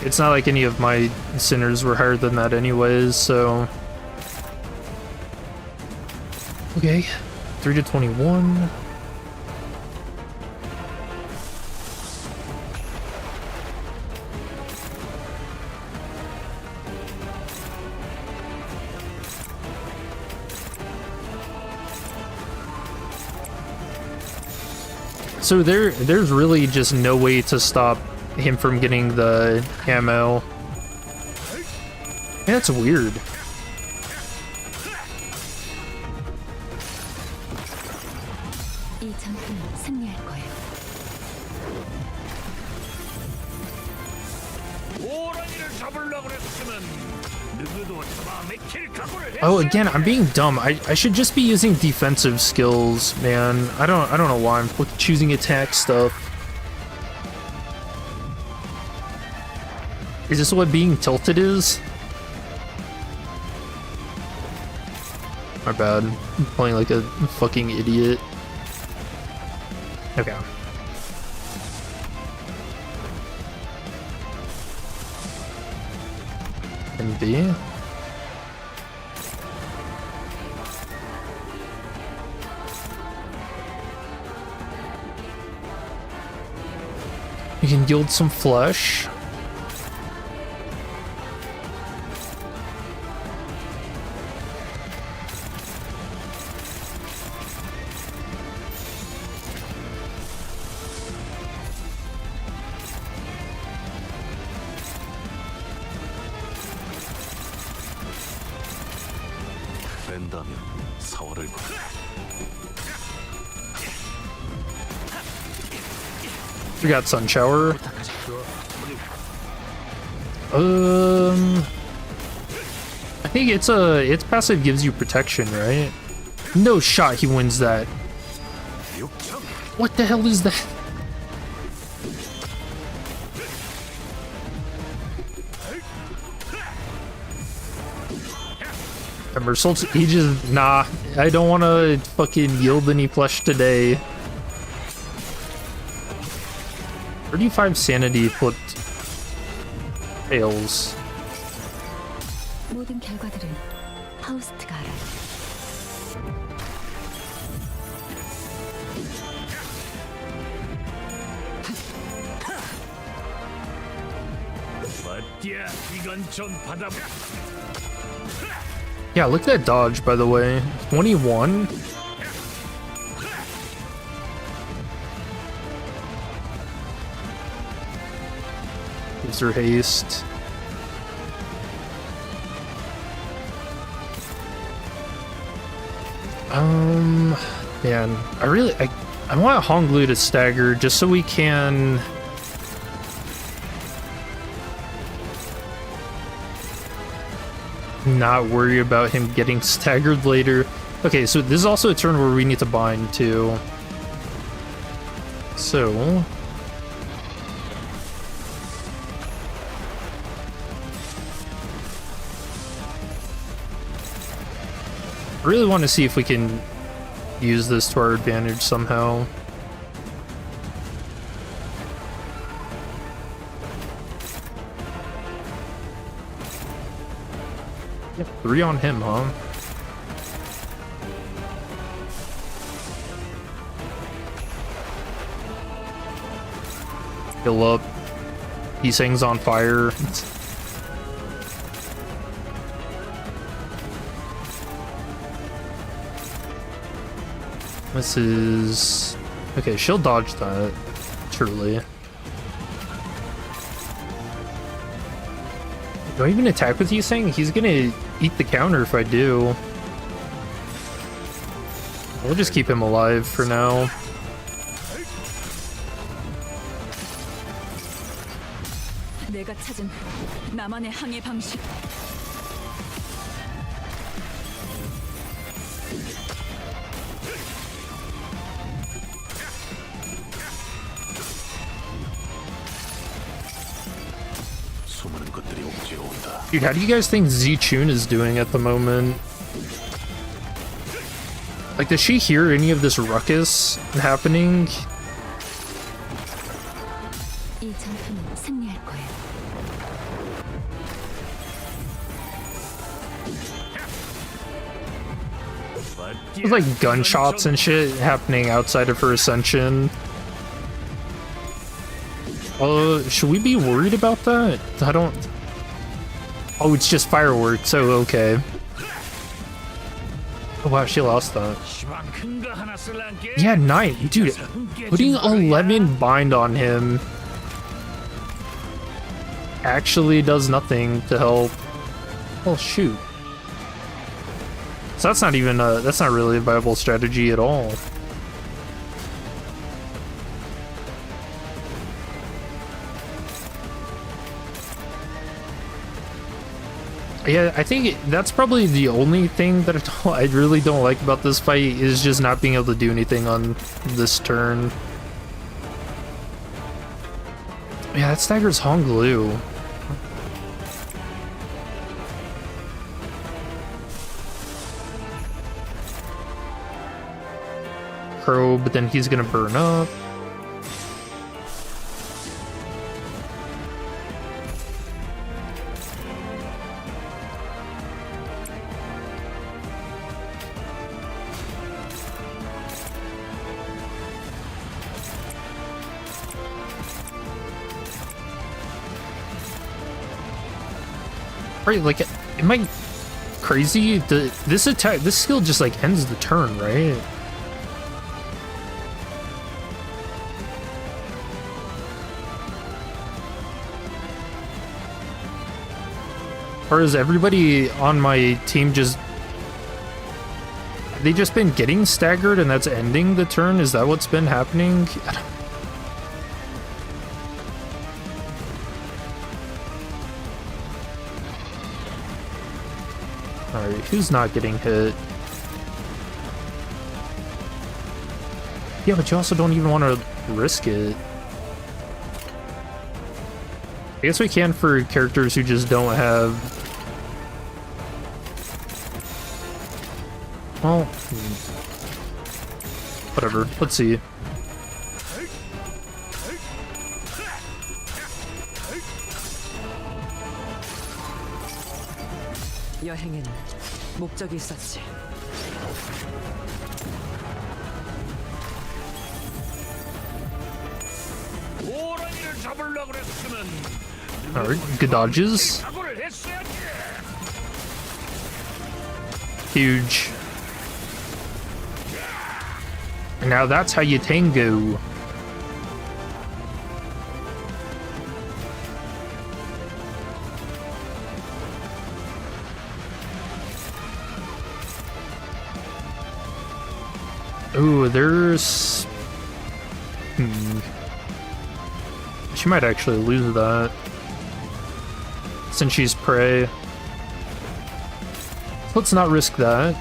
It's not like any of my sinners were higher than that anyways, so... Okay, 3 to 21. So there's really just no way to stop him from getting the ammo. Yeah, that's weird. Oh, again, I'm being dumb. I should just be using defensive skills, man. I don't know why I'm choosing attack stuff. Is this what being tilted is? My bad. I'm playing like a fucking idiot. Okay. And B. You can yield some flesh. 된다면 사월을 We got sun shower. I think its passive gives you protection, right? No shot he wins that. What the hell is that? Emersalds, he just, nah, I don't want to fucking yield any flesh today. 35 sanity flipped tails. 모든 결과들은 파우스트가 알아요. 이건 좀 받아. Yeah, look at that dodge, by the way. 21. Gives her haste. Man, I want Honglu to stagger just so we can not worry about him getting staggered later. Okay, so this is also a turn where we need to bind too. So I really want to see if we can use this to our advantage somehow. Yeah, 3 on him, huh? Fill up. He sings on fire. This is... Okay, she'll dodge that, truly. Do I even attack with Yiseng? He's gonna eat the counter if I do. We'll just keep him alive for now. 내가 찾은 나만의 항해 방식. Dude, how do you guys think Zichun is doing at the moment? Like, does she hear any of this ruckus happening? 이 전투는 승리할 거예요. There's like gunshots and shit happening outside of her ascension. Should we be worried about that? I don't... Oh, it's just fireworks, so okay. Oh wow, she lost that. Yeah, 9. Dude, putting 11 bind on him actually does nothing to help. Oh, shoot. So that's not even that's not really a viable strategy at all. Yeah, I think that's probably the only thing that I really don't like about this fight is just not being able to do anything on this turn. Yeah, that staggers Honglu. probe, but then he's gonna burn up. Right, like, am I crazy? This skill just like ends the turn, right? Or is everybody on my team just... Have they just been getting staggered and that's ending the turn? Is that what's been happening? Alright, who's not getting hit? Yeah, but you also don't even want to risk it. I guess we can for characters who just don't have... Well, whatever. Let's see. 여행엔 목적이 있었지. Alright, good dodges. Huge. And now that's how you tango. Ooh, there's... She might actually lose that. Since she's prey. Let's not risk that.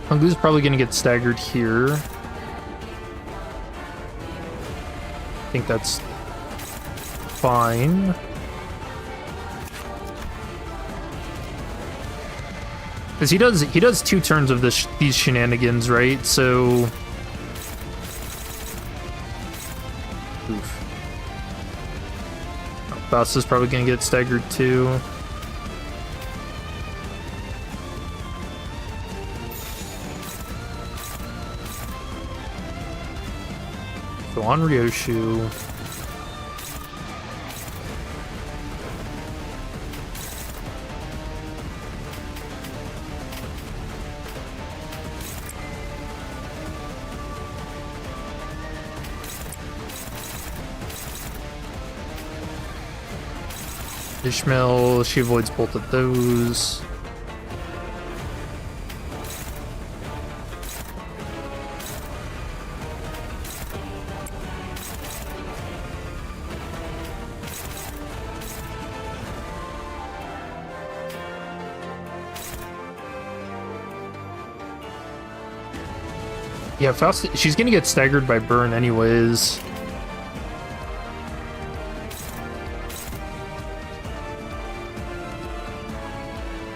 Hunglu's probably gonna get staggered here. I think that's fine. Because he does 2 turns of these shenanigans, right? So... Oof. Oh, Faust is probably gonna get staggered too. So on Ryoshu. Ishmael, she avoids both of those. Yeah, Faust, she's gonna get staggered by burn anyways.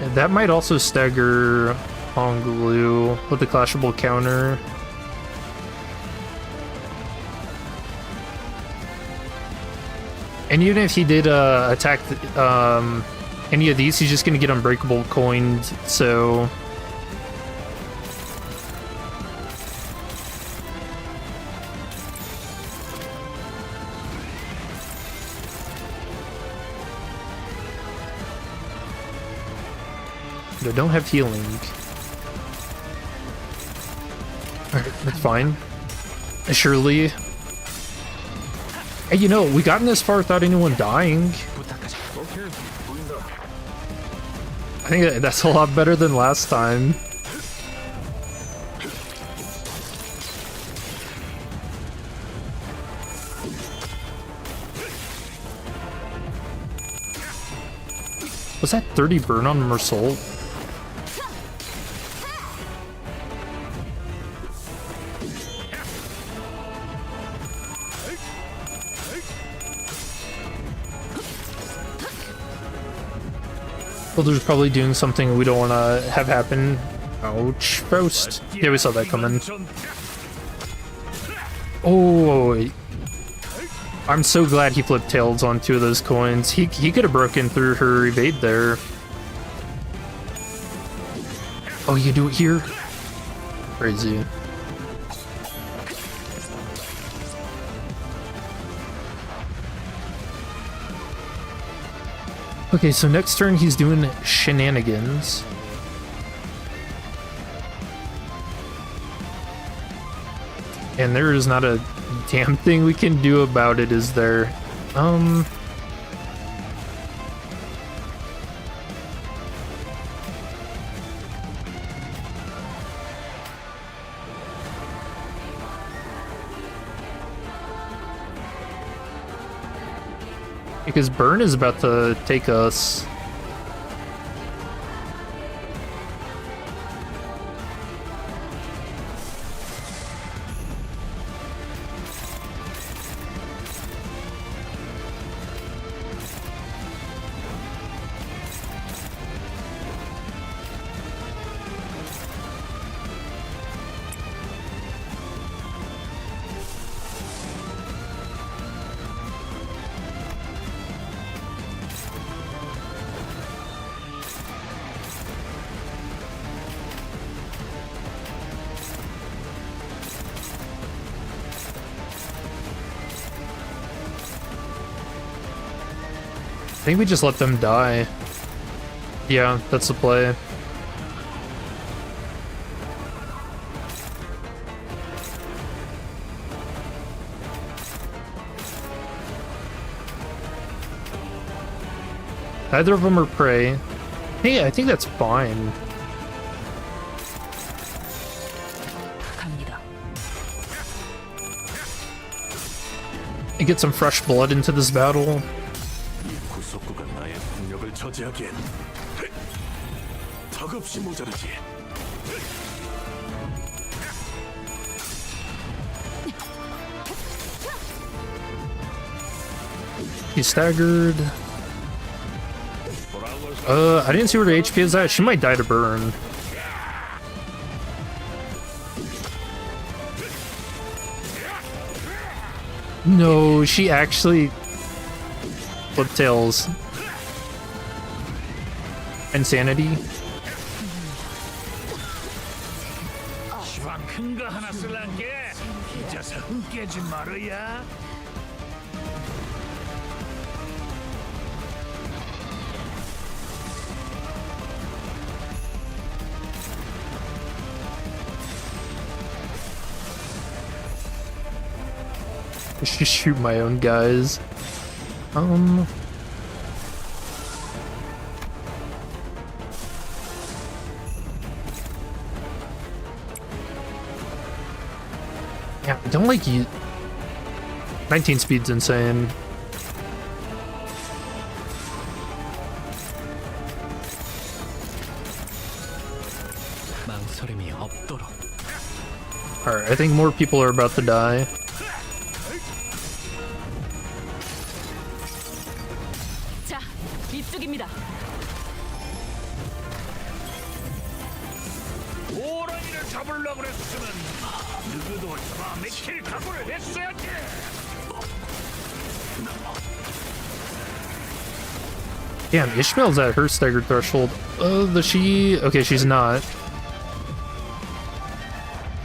And that might also stagger Honglu with the clashable counter. And even if he did attack any of these, he's just gonna get unbreakable coined, so... They don't have healing. Alright, that's fine. Surely. Hey, you know, we gotten this far without anyone dying. I think that's a lot better than last time. Was that 30 burn on Mersault? Builder's probably doing something we don't want to have happen. Ouch. Faust. Yeah, we saw that coming. Oh, I'm so glad he flipped tails on 2 of those coins. He could have broken through her evade there. Oh, you do it here? Crazy. Okay, so next turn he's doing shenanigans. And there is not a damn thing we can do about it, is there? Because Burn is about to take us. I think we just let them die. Yeah, that's the play. Neither of them are prey. Hey, I think that's fine. And get some fresh blood into this battle. 저지하기엔 턱없이 모자르지. He's staggered. I didn't see where the HP is at. She might die to burn. No, she actually flipped tails. Insanity. 큰 거 하나 쓸란게 잊어서 흥 깨지 말아야. I should shoot my own guys. Yeah, I don't like you. 19 speed's insane. Alright, I think more people are about to die. 자, 이쪽입니다. 호랑이를 잡으려고 그랬으면 누구도 잡아먹힐 각오를 했어야지. Damn, Ishmael's at her staggered threshold. Okay, she's not.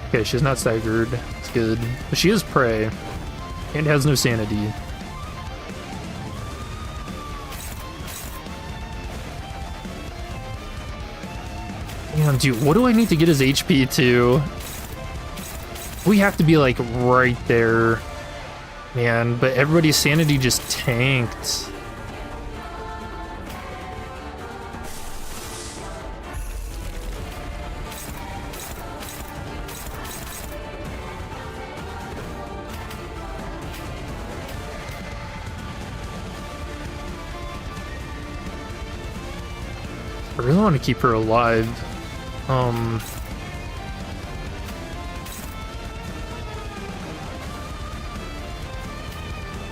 Okay, she's not staggered. It's good. But she is prey. And has no sanity. Damn, dude, what do I need to get his HP to? We have to be, like, right there. Man, but everybody's sanity just tanked. I really want to keep her alive.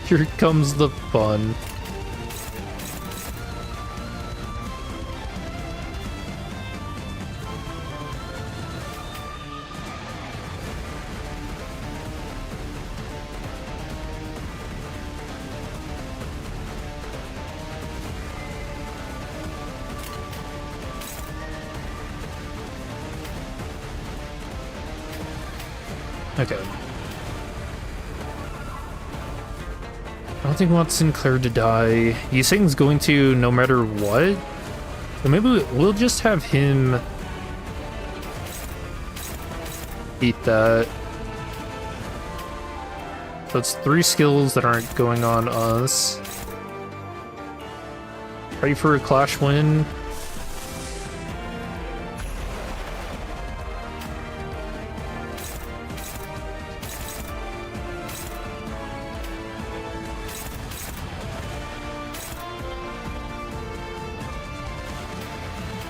Here comes the fun. Okay. I don't think we want Sinclair to die. Yiseng's going to no matter what. So maybe we'll just have him eat that. So it's 3 skills that aren't going on us. Ready for a clash win.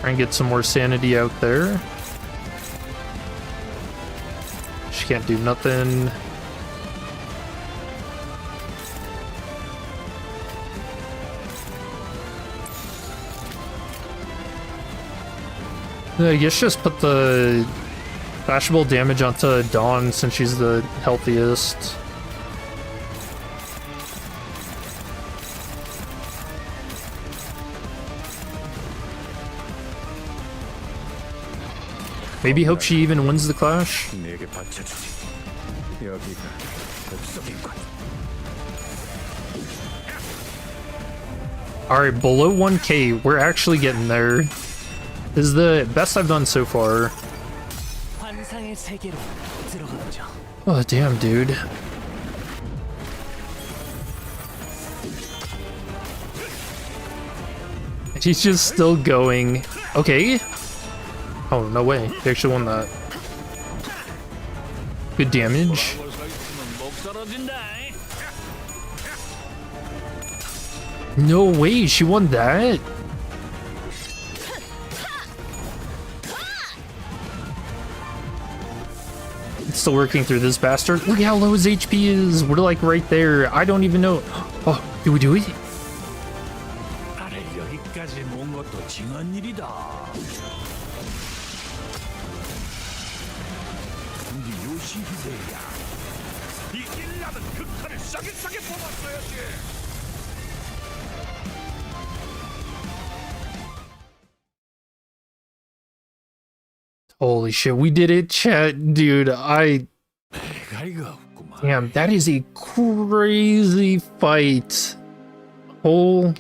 Try and get some more sanity out there. She can't do nothing. I guess just put the bashable damage onto Dawn since she's the healthiest. Maybe hope she even wins the clash. Alright, below 1k, we're actually getting there. This is the best I've done so far. Oh, damn, dude. She's just still going. Okay. Oh, no way. They actually won that. Good damage. No way, she won that? It's still working through this bastard. Look how low his HP is. We're like right there. I don't even know. Oh, do we do it? Holy shit, we did it, chat. Dude, damn, that is a crazy fight. Oh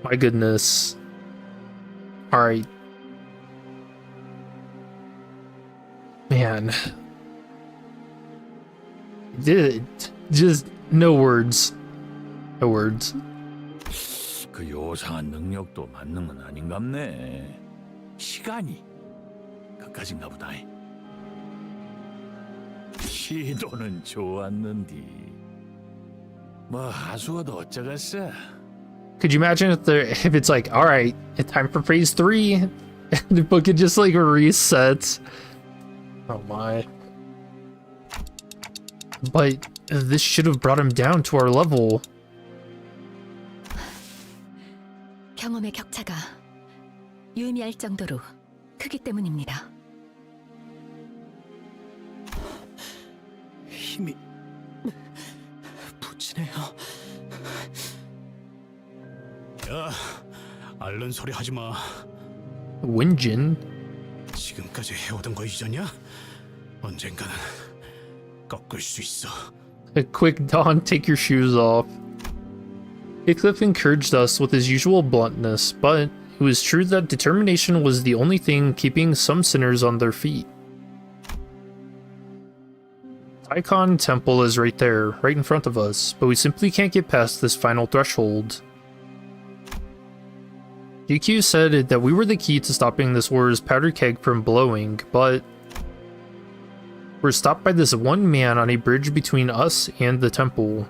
my goodness. Alright. Man. Did it. Just no words. No words. 그 요상한 능력도 맞는 건 아닌갑네. 시간이 그까진가 보다. 시도는 좋았는디. 뭐 하수가도 어쩌겠어. Could you imagine if it's like, all right, it's time for phase 3, and the book could just like reset. Oh my. But this should have brought him down to our level. 경험의 격차가 유의미할 정도로 크기 때문입니다. 힘이 부치네요. 야, 앓는 소리 하지 마. 윈진? 지금까지 해오던 거 잊었냐? 언젠가는 꺾을 수 있어. A quick Dawn, take your shoes off. Eclipse encouraged us with his usual bluntness, but it was true that determination was the only thing keeping some sinners on their feet. Icon Temple is right there, right in front of us, but we simply can't get past this final threshold. DQ said that we were the key to stopping this war's powder keg from blowing, but we're stopped by this one man on a bridge between us and the temple.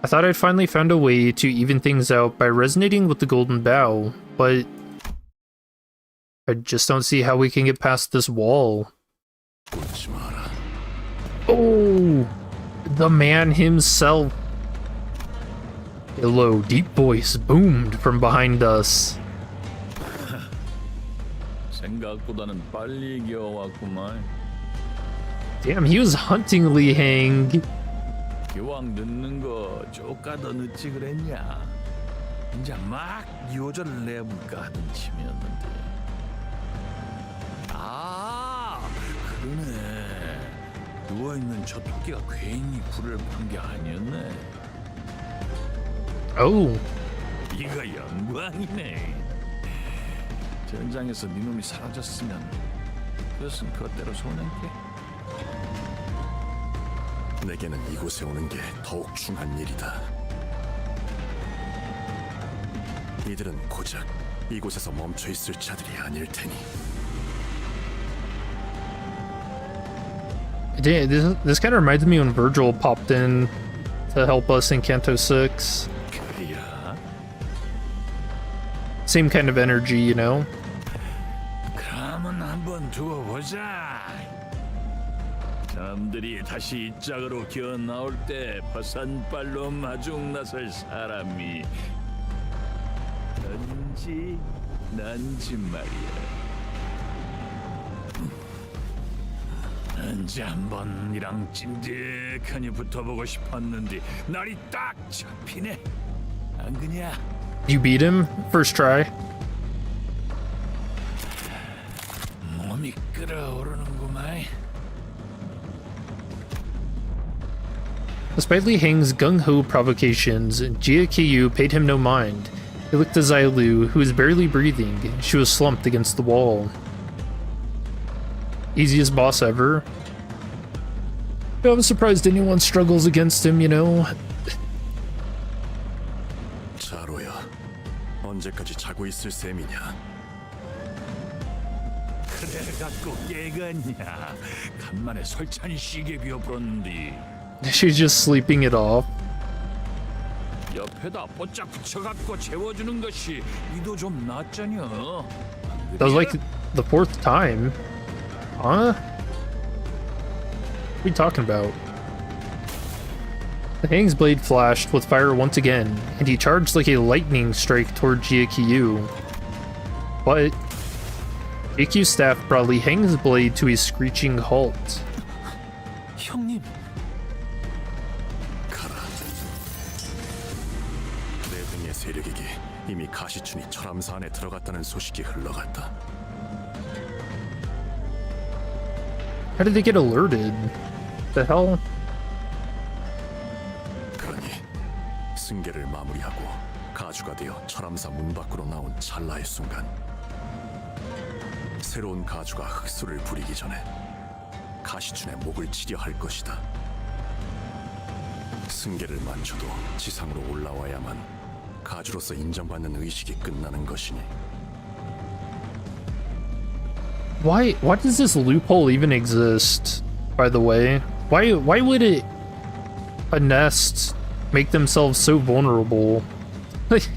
I thought I'd finally found a way to even things out by resonating with the Golden Bough, but I just don't see how we can get past this wall. Oh, the man himself. A low, deep voice boomed from behind us. 생각보다는 빨리 기어왔구만. Damn, he was hunting Li Hang. 기왕 늦는 거 조금 더 늦지 그랬냐? 이제 막 요절을 내볼까 하던 참이었는데. 아, 그러네. 누워있는 저 토끼가 괜히 불을 판 게 아니었네. Oh. 이거 영광이네. 전장에서 네 놈이 사라졌으면 그것은 그것대로 손해게. 내게는 이곳에 오는 게 더욱 중한 일이다. 이들은 고작 이곳에서 멈춰 있을 자들이 아닐 테니. This kind of reminds me when Virgil popped in to help us in Canto 6. 그래야? Same kind of energy, you know? 그러면 한번 두고 보자. 남들이 다시 이 짝으로 기어 나올 때 버선발로 마중 나설 사람이 넌지 난지 말이야. 언제 한번 이랑 찐득하니 붙어보고 싶었는데 날이 딱 잡히네. 안 그냐? You beat him? First try? 몸이 끓어오르는구만. Despite Li Heng's gung-ho provocations, Jia Qiyu paid him no mind. He looked at Zailu, who was barely breathing. She was slumped against the wall. Easiest boss ever. I'm surprised anyone struggles against him, you know? 자로야, 언제까지 자고 있을 셈이냐? 그래 갖고 깨갔냐? 간만에 설찬이 시계 비워버렸는데. She's just sleeping it off. 옆에다 뽀짝 붙여갖고 재워주는 것이 이도 좀 낫잖여. That was like the 4th time. Huh? What are you talking about? The Hang's blade flashed with fire once again, and he charged like a lightning strike toward Jia Qiyu. But Jia Qiyu's staff brought Li Heng's blade to a screeching halt. 형님. 세력에게 이미 가시춘이 철암사 안에 들어갔다는 소식이 흘러갔다. How did they get alerted? The hell? 그러니 승계를 마무리하고 가주가 되어 철암사 문 밖으로 나온 찰나의 순간 새로운 가주가 흑수를 부리기 전에 가시춘의 목을 치려 할 것이다. 승계를 맞춰도 지상으로 올라와야만 가주로서 인정받는 의식이 끝나는 것이니. Why does this loophole even exist, by the way? Why would a nest make themselves so vulnerable? Like,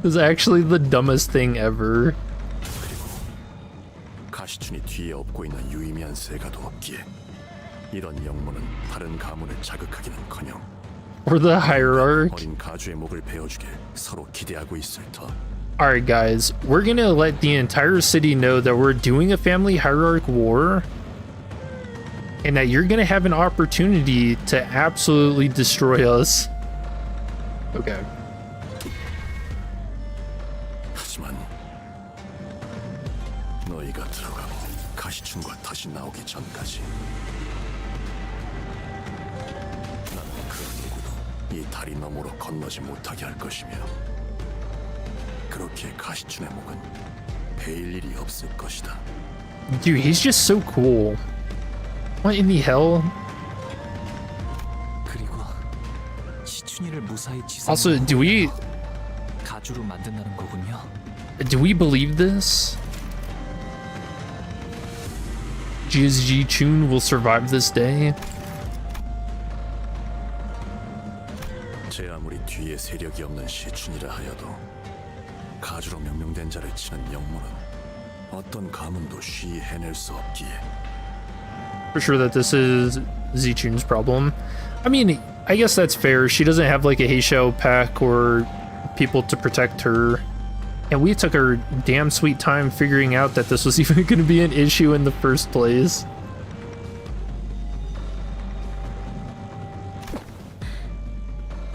this is actually the dumbest thing ever. 그리고 가시춘이 뒤에 업고 있는 유의미한 세가도 없기에 이런 영문은 다른 가문을 자극하기는커녕 Or the hierarch. 어린 가주의 목을 베어주길 서로 기대하고 있을 터. Alright guys, we're gonna let the entire city know that we're doing a family hierarch war and that you're gonna have an opportunity to absolutely destroy us. Okay. 하지만 너희가 들어가고 가시춘과 다시 나오기 전까지 나는 그 누구도 이 다리 너머로 건너지 못하게 할 것이며 그렇게 가시춘의 목은 베일 일이 없을 것이다. Dude, he's just so cool. What in the hell? 그리고 시춘이를 무사히 지상. Also, do we 가주로 만든다는 거군요. Do we believe this? Ji Chun will survive this day? 제 아무리 뒤에 세력이 없는 시춘이라 하여도 가주로 명명된 자를 치는 영문은 어떤 가문도 쉬이 해낼 수 없기에. For sure that this is Zichun's problem. I mean, I guess that's fair. She doesn't have like a Heishou pack or people to protect her. And we took our damn sweet time figuring out that this was even going to be an issue in the first place.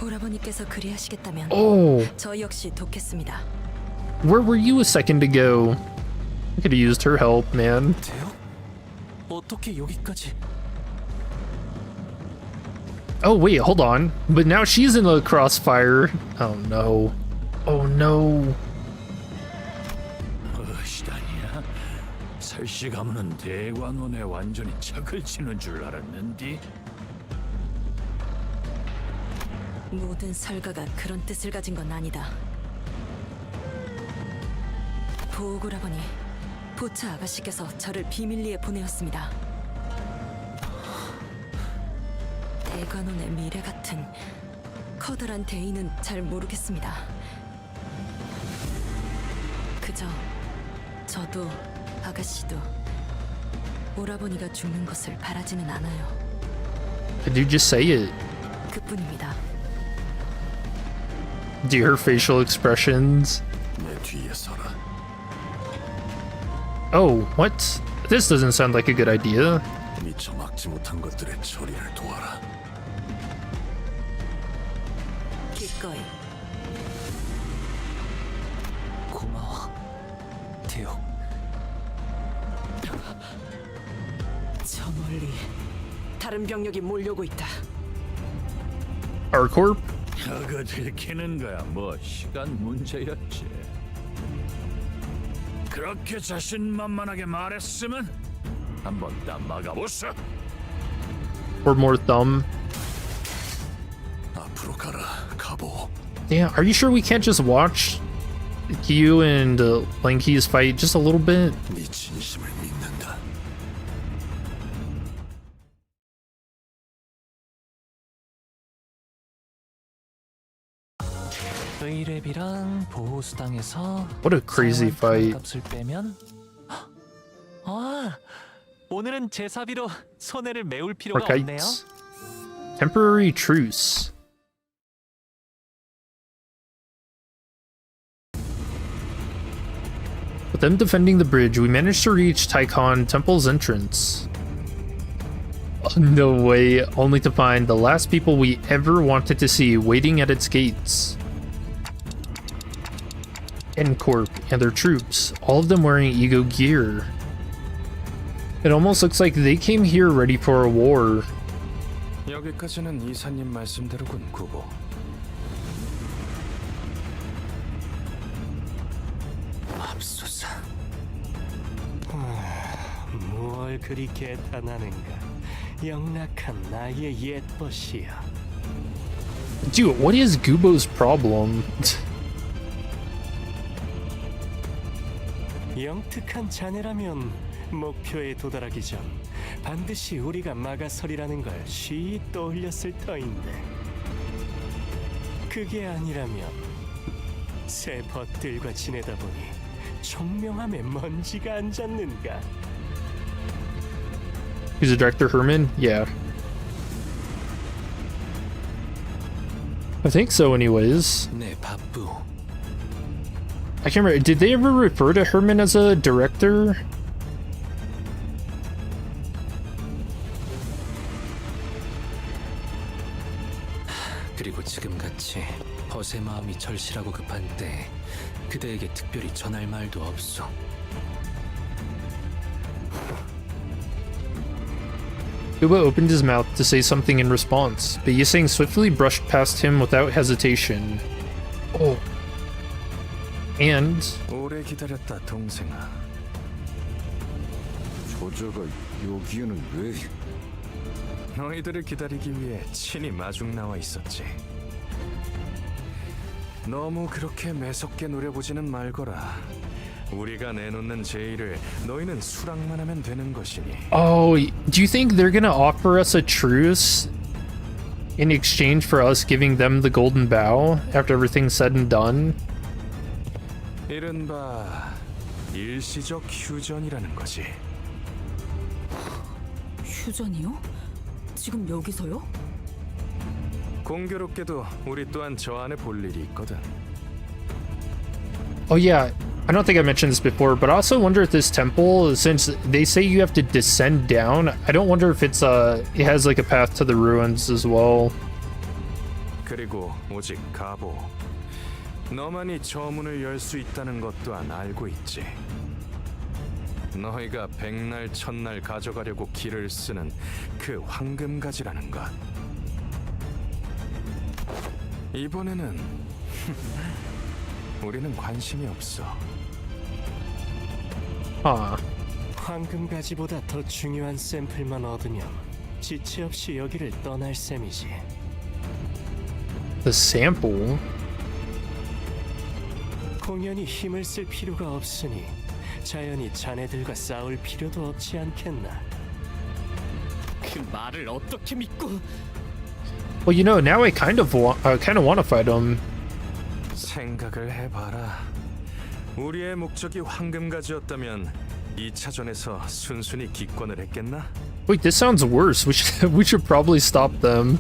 오라버니께서 그리하시겠다면 Oh. 저 역시 돕겠습니다. Where were you a second ago? I could have used her help, man. 돼요? 어떻게 여기까지? Oh wait, hold on. But now she's in the crossfire. Oh no. Oh no. 시다니야. 설씨 가문은 대관원에 완전히 척을 치는 줄 알았는디. 모든 설가가 그런 뜻을 가진 건 아니다. 보고라보니 보차 아가씨께서 저를 비밀리에 보내었습니다. 대관원의 미래 같은 커다란 대의는 잘 모르겠습니다. 그저 저도 아가씨도 오라버니가 죽는 것을 바라지는 않아요. Could you just say it? 그뿐입니다. Do her facial expressions? 내 뒤에 서라. Oh, what? This doesn't sound like a good idea. 미처 막지 못한 것들의 처리를 도와라. 기꺼이. 고마워, 대옥. 저 멀리 다른 병력이 몰려오고 있다. Our corp? 저거 들키는 거야 뭐 시간 문제였지. 그렇게 자신만만하게 말했으면 한번 딱 막아보소. Or more thumb? 앞으로 가라, 가보. Yeah, are you sure we can't just watch you and Lanky's fight just a little bit? 네 진심을 믿는다. 의뢰비랑 보호수당에서 What a crazy fight. 값을 빼면 아, 오늘은 제사비로 손해를 메울 필요가 없네요. Orchites. Temporary truce. With them defending the bridge, we managed to reach Taikon Temple's entrance. Oh, no way, only to find the last people we ever wanted to see waiting at its gates. N-Corp and their troops, all of them wearing Ego gear. It almost looks like they came here ready for a war. 여기까지는 이사님 말씀대로군, 구보. 맙소사. 뭘 그리 개탄하는가? 영락한 나의 옛벗이야. Dude, what is Gubo's problem? 영특한 자네라면 목표에 도달하기 전 반드시 우리가 막아서리라는 걸 쉬이 떠올렸을 터인데 그게 아니라면 새 벗들과 지내다 보니 총명함에 먼지가 앉았는가? Who's the director, Herman? Yeah. I think so anyways. 네, 바쁘. I can't remember, did they ever refer to Herman as a director? 그리고 지금같이 벗의 마음이 절실하고 급한 때 그대에게 특별히 전할 말도 없소. Gubo opened his mouth to say something in response, but Yiseng swiftly brushed past him without hesitation. Oh. And 오래 기다렸다, 동생아. 조저가 여기에는 왜? 너희들을 기다리기 위해 친히 마중 나와 있었지. 너무 그렇게 매섭게 노려보지는 말거라. 우리가 내놓는 제의를 너희는 수락만 하면 되는 것이니. oh, do you think they're gonna offer us a truce in exchange for us giving them the Golden Bough after everything's said and done? 이른바 일시적 휴전이라는 거지. 휴전이요? 지금 여기서요? 공교롭게도 우리 또한 저 안에 볼 일이 있거든. Oh yeah, I don't think I mentioned this before, but I also wonder if this temple, since they say you have to descend down, I don't wonder if it has like a path to the ruins as well. 그리고 오직 가보. 너만이 저 문을 열 수 있다는 것 또한 알고 있지. 너희가 백날 천날 가져가려고 길을 쓰는 그 황금가지라는 것. 이번에는 우리는 관심이 없어. 황금가지보다 더 중요한 샘플만 얻으면 지체 없이 여기를 떠날 셈이지. The sample? 공연히 힘을 쓸 필요가 없으니 자연히 자네들과 싸울 필요도 없지 않겠나. 그 말을 어떻게 믿고? Well, you know, now I kind of want to fight him. 생각을 해봐라. 우리의 목적이 황금가지였다면 2차전에서 순순히 기권을 했겠나? Wait, this sounds worse. We should probably stop them.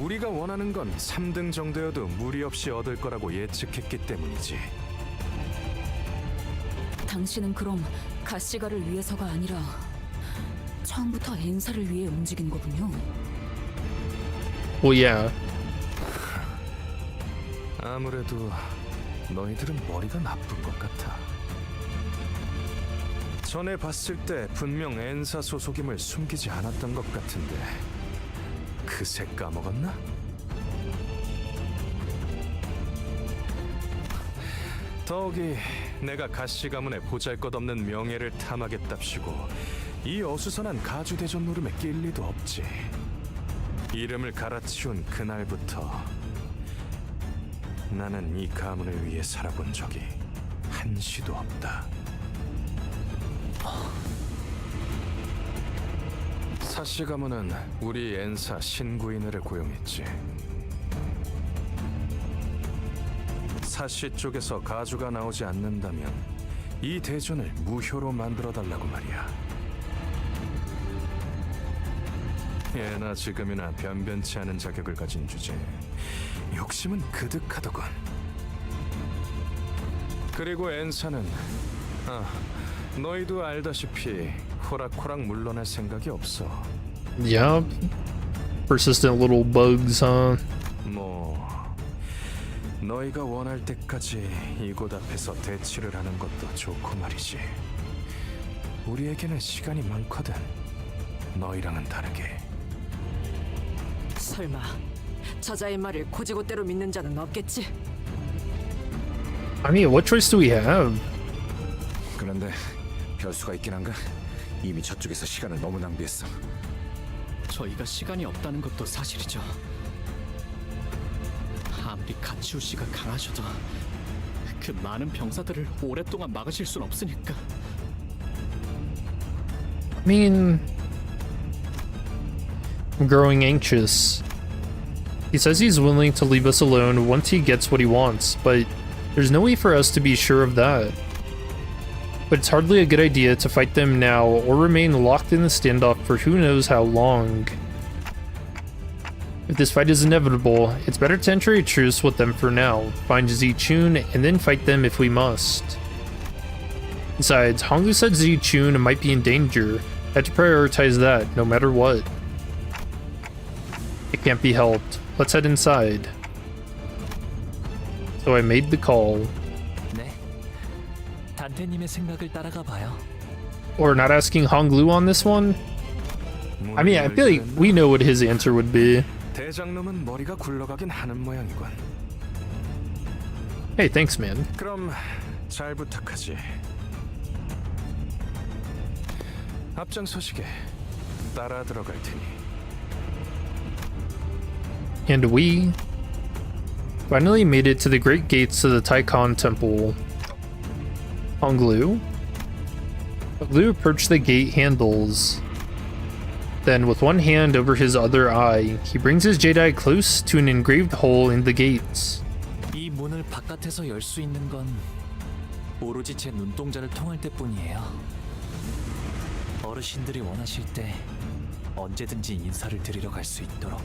우리가 원하는 건 3등 정도여도 무리 없이 얻을 거라고 예측했기 때문이지. 당신은 그럼 가시가를 위해서가 아니라 처음부터 엔사를 위해 움직인 거군요. Well, yeah. 아무래도 너희들은 머리가 나쁜 것 같아. 전에 봤을 때 분명 엔사 소속임을 숨기지 않았던 것 같은데 그새 까먹었나? 더욱이 내가 가시 가문의 보잘것없는 명예를 탐하겠답시고 이 어수선한 가주대전 노름에 낄 리도 없지. 이름을 갈아치운 그날부터 나는 이 가문을 위해 살아본 적이 한시도 없다. 사시 가문은 우리 엔사 신구인을 고용했지. 사시 쪽에서 가주가 나오지 않는다면 이 대전을 무효로 만들어달라고 말이야. 예나 지금이나 변변치 않은 자격을 가진 주제에 욕심은 그득하더군. 그리고 엔사는 너희도 알다시피 호락호락 물러날 생각이 없어. Yeah. Persistent little bugs, huh? 뭐 너희가 원할 때까지 이곳 앞에서 대치를 하는 것도 좋고 말이지. 우리에게는 시간이 많거든. 너희랑은 다르게. 설마 저자의 말을 고지고대로 믿는 자는 없겠지? I mean, what choice do we have? 그런데 별수가 있긴 한가? 이미 저쪽에서 시간을 너무 낭비했어. 저희가 시간이 없다는 것도 사실이죠. 아무리 가치우 씨가 강하셔도 그 많은 병사들을 오랫동안 막으실 순 없으니까. I mean, I'm growing anxious. He says he's willing to leave us alone once he gets what he wants, but there's no way for us to be sure of that. But it's hardly a good idea to fight them now or remain locked in the standoff for who knows how long. If this fight is inevitable, it's better to enter a truce with them for now, find Zichun, and then fight them if we must. Besides, Honglu said Zichun might be in danger. I have to prioritize that, no matter what. It can't be helped. Let's head inside. So I made the call. 네. 단테님의 생각을 따라가 봐요. Or not asking Honglu on this one? I mean, I feel like we know what his answer would be. 대장놈은 머리가 굴러가긴 하는 모양이군. Hey, thanks, man. 그럼 잘 부탁하지. 앞장서시게 따라 들어갈 테니. And we finally made it to the great gates of the Taikon Temple. Honglu approached the gate handles. Then, with one hand over his other eye, he brings his Jedi close to an engraved hole in the gates. 이 문을 바깥에서 열 수 있는 건 오로지 제 눈동자를 통할 때뿐이에요. 어르신들이 원하실 때 언제든지 인사를 드리러 갈 수 있도록.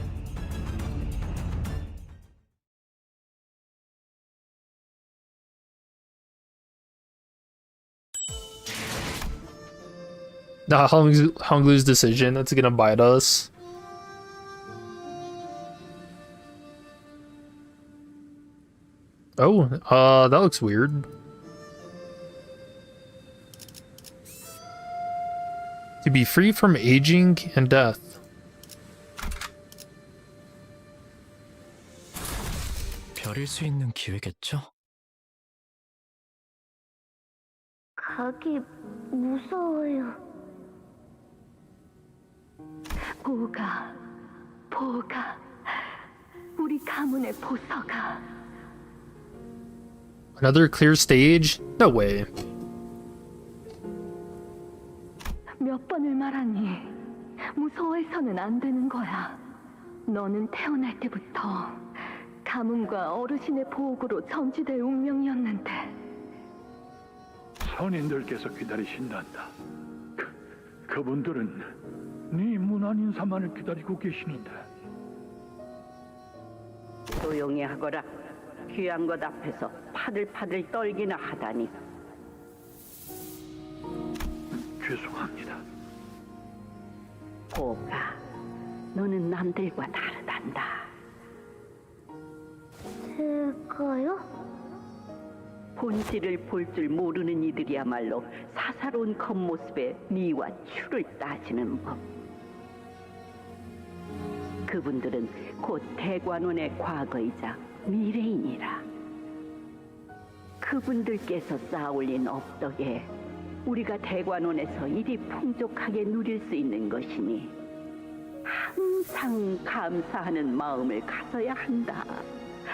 Nah, Honglu's decision, that's gonna bite us. Oh, that looks weird. To be free from aging and death. 별일 수 있는 기회겠죠? 가기 무서워요. 보가, 우리 가문의 보서가. Another clear stage? No way. 몇 번을 말하니 무서워해서는 안 되는 거야. 너는 태어날 때부터 가문과 어르신의 보호구로 점지될 운명이었는데. 선인들께서 기다리신단다. 그분들은 네 문안 인사만을 기다리고 계시는데. 조용히 하거라. 귀한 것 앞에서 파들파들 떨기나 하다니. 죄송합니다. 보가, 너는 남들과 다르단다. 제가요? 본질을 볼 줄 모르는 이들이야말로 사사로운 겉모습에 미와 추를 따지는 법. 그분들은 곧 대관원의 과거이자 미래이니라. 그분들께서 쌓아올린 업덕에 우리가 대관원에서 이리 풍족하게 누릴 수 있는 것이니 항상 감사하는 마음을 가져야 한다.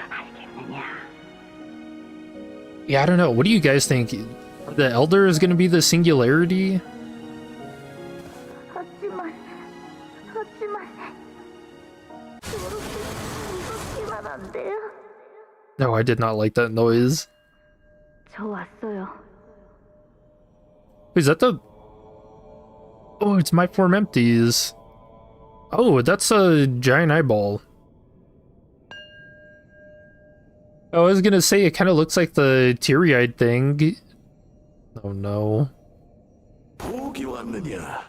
알겠느냐? Yeah, I don't know. What do you guys think? The Elder is going to be the singularity? 하지만 저렇게 무섭기만 한데요. No, I did not like that noise. 저 왔어요. Is that the... Oh, it's my form empties. Oh, that's a giant eyeball. I was gonna say, it kind of looks like the teary-eyed thing. Oh no. 복이 왔느냐?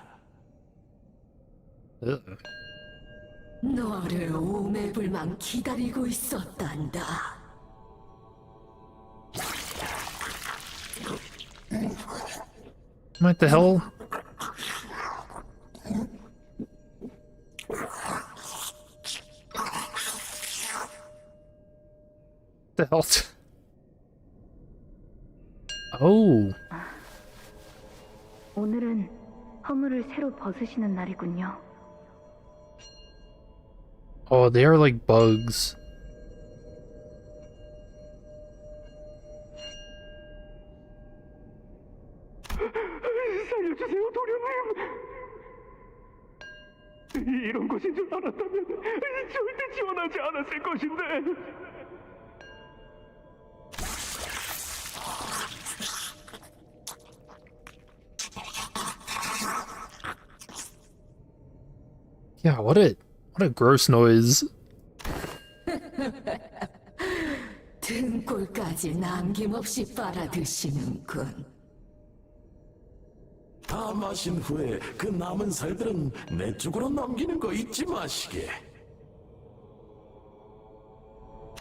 너를 오매불망 기다리고 있었단다. What the hell? The hell? Oh. 오늘은 허물을 새로 벗으시는 날이군요. Oh, they are like bugs. 살려주세요, 도련님. 이런 곳인 줄 알았다면 절대 지원하지 않았을 것인데. Yeah, what a gross noise. 등골까지 남김없이 빨아드시는군. 다 마신 후에 그 남은 살들은 내 쪽으로 넘기는 거 잊지 마시게.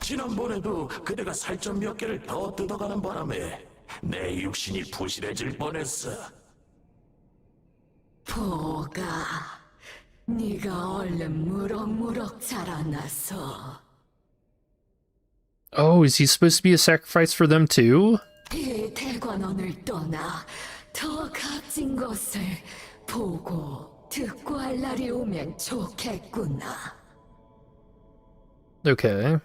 지난번에도 그대가 살점 몇 개를 더 뜯어가는 바람에 내 육신이 부실해질 뻔했어. 보가, 네가 얼른 무럭무럭 자라나서 Oh, is he supposed to be a sacrifice for them too? 이 대관원을 떠나 더 값진 것을 보고 듣고 할 날이 오면 좋겠구나. Okay.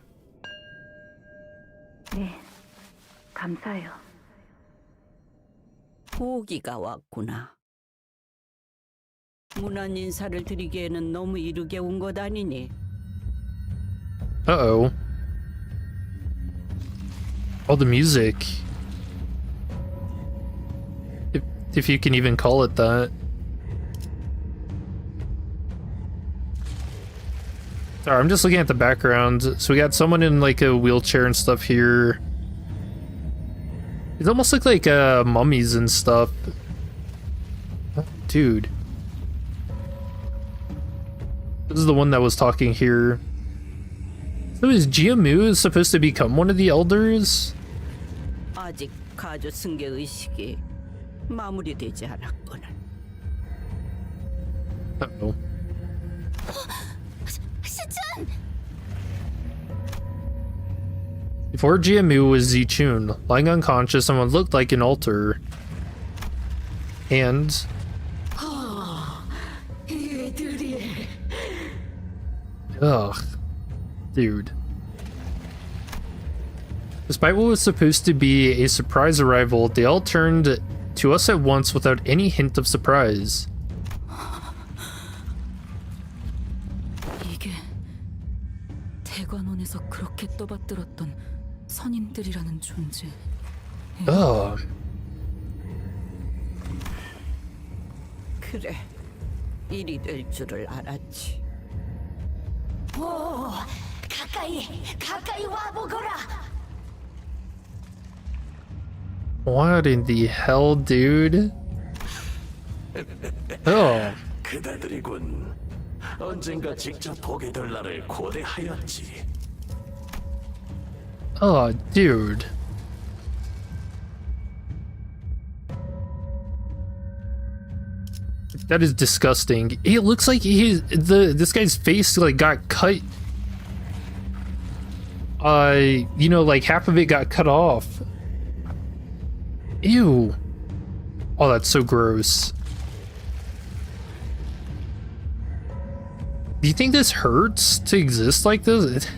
네, 감사해요. 보기가 왔구나. 문안 인사를 드리기에는 너무 이르게 온 것 아니니? Uh-oh. Oh, the music. If you can even call it that. Alright, I'm just looking at the background. So we got someone in like a wheelchair and stuff here. It almost look like mummies and stuff. Dude. This is the one that was talking here. So is Jiamu supposed to become one of the elders? 아직 가조 승계 의식이 마무리되지 않았구나. Uh-oh. 시춘! Before GMU was Zichun, lying unconscious on what looked like an altar. And... ugh. Dude. Despite what was supposed to be a surprise arrival, they all turned to us at once without any hint of surprise. 이게 대관원에서 그렇게 떠받들었던 선인들이라는 존재. Ugh. 그래, 일이 될 줄을 알았지. 오, 가까이 와보거라. What in the hell, dude? Oh. 그대들이군. 언젠가 직접 보게 될 날을 고대하였지. Oh, dude. That is disgusting. It looks like this guy's face like got cut. You know, like half of it got cut off. Ew. Oh, that's so gross. Do you think this hurts to exist like this?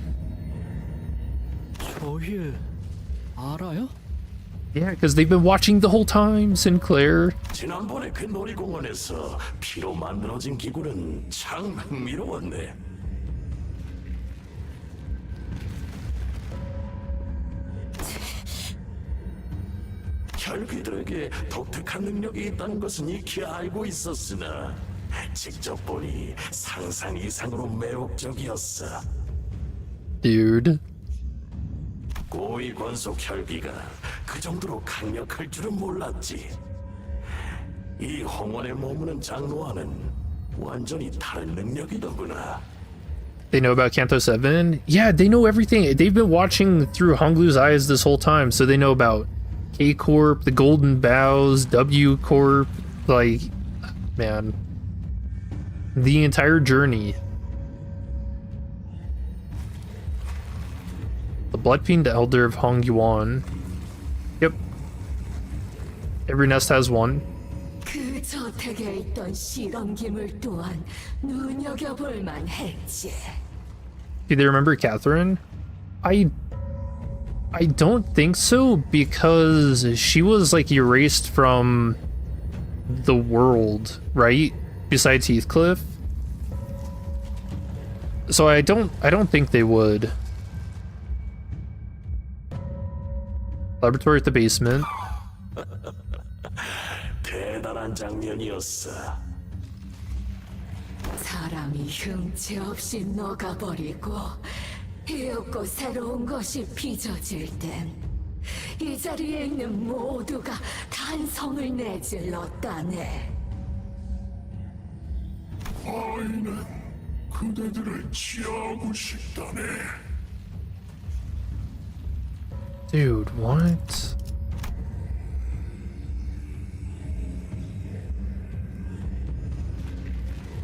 저희 알아요? Yeah, because they've been watching the whole time, Sinclair. 지난번에 그 놀이공원에서 피로 만들어진 기구는 참 흥미로웠네. 혈귀들에게 독특한 능력이 있다는 것은 익히 알고 있었으나 직접 보니 상상 이상으로 매혹적이었어. Dude. 고위 권속 혈귀가 그 정도로 강력할 줄은 몰랐지. 이 홍원에 머무는 장로와는 완전히 다른 능력이더구나. They know about Canto 7? Yeah, they know everything. They've been watching through Honglu's eyes this whole time, so they know about K Corp, the Golden Boughs, W Corp, like, man. The entire journey. The Blood-Fiend Elder of Hong Yuan. Yep. Every nest has one. 그 저택에 있던 실험기물 또한 눈여겨볼 만했지. Do they remember Catherine? I don't think so, because she was like erased from the world, right? Besides Heathcliff. So I don't think they would. Laboratory at the basement. 대단한 장면이었어. 사람이 흉체 없이 녹아버리고 이윽고 새로운 것이 빚어질 땐 이 자리에 있는 모두가 탄성을 내질렀다네. 아이는 그대들을 취하고 싶다네. Dude, what?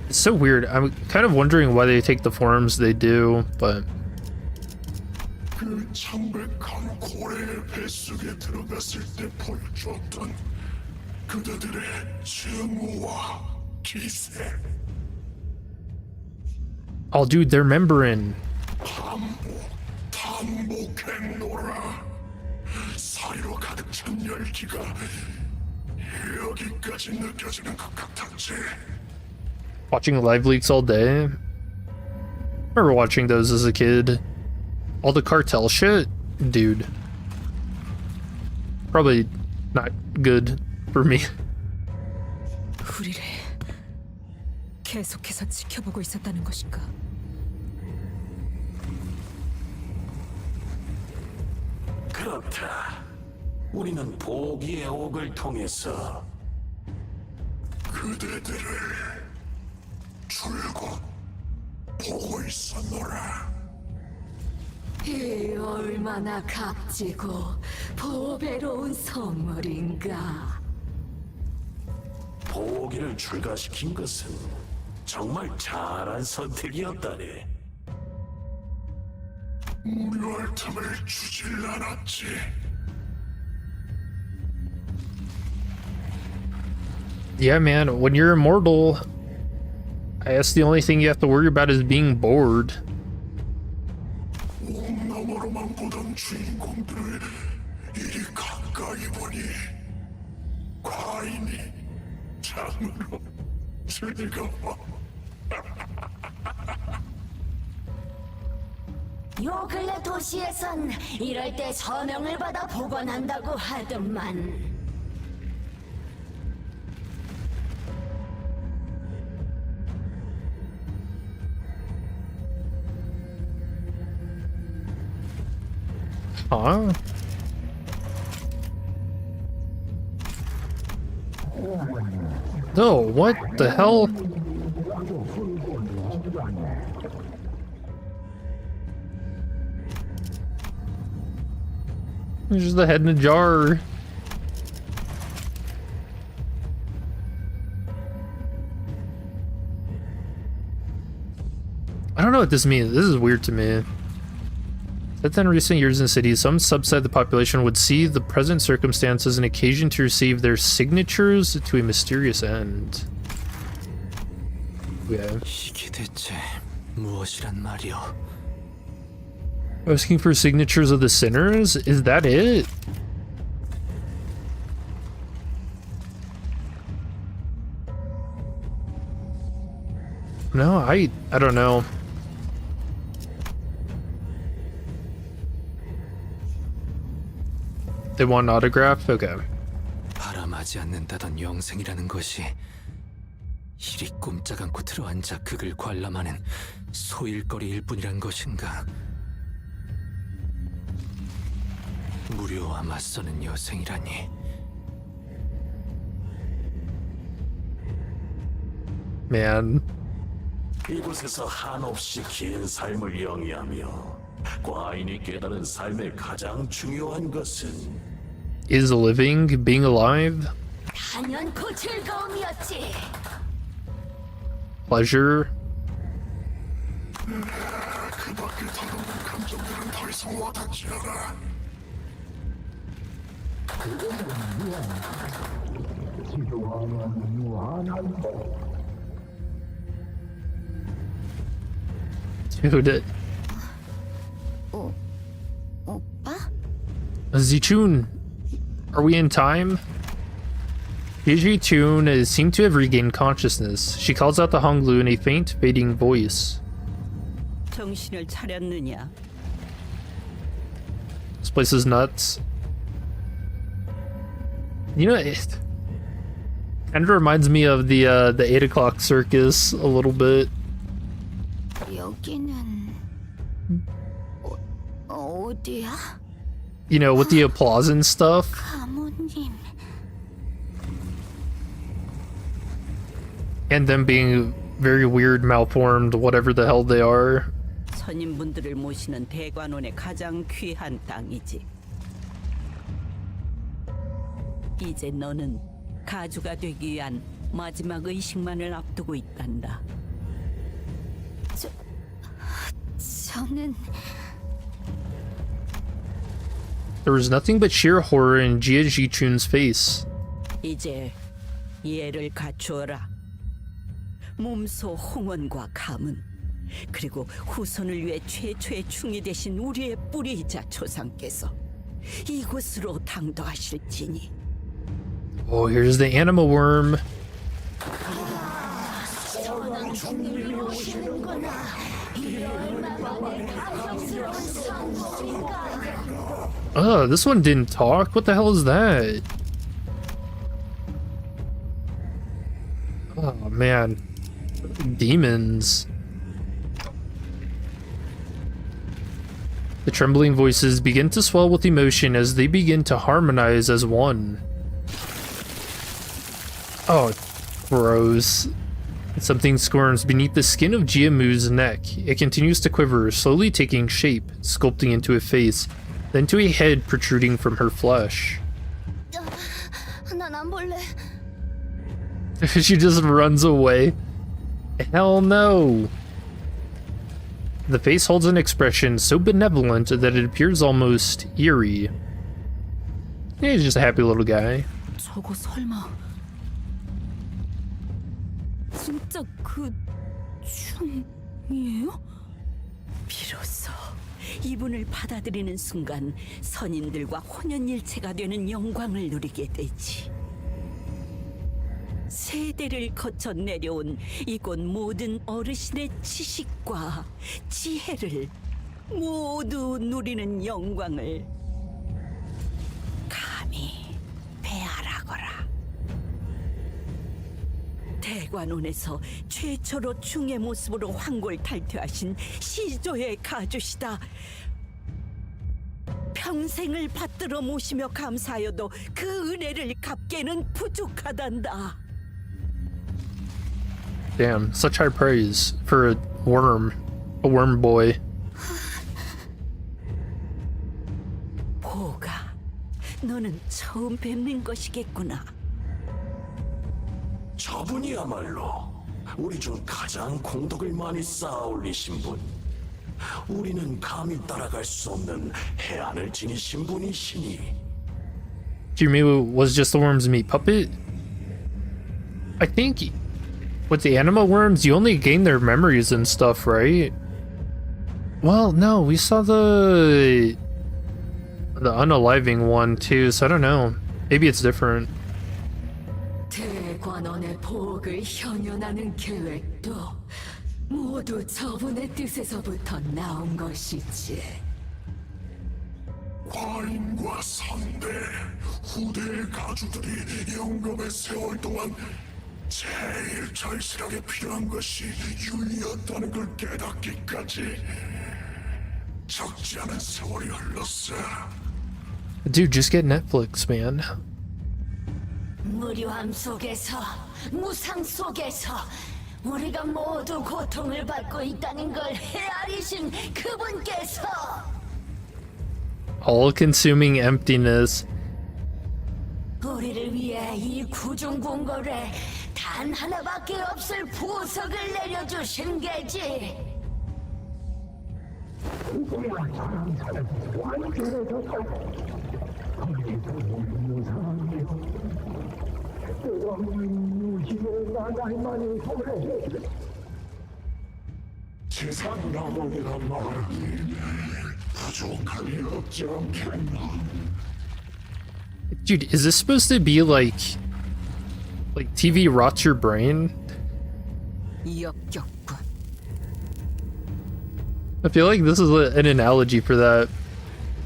It's so weird. I'm kind of wondering why they take the forms they do, but... 그 창백한 고래의 뱃속에 들어갔을 때 보여줬던 그대들의 증오와 기세. Oh, dude, they're remembering. 반복했노라. 사리로 가득 찬 열기가 여기까지 느껴지는 것 같았지. Watching live leaks all day. I remember watching those as a kid. All the cartel shit? Dude. Probably not good for me. 우리를 계속해서 지켜보고 있었다는 것인가? 그렇다. 우리는 보기의 옥을 통해서 그대들을 줄곧 보고 있었노라. 이 얼마나 값지고 보배로운 선물인가. 보기를 출가시킨 것은 정말 잘한 선택이었다네. 무료할 틈을 주질 않았지. Yeah, man, when you're immortal, I guess the only thing you have to worry about is being bored. 너머로만 보던 주인공들을 이리 가까이 보니 과인이 장으로 즐거워. 요 근래 도시에선 이럴 때 서명을 받아 보관한다고 하더만. Huh? No, what the hell? There's just the head in a jar. I don't know what this means. This is weird to me. That in recent years in cities, some subset of the population would see the present circumstances an occasion to receive their signatures to a mysterious end. Yeah. 이게 대체 무엇이란 말이오? Asking for signatures of the sinners? Is that it? No, I don't know. They want an autograph? Okay. 바람하지 않는다던 영생이라는 것이 이리 꼼짝 않고 들어앉아 극을 관람하는 소일거리일 뿐이란 것인가? 무료와 맞서는 여생이라니. Man. 이곳에서 한없이 긴 삶을 영위하며 과인이 깨달은 삶의 가장 중요한 것은 Is living, being alive, 단연코 즐거움이었지. pleasure. 그 밖에 다른 감정들은 더 이상 와닿지 않아. Dude. 오빠? Zichun, are we in time? Zichun seemed to have regained consciousness. She calls out the Honglu in a faint, fading voice. 정신을 차렸느냐? This place is nuts. You know, it kind of reminds me of the 8 o'clock circus a little bit. 여기는 어디야? You know, with the applause and stuff. 가모님. And them being very weird, malformed, whatever the hell they are. 선임분들을 모시는 대관원의 가장 귀한 땅이지. 이제 너는 가주가 되기 위한 마지막 의식만을 앞두고 있단다. 저는 There was nothing but sheer horror in Jia Jichun's face. 이제 예를 갖추어라. 몸소 홍원과 가문, 그리고 후손을 위해 최초의 충이 되신 우리의 뿌리이자 조상께서 이곳으로 당도하실지니. Oh, here's the animal worm. Oh, this one didn't talk. What the hell is that? Oh, man. Demons. The trembling voices begin to swell with emotion as they begin to harmonize as one. Oh, gross. Something squirms beneath the skin of Jiamu's neck. It continues to quiver, slowly taking shape, sculpting into a face, then to a head protruding from her flesh. 난 안 볼래. She just runs away. Hell no! The face holds an expression so benevolent that it appears almost eerie. He's just a happy little guy. 저거 설마 진짜 그 춤이에요? 비로소 이분을 받아들이는 순간 선인들과 혼연일체가 되는 영광을 누리게 되지. 세대를 거쳐 내려온 이곳 모든 어르신의 지식과 지혜를 모두 누리는 영광을 감히 배아라거라. 대관원에서 최초로 중의 모습으로 황골 탈퇴하신 시조의 가주시다. 평생을 받들어 모시며 감사하여도 그 은혜를 갚기에는 부족하단다. Damn, such high praise for a worm boy. 보가, 너는 처음 뵙는 것이겠구나. 저분이야말로 우리 중 가장 공덕을 많이 쌓아 올리신 분. 우리는 감히 따라갈 수 없는 해안을 지니신 분이시니. Jimmy was just the worm's meat puppet? I think with the anima worms, you only gain their memories and stuff, right? Well, no, we saw the unaliving one too, so I don't know. Maybe it's different. 대관원의 복을 현현하는 계획도 모두 저분의 뜻에서부터 나온 것이지. 과인과 선대, 후대의 가주들이 영겁의 세월 동안 제일 절실하게 필요한 것이 윤리였다는 걸 깨닫기까지 적지 않은 세월이 흘렀어. Dude, just get Netflix, man. 무료함 속에서, 무상 속에서 우리가 모두 고통을 받고 있다는 걸 헤아리신 그분께서 All-consuming emptiness. 우리를 위해 이 구중궁궐에 단 하나밖에 없을 보석을 내려주신 게지. 세상 나무이란 말이 부족한 일 없지 않겠나? Dude, is this supposed to be like TV rots your brain? 역겹군. I feel like this is an analogy for that.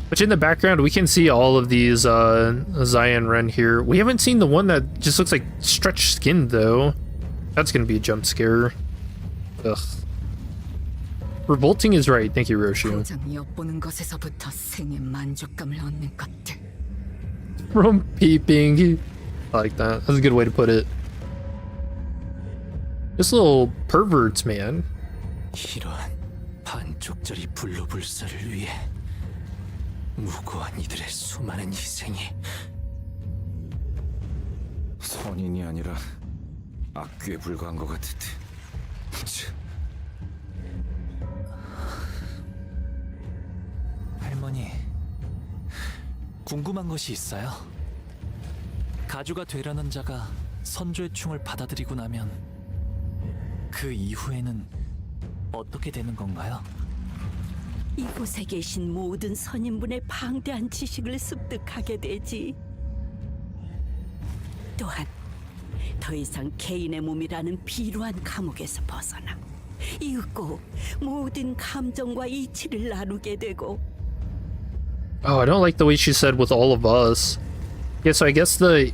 Which in the background, we can see all of these Zàng Ren here. We haven't seen the one that just looks like stretched skin, though. That's gonna be a jump scare. Ugh. Revolting is right. Thank you, Roshu. 고장 엿보는 것에서부터 생의 만족감을 얻는 것들. From peeping. I like that. That's a good way to put it. Just little perverts, man. 이런 반쪽짜리 불로불사를 위해 무고한 이들의 수많은 희생이 선인이 아니라 악귀에 불과한 것 같은데. 할머니, 궁금한 것이 있어요. 가주가 되려는 자가 선조의 충을 받아들이고 나면 그 이후에는 어떻게 되는 건가요? 이곳에 계신 모든 선인분의 방대한 지식을 습득하게 되지. 또한 더 이상 개인의 몸이라는 비루한 감옥에서 벗어나 이윽고 모든 감정과 이치를 나누게 되고. Oh, I don't like the way she said with all of us. Yeah, so I guess that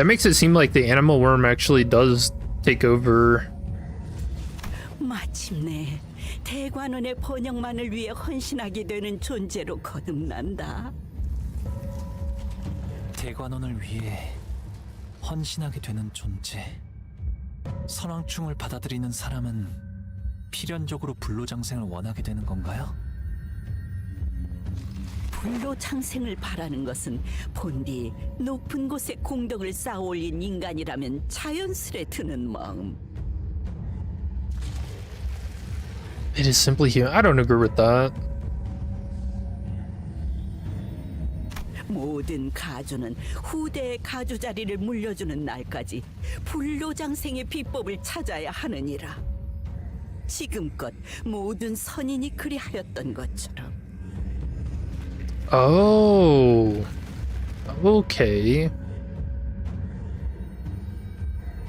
makes it seem like the animal worm actually does take over. 마침내 대관원의 번영만을 위해 헌신하게 되는 존재로 거듭난다. 대관원을 위해 헌신하게 되는 존재. 선왕충을 받아들이는 사람은 필연적으로 불로장생을 원하게 되는 건가요? 불로장생을 바라는 것은 본디 높은 곳에 공덕을 쌓아올린 인간이라면 자연스레 드는 마음. It is simply human. I don't agree with that. 모든 가주는 후대의 가주 자리를 물려주는 날까지 불로장생의 비법을 찾아야 하느니라. 지금껏 모든 선인이 그리하였던 것처럼. Oh. Okay.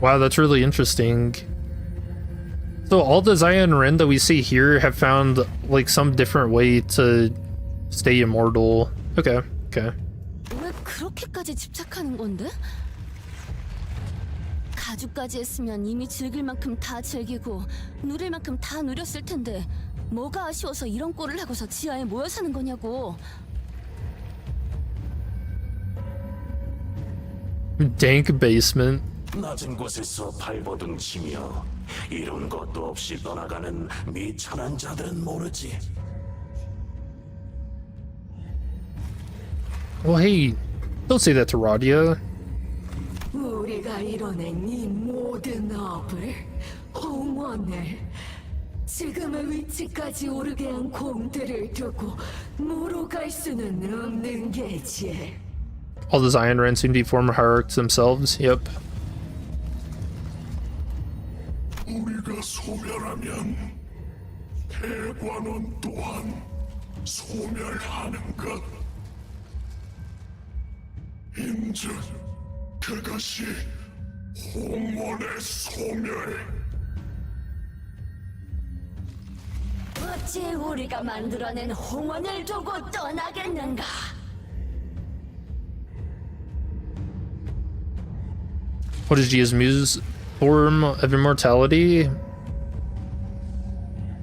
Wow, that's really interesting. So all the Zion Ren that we see here have found like some different way to stay immortal. Okay, okay. 왜 그렇게까지 집착하는 건데? 가죽까지 했으면 이미 즐길 만큼 다 즐기고 누릴 만큼 다 누렸을 텐데 뭐가 아쉬워서 이런 꼴을 하고서 지하에 모여 사는 거냐고. Dank basement. 낮은 곳에서 발버둥 치며 이룬 것도 없이 떠나가는 미천한 자들은 모르지. Well, hey, don't say that to Radia. 우리가 이뤄낸 이 모든 업을, 홍원을, 지금의 위치까지 오르게 한 공들을 두고 무로 갈 수는 없는 게지. All the Zion Ren seem to be former hierarchs themselves. Yep. 우리가 소멸하면 대관원 또한 소멸하는 것. 인즉 그것이 홍원의 소멸. 어찌 우리가 만들어낸 홍원을 두고 떠나겠는가? What is Gia's muse form of immortality?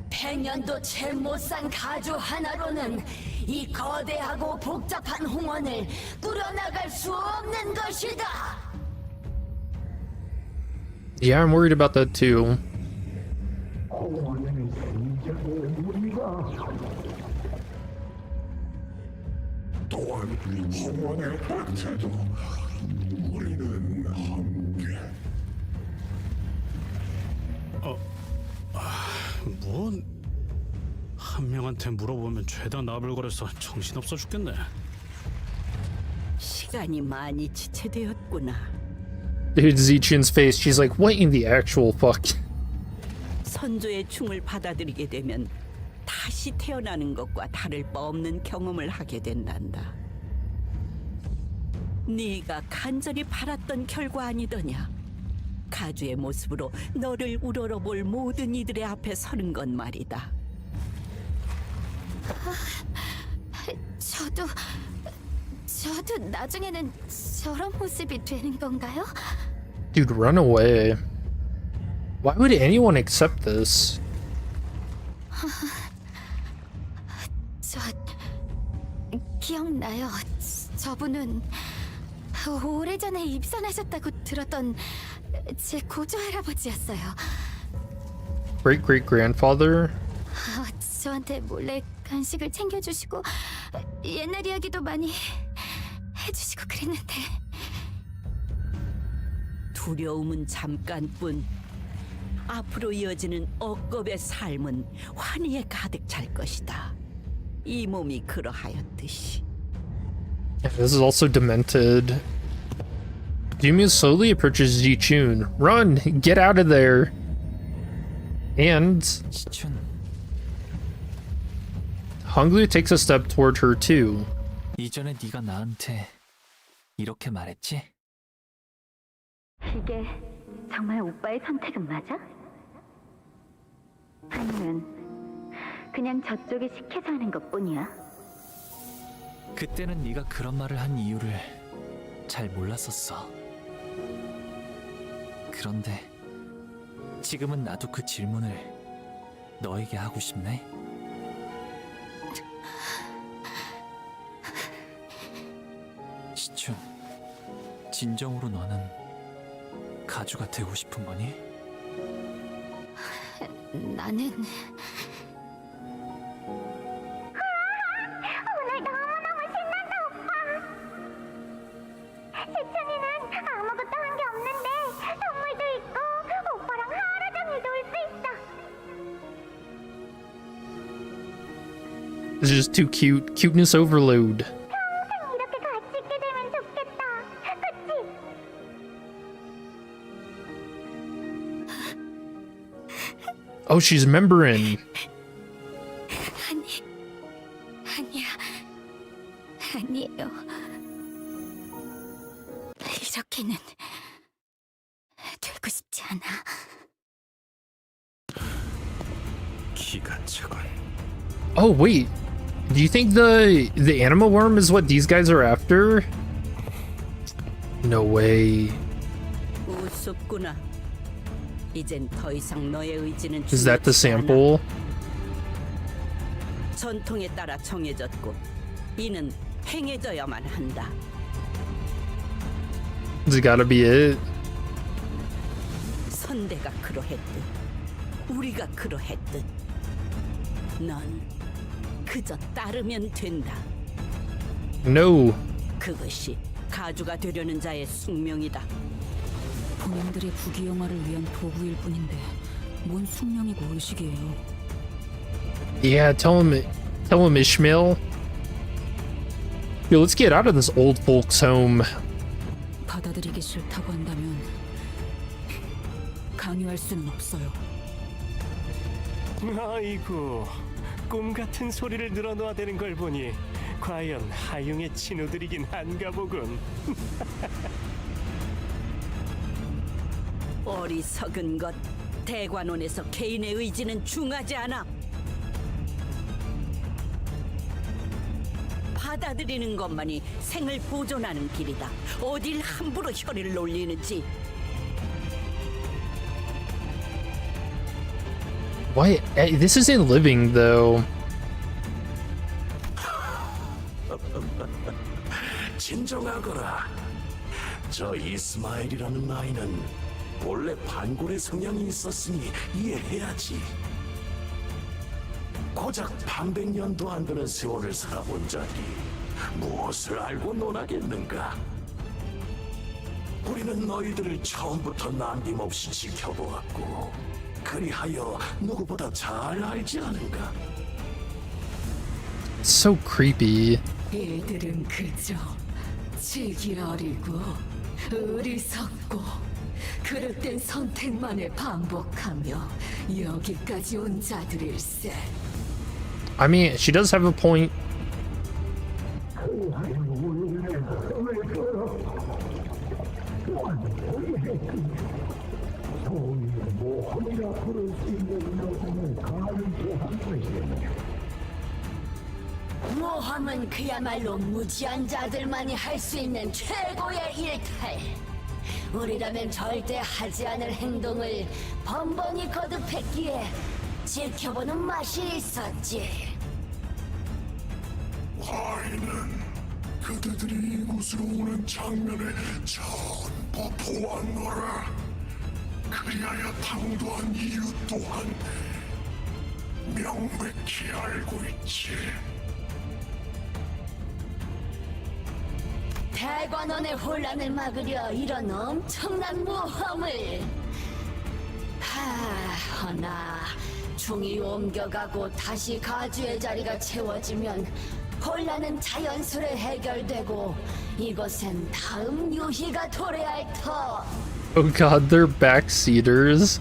100년도 채 못 산 가주 하나로는 이 거대하고 복잡한 홍원을 꾸려나갈 수 없는 것이다. Yeah, I'm worried about that too. 또한 홍원의 박태도 우리는 함께. 뭐 한 명한테 물어보면 죄다 나불거려서 정신없어 죽겠네. 시간이 많이 지체되었구나. Dude, Zichun's face, she's like, what in the actual fuck? 선조의 충을 받아들이게 되면 다시 태어나는 것과 다를 바 없는 경험을 하게 된단다. 네가 간절히 바랐던 결과 아니더냐. 가주의 모습으로 너를 우러러볼 모든 이들의 앞에 서는 건 말이다. 저도 나중에는 저런 모습이 되는 건가요? Dude, run away. Why would anyone accept this? 저 기억나요. 저분은 오래전에 입선하셨다고 들었던 제 고조 할아버지였어요. Great great grandfather? 저한테 몰래 간식을 챙겨주시고 옛날 이야기도 많이 해주시고 그랬는데. 두려움은 잠깐뿐. 앞으로 이어지는 억겁의 삶은 환희에 가득 찰 것이다. 이 몸이 그러하였듯이. Yeah, this is also demented. Yumiya slowly approaches Zichun. Run! Get out of there! And Honglu takes a step toward her too. 이전에 네가 나한테 이렇게 말했지? 이게 정말 오빠의 선택은 맞아? 아니면 그냥 저쪽이 시켜서 하는 것뿐이야? 그때는 네가 그런 말을 한 이유를 잘 몰랐었어. 그런데 지금은 나도 그 질문을 너에게 하고 싶네. 시춘, 진정으로 너는 가주가 되고 싶은 거니? 나는 오늘 너무너무 신난다, 오빠. 지천이는 아무것도 한 게 없는데 선물도 있고 오빠랑 하루 종일 놀 수 있어. It's just too cute. Cuteness overload. 이렇게 같이 있게 되면 좋겠다. 그치? Oh, she's remembering. 아니에요. 이렇게는 되고 싶지 않아. 기가 차군. Oh wait, do you think the animal worm is what these guys are after? No way. 우습구나. 이젠 더 이상 너의 의지는 Is that the sample? 전통에 따라 정해졌고 이는 행해져야만 한다. It's gotta be it. 선대가 그러했듯 우리가 그러했듯 넌 그저 따르면 된다. No. 그것이 가주가 되려는 자의 숙명이다. 본인들의 부귀영화를 위한 도구일 뿐인데 뭔 숙명이고 의식이에요. Yeah, tell him Ishmael. Yo, let's get out of this old folks home. 받아들이기 싫다고 한다면 강요할 수는 없어요. 아이고, 꿈 같은 소리를 늘어놓아야 되는 걸 보니 과연 하융의 친구들이긴 한가 보군. 어리석은 것. 대관원에서 개인의 의지는 중하지 않아. 받아들이는 것만이 생을 보존하는 길이다. 어딜 함부로 혀를 놀리는지. Why? This isn't living though. 진정하거라. 저 이스마일이라는 아이는 원래 반골의 성향이 있었으니 이해해야지. 고작 반백년도 안 되는 세월을 살아본 자니 무엇을 알고 논하겠는가? 우리는 너희들을 처음부터 남김없이 지켜보았고 그리하여 누구보다 잘 알지 않은가? So creepy. 이들은 그저 지기 어리고 어리석고 그릇된 선택만을 반복하며 여기까지 온 자들일세. I mean, she does have a point. 모함은 그야말로 무지한 자들만이 할 수 있는 최고의 일탈. 우리라면 절대 하지 않을 행동을 번번이 거듭했기에 지켜보는 맛이 있었지. 와인은 그대들이 이곳으로 오는 장면을 전부 보았노라. 그리하여 당도한 이유 또한 명백히 알고 있지. 대관원의 혼란을 막으려 이런 엄청난 모험을. 허나 중이 ом겨가고 다시 가주의 자리가 채워지면 혼란은 자연스레 해결되고 이곳엔 다음 유희가 도래할 터. Oh god, they're backseaters.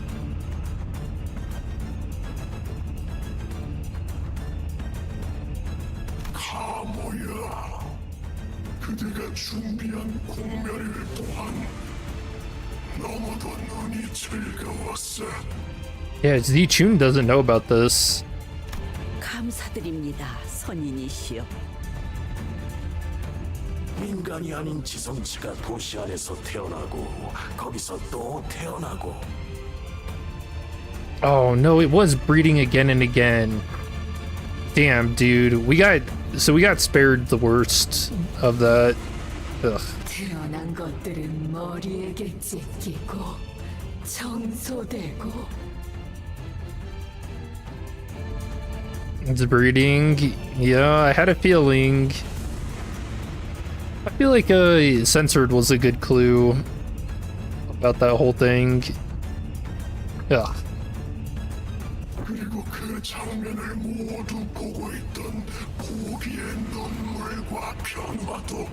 가모야, 그대가 준비한 공멸일 또한 너무도 눈이 즐거웠어. Yeah, Zichun doesn't know about this. 감사드립니다, 선인이시여. 인간이 아닌 지성체가 도시 안에서 태어나고 거기서 또 태어나고. Oh no, it was breeding again and again. Damn, dude, we got spared the worst of that. Ugh. 드러난 것들은 머리에게 찢기고 청소되고. It's breeding. Yeah, I had a feeling. I feel like censored was a good clue about that whole thing. Yeah. 그리고 그 장면을 모두 보고 있던 우리의 눈물과 변화도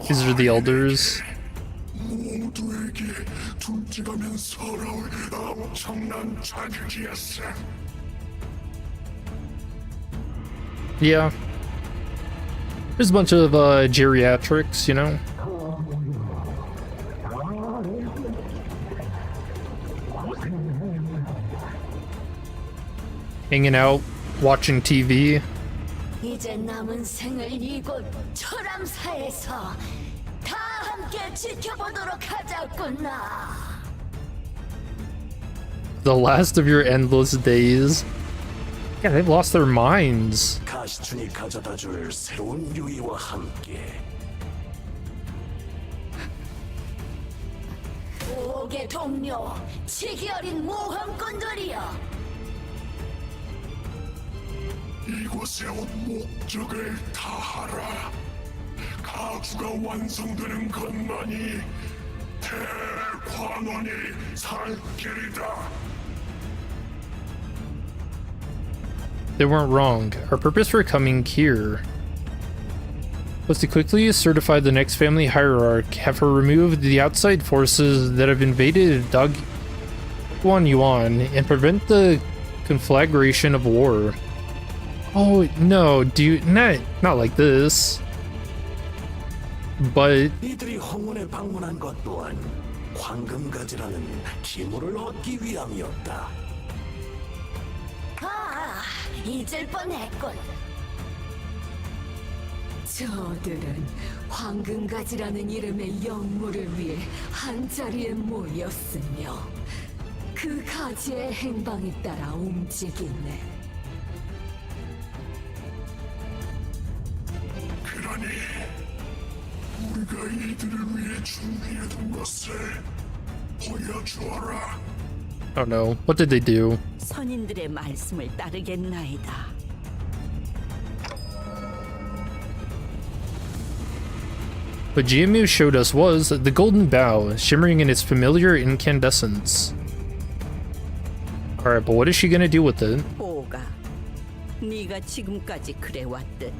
These are the elders. 모두에게 둘째가면 서러울 엄청난 자극이었어. Yeah. There's a bunch of geriatrics, you know? Hanging out, watching TV. 이제 남은 생을 이곳 초람사에서 다 함께 지켜보도록 하자꾸나. The last of your endless days. Yeah, they've lost their minds. 가시춘이 가져다줄 새로운 유의와 함께 옥의 동료, 치기 어린 모험꾼들이여. 이곳에 온 목적을 다하라. 가주가 완성되는 것만이 대관원이 살 길이다. They weren't wrong. Our purpose for coming here was to quickly certify the next family hierarch, have her remove the outside forces that have invaded Dagguan Yuan, and prevent the conflagration of war. Oh no, dude, not like this. But 이들이 홍원에 방문한 것 또한 황금가지라는 기물을 얻기 위함이었다. 아, 잊을 뻔했군. 저들은 황금가지라는 이름의 영물을 위해 한자리에 모였으며 그 가지의 행방에 따라 움직이네. 그러니 우리가 이들을 위해 준비해둔 것을 보여주어라. I don't know. What did they do? 선인들의 말씀을 따르겠나이다. What GMU showed us was the Golden Bough, shimmering in its familiar incandescence. Alright, but what is she gonna do with it? 보가, 네가 지금까지 그래왔듯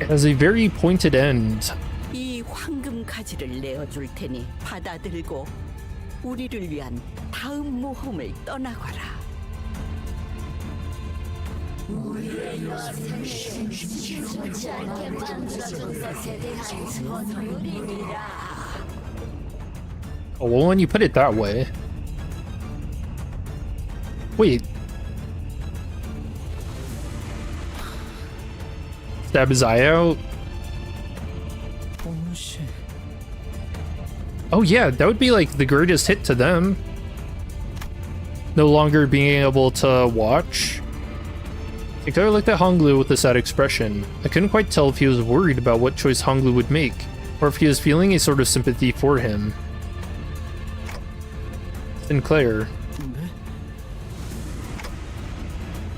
It has a very pointed end. 이 황금 가지를 내어줄 테니 받아들고 우리를 위한 다음 모험을 떠나거라. 우리의 여생을 좋지 않게 만들어준 것에 대한 선물이라. Oh, well, when you put it that way. Wait. Stab his eye out? Oh yeah, that would be like the greatest hit to them. No longer being able to watch. I kind of looked at Honglu with a sad expression. I couldn't quite tell if he was worried about what choice Honglu would make, or if he was feeling a sort of sympathy for him. Sinclair.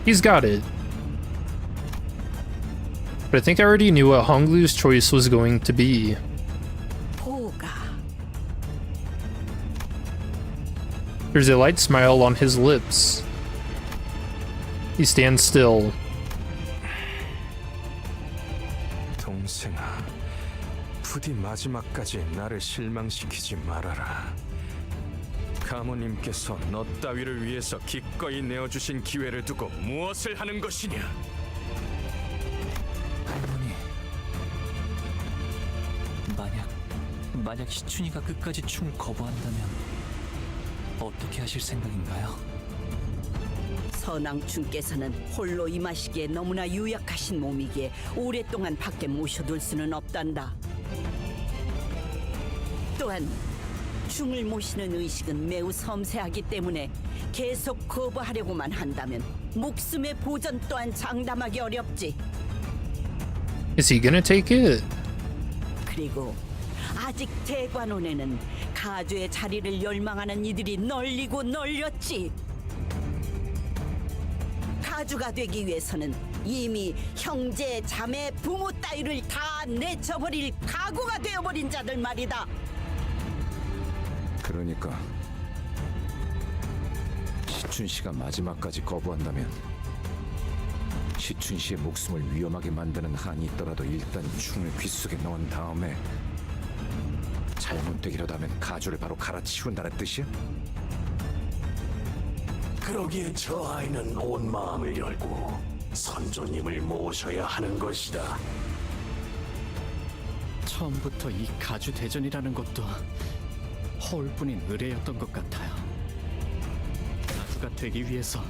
He's got it. But I think I already knew what Honglu's choice was going to be. There's a light smile on his lips. He stands still. 동생아, 부디 마지막까지 나를 실망시키지 말아라. 가모님께서 너 따위를 위해서 기꺼이 내어주신 기회를 두고 무엇을 하는 것이냐? 할머니, 만약 시춘이가 끝까지 춤을 거부한다면 어떻게 하실 생각인가요? 선왕충께서는 홀로 임하시기에 너무나 유약하신 몸이기에 오랫동안 밖에 모셔둘 수는 없단다. 또한 중을 모시는 의식은 매우 섬세하기 때문에 계속 거부하려고만 한다면 목숨의 보전 또한 장담하기 어렵지. Is he gonna take it? 그리고 아직 대관원에는 가주의 자리를 열망하는 이들이 널리고 널렸지. 가주가 되기 위해서는 이미 형제, 자매, 부모 따위를 다 내쳐버릴 각오가 되어버린 자들 말이다. 그러니까 시춘 씨가 마지막까지 거부한다면 시춘 씨의 목숨을 위험하게 만드는 한이 있더라도 일단 충을 귓속에 넣은 다음에 잘못되기라도 하면 가주를 바로 갈아치운다는 뜻이야? 그러기에 저 아이는 온 마음을 열고 선조님을 모셔야 하는 것이다. 처음부터 이 가주 대전이라는 것도 허울뿐인 의뢰였던 것 같아요. 가주가 되기 위해서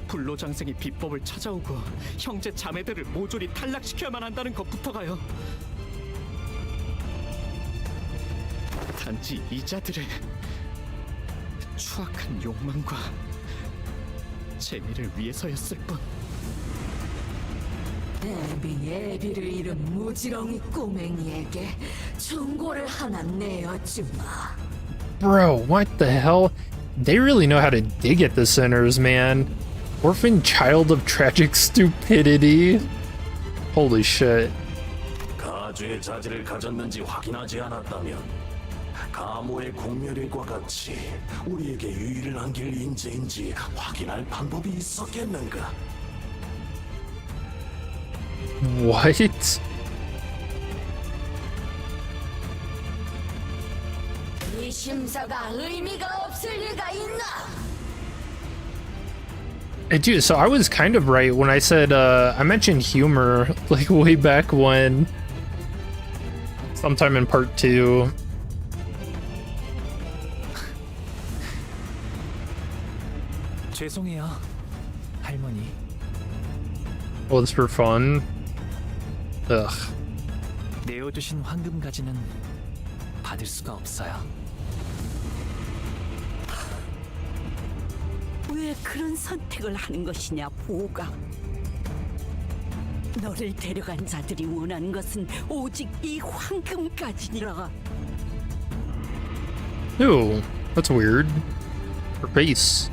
불로장생이 비법을 찾아오고 형제 자매들을 모조리 탈락시켜야만 한다는 것부터가요. 단지 이자들의 추악한 욕망과 재미를 위해서였을 뿐. 애비를 잃은 무지렁이 꼬맹이에게 충고를 하나 내어주마. Bro, what the hell? They really know how to dig at the sinners, man. Orphan child of tragic stupidity. Holy shit. 가주의 자질을 가졌는지 확인하지 않았다면 가모의 공멸일과 같이 우리에게 유의를 안길 인재인지 확인할 방법이 있었겠는가? What? 이 심사가 의미가 없을 리가 있나? Dude, so I was kind of right when I said, I mentioned humor, like, way back when. Sometime in part 2. 죄송해요, 할머니. Oh, it's for fun? Ugh. 내어두신 황금 가지는 받을 수가 없어요. 왜 그런 선택을 하는 것이냐, 보가. 너를 데려간 자들이 원하는 것은 오직 이 황금까지니라. Ew, that's weird. Her face.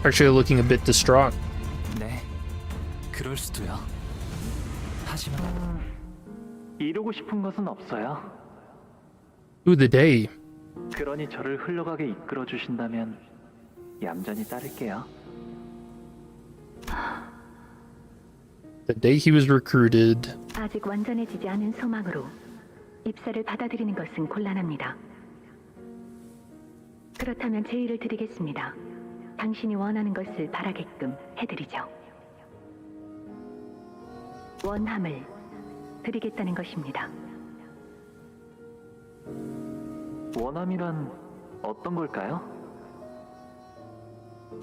Actually looking a bit distraught. 네, 그럴 수도요. 하지만 이루고 싶은 것은 없어요. Ooh, the day. 그러니 저를 흘러가게 이끌어 주신다면 얌전히 따를게요. The day he was recruited. 아직 완전해지지 않은 소망으로 입사를 받아들이는 것은 곤란합니다. 그렇다면 제의를 드리겠습니다. 당신이 원하는 것을 바라게끔 해드리죠. 원함을 드리겠다는 것입니다. 원함이란 어떤 걸까요?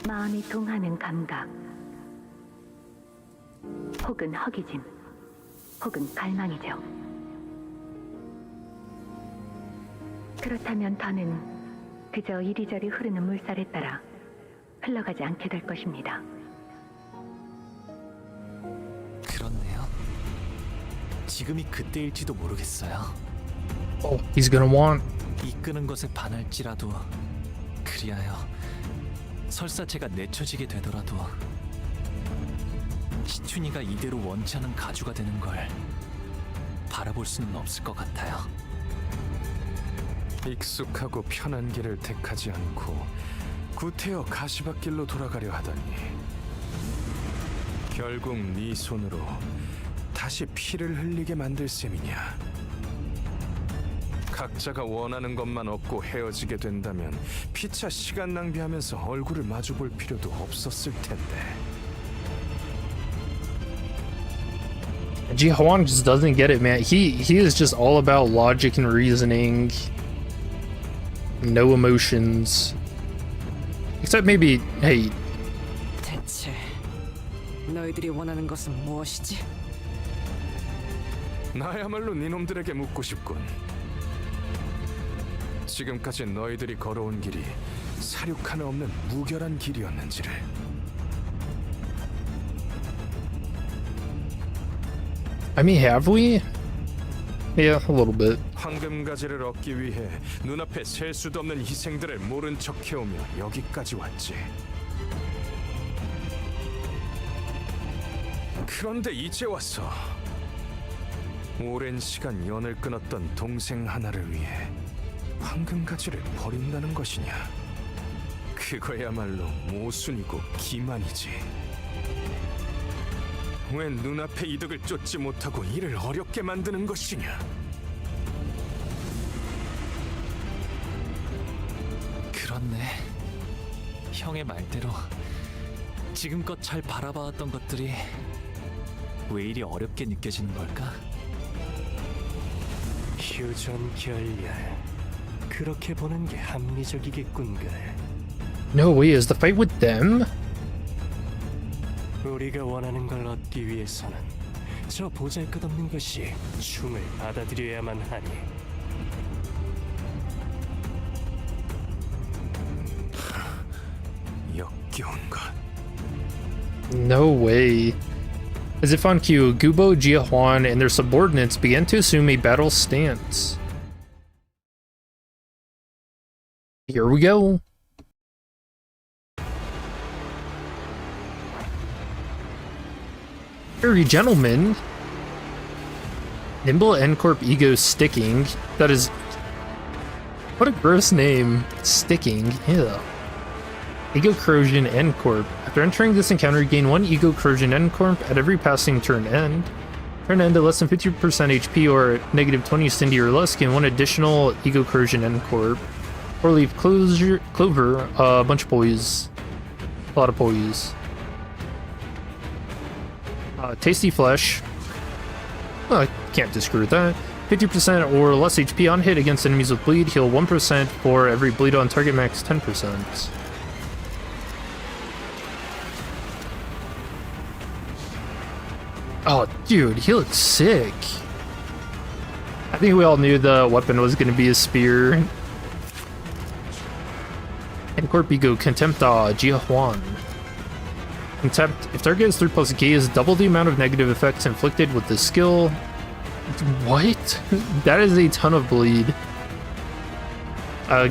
마음이 동하는 감각, 혹은 허기짐, 혹은 갈망이죠. 그렇다면 더는 그저 이리저리 흐르는 물살에 따라 흘러가지 않게 될 것입니다. 그렇네요. 지금이 그때일지도 모르겠어요. Oh, he's gonna want. 이끄는 것에 반할지라도 그리하여 설사 제가 내쳐지게 되더라도 시춘이가 이대로 원치 않은 가주가 되는 걸 바라볼 수는 없을 것 같아요. 익숙하고 편한 길을 택하지 않고 구태여 가시밭길로 돌아가려 하다니 결국 네 손으로 다시 피를 흘리게 만들 셈이냐. 각자가 원하는 것만 얻고 헤어지게 된다면 피차 시간 낭비하면서 얼굴을 마주볼 필요도 없었을 텐데. Ji Hwan just doesn't get it, man. He is just all about logic and reasoning. No emotions. Except maybe, hey. 대체 너희들이 원하는 것은 무엇이지? 나야말로 니놈들에게 묻고 싶군. 지금까지 너희들이 걸어온 길이 사륙 하나 없는 무결한 길이었는지를. I mean, have we? Yeah, a little bit. 황금가지를 얻기 위해 눈앞에 셀 수도 없는 희생들을 모른 척 해오며 여기까지 왔지. 그런데 이제 와서 오랜 시간 연을 끊었던 동생 하나를 위해 황금가지를 버린다는 것이냐. 그 그거야말로 모순이고 기만이지. 왜 눈앞의 이득을 쫓지 못하고 이를 어렵게 만드는 것이냐? 그렇네. 형의 말대로 지금껏 잘 바라봐왔던 것들이 왜 이리 어렵게 느껴지는 걸까? 휴전 결렬. 그렇게 보는 게 합리적이겠군걸. No way, is the fight with them? 우리가 원하는 걸 얻기 위해서는 저 보잘것없는 것이 춤을 받아들여야만 하니. 역겨운 것. No way. As if on cue, Gubo, Jia Huan, and their subordinates began to assume a battle stance. Here we go. Very gentlemen. Nimble N Corp Ego Sticking. That is... What a gross name. Sticking. Ew. Ego Corrosion N Corp. After entering this encounter, gain 1 Ego Corrosion N Corp at every passing turn end. Turn end at less than 50% HP or negative 20 Cindy or less, gain 1 additional Ego Corrosion N Corp. 4-leaf clover, a bunch of boys. A lot of boys. Tasty flesh. I can't disagree with that. 50% or less HP on hit against enemies with bleed. Heal 1% for every bleed on target, max 10%. Oh, dude, he looks sick. I think we all knew the weapon was going to be a spear. And Corpigo Contempt Jia Huan. Contempt. If target is 3+ gaze, double the amount of negative effects inflicted with this skill. What? That is a ton of bleed.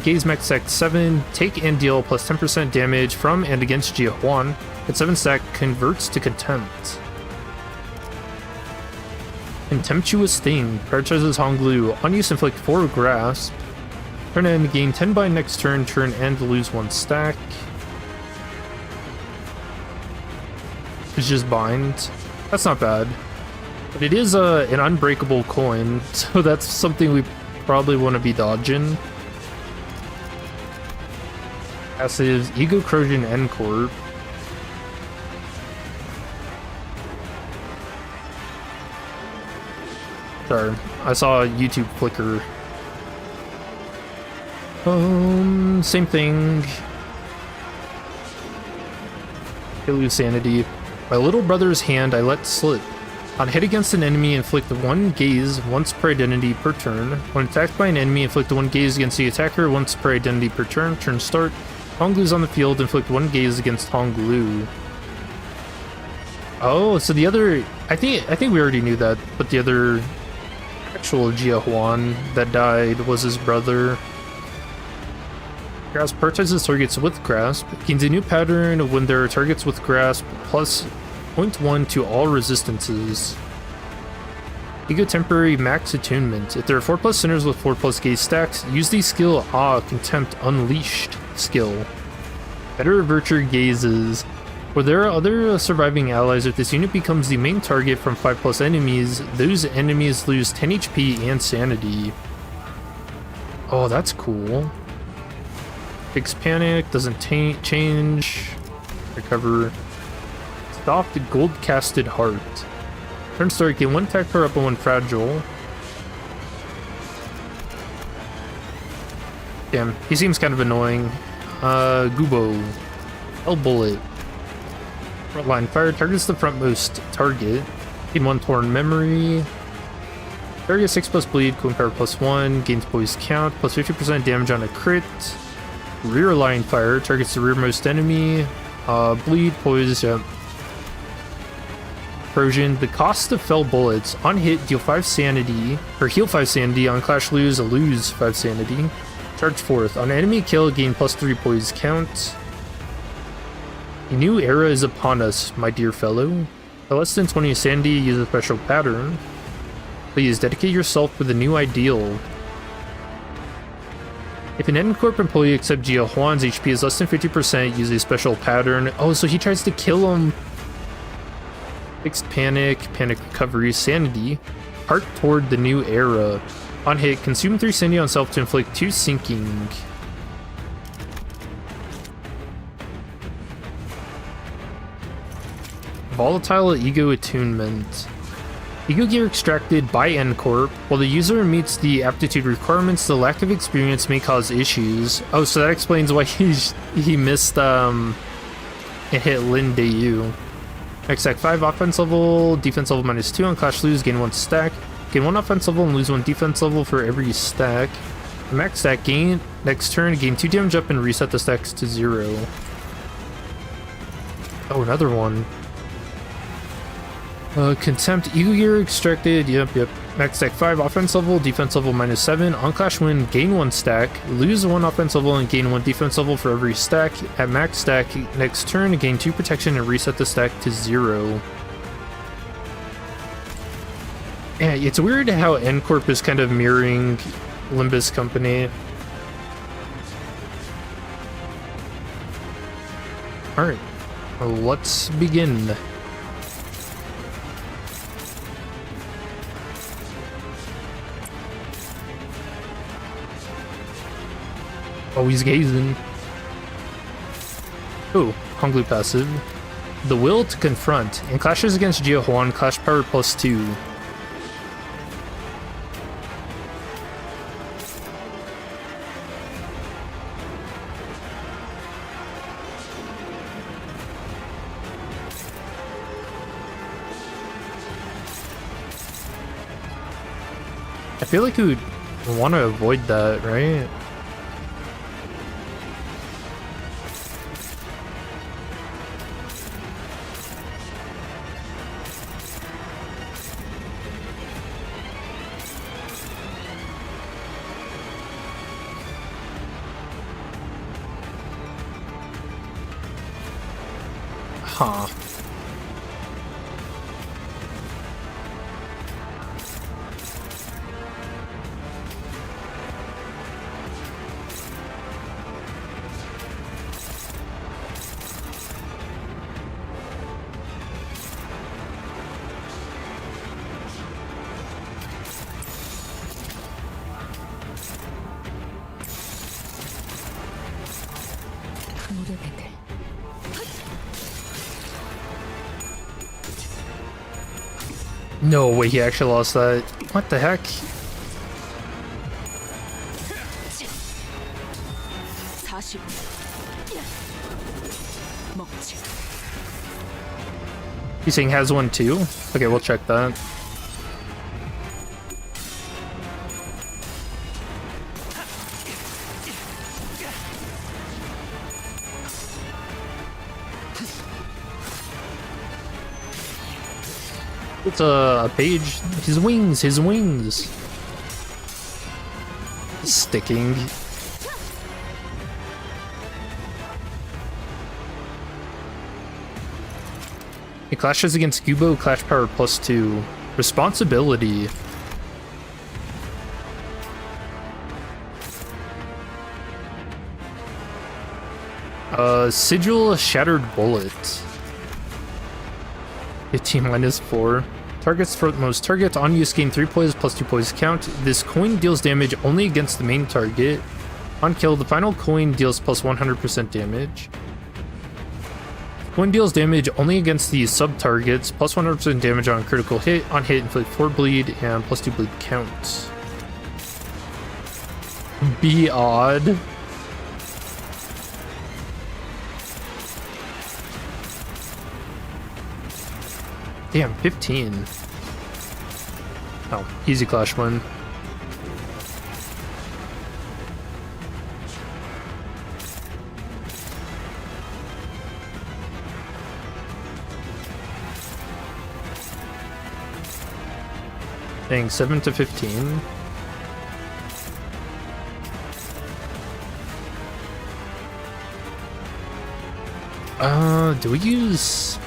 Gaze max stack 7. Take and deal plus 10% damage from and against Jia Huan. At 7 stack converts to Contempt. Contemptuous Thing. Prioritizes Honglu. On use inflict 4 grasp. Turn end, gain 10 by next turn. Turn end, lose 1 stack. It's just bind. That's not bad. But it is an unbreakable coin, so that's something we probably want to be dodging. Passives, Ego Corrosion N Corp. Sorry, I saw a YouTube flicker. Same thing. I lose sanity. My little brother's hand I let slip. On hit against an enemy, inflict 1 gaze once per identity per turn. When attacked by an enemy, inflict 1 gaze against the attacker once per identity per turn. Turn start. Honglu's on the field, inflict 1 gaze against Honglu. Oh, so the other... I think we already knew that, but the other actual Jia Huan that died was his brother. Grasp prioritizes targets with Grasp. Gains a new pattern when there are targets with Grasp, plus 0.1 to all resistances. Ego Temporary Max Attunement. If there are 4+ centers with 4+ gaze stacks, use the skill Contempt Unleashed skill. Better avert your gazes. Where there are other surviving allies, if this unit becomes the main target from 5+ enemies, those enemies lose 10 HP and sanity. Oh, that's cool. Fix Panic, doesn't change. Recover. Soft Gold Casted Heart. Turn start, gain 1 attack power up and 1 fragile. Damn, he seems kind of annoying. Gubo. Hell Bullet. Frontline fire, targets the frontmost target. Gain 1 torn memory. Target 6+ bleed, coin power +1, gains poise count, plus 50% damage on a crit. Rear line fire, targets the rearmost enemy. Bleed, poise, yeah. Corrosion. The cost of fell bullets. On hit, deal 5 sanity, or heal 5 sanity. On clash, lose 5 sanity. Charge forth. On enemy kill, gain +3 poise count. A new era is upon us, my dear fellow. For less than 20 sanity, use a special pattern. Please dedicate yourself with a new ideal. If an N-Corp employee except Jia Huan's HP is less than 50%, use a special pattern. Oh, so he tries to kill him. Fixed panic, panic recovery, sanity. Heart toward the new era. On hit, consume 3 sanity on self to inflict 2 sinking. Volatile ego attunement. Ego gear extracted by N-Corp. While the user meets the aptitude requirements, the lack of experience may cause issues. Oh, so that explains why he missed and hit Lin Dayu. Max stack 5 offense level, defense level -2 on clash lose, gain 1 stack. Gain 1 offense level and lose 1 defense level for every stack. Max stack gain next turn, gain 2 damage up and reset the stacks to 0. Oh, another one. Contempt, ego gear extracted, yep. Max stack 5 offense level, defense level -7. On clash win, gain 1 stack, lose 1 offense level and gain 1 defense level for every stack. At max stack, next turn, gain 2 protection and reset the stack to 0. Yeah, it's weird how N-Corp is kind of mirroring Limbus Company. Alright, let's begin. Oh, he's gazing. Oh, Honglu passive. The will to confront. In clashes against Jia Huan, clash power +2. I feel like you would want to avoid that, right? Huh. No way, he actually lost that. What the heck? He's saying has one too? Okay, we'll check that. It's a page. His wings. Sticking. It clashes against Gubo, clash power +2. Responsibility. Sigil, shattered bullet. 15 -4. Targets for the most targets on use gain 3 poise +2 poise count. This coin deals damage only against the main target. On kill, the final coin deals +100% damage. Coin deals damage only against the sub targets, +100% damage on critical hit. On hit, inflict 4 bleed and +2 bleed count. Be odd. Damn, 15. Oh, easy clash win. Dang, 7 to 15. Do we use...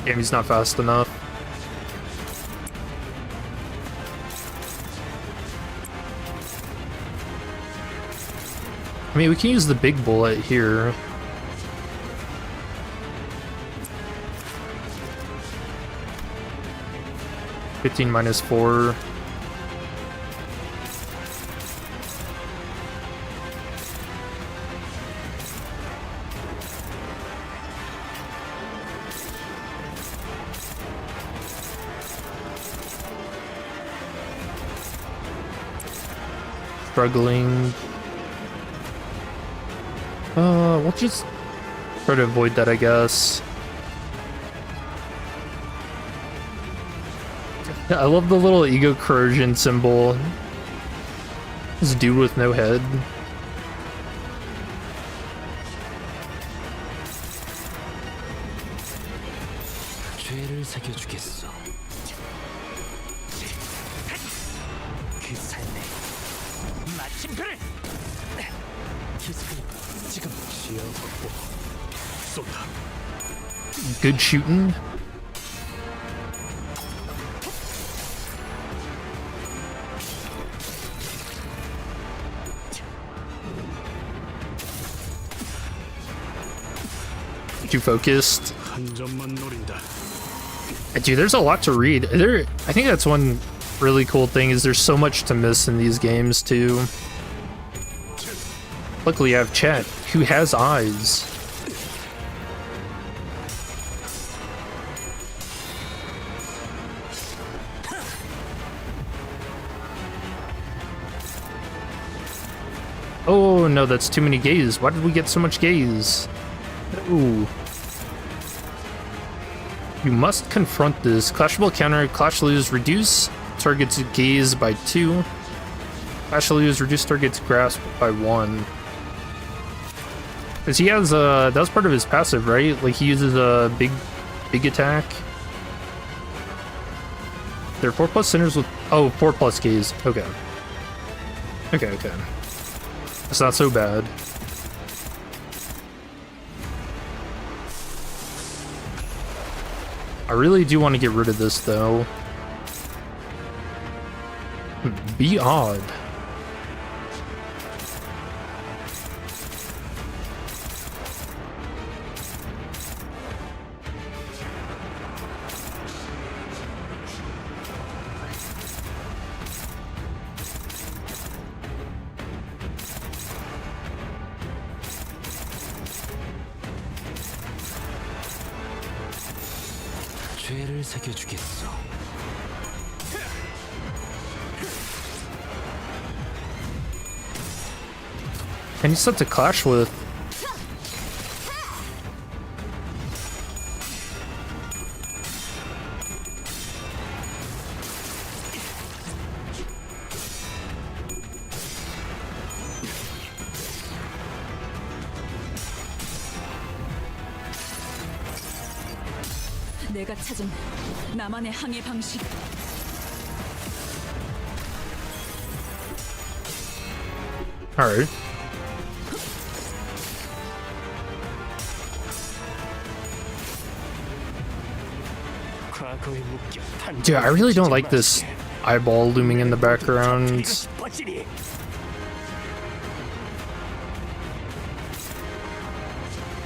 Damn, he's not fast enough. I mean, we can use the big bullet here. (15 minus 4). Struggling. We'll just try to avoid that, I guess. I love the little ego corrosion symbol. This dude with no head. 죄를 새겨주겠어. 그 삶에 마침표를. 지금 지하 확보. 쏜다. Good shooting. Too focused. Dude, there's a lot to read. I think that's one really cool thing is there's so much to miss in these games too. Luckily I have chat who has eyes. Oh no, that's too many gaze. Why did we get so much gaze? Ooh. You must confront this. Clashable counter, clash lose, reduce target's gaze by 2. Clash lose, reduce target's grasp by 1. Because he has that was part of his passive, right? Like he uses a big attack. There are 4+ centers with 4+ gaze. Okay. Okay. It's not so bad. I really do want to get rid of this though. Be odd. 죄를 새겨주겠어. And he's set to clash with. 내가 찾은 나만의 항해 방식. All right. Dude, I really don't like this eyeball looming in the background.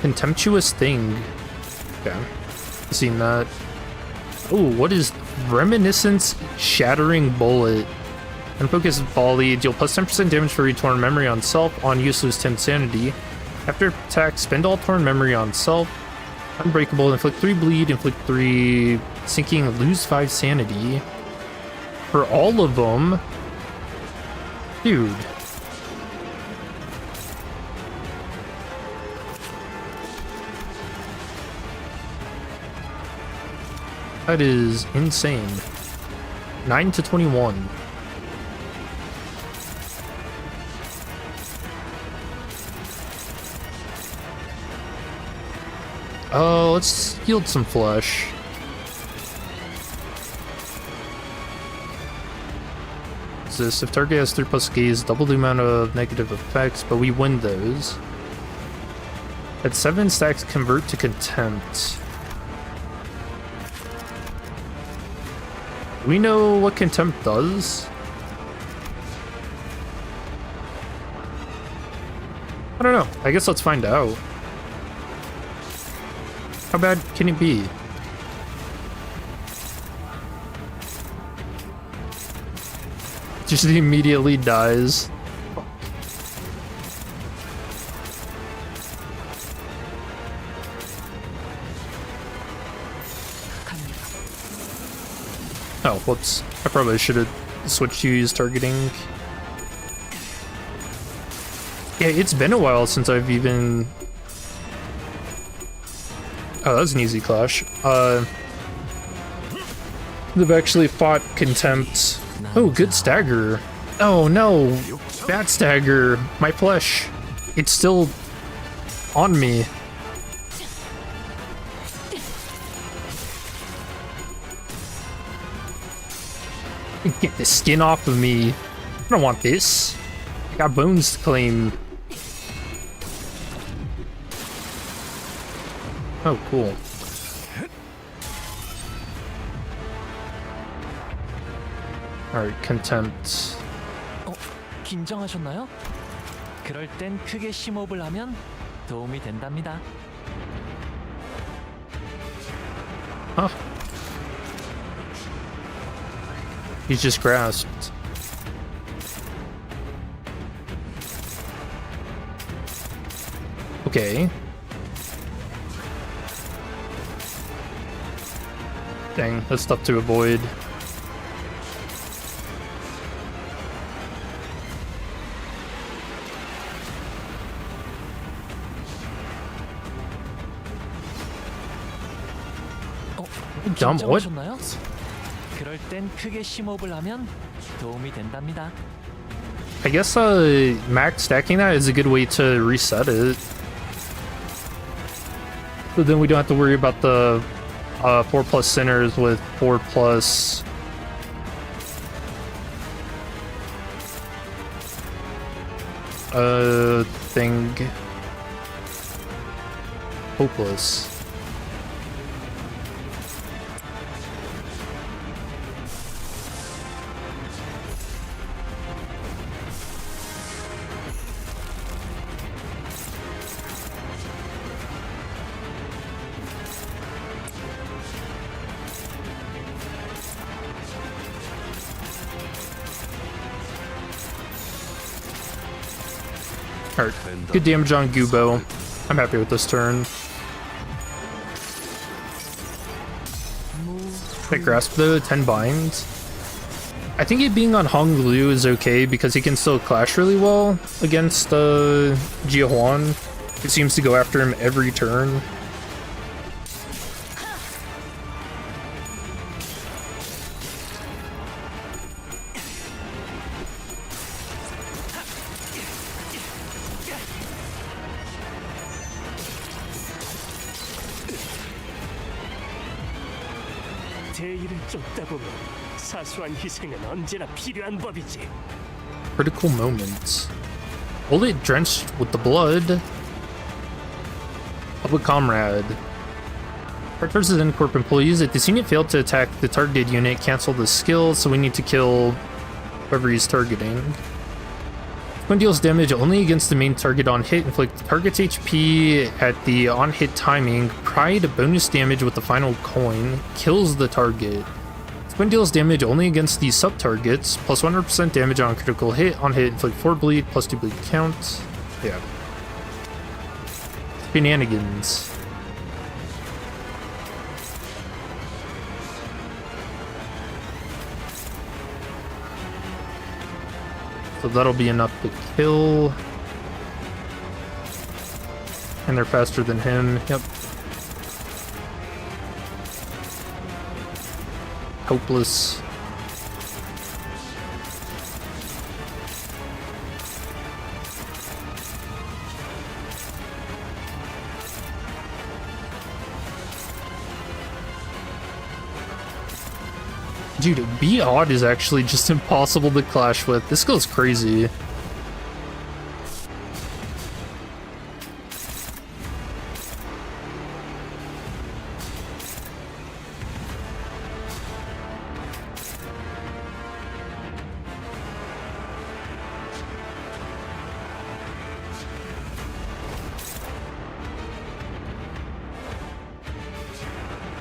Contemptuous thing. Okay. Seen that. Oh, what is Reminiscence Shattering Bullet? Unfocused volley, deal plus 10% damage for every torn memory on self. On use, lose 10 sanity. After attack, spend all torn memory on self. Unbreakable, inflict 3 bleed, inflict 3 sinking, lose 5 sanity. For all of them? Dude. That is insane. 9 to 21. Oh, let's yield some flesh. What's this? If target has 3+ gaze, double the amount of negative effects, but we win those. At 7 stacks, convert to contempt. We know what contempt does. I don't know. I guess let's find out. How bad can it be? Just immediately dies. Oh, whoops. I probably should have switched to use targeting. Yeah, it's been a while since I've even... Oh, that was an easy clash. They've actually fought Contempt. Oh, good stagger. Oh no, bad stagger. My flesh. It's still on me. Get the skin off of me. I don't want this. I got bones to claim. Oh, cool. Alright, Contempt. 긴장하셨나요? 그럴 땐 크게 심호흡을 하면 도움이 된답니다. Huh. He's just grasped. Okay. Dang, that's tough to avoid. Dumb, what? 그럴 땐 크게 심호흡을 하면 도움이 된답니다. I guess max stacking that is a good way to reset it. So then we don't have to worry about the 4+ centers with 4+ thing. Hopeless. Alright, good damage on Gubo. I'm happy with this turn. That grasp though, 10 binds. I think it being on Hong Lu is okay because he can still clash really well against Jia Huan. It seems to go after him every turn. 대의를 쫓다 보면 사소한 희생은 언제나 필요한 법이지. Critical moment. Bullet drenched with the blood. Public comrade. Part versus N-Corp employees. If this unit failed to attack the targeted unit, cancel the skill, so we need to kill whoever he's targeting. One deals damage only against the main target on hit, inflict target's HP at the on-hit timing, pride bonus damage with the final coin, kills the target. One deals damage only against the sub-targets, plus 100% damage on critical hit, on hit, inflict 4 bleed, plus 2 bleed count. Yeah. Shenanigans. So that'll be enough to kill. And they're faster than him. Yep. Hopeless. Dude, Be Odd is actually just impossible to clash with. This goes crazy.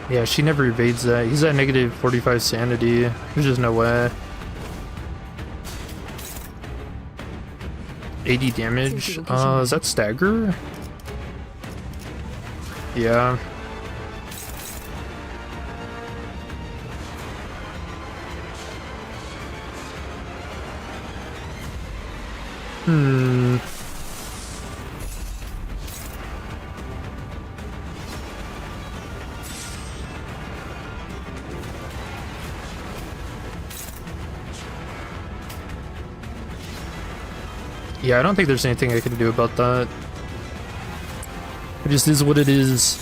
Yeah, she never evades that. He's at negative 45 sanity. There's just no way. 80 damage. Is that stagger? Yeah. Yeah, I don't think there's anything I can do about that. It just is what it is.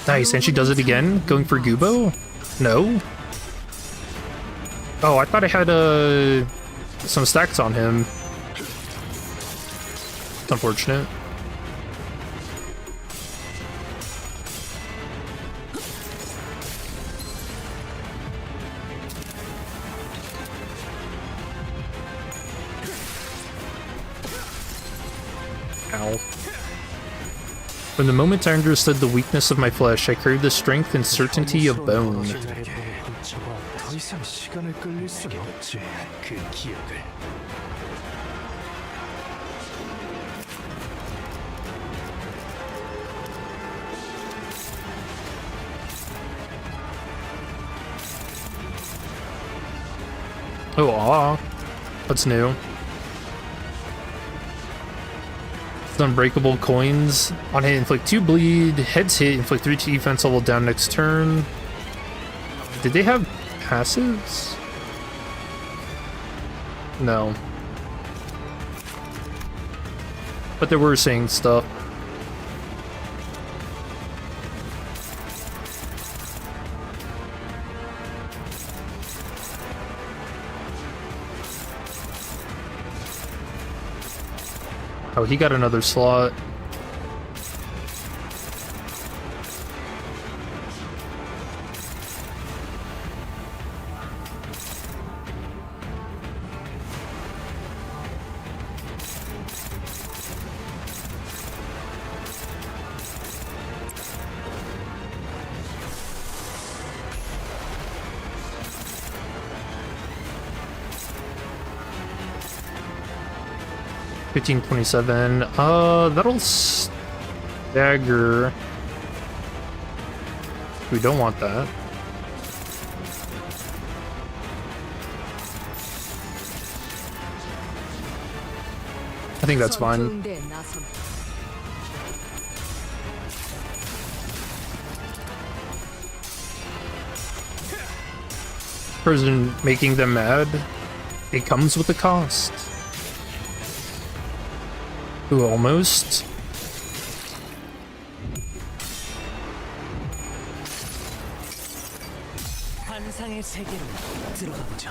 Nice, and she does it again? Going for Gubo? No? Oh, I thought I had some stacks on him. It's unfortunate. Ow. From the moment I understood the weakness of my flesh, I craved the strength and certainty of bone. 더 이상 시간을 끌릴 수는 없지. 그 기억을. Oh, aw. That's new. It's unbreakable coins. On hit, inflict 2 bleed. Heads hit, inflict 3 defense level down next turn. Did they have passives? No. But they were saying stuff. Oh, he got another slot. $15.27. That'll stagger. We don't want that. I think that's fine. Person making them mad, it comes with a cost. Ooh, almost. 환상의 세계로 들어가 보죠.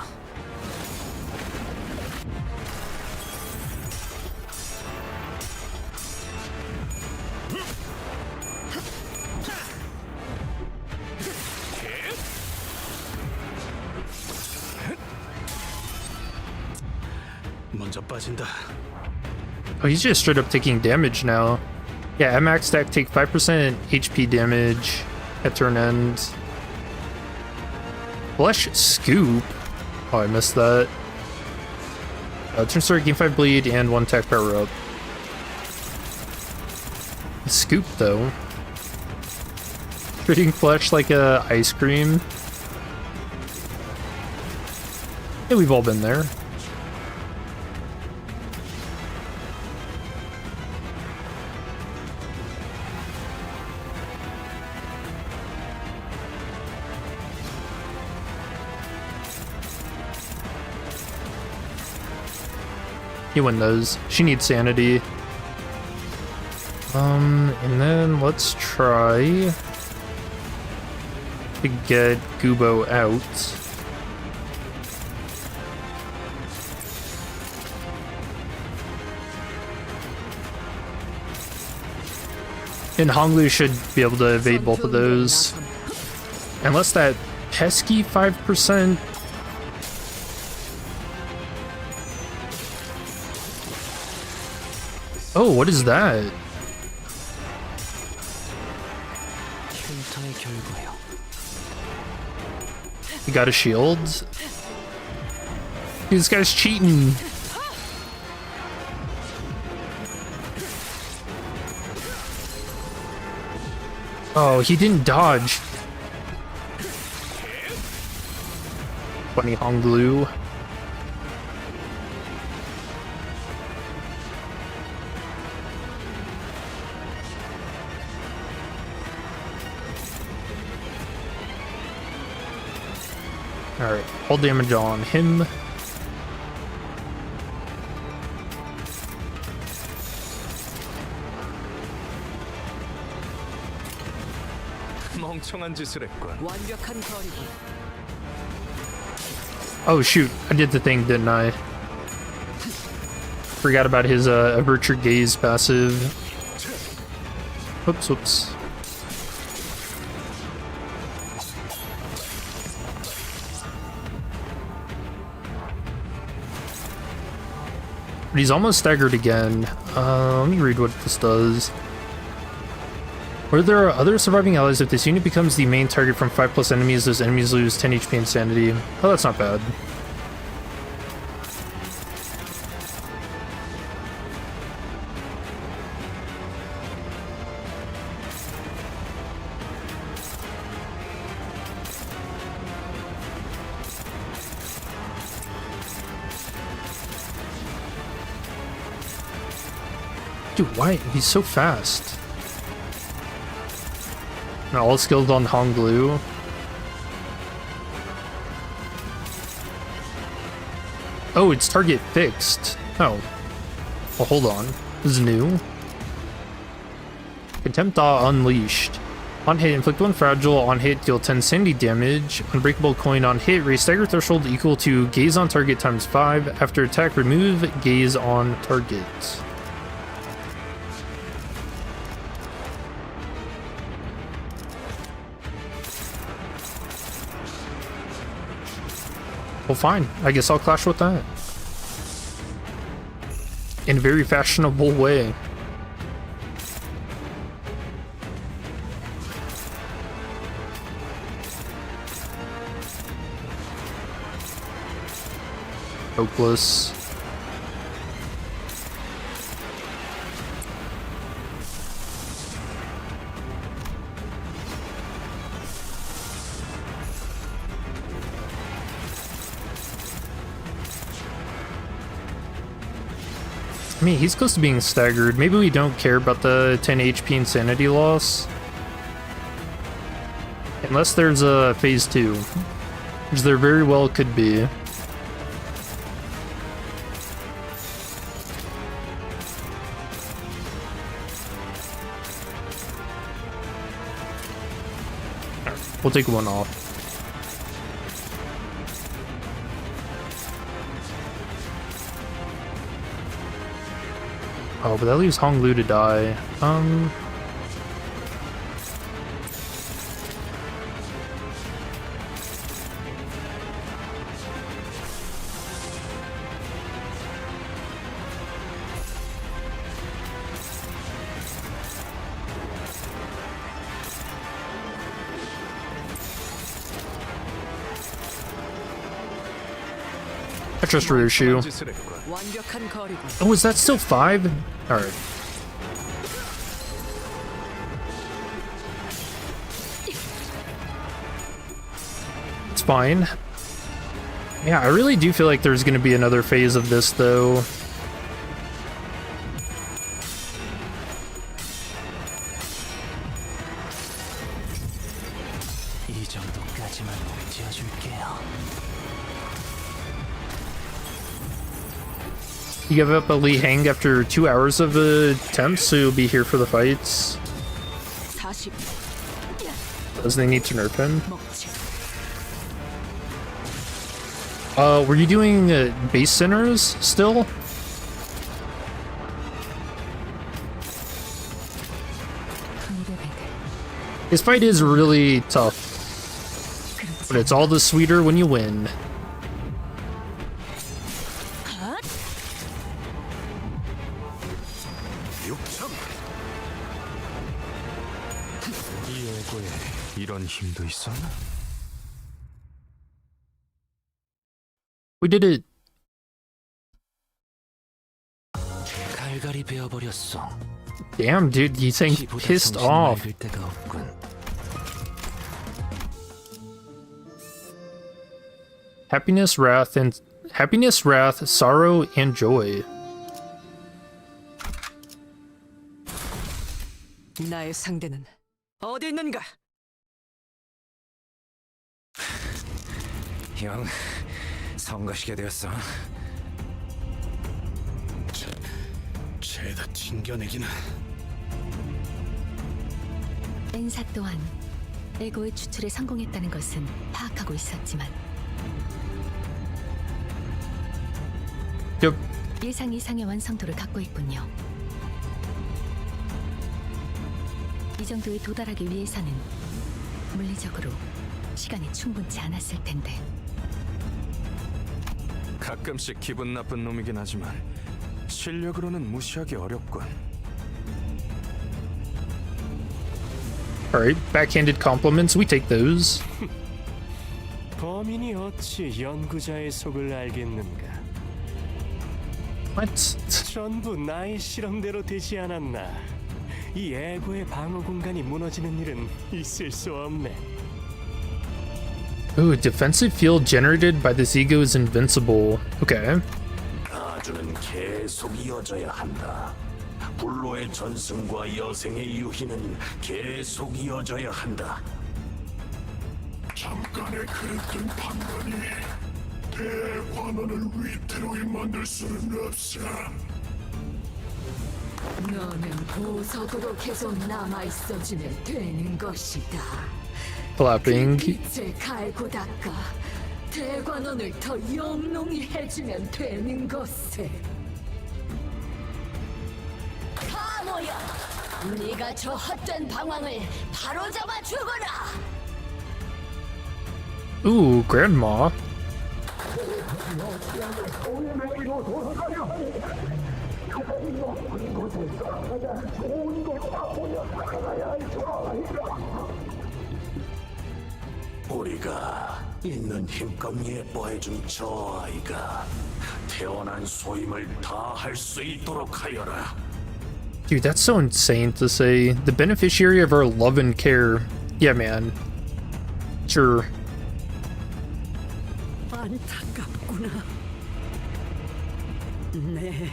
먼저 빠진다. Oh, he's just straight up taking damage now. Yeah, at max stack, take 5% HP damage at turn end. Flesh Scoop. Oh, I missed that. Turn start, gain 5 bleed, and 1 attack power up. Scoop, though. Treating flesh like a ice cream. Yeah, we've all been there. You win those. She needs sanity. And then let's try to get Gubo out. And Honglu should be able to evade both of those. Unless that pesky 5%. Oh, what is that? 흉터의 결과요. He got a shield. This guy's cheating. Oh, he didn't dodge. Funny Honglu. Alright, all damage on him. 멍청한 짓을 했군. 완벽한 거리고. Oh shoot, I did the thing, didn't I? Forgot about his Avert Your Gaze passive. Whoops, whoops. But he's almost staggered again. Let me read what this does. Where there are other surviving allies, if this unit becomes the main target from 5+ enemies, those enemies lose 10 HP insanity. Oh, that's not bad. Dude, why? He's so fast. Now all skilled on Honglu. Oh, it's target fixed. Oh. Well, hold on. This is new. Contempt Awe Unleashed. On hit, inflict 1 fragile. On hit, deal 10 sandy damage. Unbreakable coin on hit. Raise stagger threshold equal to gaze on target times 5. After attack, remove gaze on target. Well, fine. I guess I'll clash with that. In a very fashionable way. Hopeless. I mean, he's close to being staggered. Maybe we don't care about the 10 HP insanity loss. Unless there's a phase 2. Which there very well could be. We'll take one off. Oh, but that leaves Honglu to die. I trust Ryushu. Oh, is that still 5? Alright. It's fine. Yeah, I really do feel like there's going to be another phase of this, though. You give up a Li Hang after 2 hours of attempts, so you'll be here for the fights. Doesn't they need to nerf him? Were you doing base centers still? This fight is really tough. But it's all the sweeter when you win. 이 애고에 이런 힘도 있었나? We did it. 갈갈이 베어버렸어. Damn, dude, you saying pissed off. 데가 없군. Happiness, wrath, sorrow, and joy. 나의 상대는 어디 있는가? 형, 성가시게 되었어. 죄다 튕겨내기는. 엔사 또한 에고의 추출에 성공했다는 것은 파악하고 있었지만 예상 이상의 완성도를 갖고 있군요. 이 정도에 도달하기 위해서는 물리적으로 시간이 충분치 않았을 텐데. 가끔씩 기분 나쁜 놈이긴 하지만 실력으로는 무시하기 어렵군. Alright, backhanded compliments, we take those. 범인이 어찌 연구자의 속을 알겠는가? What? 전부 나의 실험대로 되지 않았나? 이 에고의 방어 공간이 무너지는 일은 있을 수 없네. Ooh, defensive field generated by this ego is invincible. Okay. 가주는 계속 이어져야 한다. 불로의 전승과 여생의 유희는 계속 이어져야 한다. 잠깐의 그릇된 판단이 대관원을 위태로이 만들 수는 없어. 너는 보석으로 계속 남아있어주면 되는 것이다. Clapping. 빛을 갈고 닦아 대관원을 더 영롱히 해주면 되는 것을. 바보야! 네가 저 헛된 방황을 바로잡아 주거라! Ooh, grandma. 우리가 있는 힘껏 예뻐해준 저 아이가 태어난 소임을 다 할 수 있도록 하여라. Dude, that's so insane to say. The beneficiary of our love and care. Yeah, man. Sure. 안타깝구나. 네,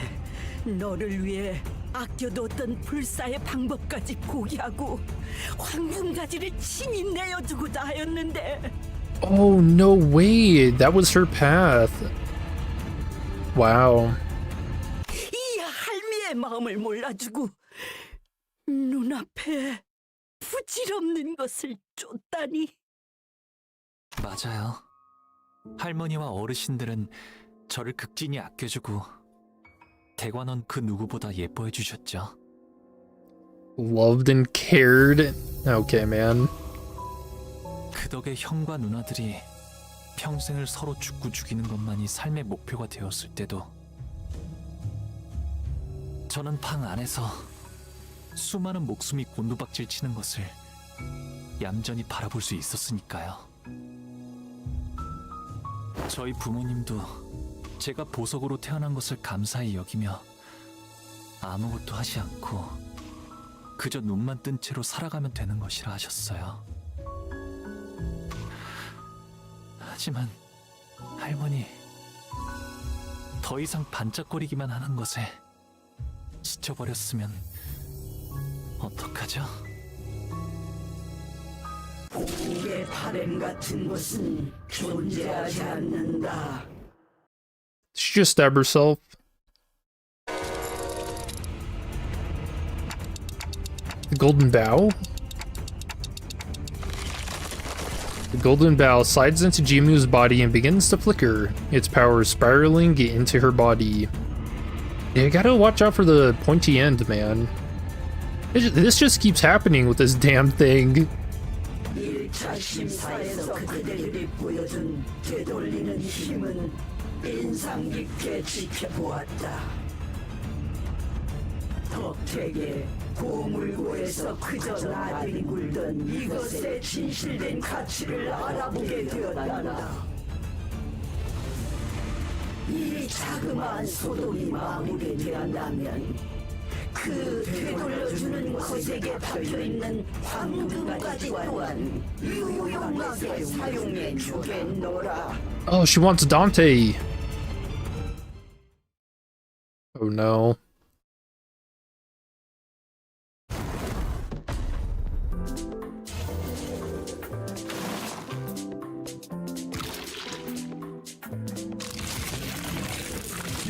너를 위해 아껴뒀던 불사의 방법까지 포기하고 황금가지를 친히 내어주고자 하였는데. Oh, no way. That was her path. Wow. 이 할미의 마음을 몰라주고 눈앞에 부질없는 것을 쫓다니. 맞아요. 할머니와 어르신들은 저를 극진히 아껴주고 대관원 그 누구보다 예뻐해 주셨죠. Loved and cared. Okay, man. 그 덕에 형과 누나들이 평생을 서로 죽고 죽이는 것만이 삶의 목표가 되었을 때도 저는 방 안에서 수많은 목숨이 곤두박질 치는 것을 얌전히 바라볼 수 있었으니까요. 저희 부모님도 제가 보석으로 태어난 것을 감사히 여기며 아무것도 하지 않고 그저 눈만 뜬 채로 살아가면 되는 것이라 하셨어요. 하지만 할머니, 더 이상 반짝거리기만 하는 것에 지쳐버렸으면 어떡하죠? 복의 바램 같은 것은 존재하지 않는다. She just stabbed herself. The Golden Bough? The Golden Bough slides into Jimu's body and begins to flicker, its power spiraling into her body. Yeah, gotta watch out for the pointy end, man. This just keeps happening with this damn thing. 1차 심사에서 그대들이 보여준 되돌리는 힘은 인상 깊게 지켜보았다. 덕택에 고물고에서 그저 나들이 굴던 이것의 진실된 가치를 알아보게 되었단다. 이 자그마한 소동이 마무리되었다면 그 되돌려주는 것에게 박혀있는 황금까지 또한 유용하게 사용해 주겠노라. Oh, she wants Dante. Oh no.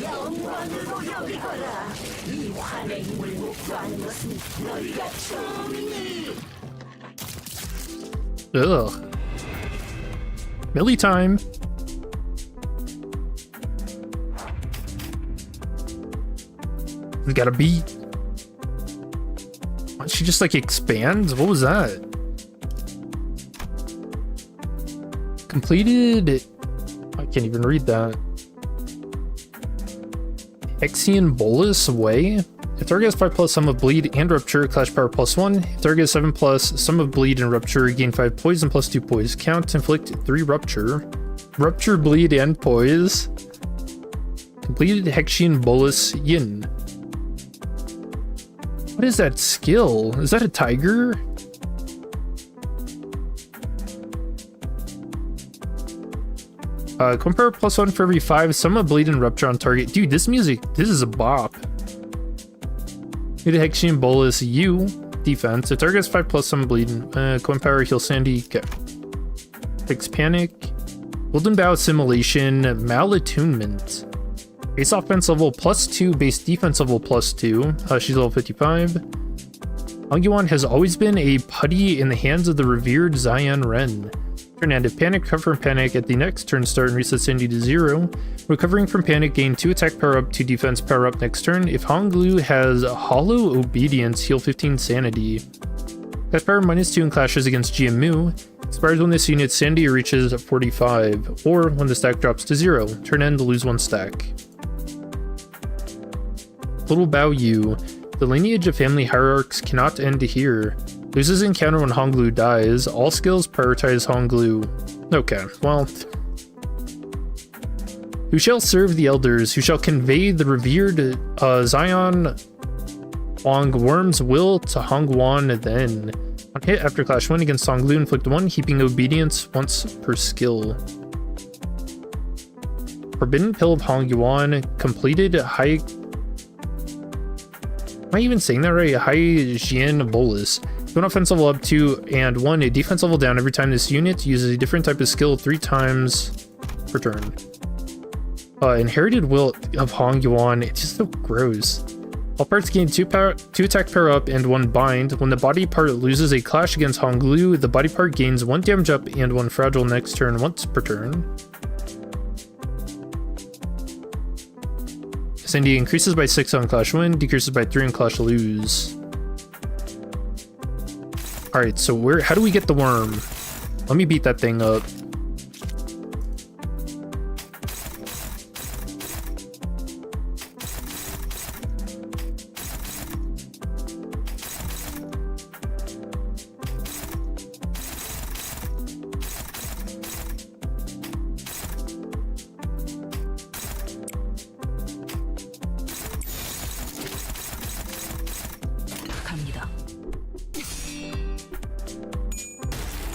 영광으로 여기거라. 이 환의 힘을 목도하는 것은 너희가 처음이니. Ugh. Millie time. We got a beat. She just like expands? What was that? Completed. I can't even read that. Exian Bolus Away. If target has 5+ sum of bleed and rupture, clash power +1. If target has 7+ sum of bleed and rupture, gain 5 poison +2 poise. Count, inflict 3 rupture. Rupture, bleed, and poise. Completed Hexian Bolus Yin. What is that skill? Is that a tiger? Compare +1 for every 5. Sum of bleed and rupture on target. Dude, this music, this is a bop. Need a Hexian Bolus U. Defense. If target has 5+ sum of bleed. Coin power, heal Sandy. Okay. Fix panic. Golden Bough assimilation. Malattunement. Base offense level +2. Base defense level +2. She's level 55. Hangyuan has always been a putty in the hands of the revered Zàng Ren. Turn end. If panic, recover from panic at the next turn start and reset Sandy to 0. Recovering from panic, gain 2 attack power up, 2 defense power up next turn. If Honglu has hollow obedience, heal 15 sanity. Attack power -2 in clashes against GMU. Expires when this unit's sanity reaches 45, or when the stack drops to 0. Turn end, lose 1 stack. Little Bao Yu. The lineage of family hierarchs cannot end here. Loses encounter when Honglu dies. All skills prioritize Honglu. Okay, well. Who shall serve the elders? Who shall convey the revered Zion Wang Worm's will to Hongwan then? On hit after clash 1 against Honglu, inflict 1, heaping obedience once per skill. Forbidden Pill of Hongyuan. Completed high... Am I even saying that right? High Jian Bolus. 1 offense level up 2 and 1 a defense level down every time this unit uses a different type of skill 3 times per turn. Inherited Will of Hongyuan. It's just so gross. All parts gain 2 attack power up and 1 bind. When the body part loses a clash against Honglu, the body part gains 1 damage up and 1 fragile next turn once per turn. Sandy increases by 6 on clash win, decreases by 3 on clash lose. Alright, so how do we get the worm? Let me beat that thing up.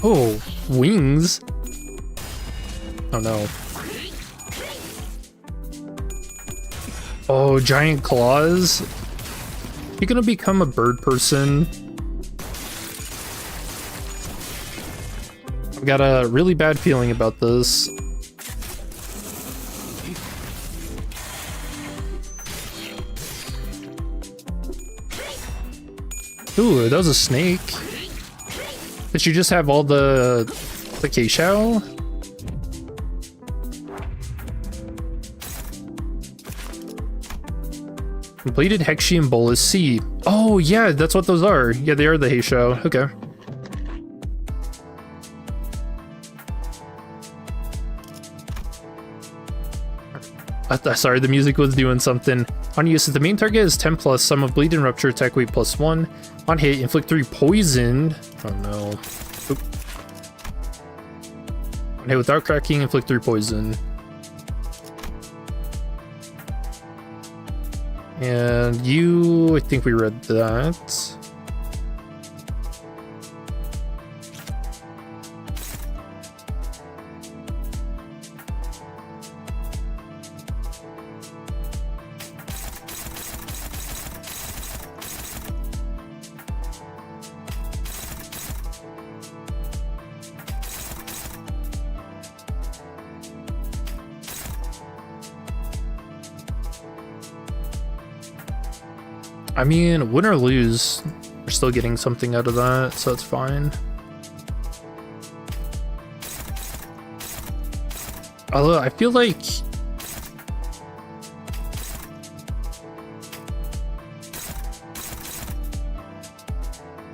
Oh, wings? Oh no. Oh, giant claws? You gonna become a bird person? I've got a really bad feeling about this. Ooh, that was a snake. Did you just have all the K-Shell? Completed Hexian Bolus C. Oh yeah, that's what those are. Yeah, they are the Heishou. Okay. Sorry, the music was doing something. On use, if the main target is 10 plus, sum of bleed and rupture attack weight +1. On hit, inflict 3 poison. Oh no. Oop. On hit without cracking, inflict 3 poison. And you, I think we read that. I mean, win or lose, we're still getting something out of that, so that's fine. Although, I feel like...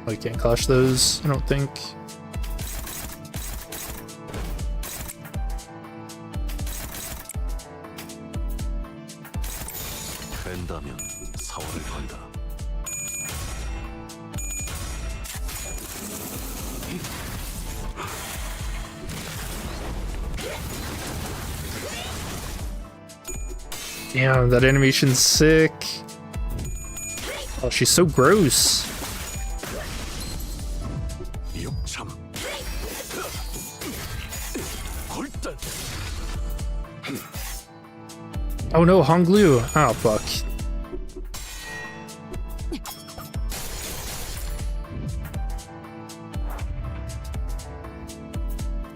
I can't clash those, I don't think. 된다면 사활을 건다. Damn, that animation's sick. Oh, she's so gross. Oh no, Honglu. Oh fuck.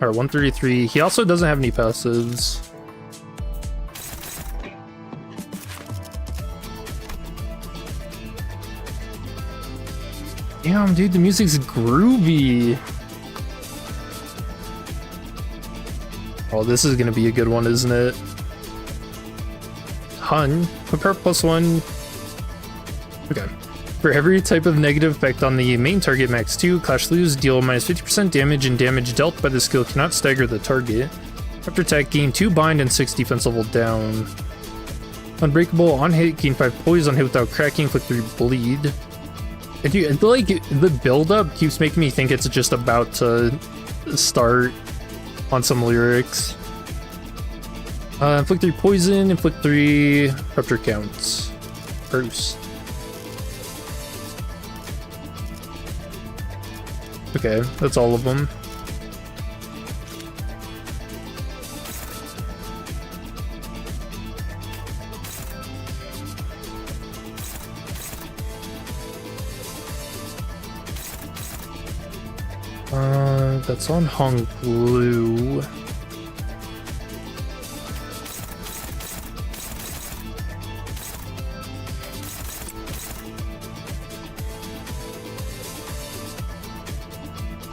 Alright, 133. He also doesn't have any passives. Damn, dude, the music's groovy. Oh, this is gonna be a good one, isn't it? Hun, prepare +1. Okay. For every type of negative effect on the main target, max 2, clash lose, deal -50% damage, and damage dealt by the skill cannot stagger the target. After attack, gain 2 bind and 6 defense level down. Unbreakable, on hit, gain 5 poise, on hit without cracking, inflict 3 bleed. And dude, like, the build-up keeps making me think it's just about to start on some lyrics. Inflict 3 poison, inflict 3 rupture counts. Bruce. Okay, that's all of them. That's on Honglu.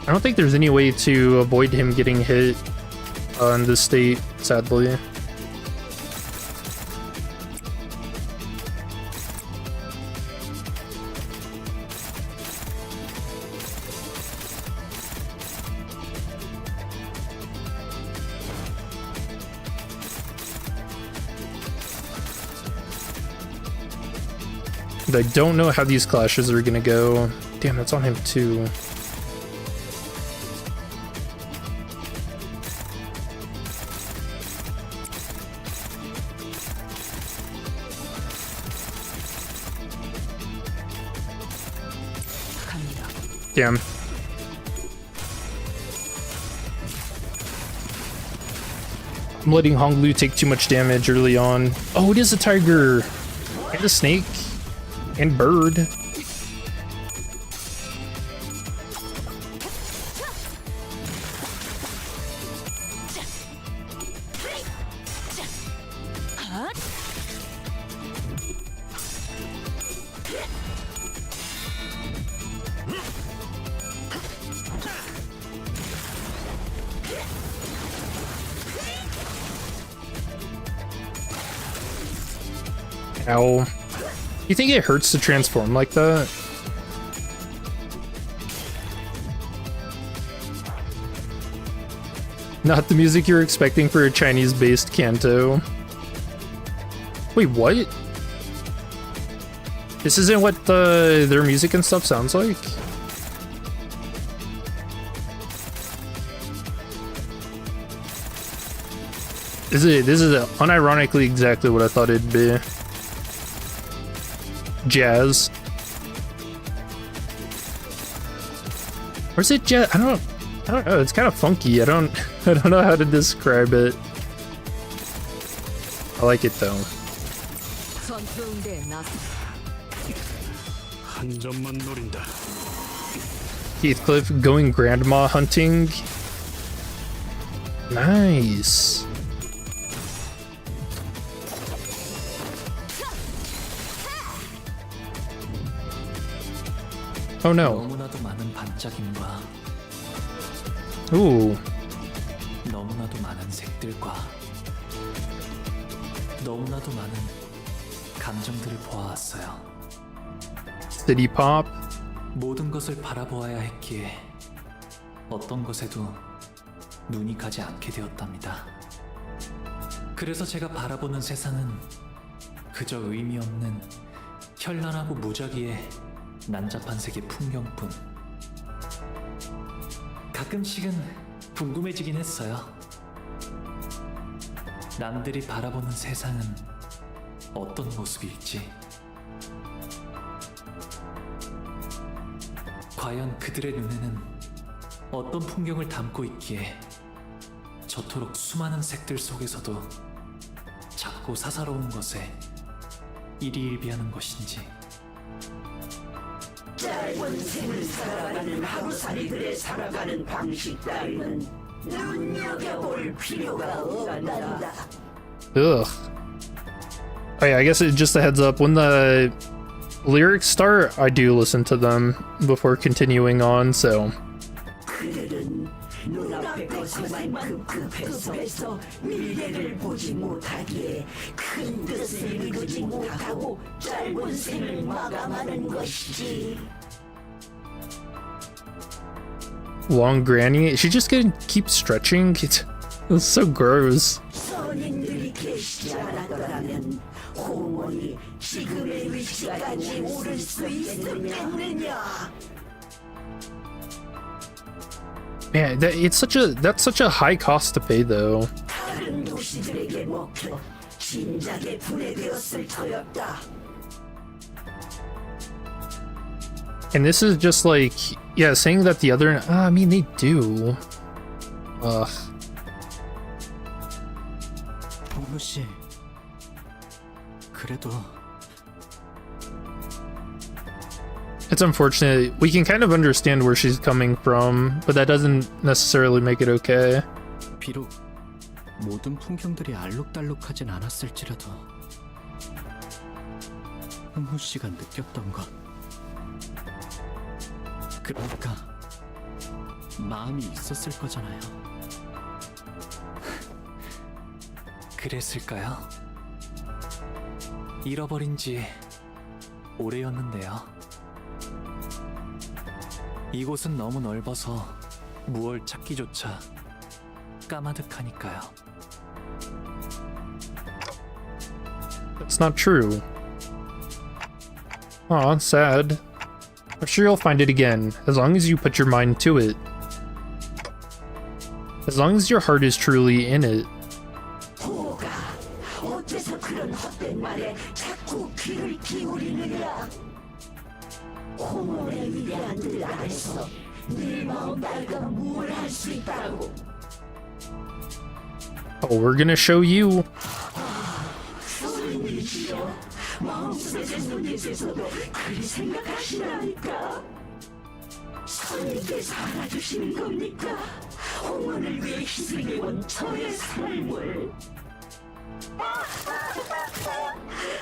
I don't think there's any way to avoid him getting hit in this state, sadly. And I don't know how these clashes are gonna go. Damn, that's on him too. Damn. I'm letting Honglu take too much damage early on. Oh, it is a tiger! And a snake. And bird. Ow. You think it hurts to transform like that? Not the music you're expecting for a Chinese-based Canto. Wait, what? This isn't what their music and stuff sounds like? This is unironically exactly what I thought it'd be. Jazz. Or is it jazz? I don't know. It's kind of funky. I don't know how to describe it. I like it though. 한 점만 노린다. Heathcliff going grandma hunting. Nice. Oh no. 너무나도 많은 반짝임과 Ooh. 너무나도 많은 색들과 너무나도 많은 감정들을 보아왔어요. City pop. 모든 것을 바라보아야 했기에 어떤 것에도 눈이 가지 않게 되었답니다. 그래서 제가 바라보는 세상은 그저 의미 없는 현란하고 무작위의 난잡한 세계 풍경뿐. 가끔씩은 궁금해지긴 했어요. 남들이 바라보는 세상은 어떤 모습일지. 과연 그들의 눈에는 어떤 풍경을 담고 있기에 저토록 수많은 색들 속에서도 작고 사사로운 것에 일희일비하는 것인지. 짧은 생을 살아가는 하루살이들의 살아가는 방식 따위는 눈여겨볼 필요가 없단다. Ugh. Oh yeah, I guess it's just a heads up. When the lyrics start, I do listen to them before continuing on, so. 그들은 눈앞의 것에만 급급해서 미래를 보지 못하기에 큰 뜻을 이루지 못하고 짧은 생을 마감하는 것이지. Long granny? Is she just gonna keep stretching? It's so gross. 선인들이 계시지 않았더라면 홍원이 지금의 위치까지 오를 수 있었겠느냐? Man, that's such a high cost to pay though. 다른 도시들에게 먹혀 진작에 분해되었을 터였다. And this is just like, yeah, saying that the other, I mean, they do. Ugh. 동무 씨, 그래도 It's unfortunate. We can kind of understand where she's coming from, but that doesn't necessarily make it okay. 비록 모든 풍경들이 알록달록하진 않았을지라도 동무 씨가 느꼈던 것, 그러니까 마음이 있었을 거잖아요. 그랬을까요? 잃어버린 지 오래였는데요. 이곳은 너무 넓어서 무얼 찾기조차 까마득하니까요. That's not true. Aw, sad. I'm sure you'll find it again, as long as you put your mind to it. As long as your heart is truly in it. 호가 어째서 그런 헛된 말에 자꾸 귀를 기울이느냐? 홍원의 위대한 들 안에서 네 마음 따위가 뭘 할 수 있다고? Oh, we're gonna show you. 선생님이시여, 마음속의 선생님께서도 그리 생각하시라니까. 선생님께서 알아주시는 겁니까? 홍원을 위해 희생해온 저의 삶을.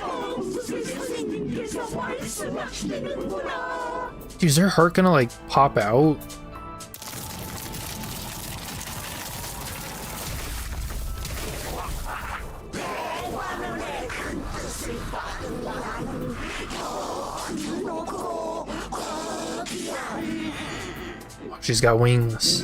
마음속의 선생님께서 말씀하시는구나. Dude, is her heart gonna like pop out? She's got wings.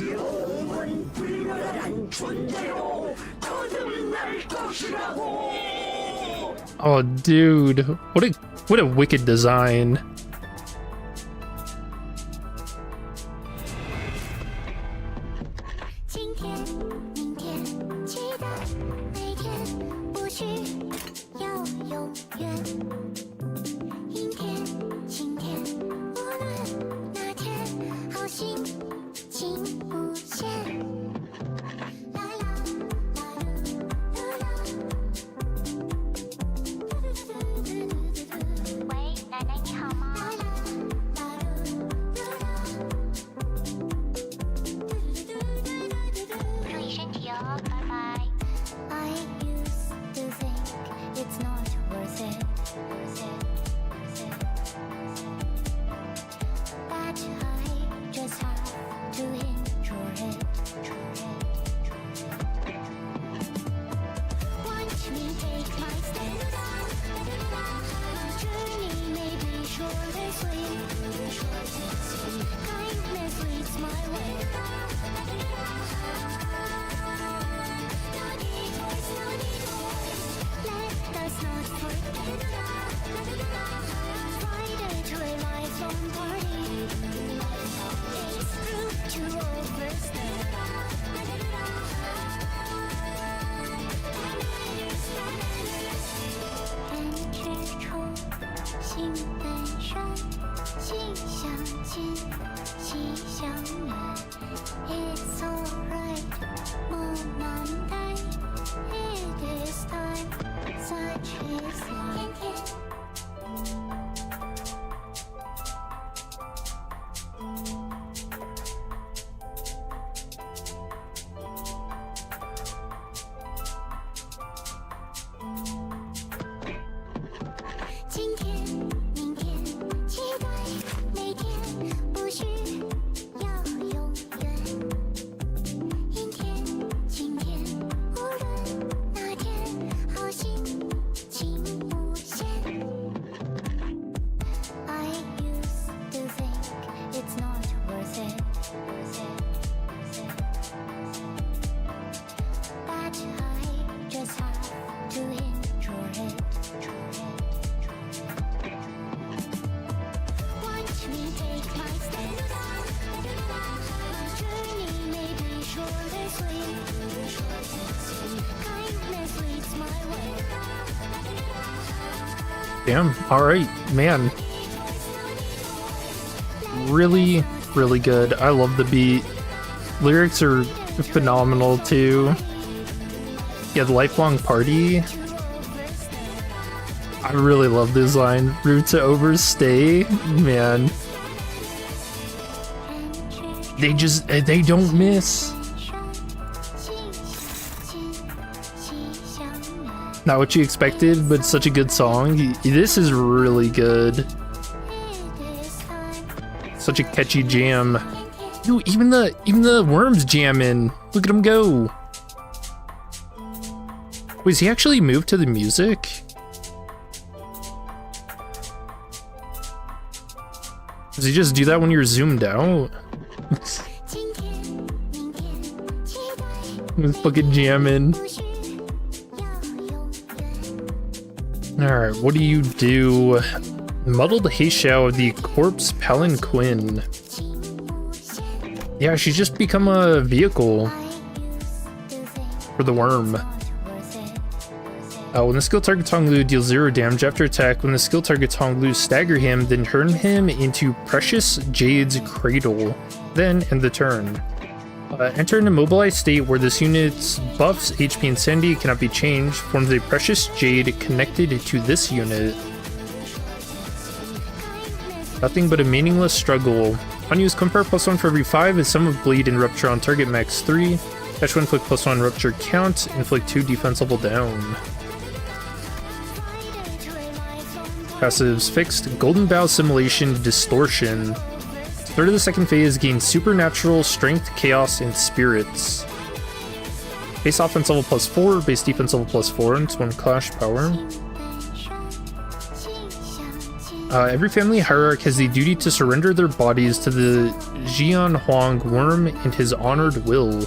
Oh, dude, what a wicked design. Damn, alright, man. Really, really good. I love the beat. Lyrics are phenomenal too. Yeah, the lifelong party. I really love this line. Route to overstay, man. They don't miss. Not what you expected, but such a good song. This is really good. Such a catchy jam. Dude, even the worms jamming. Look at him go. Wait, has he actually moved to the music? Does he just do that when you're zoomed out? Fucking jamming. Alright, what do you do? Muddled Heishao of the corpse palanquin. Yeah, she's just become a vehicle for the worm. When the skill target Tonglu deals 0 damage after attack, when the skill target Tonglu stagger him, then turn him into Precious Jade's Cradle. Then end the turn. Enter an immobilized state where this unit's buffs, HP, and sanity cannot be changed. Forms a Precious Jade connected to this unit. Nothing but a meaningless struggle. Unused Compare +1 for every 5 is sum of bleed and rupture on target max 3. Catch 1 inflict +1 rupture count, inflict 2 defense level down. Passives fixed. Golden Bough Simulation Distortion. Third of the second phase gains supernatural strength, chaos, and spirits. Base offense level +4, base defense level +4, and it's 1 clash power. Every family hierarch has the duty to surrender their bodies to the Jian Huang worm and his honored will.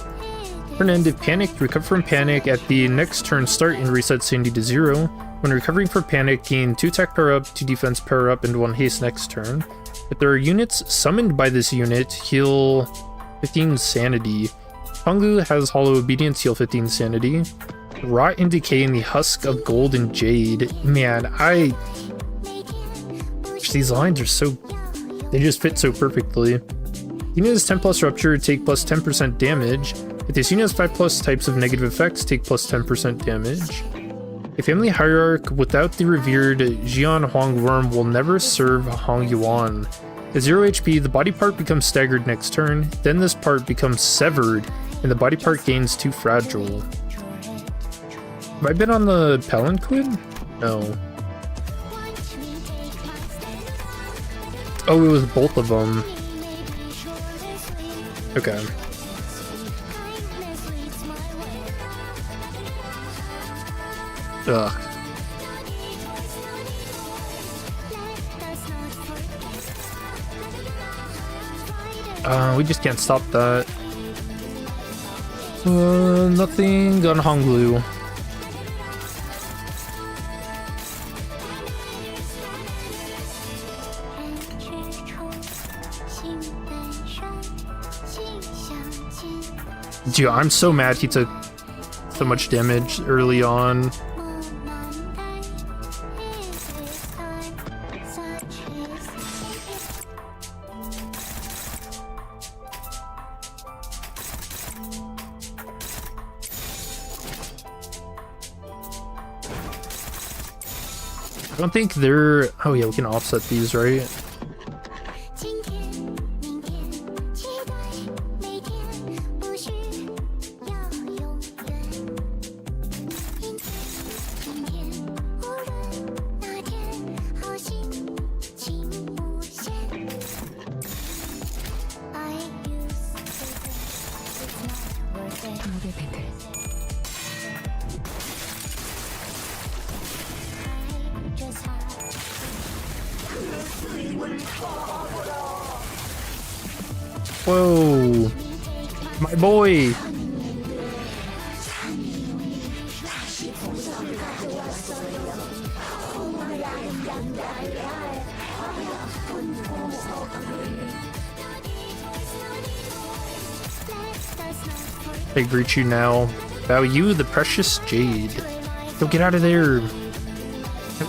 Turn end if panicked, recover from panic at the next turn start and reset sanity to 0. When recovering from panic, gain 2 attack power up, 2 defense power up, and 1 haste next turn. If there are units summoned by this unit, heal 15 sanity. Honglu has Hollow Obedience, heal 15 sanity. Rot and Decay in the Husk of Gold and Jade. Man, these lines are so... they just fit so perfectly. Unit has 10 plus Rupture, take plus 10% damage. If this unit has 5 plus types of negative effects, take plus 10% damage. A family hierarch without the revered Jian Huang Worm will never serve Hong Yuan. At 0 HP, the body part becomes staggered next turn, then this part becomes severed, and the body part gains 2 fragile. Have I been on the palanquin? No. Oh, it was both of them. Okay. Ugh. We just can't stop that. Nothing on Honglu. Dude, I'm so mad he took so much damage early on. I don't think they're... oh yeah, we can offset these, right? Whoa, my boy. I greet you now. Bow you, the precious jade. Don't get out of there.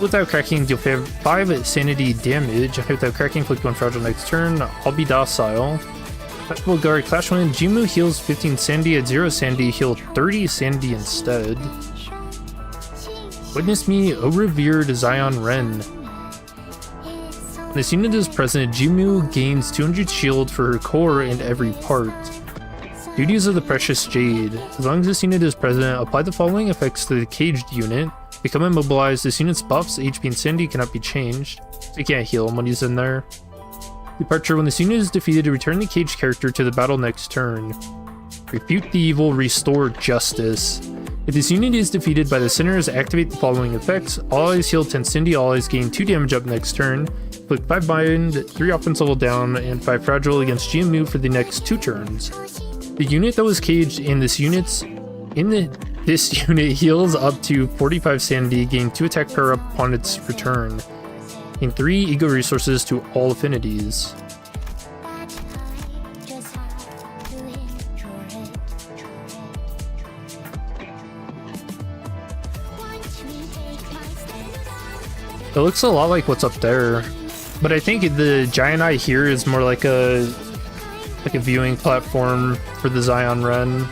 Without cracking, deal 5 sanity damage. Without cracking, click 1 fragile next turn. I'll be docile. Festival Guard, Clash Wind, Jimu heals 15 sanity. At 0 sanity, heal 30 sanity instead. Witness me, O revered Zion Ren. When this unit is present, Jimu gains 200 shield for her core and every part. Duties of the Precious Jade. As long as this unit is present, apply the following effects to the caged unit. Become immobilized. This unit's buffs, HP, and sanity cannot be changed. So you can't heal him when he's in there. Departure. When this unit is defeated, return the caged character to the battle next turn. Refute the evil, restore justice. If this unit is defeated by the sinners, activate the following effects. All allies heal 10 sanity, all allies gain 2 damage up next turn. Click 5 bind, 3 offense level down, and 5 fragile against GMU for the next 2 turns. The unit that was caged in this unit heals up to 45 sanity, gain 2 attack power up upon its return, and 3 ego resources to all affinities. It looks a lot like what's up there, but I think the giant eye here is more like a viewing platform for the Zion Ren.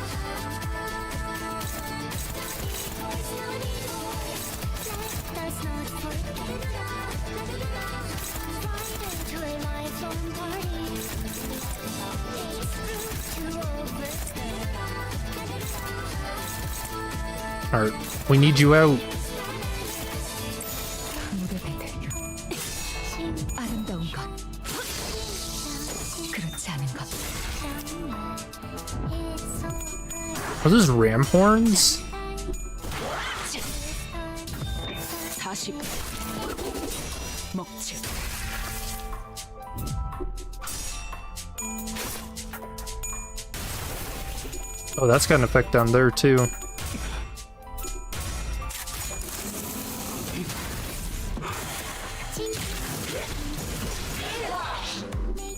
Alright, we need you out. Are those ram horns? Oh, that's got an effect down there too.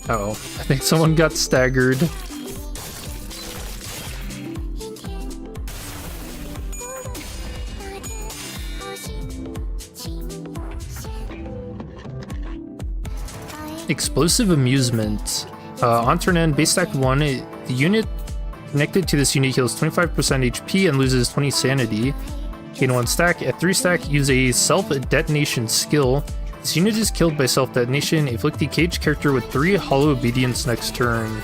Oh, I think someone got staggered. Explosive Amusement. On turn end, base stack 1, the unit connected to this unit heals 25% HP and loses 20 sanity. Gain 1 stack. At 3 stack, use a self-detonation skill. This unit is killed by self-detonation. Afflict the caged character with 3 hollow obedience next turn.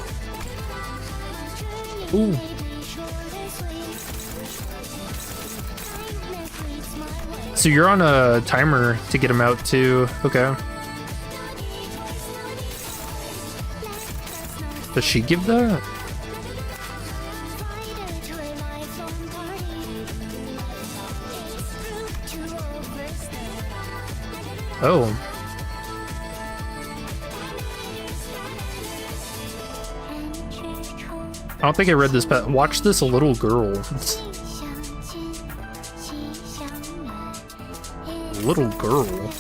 Ooh. So you're on a timer to get him out too. Okay. Does she give that? Oh. I don't think I read this, but watch this little girl. Little girl.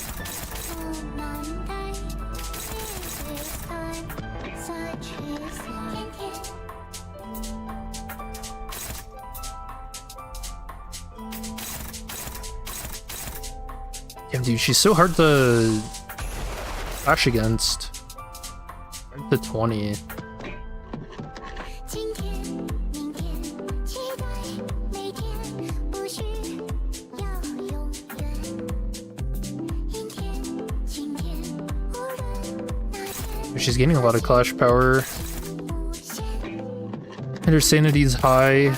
Damn, dude, she's so hard to flash against. The 20. She's gaining a lot of clash power. And her sanity's high.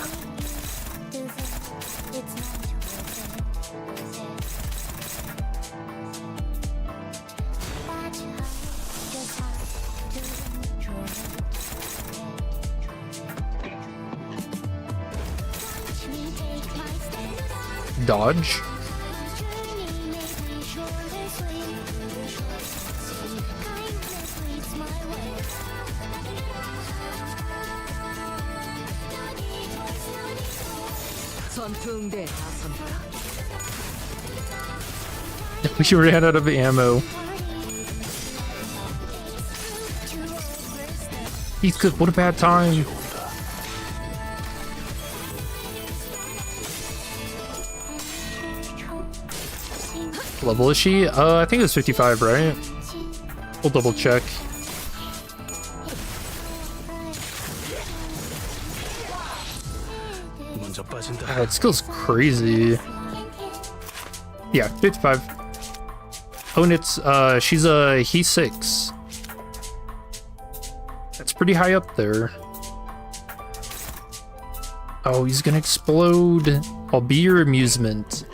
Dodge. We ran out of ammo. Heathcliff, what a bad time. Level is she? I think it's 55, right? We'll double check. That skill's crazy. Yeah, 55. Oh, and it's, she's a He6. That's pretty high up there. Oh, he's gonna explode. I'll be your amusement.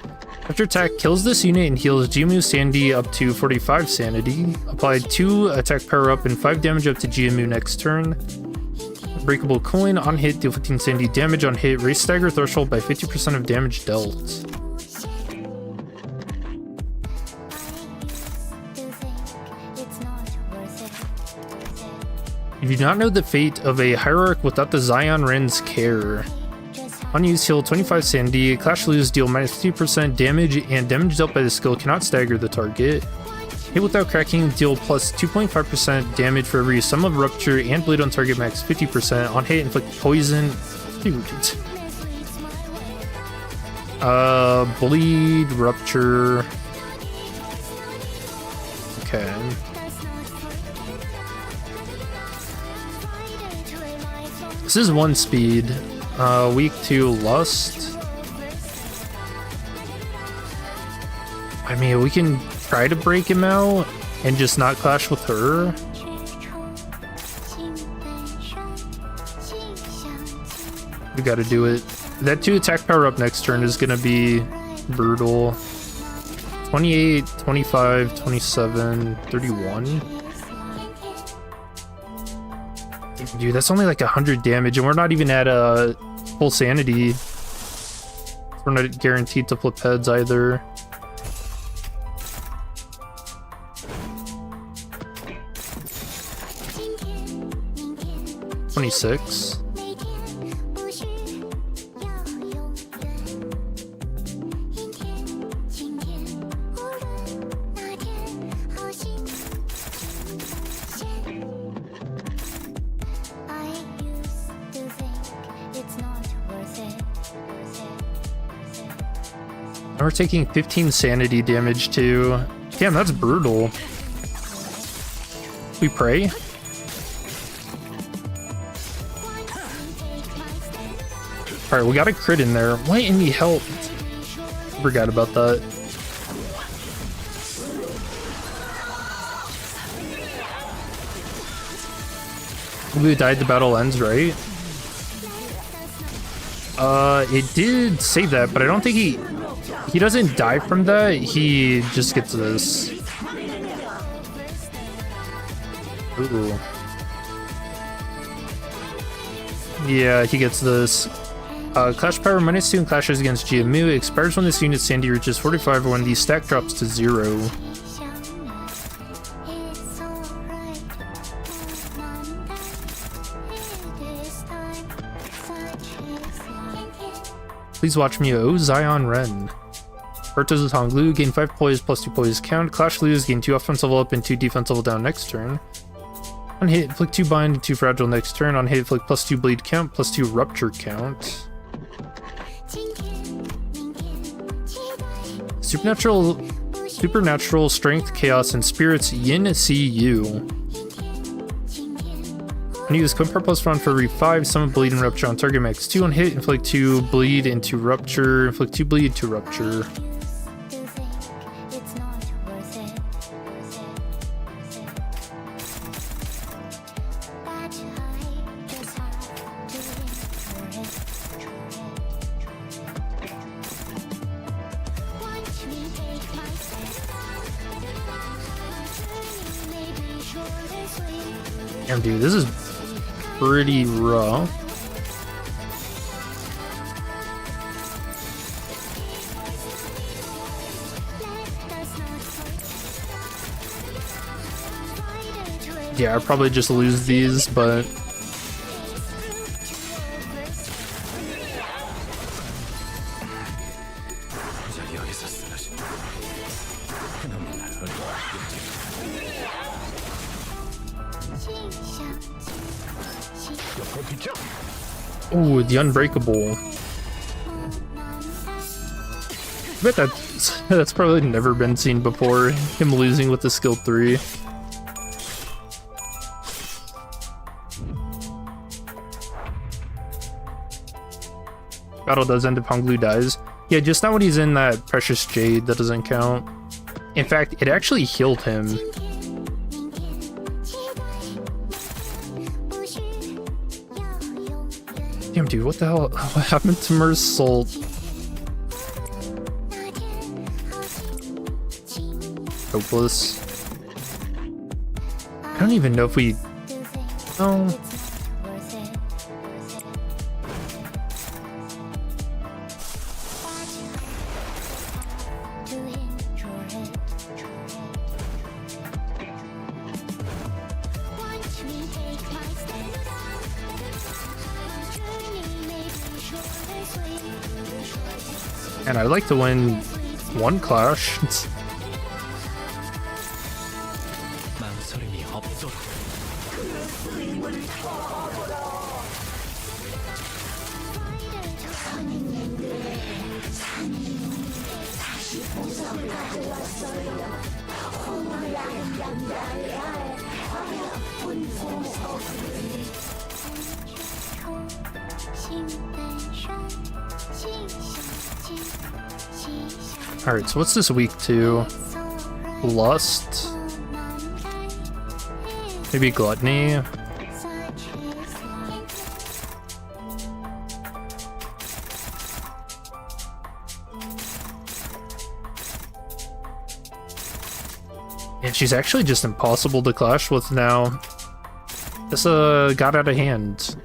After attack, kills this unit and heals GMU Sandy up to 45 sanity. Apply 2 attack power up and 5 damage up to GMU next turn. Breakable coin on hit, deal 15 sanity damage on hit. Raise stagger threshold by 50% of damage dealt. You do not know the fate of a hierarch without the Zion Ren's care. Unused heal 25 sanity, clash lose deal minus 50% damage, and damage dealt by the skill cannot stagger the target. Hit without cracking, deal plus 2.5% damage for every sum of rupture, and bleed on target max 50%. On hit, inflict poison. Dude. Bleed, rupture. Okay. This is 1 speed. Weak to lust. I mean, we can try to break him out and just not clash with her. We gotta do it. That 2 attack power up next turn is gonna be brutal. 28, 25, 27, 31. Dude, that's only like 100 damage, and we're not even at a full sanity. We're not guaranteed to flip heads either. $26. And we're taking 15 sanity damage too. Damn, that's brutal. We pray. Alright, we got a crit in there. Why in the hell? Forgot about that. We died, the battle ends, right? It did say that, but I don't think he doesn't die from that. He just gets this. Ooh. Yeah, he gets this. Clash power -2 and clashes against Jiamu. Expires when this unit's sanity reaches 45 or when the stack drops to 0. Please watch me. Oh, Zion Ren. Berto's with Honglu. Gain 5 poise plus 2 poise count. Clash lose. Gain 2 offensive level up and 2 defensive level down next turn. On hit, inflict 2 bind and 2 fragile next turn. On hit, inflict plus 2 bleed count, plus 2 rupture count. Supernatural strength, chaos, and spirits. Yin CU. When you use Comfort plus 1 for every 5, summon bleed and rupture on target max 2 on hit. Inflict 2 bleed into rupture. Inflict 2 bleed to rupture. Damn, dude, this is pretty rough. Yeah, I'll probably just lose these, but ooh, the Unbreakable. I bet that's probably never been seen before, him losing with the skill 3. Battle does end if Honglu dies. Yeah, just not when he's in that Precious Jade, that doesn't count. In fact, it actually healed him. Damn, dude, what the hell? What happened to Mer's Salt? Hopeless. I don't even know if we... Oh. And I'd like to win one clash. Alright, so what's this week to? Lust? Maybe Gluttony? Yeah, she's actually just impossible to clash with now. This got out of hand.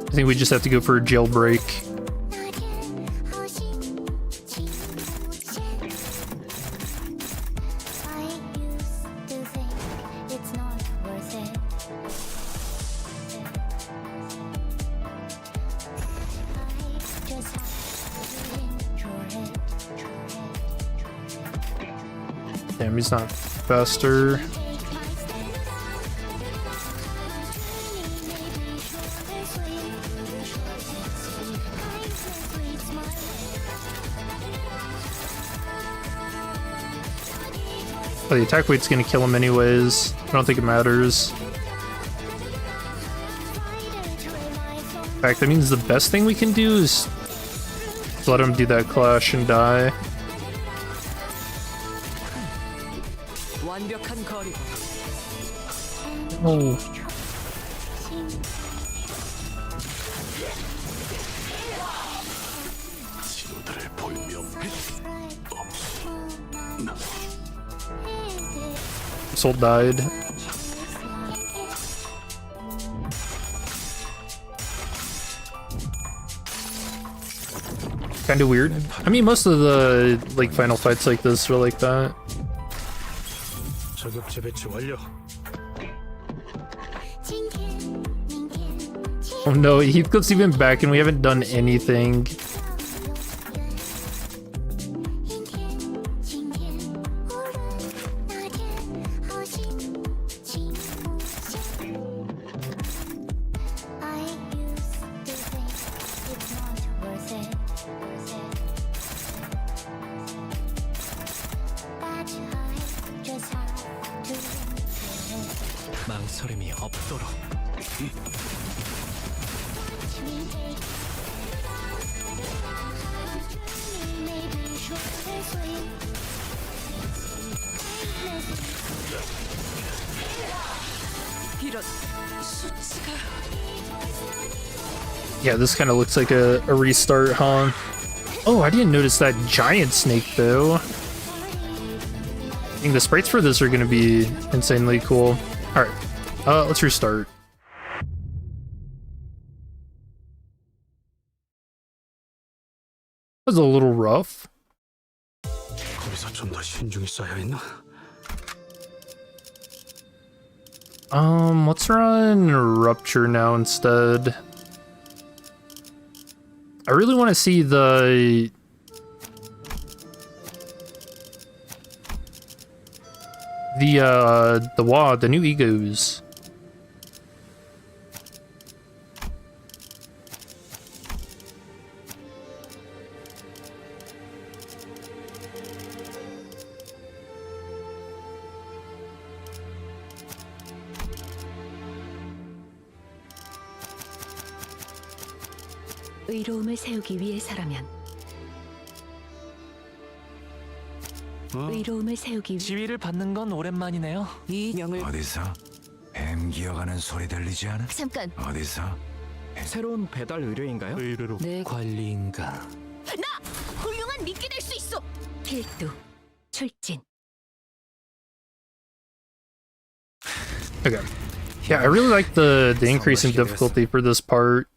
I think we just have to go for a jailbreak. Damn, he's not faster. Oh, the attack weight's gonna kill him anyways. I don't think it matters. In fact, that means the best thing we can do is let him do that clash and die. 완벽한 거리. Oh. 신호들을 볼 명패 없나? Soul died. Kinda weird. I mean, most of the like final fights like this are like that. 저격 재배치 완료. Oh no, Heathcliff's even back and we haven't done anything. 망설임이 없도록. 이런 수치가. Yeah, this kind of looks like a restart, huh? Oh, I didn't notice that giant snake though. I think the sprites for this are going to be insanely cool. Alright, let's restart. That was a little rough. 거기서 좀 더 신중히 써야 했나? Let's run Rupture now instead. I really want to see the new egos. 의로움을 세우기 위해서라면 의로움을 세우기 위해 지위를 받는 건 오랜만이네요. 이 명을 어디서 뱀 기어가는 소리 들리지 않아? 잠깐. 어디서? 새로운 배달 의뢰인가요? 의뢰로. 내 관리인가? 나 훌륭한 미끼 될 수 있어. 필두 출진. Okay. Yeah, I really like the increase in difficulty for this part.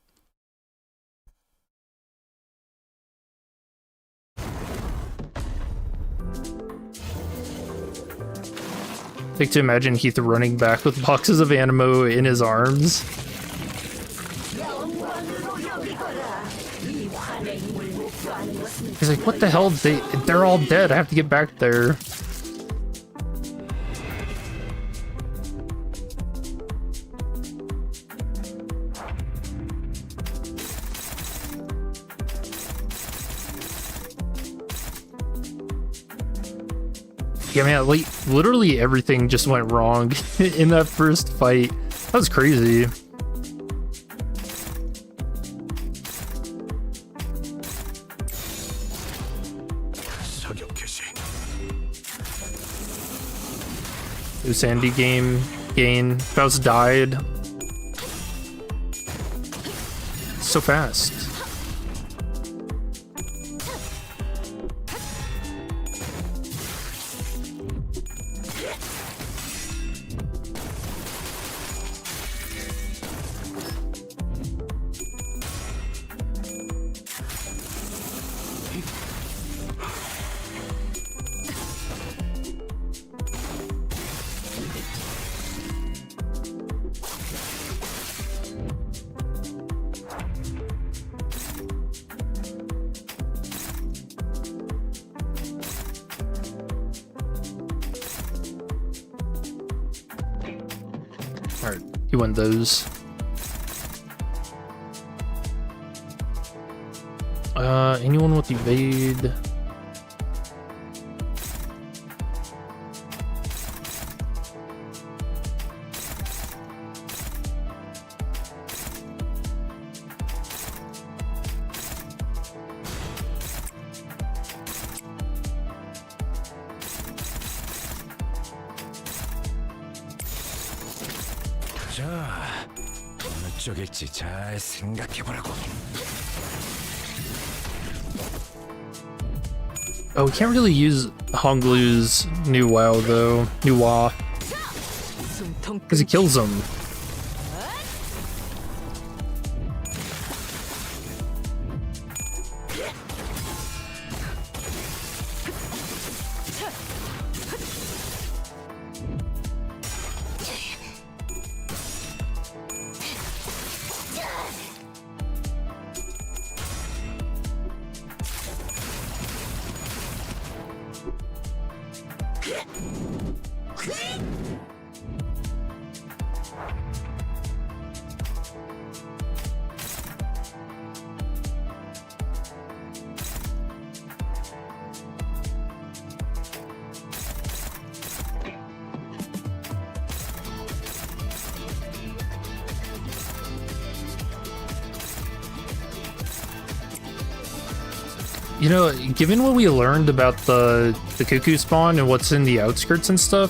Like to imagine Heath running back with boxes of Animo in his arms. He's like, what the hell? They're all dead. I have to get back there. Yeah, man, like, literally everything just went wrong in that first fight. That was crazy. New Sandy gain. Faust died. So fast. Alright, he won those. Anyone with evade? 자, 어느 쪽일지 잘 생각해보라고. Oh, we can't really use Honglu's new WoW though. New WoW. Because he kills him. You know, given what we learned about the cuckoo spawn and what's in the outskirts and stuff,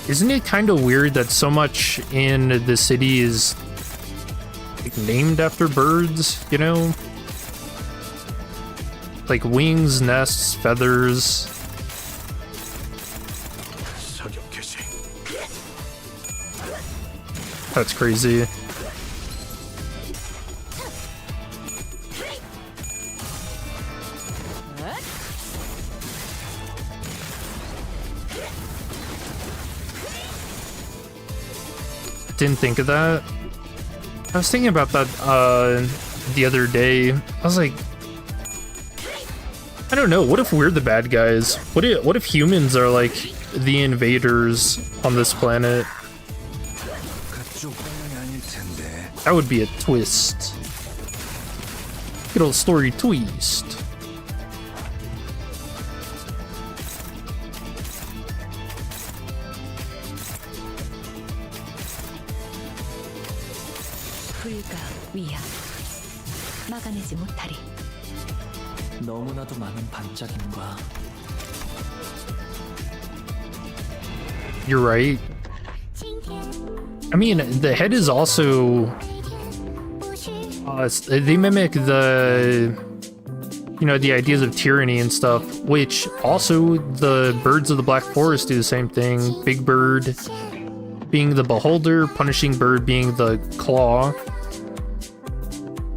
isn't it kind of weird that so much in the city is like, named after birds, you know? Like wings, nests, feathers. That's crazy. Didn't think of that. I was thinking about that the other day. I was like, I don't know, what if we're the bad guys? What if humans are like the invaders on this planet? That would be a twist. Good old story twist. 막아내지 못하리. 너무나도 많은 반짝임과. You're right. I mean, the head is also they mimic the, you know, the ideas of tyranny and stuff, which also the birds of the Black Forest do the same thing. Big Bird being the beholder, punishing bird being the claw,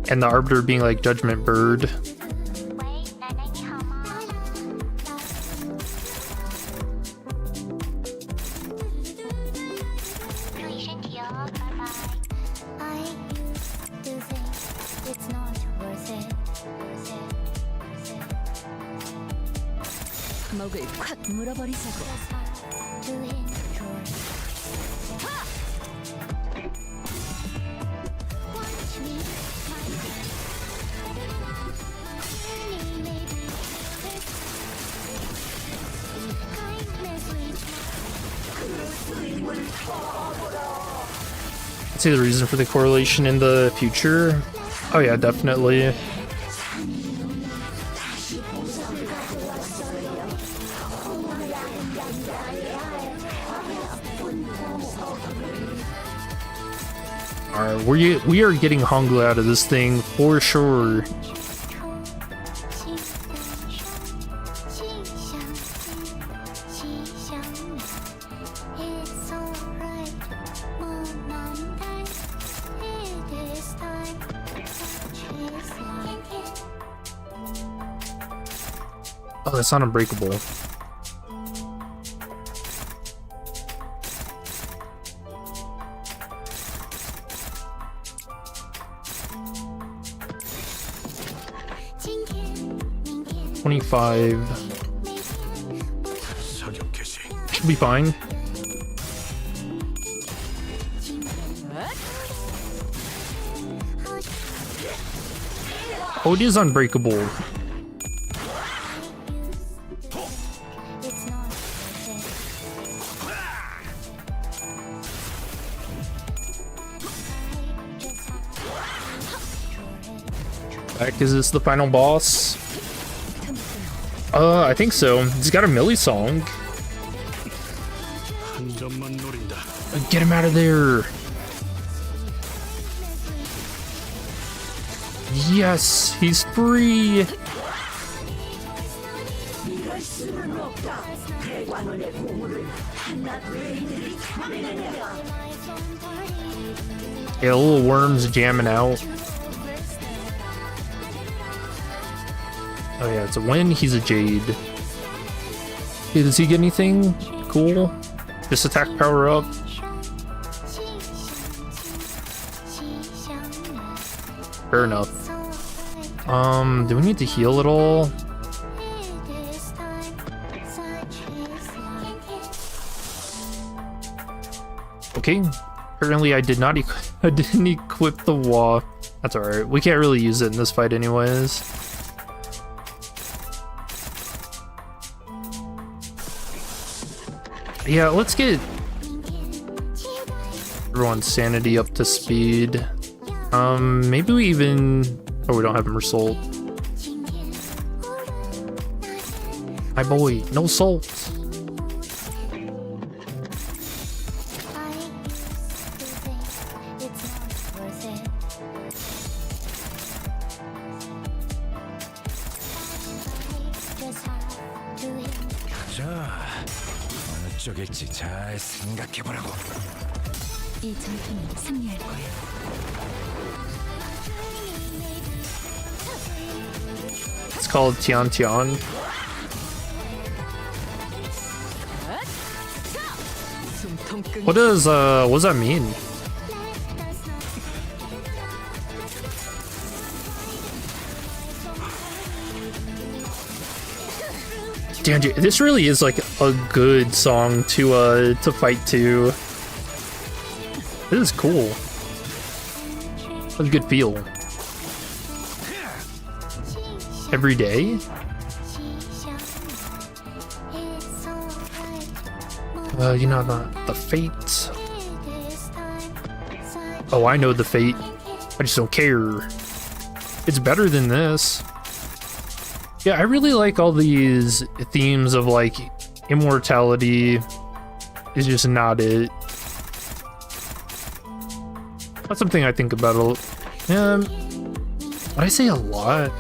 and the arbiter being like judgment bird. 먹을 콱 물어버리자고. See the reason for the correlation in the future? Oh yeah, definitely. Alright, we are getting Honglu out of this thing for sure. Oh, that's not unbreakable. Should be fine. Oh, it is unbreakable. Is this the final boss? I think so. He's got a melee song. 안전만 노린다. Get him out of there. Yes, he's free. 이럴 수는 없다. 대관원의 보물을 한낱 외인들이 탐내느냐. Yeah, little worms jamming out. Oh yeah, it's a win. He's a Jade. Hey, does he get anything cool? Just attack power up. Fair enough. Do we need to heal at all? Okay. Apparently I did not I didn't equip the wall. That's alright. We can't really use it in this fight anyways. Yeah, let's get everyone's sanity up to speed. Maybe we even... Oh, we don't have him salt. My boy, no salt. 쪽일지 잘 생각해보라고. 이 전투는 승리할 거야. It's called Tian Tian. What does that mean? Damn, dude, this really is like a good song to fight to. This is cool. That's a good feel. Every day? You know, the fate. Oh, I know the fate. I just don't care. It's better than this. Yeah, I really like all these themes of like immortality is just not it. That's something I think about a lot. Would I say a lot?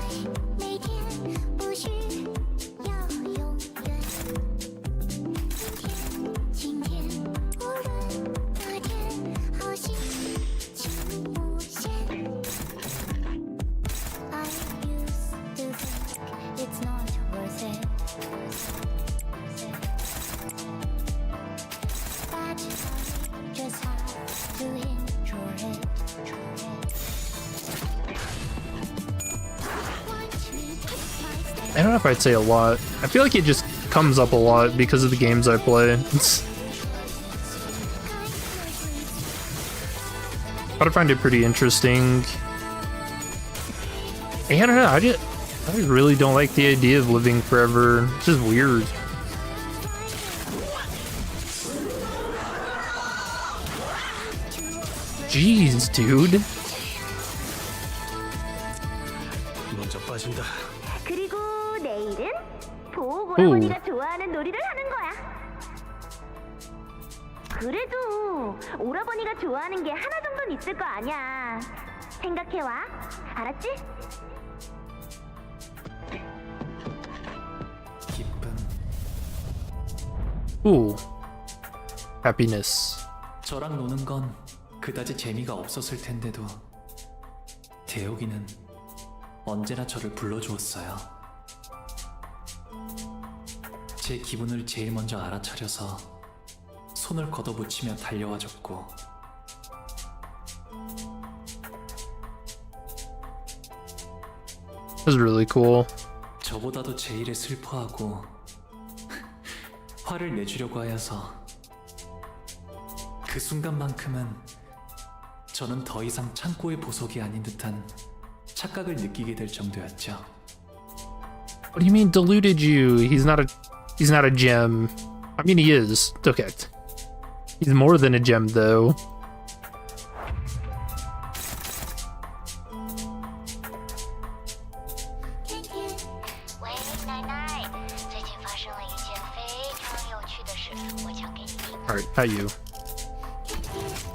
I don't know if I'd say a lot. I feel like it just comes up a lot because of the games I play. But I find it pretty interesting. I don't know, I really don't like the idea of living forever. It's just weird. Jeez, dude. 먼저 빠진다. 그리고 내일은 보호 오라버니가 좋아하는 놀이를 하는 거야. 그래도 오라버니가 좋아하는 게 하나 정도는 있을 거 아니야. 생각해와. 알았지? Ooh. Happiness. 저랑 노는 건 그다지 재미가 없었을 텐데도 대혁이는 언제나 저를 불러주었어요. 제 기분을 제일 먼저 알아차려서 손을 걷어붙이며 달려와줬고 That's really cool. 저보다도 제 일에 슬퍼하고 화를 내주려고 하여서 그 순간만큼은 저는 더 이상 창고의 보석이 아닌 듯한 착각을 느끼게 될 정도였죠. What do you mean deluded you? He's not a gem. I mean he is. Okay. He's more than a gem though. Alright, Not you.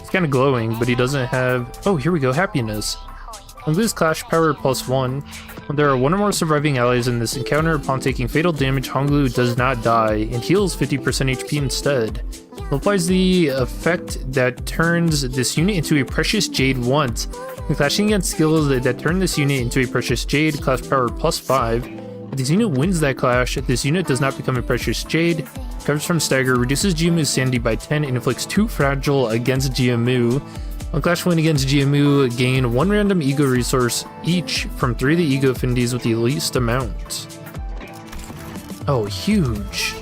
He's kind of glowing, but he doesn't have... Oh, here we go, happiness. Lose clash power +1. When there are one or more surviving allies in this encounter, upon taking fatal damage, Honglu does not die and heals 50% HP instead. It applies the effect that turns this unit into a precious jade once. When clashing against skills that turn this unit into a precious jade, clash power +5. If this unit wins that clash, this unit does not become a precious jade. Covers from stagger, reduces GMU's sanity by 10, and inflicts 2 fragile against GMU. On clash win against GMU, gain 1 random ego resource each from 3 of the ego affinities with the least amount. Oh, huge.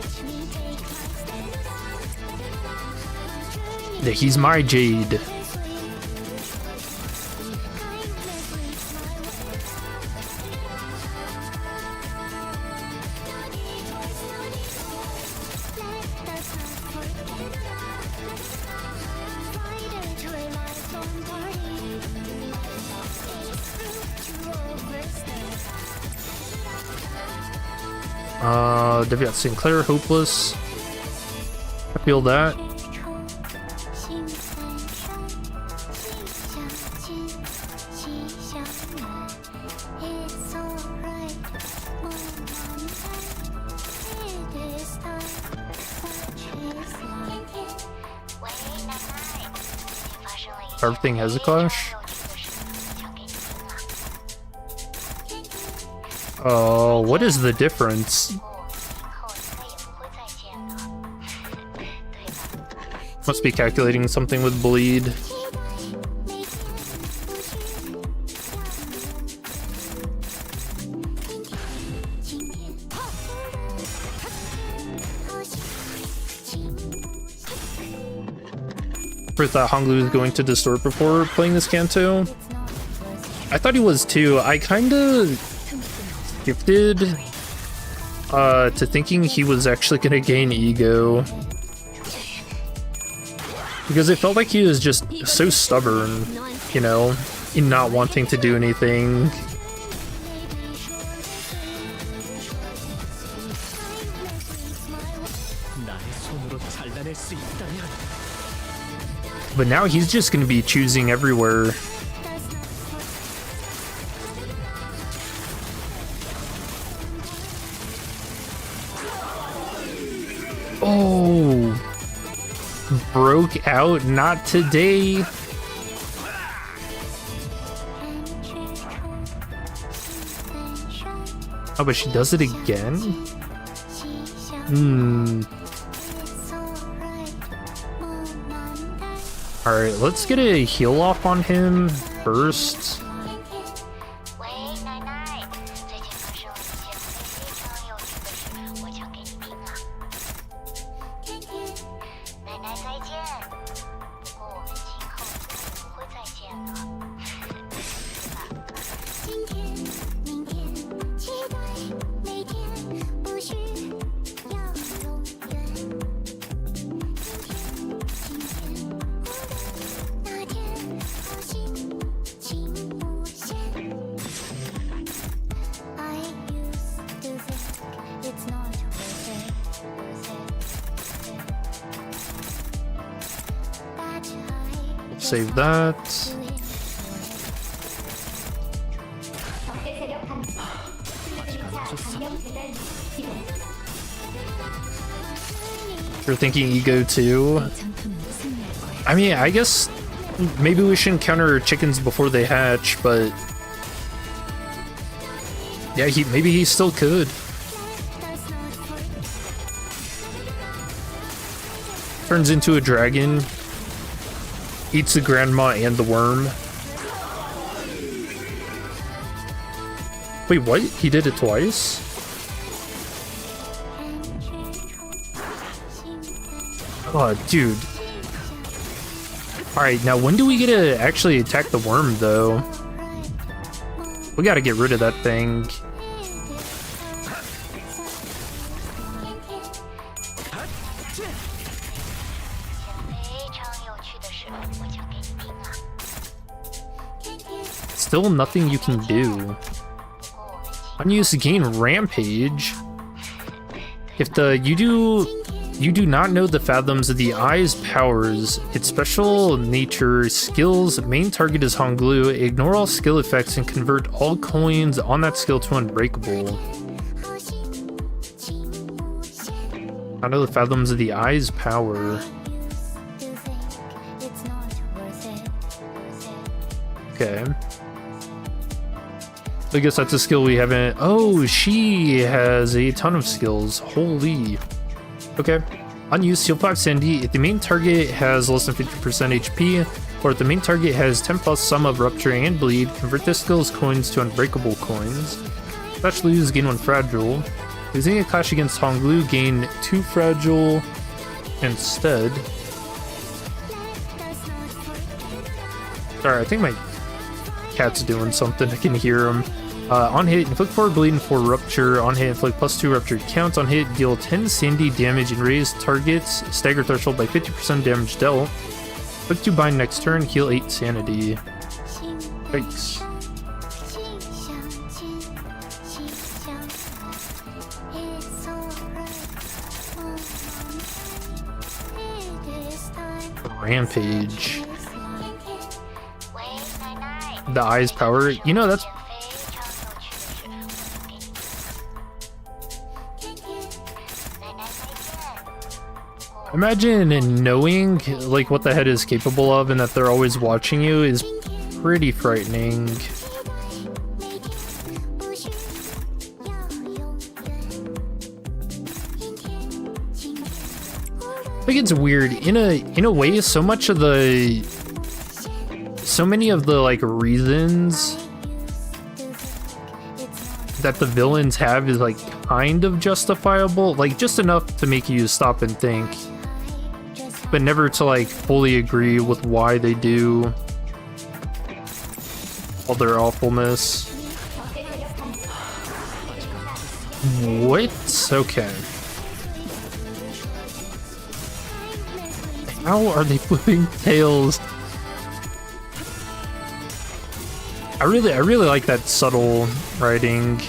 Yeah, he's my jade. They've got Sinclair, Hopeless. I feel that. Everything has a clash. Oh, what is the difference? Must be calculating something with bleed. I thought Honglu was going to distort before playing this Canto. I thought he was too. I kinda shifted to thinking he was actually gonna gain ego. Because it felt like he was just so stubborn, you know, in not wanting to do anything. But now he's just gonna be choosing everywhere. Oh, broke out, not today. Oh, but she does it again? Alright, let's get a heal off on him first. Save that. You're thinking ego too? I mean, I guess maybe we shouldn't counter chickens before they hatch, but yeah, maybe he still could. Turns into a dragon. Eats the grandma and the worm. Wait, what? He did it twice? Oh, dude. Alright, now when do we get to actually attack the worm, though? We gotta get rid of that thing. Still nothing you can do. Unused to gain rampage. If you do You do not know the fathoms of the eye's powers, its special nature, skills. Main target is Honglu. Ignore all skill effects and convert all coins on that skill to unbreakable. I know the fathoms of the eye's power. Okay. I guess that's a skill we haven't. Oh, she has a ton of skills. Holy. Okay. Unused, heal 5 Sandy. If the main target has less than 50% HP, or if the main target has 10 plus sum of Rupture and Bleed, convert this skill's coins to unbreakable coins. Clash lose, gain 1 fragile. Losing a clash against Honglu, gain 2 fragile instead. Sorry, I think my cat's doing something. I can hear him. On hit, inflict 4 bleed and 4 rupture. On hit, inflict plus 2 rupture count. On hit, deal 10 sandy damage and raise target's stagger threshold by 50% damage dealt. Inflict 2 bind next turn, heal 8 sanity. Yikes. Rampage. The eye's power. You know, that's... Imagine knowing like what the head is capable of and that they're always watching you is pretty frightening. I think it's weird in a way. So many of the like reasons that the villains have is like kind of justifiable, like just enough to make you stop and think, but never to like fully agree with why they do all their awfulness. What? Okay. How are they flipping tails? I really like that subtle writing.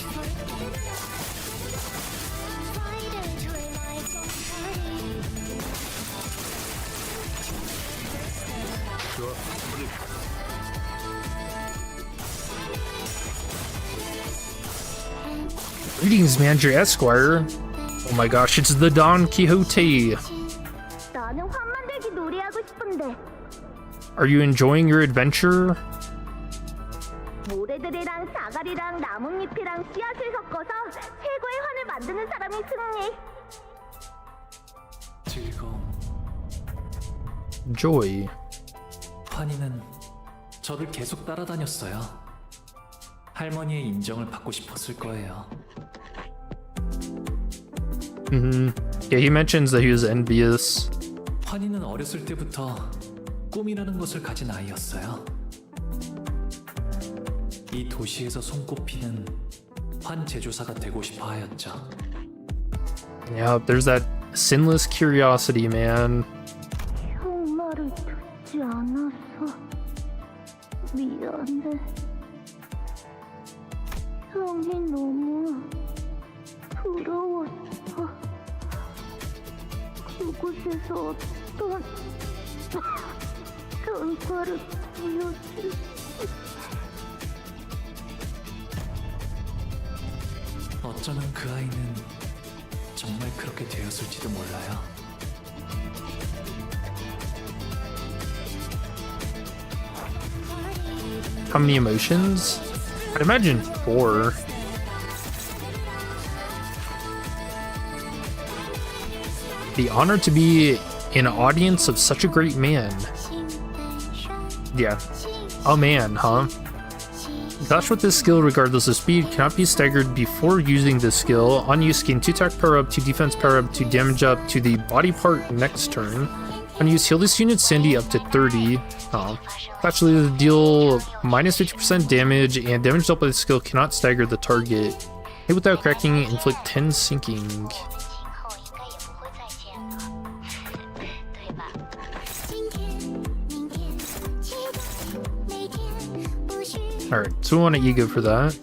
Greetings, Manager Esquire. Oh my gosh, it's the Don Quixote. Are you enjoying your adventure? 모래들이랑 자갈이랑 나뭇잎이랑 씨앗을 섞어서 최고의 환을 만드는 사람이 승리. 즐거움. Joy. 환희는 저를 계속 따라다녔어요. 할머니의 인정을 받고 싶었을 거예요. Yeah, he mentions that he was envious. 환희는 어렸을 때부터 꿈이라는 것을 가진 아이였어요. 이 도시에서 손꼽히는 환 제조사가 되고 싶어 하였죠. Yeah, there's that sinless curiosity, man. 형 말을 듣지 않았어. 미안해. 형이 너무 부러웠어. 그곳에서 어떤 전과를 보여줄. 어쩌면 그 아이는 정말 그렇게 되었을지도 몰라요. How many emotions? I'd imagine 4. The honor to be an audience of such a great man. Yeah. A man, huh? Dash with this skill regardless of speed cannot be staggered before using this skill. On use, gain 2 attack power up, 2 defense power up, 2 damage up to the body part next turn. On use, heal this unit's sandy up to 30. Actually, deal minus 50% damage, and damage dealt by the skill cannot stagger the target. Hit without cracking, inflict 10 sinking. Alright, so we want an ego for that.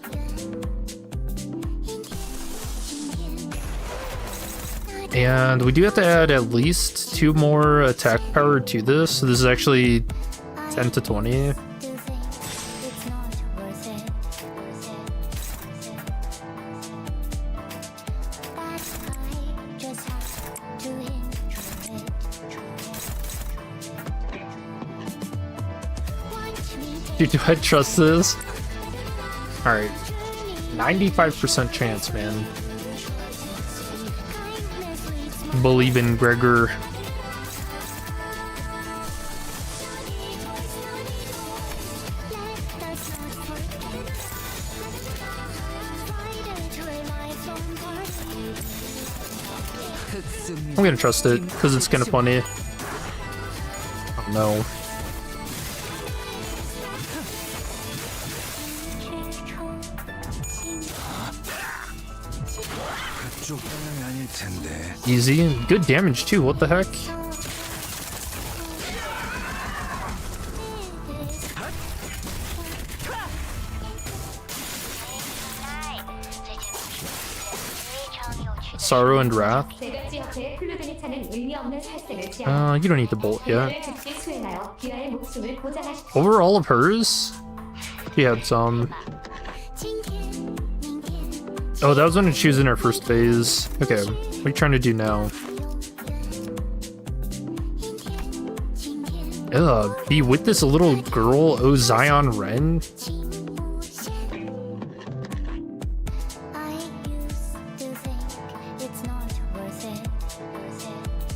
And we do have to add at least 2 more attack power to this. So this is actually 10 to 20. Dude, do I trust this? Alright. 95% chance, man. Believe in Gregor. I'm gonna trust it, because it's kinda funny. Oh no. Easy. Good damage too, what the heck? Sorrow and Wrath. You don't need the bolt yet. Over all of hers? She had some. Oh, that was when she was in her first phase. Okay, what are you trying to do now? Ugh, be with this little girl, oh Zion Ren?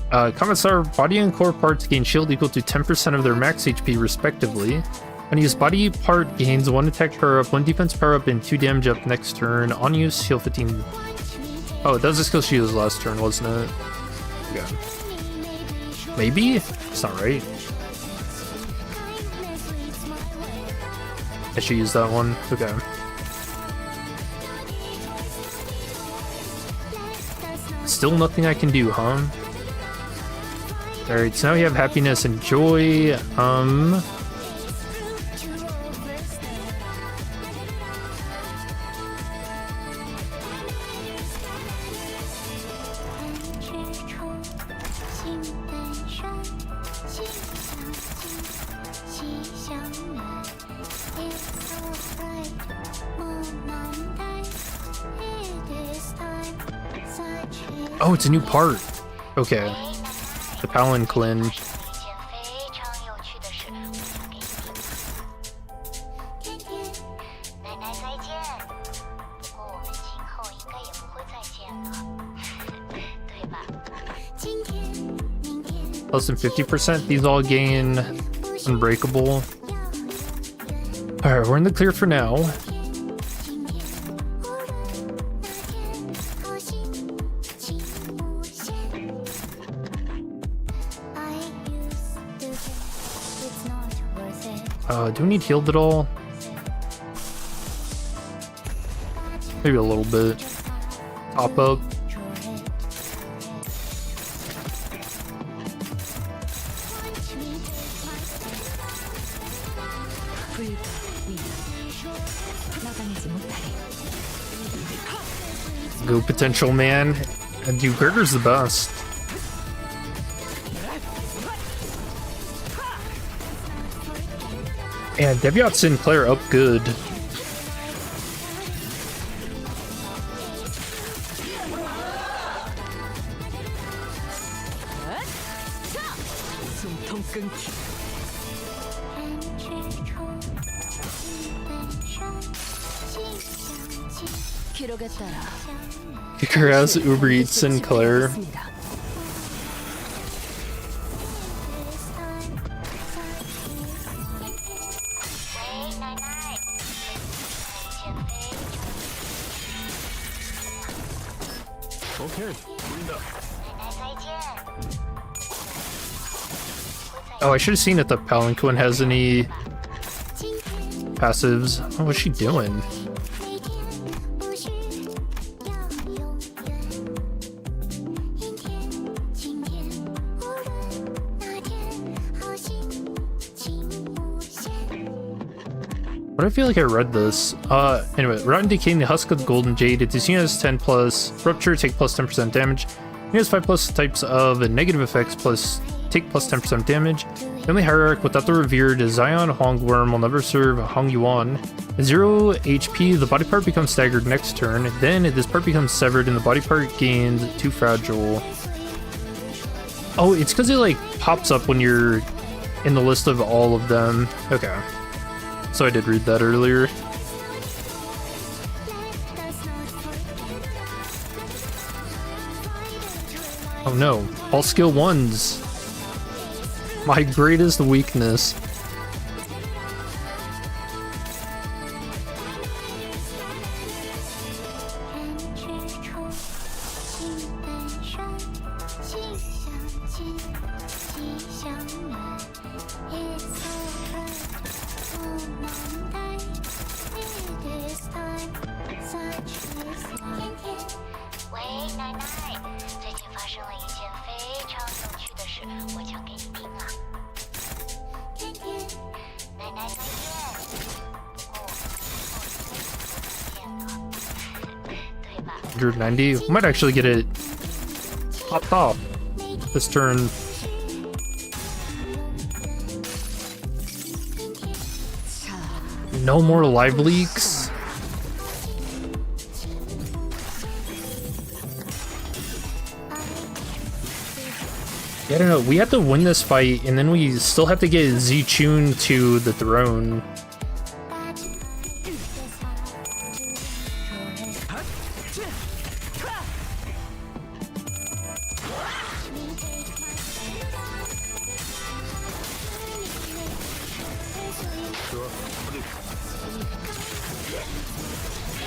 Commissar, body and core parts gain shield equal to 10% of their max HP respectively. When used, body part gains 1 attack power up, 1 defense power up, and 2 damage up next turn. On use, heal 15. Oh, that was the skill she used last turn, wasn't it? Okay. Maybe? It's not right. I should use that one. Okay. Still nothing I can do, huh? Alright, so now we have happiness and joy. Oh, it's a new part. Okay. The palanquin. Less than 50%. These all gain unbreakable. Alright, we're in the clear for now. Do we need healed at all? Maybe a little bit. Top up. Go potential, man. And dude, Gregor's the best. And Deviot Sinclair up good. Kicker has Uber Eats Sinclair. Oh, I should have seen if the palanquin has any passives. Oh, what's she doing? But I feel like I read this. Anyway, Rotten Decay in the Husk of the Golden Jade. It is unit has 10 plus. Rupture, take plus 10% damage. He has 5+ types of negative effects take plus 10% damage. Family Hierarch without the revered Zion Hongworm will never serve Hong Yuan. At 0 HP, the body part becomes staggered next turn. Then this part becomes severed and the body part gains 2 fragile. Oh, it's because it like pops up when you're in the list of all of them. Okay. So I did read that earlier. Oh no, all skill 1s. My greatest weakness. $190. Might actually get it popped off this turn. No more live leaks. Yeah, I don't know. We have to win this fight, and then we still have to get Zichun to the throne.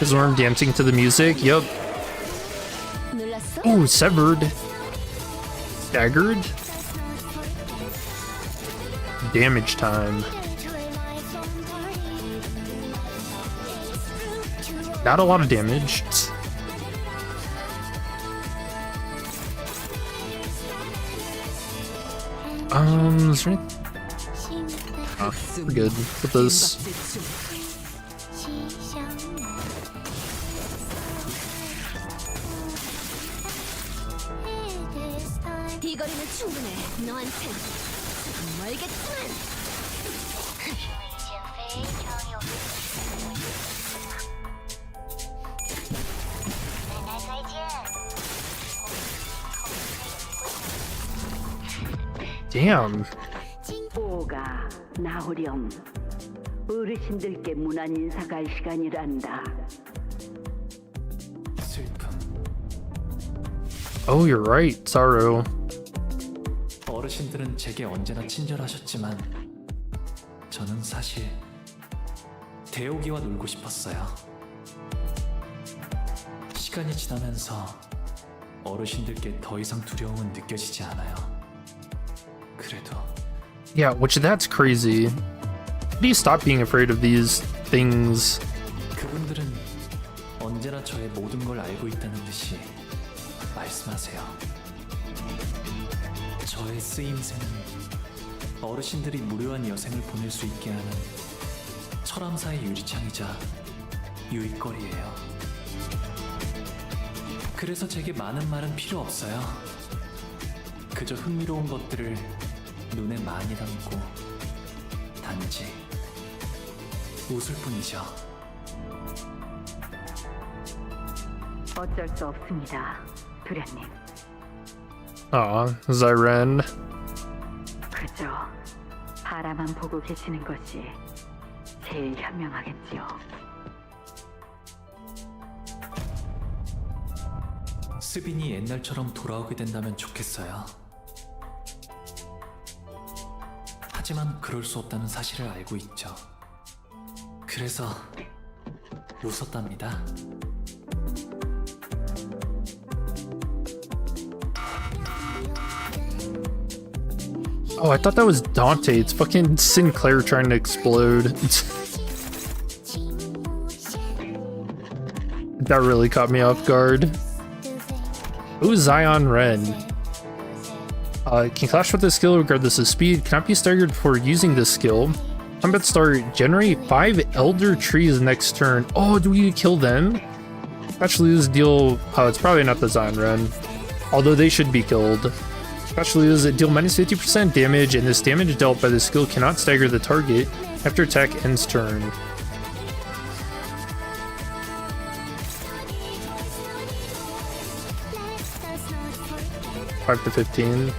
Is Worm dancing to the music? Yup. Ooh, severed. Staggered. Damage time. Not a lot of damage. Is there any... Oh, we're good with this. Damn. 오가 나오렴. 어르신들께 문안 인사갈 시간이란다. Oh, you're right, Sorrow. 어르신들은 제게 언제나 친절하셨지만 저는 사실 대오기와 놀고 싶었어요. 시간이 지나면서 어르신들께 더 이상 두려움은 느껴지지 않아요. 그래도 Yeah, which that's crazy. How do you stop being afraid of these things? 그분들은 언제나 저의 모든 걸 알고 있다는 듯이 말씀하세요. 저의 쓰임새는 어르신들이 무료한 여생을 보낼 수 있게 하는 철암사의 유리창이자 유익거리예요. 그래서 제게 많은 말은 필요 없어요. 그저 흥미로운 것들을 눈에 많이 담고 단지 웃을 뿐이죠. 어쩔 수 없습니다, 도련님. Aw, Zyren. 그저 바라만 보고 계시는 것이 제일 현명하겠지요. 스빈이 옛날처럼 돌아오게 된다면 좋겠어요. 하지만 그럴 수 없다는 사실을 알고 있죠. 그래서 웃었답니다. Oh, I thought that was Dante. It's fucking Sinclair trying to explode. That really caught me off guard. Ooh, Zion Ren. Can clash with this skill regardless of speed. Cannot be staggered before using this skill. Combat start. Generate 5 Elder Trees next turn. Oh, do we kill them? Actually, this deal... Oh, it's probably not the Zion Ren. although they should be killed. Specialists deal minus 50% damage, and this damage dealt by the skill cannot stagger the target after attack ends turn. $5 to $15.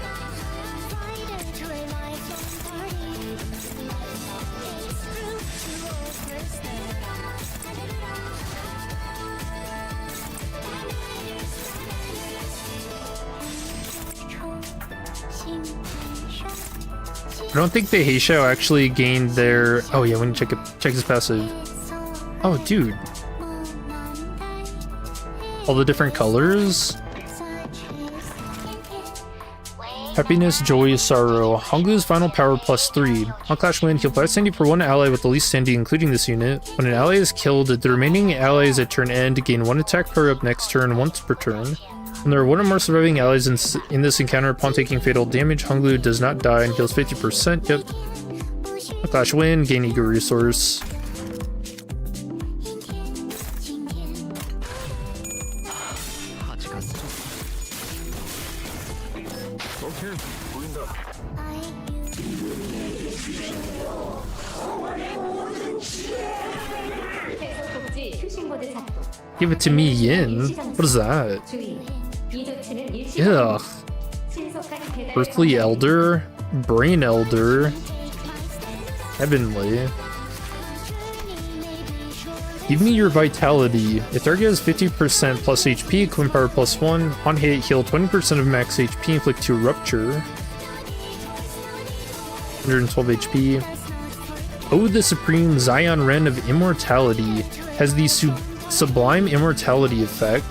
I don't think the Heishao actually gained their... Oh yeah, when you check his passive. Oh dude. All the different colors. Happiness, joy, sorrow. Honglu's final power +3. On Clash Wind, heal 5 sandy for one ally with the least sandy, including this unit. When an ally is killed, the remaining allies at turn end gain 1 attack power up next turn once per turn. When there are 1 or more surviving allies in this encounter upon taking fatal damage, Honglu does not die and heals 50%. Yep. On Clash Wind, gain Ego Resource. Give it to me, Yin. What is that? Ugh. Earthly Elder, Brain Elder, Heavenly. Give me your Vitality. If target has 50% plus HP, Queen Power +1. On hit, heal 20% of max HP, inflict 2 Rupture. 112 HP. Oh, the Supreme Zion Ren of Immortality has the Sublime Immortality effect.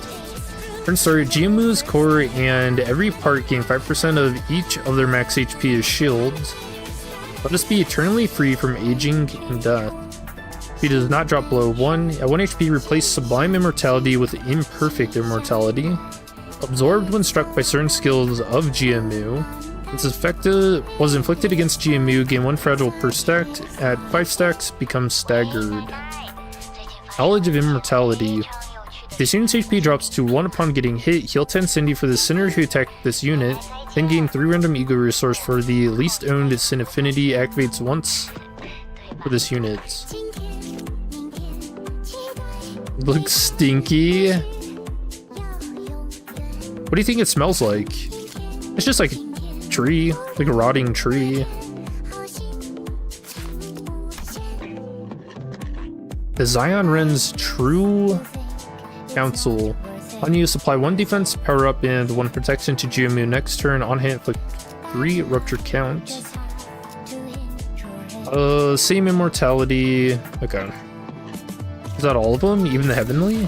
Turn start, GMU's core and every part gain 5% of each of their max HP as shields. Let us be eternally free from aging and death. If he does not drop below 1, at 1 HP replace Sublime Immortality with Imperfect Immortality. Absorbed when struck by certain skills of GMU. Its effect was inflicted against GMU, gain 1 fragile per stack. At 5 stacks, becomes staggered. Knowledge of Immortality. If the unit's HP drops to 1 upon getting hit, heal 10 Cindy for the sinner who attacked this unit, then gain 3 random Ego Resource for the least owned Sin Affinity, activates once for this unit. Looks stinky. What do you think it smells like? It's just like a tree, like a rotting tree. The Zion Ren's True Council. On you, supply 1 defense, power up, and 1 protection to GMU next turn. On hit, inflict 3 rupture count. Same immortality. Okay. Is that all of them? Even the heavenly?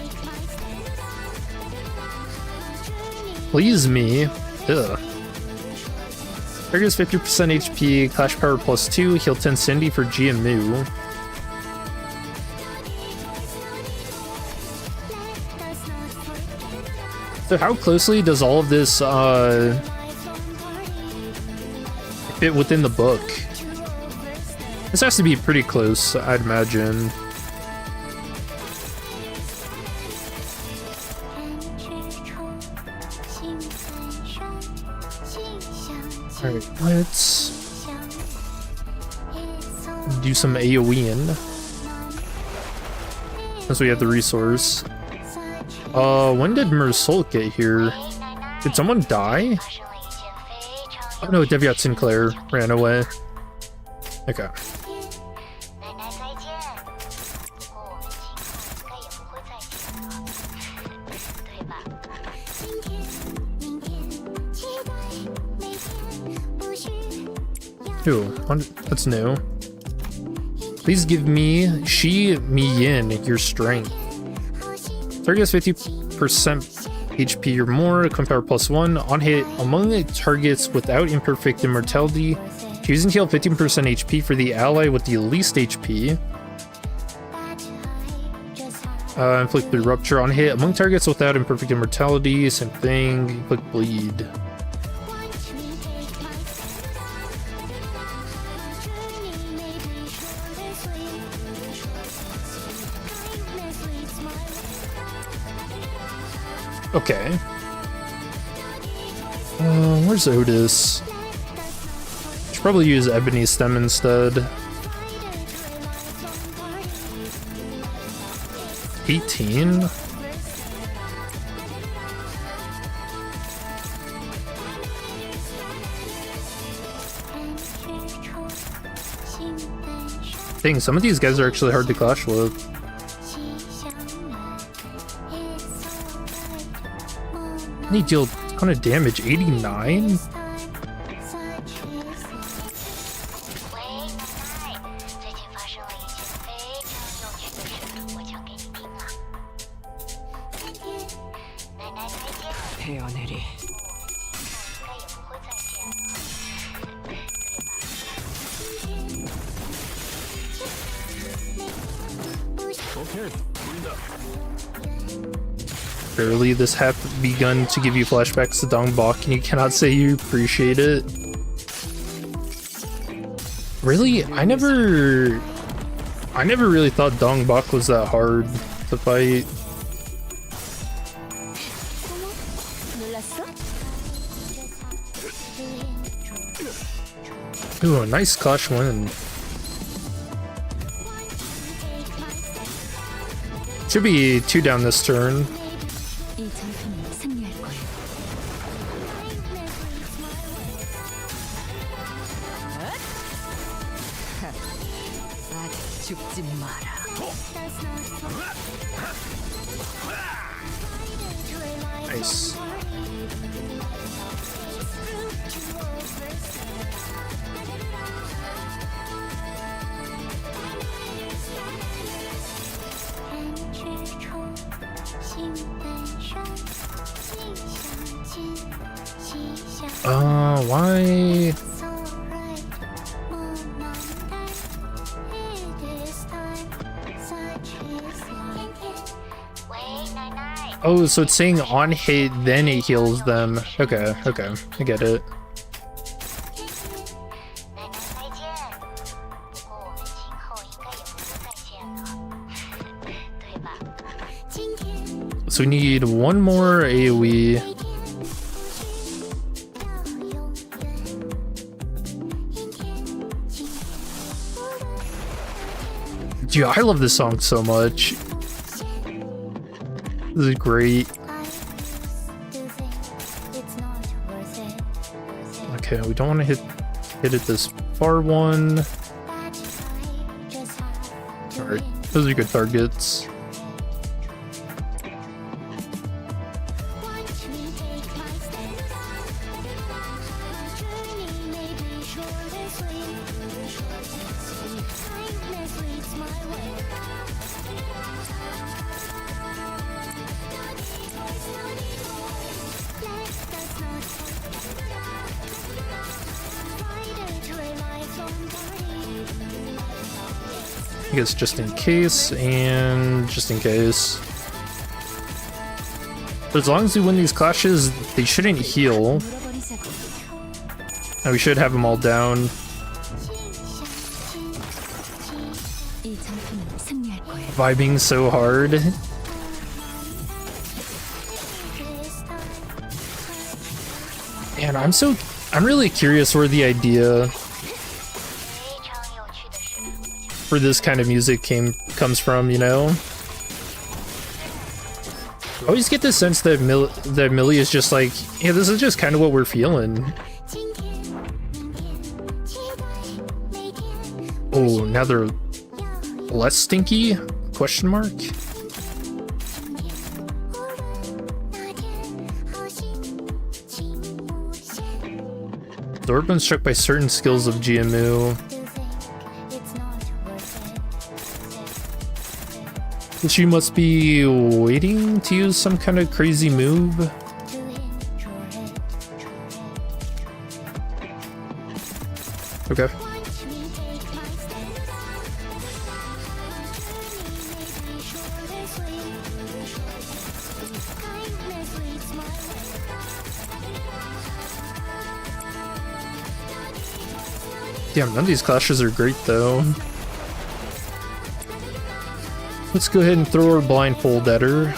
Please me. Ugh. Target's 50% HP, Clash Power +2, heal 10 Cindy for GMU. So how closely does all of this fit within the book? This has to be pretty close, I'd imagine. Alright, let's do some AoEing. Since we have the resource. When did Mersault get here? Did someone die? Oh no, Deviat Sinclair ran away. Okay. Ooh, that's new. Please give me Yin, your strength. Target has 50% HP or more, Queen Power +1. On hit, among targets without Imperfect Immortality, choose and heal 15% HP for the ally with the least HP. Inflict 3 Rupture. On hit, among targets without Imperfect Immortality, same thing, inflict Bleed. Okay. Where's Otis? Should probably use Ebony Stem instead. 18? Dang, some of these guys are actually hard to clash with. He deal a ton of damage, 89? 태어내리. Barely, this hath begun to give you flashbacks to Dong Bok, and you cannot say you appreciate it. Really? I never really thought Dong Bok was that hard to fight. Ooh, a nice clash win. Should be 2 down this turn. 죽지 마라. Nice. Why? Oh, so it's saying on hit, then it heals them. Okay, okay, I get it. So we need one more AoE. Dude, I love this song so much. This is great. Okay, we don't want to hit it this far one. Alright, those are good targets. I guess just in case, and just in case. But as long as we win these clashes, they shouldn't heal. And we should have them all down. Vibing so hard. And I'm really curious where the idea for this kind of music comes from, you know? I always get the sense that Millie is just like, yeah, this is just kind of what we're feeling. Oh, now they're less stinky? Question mark? The orb struck by certain skills of GMU. She must be waiting to use some kind of crazy move. Okay. Damn, none of these clashes are great though. Let's go ahead and throw our blindfold at her.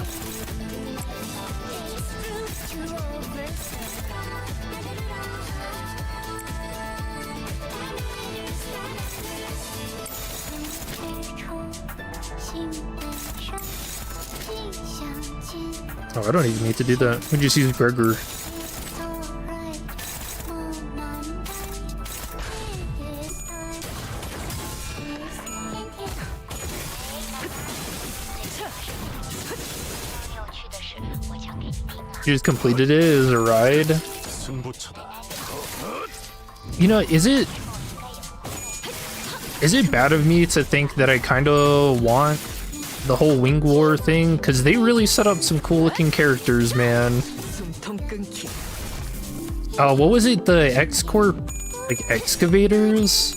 Oh, I don't even need to do that. We just use Gregor. You just completed it as a ride. You know, is it bad of me to think that I kind of want the whole Wing War thing? Because they really set up some cool looking characters, man. What was it? The X-Corp, like excavators?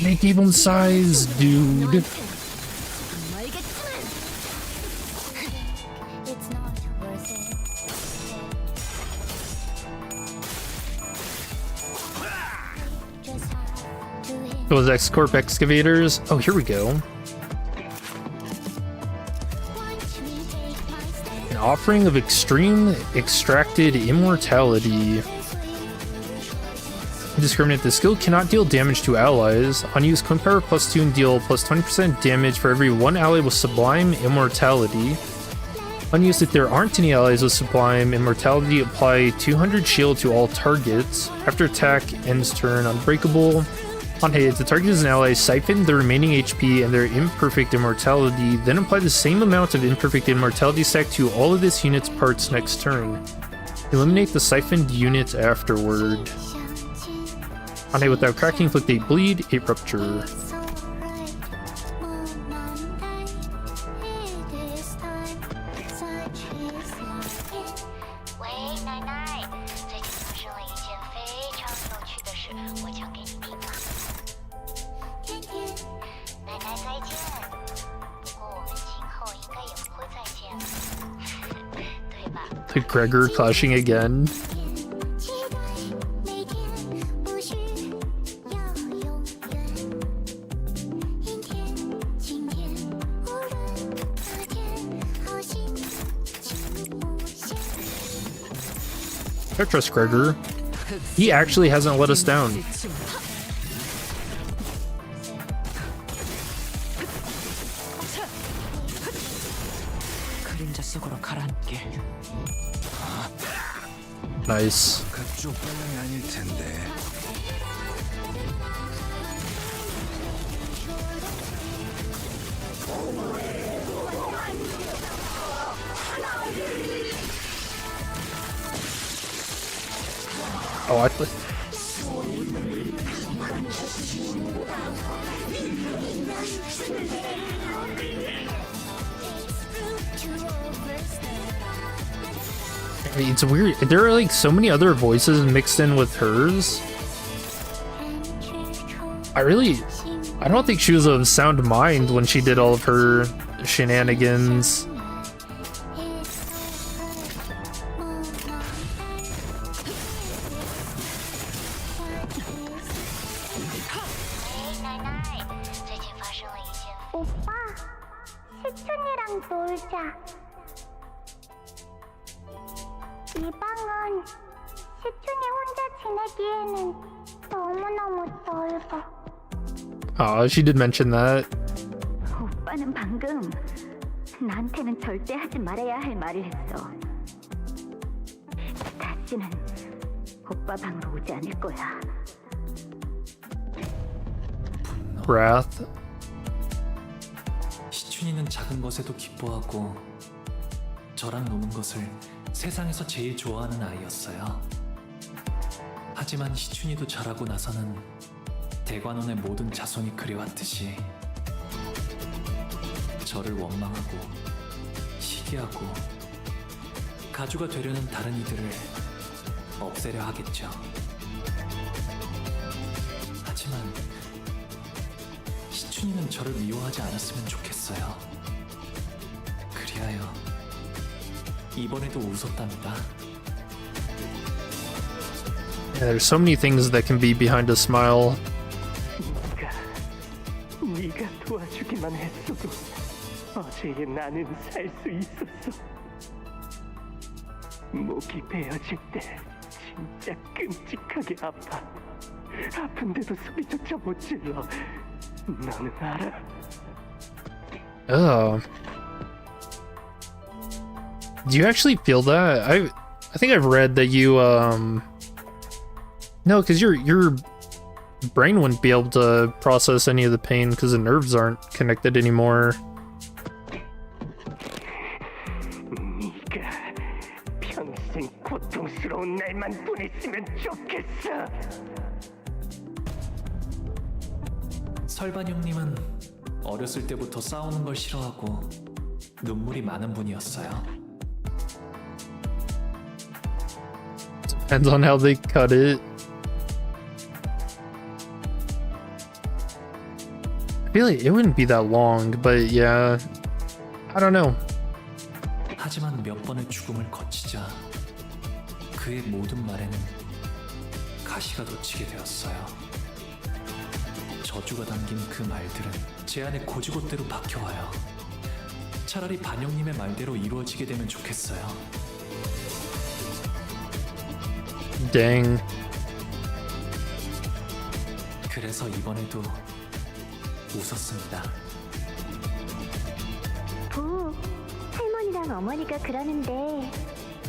They gave them size, dude. Those X-Corp excavators. Oh, here we go. An offering of extreme extracted immortality. Indiscriminate. The skill cannot deal damage to allies. Unused coin power +2 and deal plus 20% damage for every one ally with sublime immortality. Unused if there aren't any allies with sublime immortality. Apply 200 shield to all targets. After attack ends turn unbreakable. On hit, the target is an ally, siphon the remaining HP and their imperfect immortality, then apply the same amount of imperfect immortality stack to all of this unit's parts next turn. Eliminate the siphoned unit afterward. On hit without cracking, inflict 8 bleed, 8 rupture. The Gregor clashing again. I trust Gregor. He actually hasn't let us down. Nice. Oh, I thought. It's weird. There are like so many other voices mixed in with hers. I don't think she was of sound mind when she did all of her shenanigans. 오빠, 시춘이랑 놀자. 이 방은 시춘이 혼자 지내기에는 너무너무 넓어. Aw, she did mention that. 오빠는 방금 나한테는 절대 하지 말아야 할 말을 했어. 다시는 오빠 방으로 오지 않을 거야. Wrath. 시춘이는 작은 것에도 기뻐하고 저랑 노는 것을 세상에서 제일 좋아하는 아이였어요. 하지만 시춘이도 자라고 나서는 대관원의 모든 자손이 그래왔듯이 저를 원망하고 시기하고 가주가 되려는 다른 이들을 없애려 하겠죠. 하지만 시춘이는 저를 미워하지 않았으면 좋겠어요. 그리하여 이번에도 웃었답니다. Yeah, there's so many things that can be behind a smile. 네가 도와주기만 했어도 어제의 나는 살 수 있었어. 목이 베어질 때 진짜 끔찍하게 아파. 아픈데도 소리조차 못 질러. 너는 알아? Oh. Do you actually feel that? I think I've read that you no, because your brain wouldn't be able to process any of the pain because the nerves aren't connected anymore. 네가 평생 고통스러운 날만 보냈으면 좋겠어. 설반 형님은 어렸을 때부터 싸우는 걸 싫어하고 눈물이 많은 분이었어요. Depends on how they cut it. I feel like it wouldn't be that long, but yeah, I don't know. 하지만 몇 번의 죽음을 거치자 그의 모든 말에는 가시가 돋치게 되었어요. 저주가 담긴 그 말들은 제 안에 고지곳대로 박혀와요. 차라리 반영님의 말대로 이루어지게 되면 좋겠어요. Dang. 그래서 이번에도 웃었습니다. 부, 할머니랑 어머니가 그러는데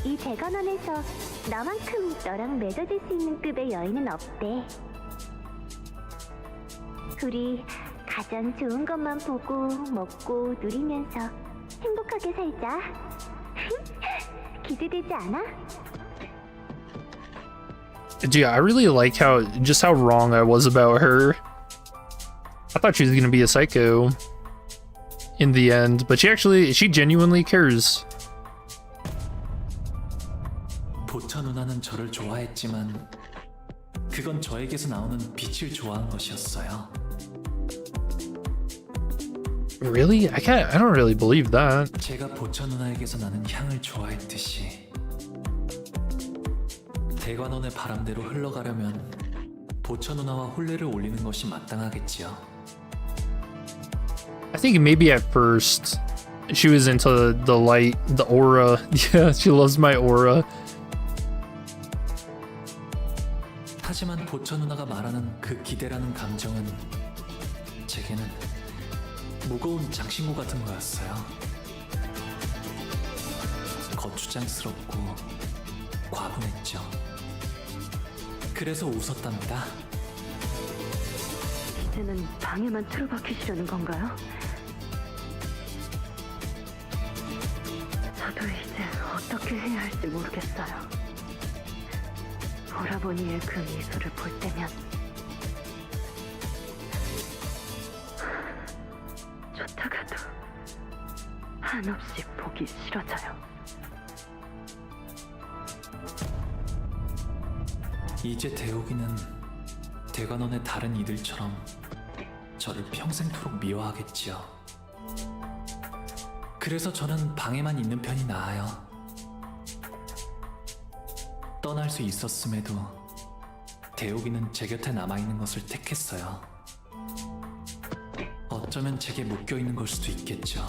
이 대관원에서 나만큼 너랑 맺어질 수 있는 급의 여인은 없대. 둘이 가장 좋은 것만 보고 먹고 누리면서 행복하게 살자. 기대되지 않아? Dude, I really like how wrong I was about her. I thought she was gonna be a psycho in the end, but she genuinely cares. 보차 누나는 저를 좋아했지만 그건 저에게서 나오는 빛을 좋아한 것이었어요. Really? I don't really believe that. 제가 보차 누나에게서 나는 향을 좋아했듯이 대관원의 바람대로 흘러가려면 보차 누나와 혼례를 올리는 것이 마땅하겠지요. I think maybe at first she was into the light, the aura. Yeah, she loves my aura. 하지만 보차 누나가 말하는 그 기대라는 감정은 제게는 무거운 장신구 같은 거였어요. 거추장스럽고 과분했죠. 그래서 웃었답니다. 이제는 방에만 틀어박히시려는 건가요? 저도 이제 어떻게 해야 할지 모르겠어요. 오라버니의 그 미소를 볼 때면 좋다가도 한없이 보기 싫어져요. 이제 대옥이는 대관원의 다른 이들처럼 저를 평생토록 미워하겠지요. 그래서 저는 방에만 있는 편이 나아요. 떠날 수 있었음에도 대옥이는 제 곁에 남아있는 것을 택했어요. 어쩌면 제게 묶여있는 걸 수도 있겠죠.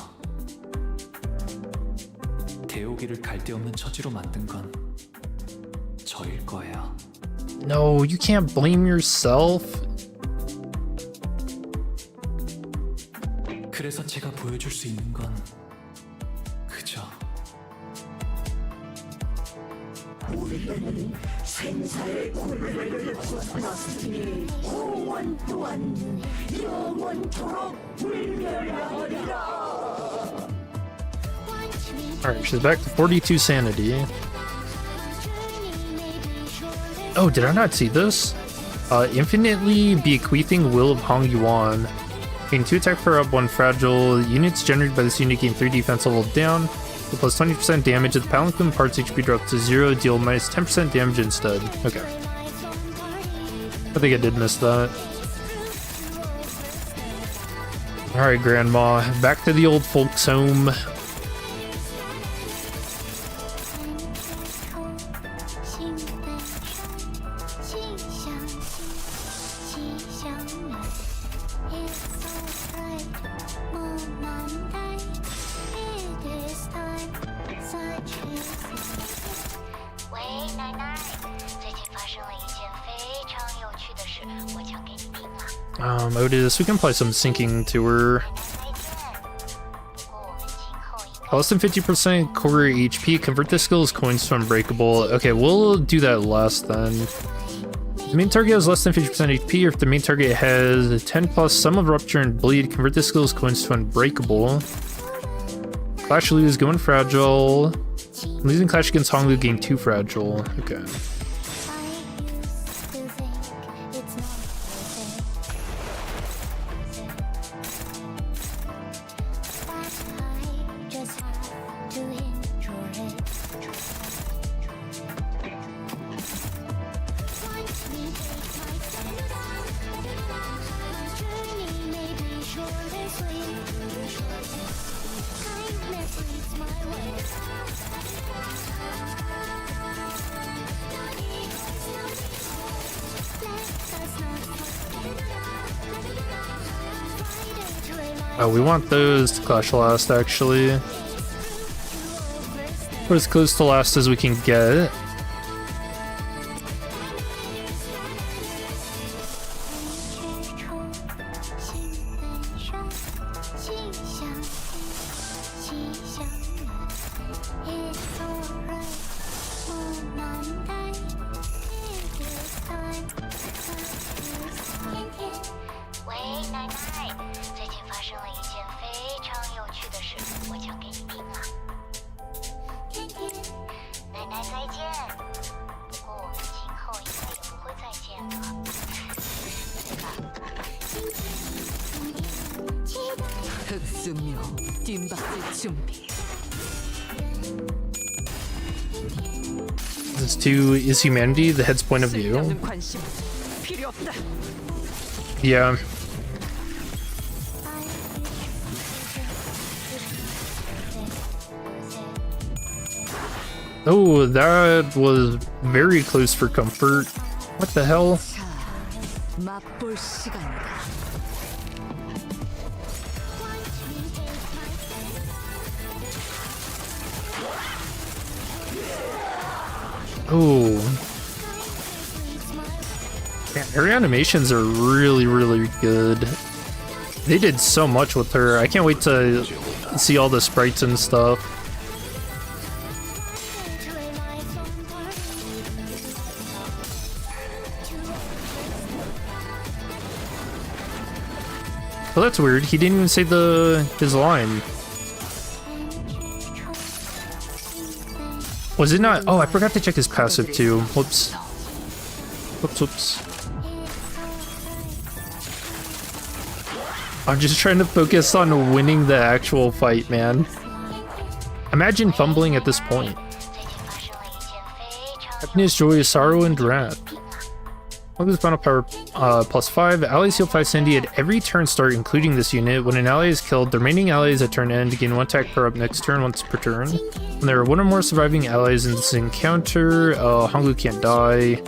대옥이를 갈데없는 처지로 만든 건 저일 거예요. No, you can't blame yourself. 그래서 제가 보여줄 수 있는 건 그저 우리는 생사의 고뇌를 벗어났으니 공원 또한 영원토록 불멸하리라. Alright, she's back to 42 sanity. Oh, did I not see this? Infinitely bequeathing Will of Hong Yuan. Gain 2 attack power up, 1 fragile. Units generated by this unit gain 3 defense level down. The plus 20% damage of the palanquin parts HP drop to 0. Deal minus 10% damage instead. Okay. I think I did miss that. Alright, Grandma. Back to the old folks' home. Otis, we can play some syncing to her. Less than 50% core HP. Convert the skill's coins to unbreakable. Okay, we'll do that last then. The main target has less than 50% HP, or if the main target has 10 plus sum of rupture and bleed, convert the skill's coins to unbreakable. Clash lose, go in fragile. Losing clash against Honglu, gain 2 fragile. Okay. Oh, we want those to clash last, actually. We're as close to last as we can get. This too is humanity, the head's point of view. Yeah. Oh, that was very close for comfort. What the hell? Oh. Man, her animations are really, really good. They did so much with her. I can't wait to see all the sprites and stuff. Well, that's weird. He didn't even say his line. Was it not? Oh, I forgot to check his passive too. Whoops. Whoops. I'm just trying to focus on winning the actual fight, man. Imagine fumbling at this point. Happiness, joy, sorrow, and wrath. Honglu's final power +5. Allies heal 5 Sandy at every turn start, including this unit. When an ally is killed, the remaining allies at turn end gain 1 attack per up next turn once per turn. When there are 1 or more surviving allies in this encounter, Honglu can't die.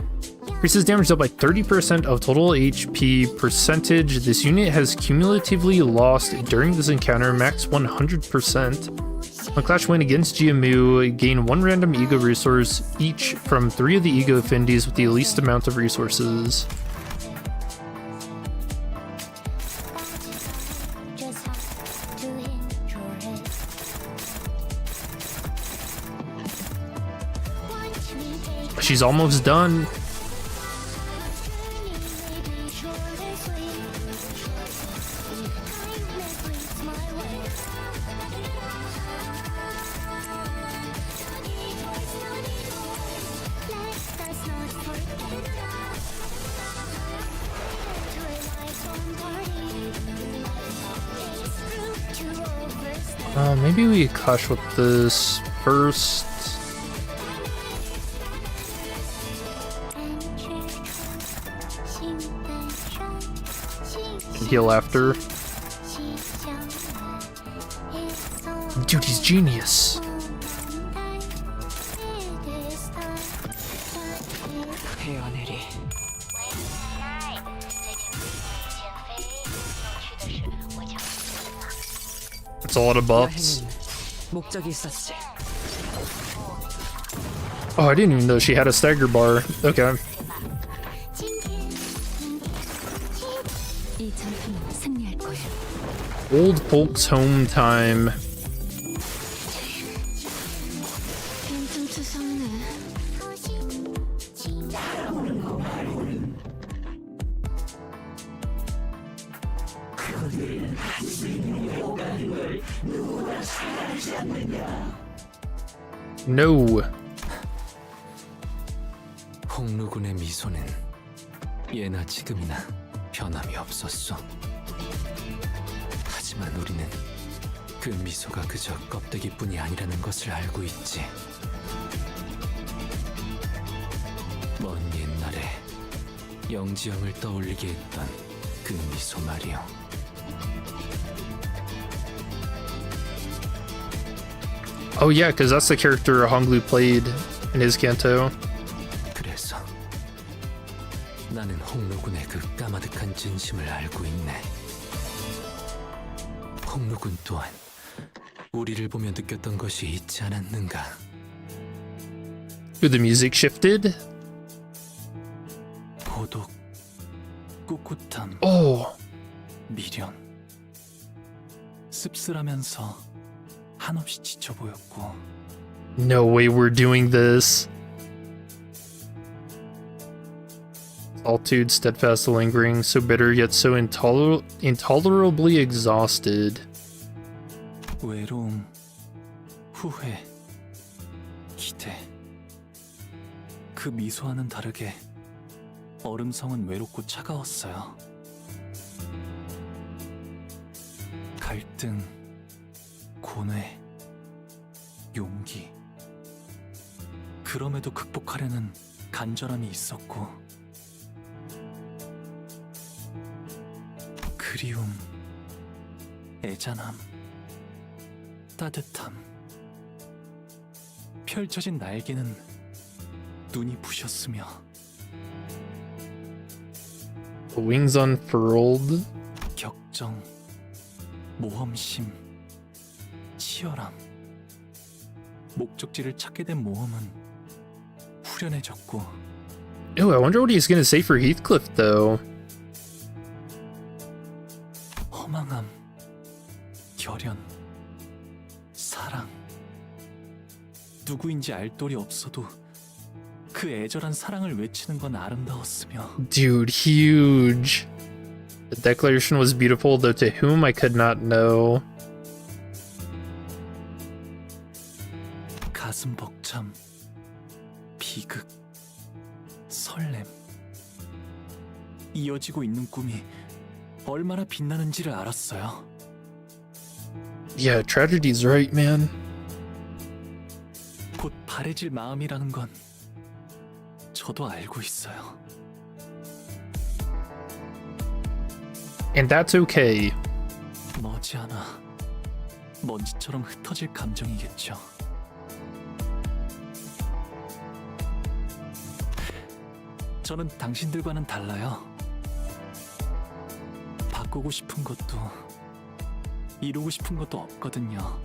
Increases damage dealt by 30% of total HP percentage. This unit has cumulatively lost during this encounter max 100%. When Clash win against GMU, gain 1 random ego resource each from 3 of the ego affinities with the least amount of resources. She's almost done. Maybe we clash with this first. And heal after. Dude, he's genius. That's a lot of buffs. Oh, I didn't even know she had a stagger bar. Okay. Old folks home time. No. 홍루군의 미소는 예나 지금이나 변함이 없었어. 하지만 우리는 그 미소가 그저 껍데기뿐이 아니라는 것을 알고 있지. 먼 옛날에 영지형을 떠올리게 했던 그 미소 말이요. Oh yeah, because that's the character Honglu played in his Canto. 그래서 나는 홍루군의 그 까마득한 진심을 알고 있네. 홍루군 또한 우리를 보며 느꼈던 것이 있지 않았는가? The music shifted. 고독, 꿋꿋함, 미련, 씁쓸하면서 한없이 지쳐 보였고. No way we're doing this. Solitude, steadfast, lingering, so bitter yet so intolerably exhausted. 외로움, 후회, 기대. 그 미소와는 다르게 얼음성은 외롭고 차가웠어요. 갈등, 고뇌, 용기. 그럼에도 극복하려는 간절함이 있었고, 그리움, 애잔함, 따뜻함. 펼쳐진 날개는 눈이 부셨으며, Wings unfurled. 격정, 모험심, 치열함. 목적지를 찾게 된 모험은 후련해졌고. Ew, I wonder what he's gonna say for Heathcliff though. 허망함, 결연, 사랑. 누구인지 알 도리 없어도 그 애절한 사랑을 외치는 건 아름다웠으며. Dude, huge. The declaration was beautiful, though to whom I could not know. 가슴 벅참, 비극, 설렘. 이어지고 있는 꿈이 얼마나 빛나는지를 알았어요. Yeah, tragedy's right, man. 곧 바래질 마음이라는 건 저도 알고 있어요. And that's okay. 머지않아 먼지처럼 흩어질 감정이겠죠. 저는 당신들과는 달라요. 바꾸고 싶은 것도 이루고 싶은 것도 없거든요.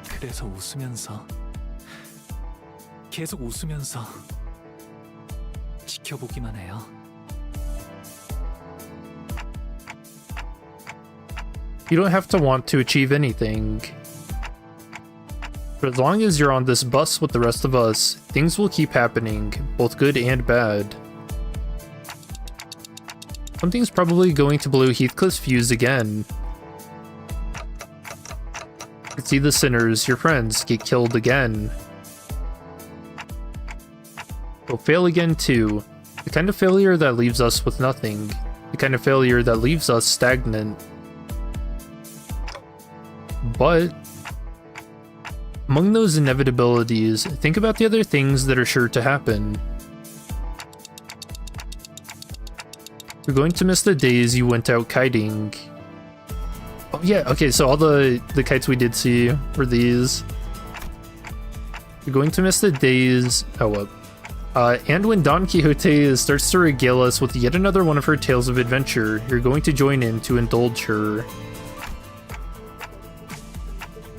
그래서 웃으면서, 계속 웃으면서 지켜보기만 해요. You don't have to want to achieve anything. But as long as you're on this bus with the rest of us, things will keep happening, both good and bad. Something's probably going to blow Heathcliff's fuse again. You can see the sinners, your friends, get killed again. They'll fail again too. The kind of failure that leaves us with nothing. The kind of failure that leaves us stagnant. But among those inevitabilities, think about the other things that are sure to happen. You're going to miss the days you went out kiting. Oh yeah, okay, so all the kites we did see were these. You're going to miss the days... Oh, what? And when Don Quixote starts to regale us with yet another one of her tales of adventure, you're going to join in to indulge her.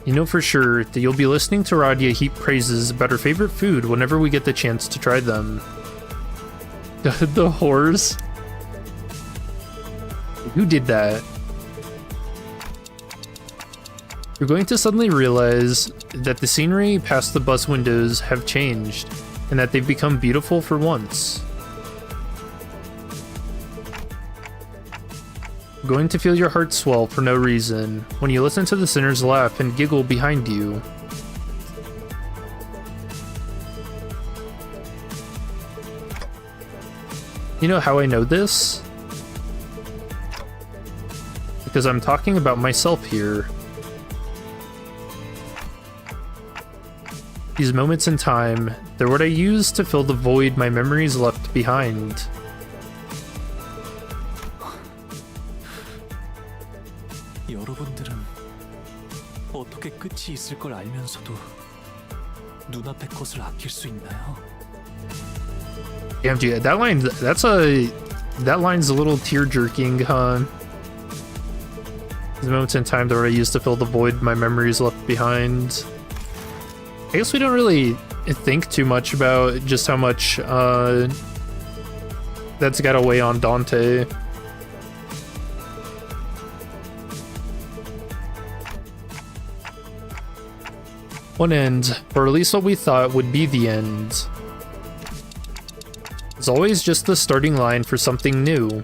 You know for sure that you'll be listening to Radia heap praises about her favorite food whenever we get the chance to try them. The horse? Who did that? You're going to suddenly realize that the scenery past the bus windows have changed, and that they've become beautiful for once. going to feel your heart swell for no reason when you listen to the sinners laugh and giggle behind you. You know how I know this? Because I'm talking about myself here. These moments in time, they're what I use to fill the void my memories left behind. 여러분들은 어떻게 끝이 있을 걸 알면서도 눈앞의 것을 아낄 수 있나요? Damn, dude, that line's a little tear-jerking, huh? The moments in time that I used to fill the void my memories left behind. I guess we don't really think too much about just how much that's got to weigh on Dante. One end, or at least what we thought would be the end. It's always just the starting line for something new.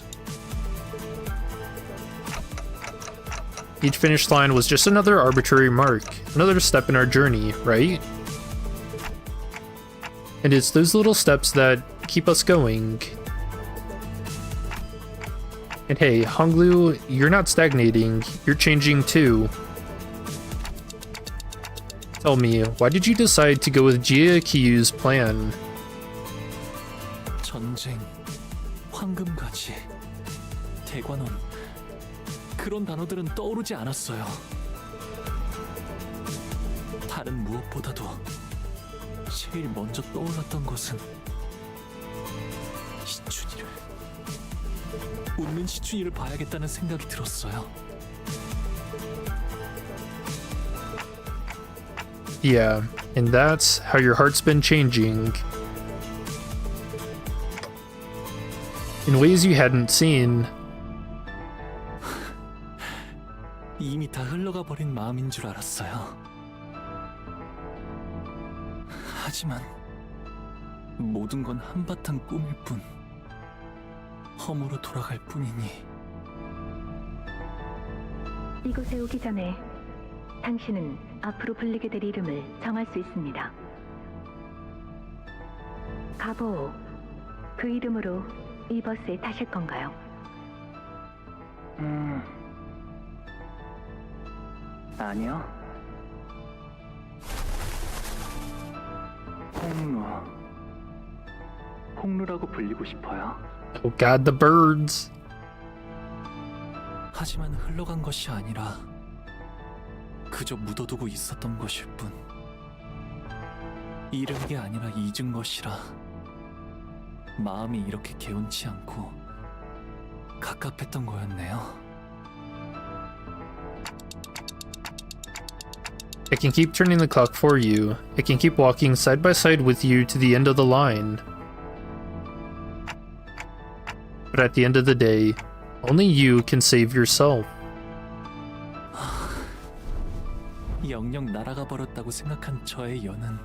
Each finish line was just another arbitrary mark, another step in our journey, right? And it's those little steps that keep us going. And hey, Honglu, you're not stagnating, you're changing too. Tell me, why did you decide to go with Jia Kiyu's plan? 전쟁, 황금가지, 대관원, 그런 단어들은 떠오르지 않았어요. 다른 무엇보다도 제일 먼저 떠올랐던 것은 시춘이를, 웃는 시춘이를 봐야겠다는 생각이 들었어요. Yeah, and that's how your heart's been changing. In ways you hadn't seen. 이미 다 흘러가 버린 마음인 줄 알았어요. 하지만 모든 건 한바탕 꿈일 뿐, 허무로 돌아갈 뿐이니. 이곳에 오기 전에 당신은 앞으로 불리게 될 이름을 정할 수 있습니다. 가보, 그 이름으로 이 버스에 타실 건가요? 아니요. 홍루라고 불리고 싶어요. Oh god, the birds. 하지만 흘러간 것이 아니라 그저 묻어두고 있었던 것일 뿐, 잃은 게 아니라 잊은 것이라 마음이 이렇게 개운치 않고 갑갑했던 거였네요. I can keep turning the clock for you. I can keep walking side by side with you to the end of the line. But at the end of the day, only you can save yourself. 영영 날아가 버렸다고 생각한 저의 연은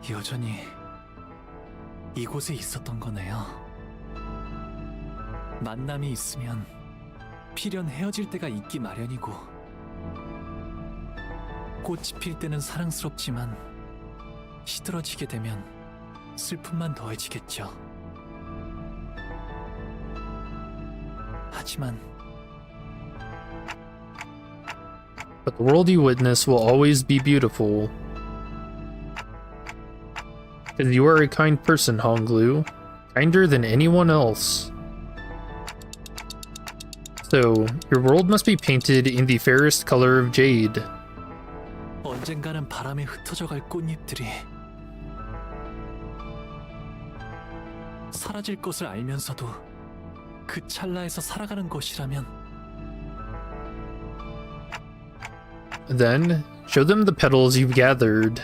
여전히 이곳에 있었던 거네요. 만남이 있으면 필연 헤어질 때가 있기 마련이고, 꽃이 필 때는 사랑스럽지만 시들어지게 되면 슬픔만 더해지겠죠. 하지만 But the world you witness will always be beautiful. Because you are a kind person, Honglu. Kinder than anyone else. So, your world must be painted in the fairest color of jade. 언젠가는 바람에 흩어져갈 꽃잎들이 사라질 것을 알면서도 그 찰나에서 살아가는 것이라면, Then, show them the petals you've gathered.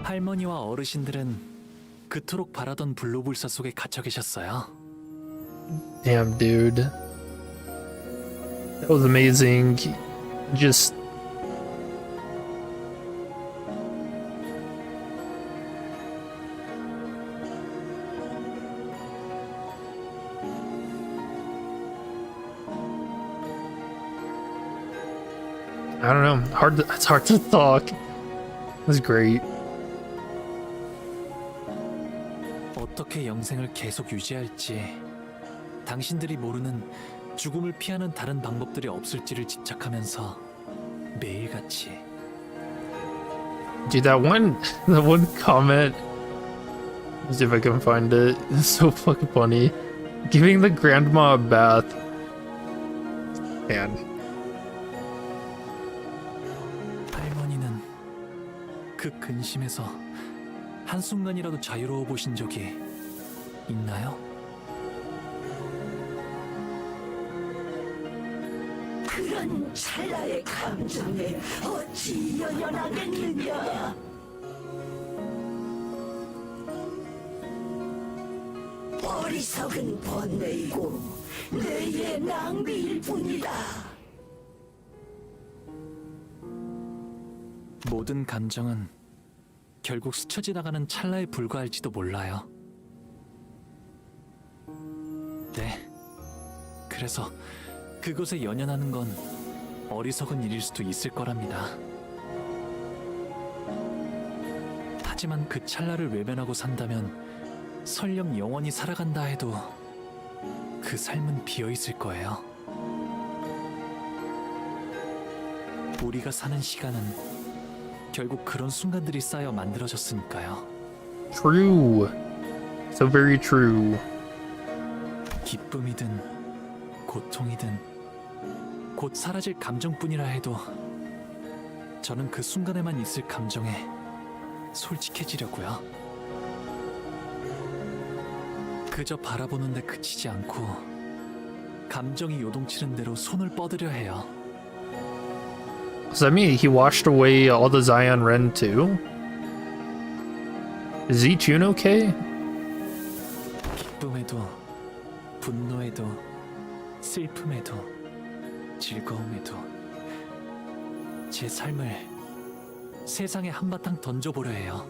할머니와 어르신들은 그토록 바라던 불로불사 속에 갇혀 계셨어요. Damn, dude. That was amazing. Just. I don't know. It's hard to talk. It was great. 어떻게 영생을 계속 유지할지, 당신들이 모르는 죽음을 피하는 다른 방법들이 없을지를 집착하면서 매일같이. Dude, that one comment. Let's see if I can find it. It's so fucking funny. Giving the grandma a bath. Man. 할머니는 그 근심에서 한순간이라도 자유로워 보신 적이 있나요? 그런 찰나의 감정에 어찌 연연하겠느냐. 어리석은 번뇌이고 뇌의 낭비일 뿐이다. 모든 감정은 결국 스쳐 지나가는 찰나에 불과할지도 몰라요. 네. 그래서 그것에 연연하는 건 어리석은 일일 수도 있을 거랍니다. 하지만 그 찰나를 외면하고 산다면 설령 영원히 살아간다 해도 그 삶은 비어있을 거예요. 우리가 사는 시간은 결국 그런 순간들이 쌓여 만들어졌으니까요. True. So very true. 기쁨이든 고통이든 곧 사라질 감정뿐이라 해도 저는 그 순간에만 있을 감정에 솔직해지려고요. 그저 바라보는데 그치지 않고 감정이 요동치는 대로 손을 뻗으려 해요. Does that mean he washed away all the Zion Ren too? Is Zichun okay? 기쁨에도 분노에도 슬픔에도 즐거움에도 제 삶을 세상에 한바탕 던져보려 해요.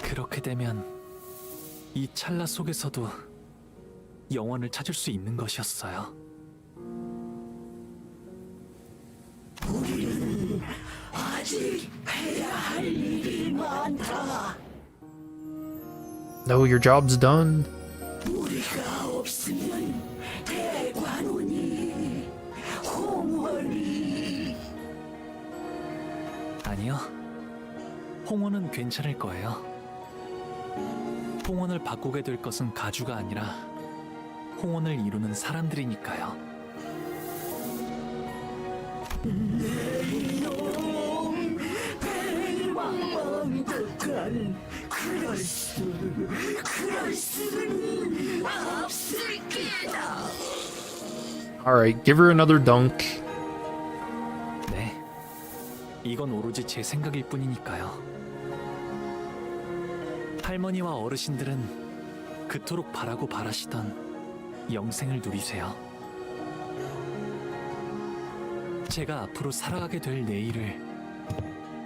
그렇게 되면 이 찰나 속에서도 영원을 찾을 수 있는 것이었어요. 우리는 아직 해야 할 일이 많다. No, your job's done. 우리가 없으면 대관원이, 홍원이. 아니요. 홍원은 괜찮을 거예요. 홍원을 바꾸게 될 것은 가주가 아니라 홍원을 이루는 사람들이니까요. 내 이놈 배망망덕한 그럴 수는 없을 게다. Alright, give her another dunk. 네. 이건 오로지 제 생각일 뿐이니까요. 할머니와 어르신들은 그토록 바라고 바라시던 영생을 누리세요. 제가 앞으로 살아가게 될 내일을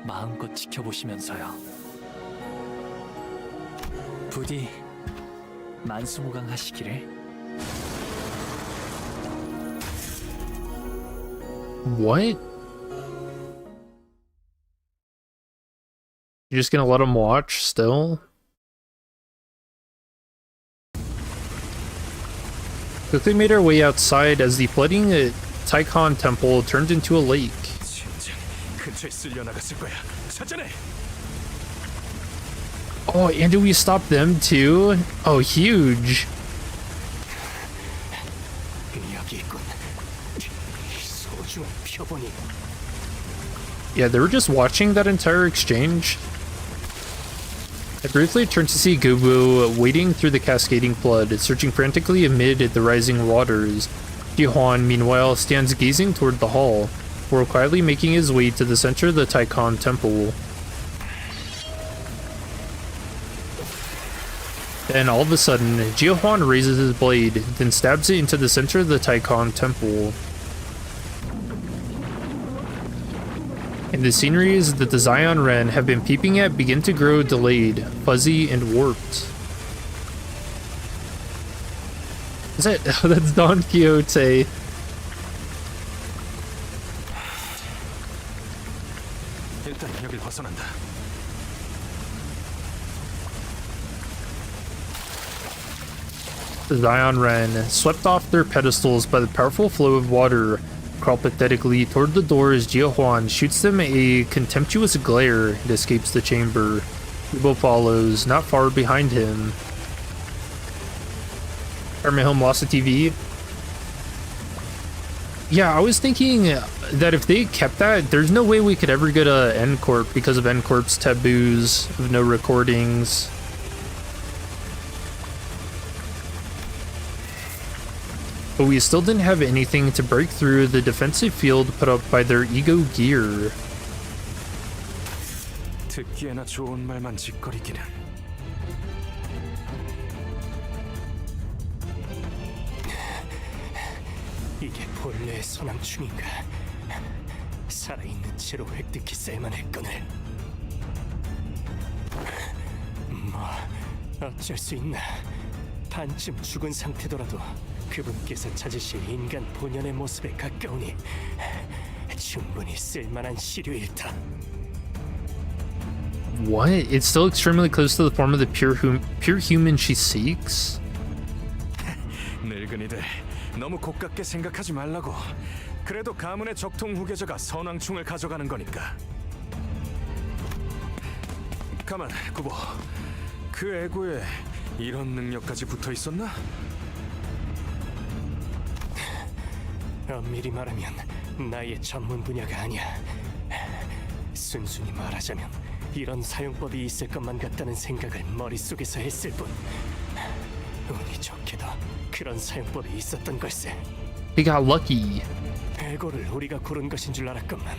마음껏 지켜보시면서요. 부디 만수무강하시기를. What? You're just gonna let him watch still? Quickly made our way outside as the flooding Taikon temple turned into a lake. 근처에 쓸려 나갔을 거야. 찾아내. Oh, and do we stop them too? Oh, huge. 여기 있군. 소중한 표본이. Yeah, they were just watching that entire exchange. I briefly turned to see Gubu wading through the cascading flood, searching frantically amid the rising waters. Jihuan, meanwhile, stands gazing toward the hall. before quietly making his way to the center of the Taikon Temple. Then all of a sudden, Jiahuan raises his blade, then stabs it into the center of the Taikon Temple. And the sceneries that the Zion Ren have been peeping at begin to grow delayed, fuzzy, and warped. Is that? Oh, that's Don Quixote. 일단 여길 벗어난다. The Zion Ren, swept off their pedestals by the powerful flow of water, crawl pathetically toward the door as Jiahuan shoots them a contemptuous glare and escapes the chamber. Kubo follows, not far behind him. Are my home lost the TV? Yeah, I was thinking that if they kept that, there's no way we could ever get a N Corp because of N Corp's taboos of no recordings. But we still didn't have anything to break through the defensive field put up by their ego gear. 듣기에나 좋은 말만 짓거리기는. 이게 본래의 소낭충인가? 살아있는 채로 획득히 쎄만 했거늘. 뭐 어쩔 수 있나? 반쯤 죽은 상태더라도 그분께서 찾으실 인간 본연의 모습에 가까우니 충분히 쓸만한 시류일 터. What? It's still extremely close to the form of the pure human she seeks? 늙은이들 너무 고깝게 생각하지 말라고. 그래도 가문의 적통 후계자가 선왕충을 가져가는 거니까. 가만, 구보. 그 애고에 이런 능력까지 붙어 있었나? 엄밀히 말하면 나의 전문 분야가 아니야. 순순히 말하자면 이런 사용법이 있을 것만 같다는 생각을 머릿속에서 했을 뿐 운이 좋게도 그런 사용법이 있었던 걸세. He got lucky. 애고를 우리가 고른 것인 줄 알았건만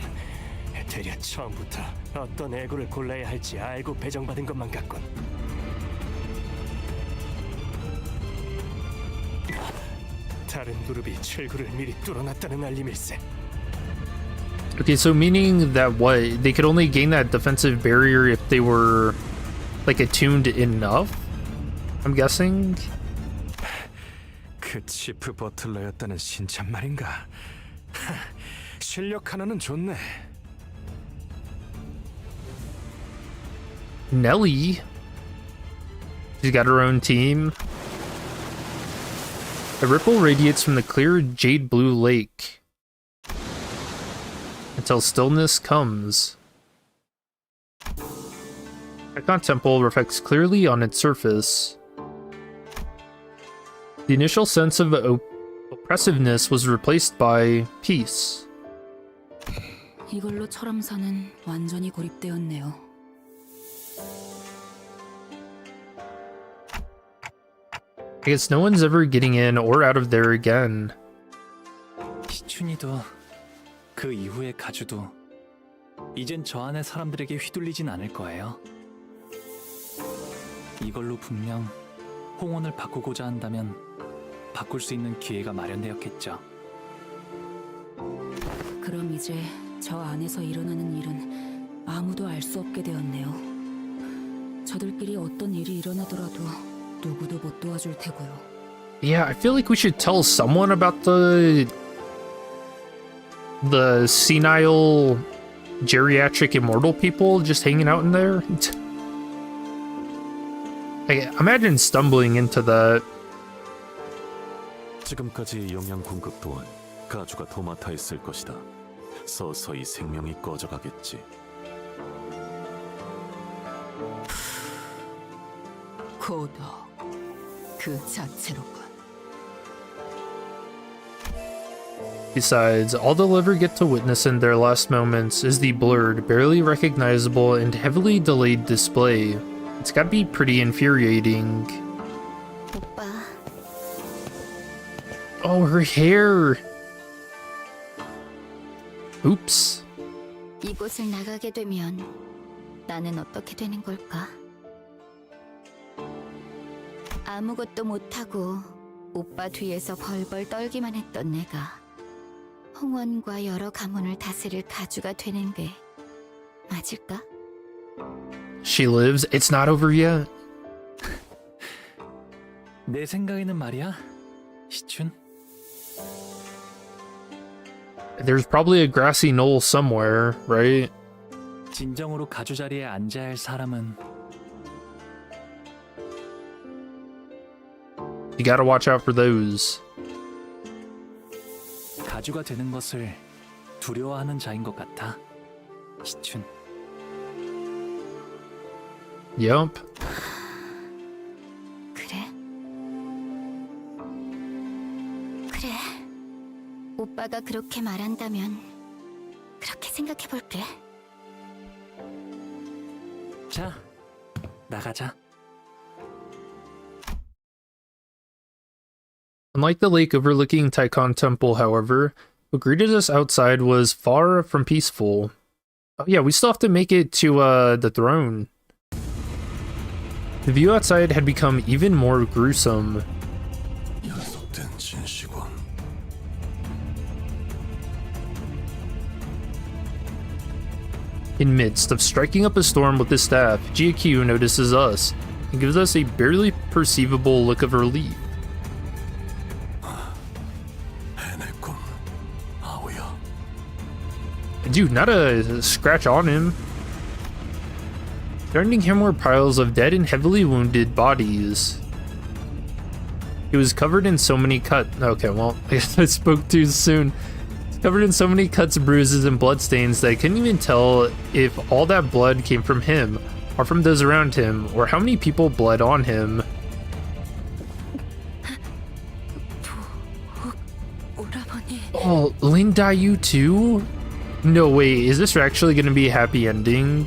대략 처음부터 어떤 애고를 골라야 할지 알고 배정받은 것만 같군. 다른 그룹이 출구를 미리 뚫어놨다는 알림일세. Okay, so meaning that what? They could only gain that defensive barrier if they were, like, attuned enough? I'm guessing? 그 치프 버틀러였다는 신참 말인가? 실력 하나는 좋네. Nelly? She's got her own team. A ripple radiates from the clear jade blue lake until stillness comes. Taikon Temple reflects clearly on its surface. The initial sense of oppressiveness was replaced by peace. 이걸로 철암사는 완전히 고립되었네요. I guess no one's ever getting in or out of there again. 시춘이도 그 이후의 가주도 이젠 저 안의 사람들에게 휘둘리진 않을 거예요. 이걸로 분명 홍원을 바꾸고자 한다면 바꿀 수 있는 기회가 마련되었겠죠. 그럼 이제 저 안에서 일어나는 일은 아무도 알 수 없게 되었네요. 저들끼리 어떤 일이 일어나더라도 누구도 못 도와줄 테고요. Yeah, I feel like we should tell someone about the senile geriatric immortal people just hanging out in there. I imagine stumbling into that. 지금까지 영양 공급 또한 가주가 도맡아 있을 것이다. 서서히 생명이 꺼져가겠지. 고독 그 자체로군. Besides, all they'll ever get to witness in their last moments is the blurred, barely recognizable, and heavily delayed display. It's gotta be pretty infuriating. 오빠, Oh, her hair! Oops. 이곳을 나가게 되면 나는 어떻게 되는 걸까? 아무것도 못하고 오빠 뒤에서 벌벌 떨기만 했던 내가 홍원과 여러 가문을 다스릴 가주가 되는 게 맞을까? She lives. It's not over yet. 내 생각에는 말이야, 시춘. There's probably a grassy knoll somewhere, right? 진정으로 가주 자리에 앉아야 할 사람은 You gotta watch out for those. 가주가 되는 것을 두려워하는 자인 것 같아, 시춘. Yup. 그래? 그래. 오빠가 그렇게 말한다면 그렇게 생각해볼게. 자, 나가자. Unlike the lake overlooking Taikon Temple, however, what greeted us outside was far from peaceful. Oh yeah, we still have to make it to the throne. The view outside had become even more gruesome. 연속된 진시군. In midst of striking up a storm with his staff, GQ notices us and gives us a barely perceivable look of relief. 해냈군, 아우야. Dude, not a scratch on him. Surrounding him were piles of dead and heavily wounded bodies. He was covered in so many cuts. Okay, well, I guess I spoke too soon. He's covered in so many cuts, bruises, and bloodstains that I couldn't even tell if all that blood came from him, or from those around him, or how many people bled on him. Oh, Linda, you too? No, wait, is this actually gonna be a happy ending?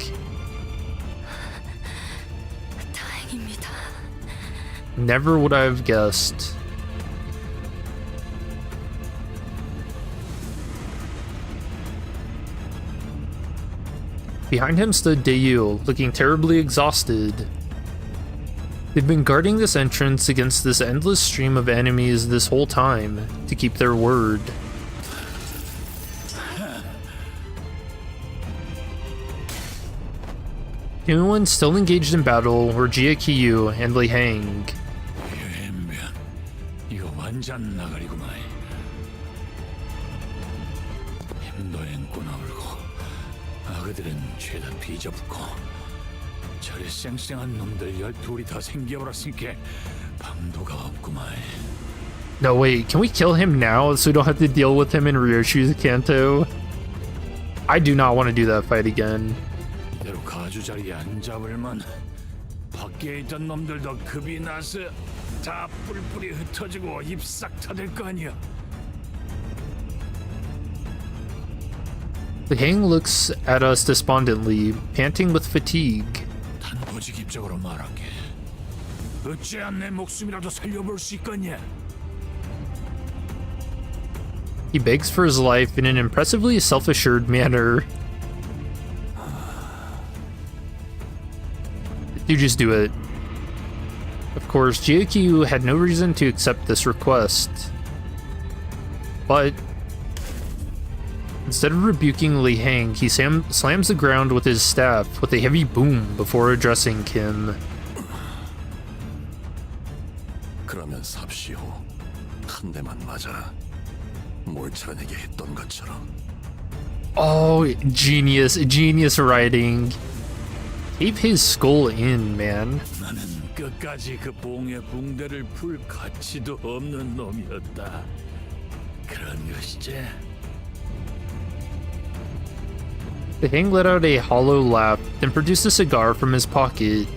Never would I have guessed. Behind him stood Dayu, looking terribly exhausted. They've been guarding this entrance against this endless stream of enemies this whole time, to keep their word. The only ones still engaged in battle were Jia Qiyu and Li Hang. 이거 완전 나가리구만. 힘도 앵꼬 나물고 아그들은 죄다 비져붙고 저리 쌩쌩한 놈들 12이 다 생겨버렸으니까 방도가 없구만. No, wait, can we kill him now so we don't have to deal with him in Ryoshu's Canto? I do not want to do that fight again. 이대로 가주 자리에 안 잡을만 밖에 있던 놈들도 급이 나서 다 뿔뿔이 흩어지고 입 싹 터질 거 아니야. The Hang looks at us despondently, panting with fatigue. 단도직입적으로 말할게. 어찌한 내 목숨이라도 살려볼 수 있겠냐? He begs for his life in an impressively self-assured manner. You just do it. Of course, GQ had no reason to accept this request. But instead of rebuking Li Hang, he slams the ground with his staff with a heavy boom before addressing Kim. 그러면 삽시 후 한 대만 맞아라. 몰차내게 했던 것처럼. Oh, genius writing. Keep his skull in, man. 나는 끝까지 그 봉의 붕대를 풀 가치도 없는 놈이었다. 그런 것이지. The Hang let out a hollow laugh, then produced a cigar from his pocket.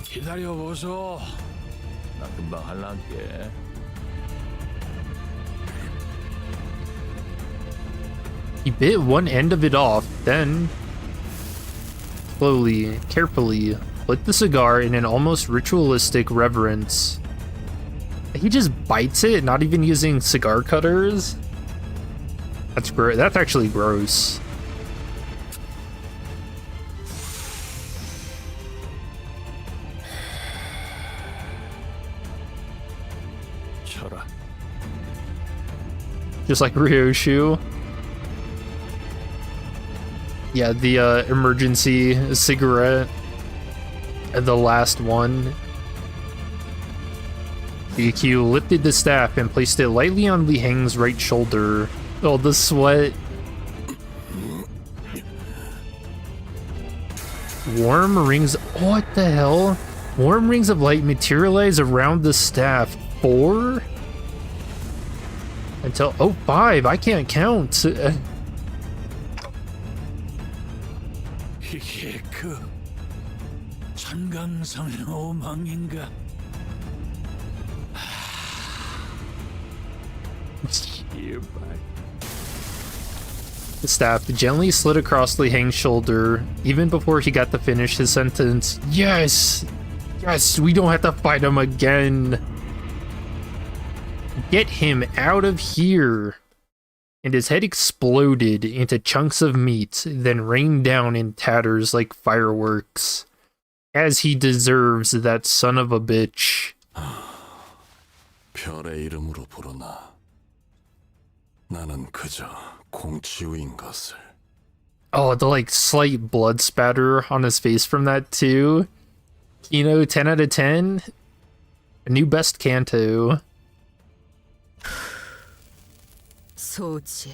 기다려 보소. 나 금방 할란게. He bit one end of it off, then slowly, carefully, lit the cigar in an almost ritualistic reverence. He just bites it, not even using cigar cutters? That's great. That's actually gross. 쳐라. Just like Ryoshu. Yeah, the emergency cigarette. And the last one. DQ lifted the staff and placed it lightly on Li Heng's right shoulder. Oh, the sweat. Warm rings. What the hell? Warm rings of light materialize around the staff. 4? Until. Oh, 5. I can't count. 이게 그 천강성의 오망인가? The staff gently slid across Li Heng's shoulder, even before he got to finish his sentence. Yes! Yes, we don't have to fight him again! Get him out of here! And his head exploded into chunks of meat, then rained down in tatters like fireworks. As he deserves, that son of a bitch. 별의 이름으로 부르나. 나는 그저 공치우인 것을. Oh, the like slight blood spatter on his face from that too. You know, 10 out of 10. A new best Canto. 소지.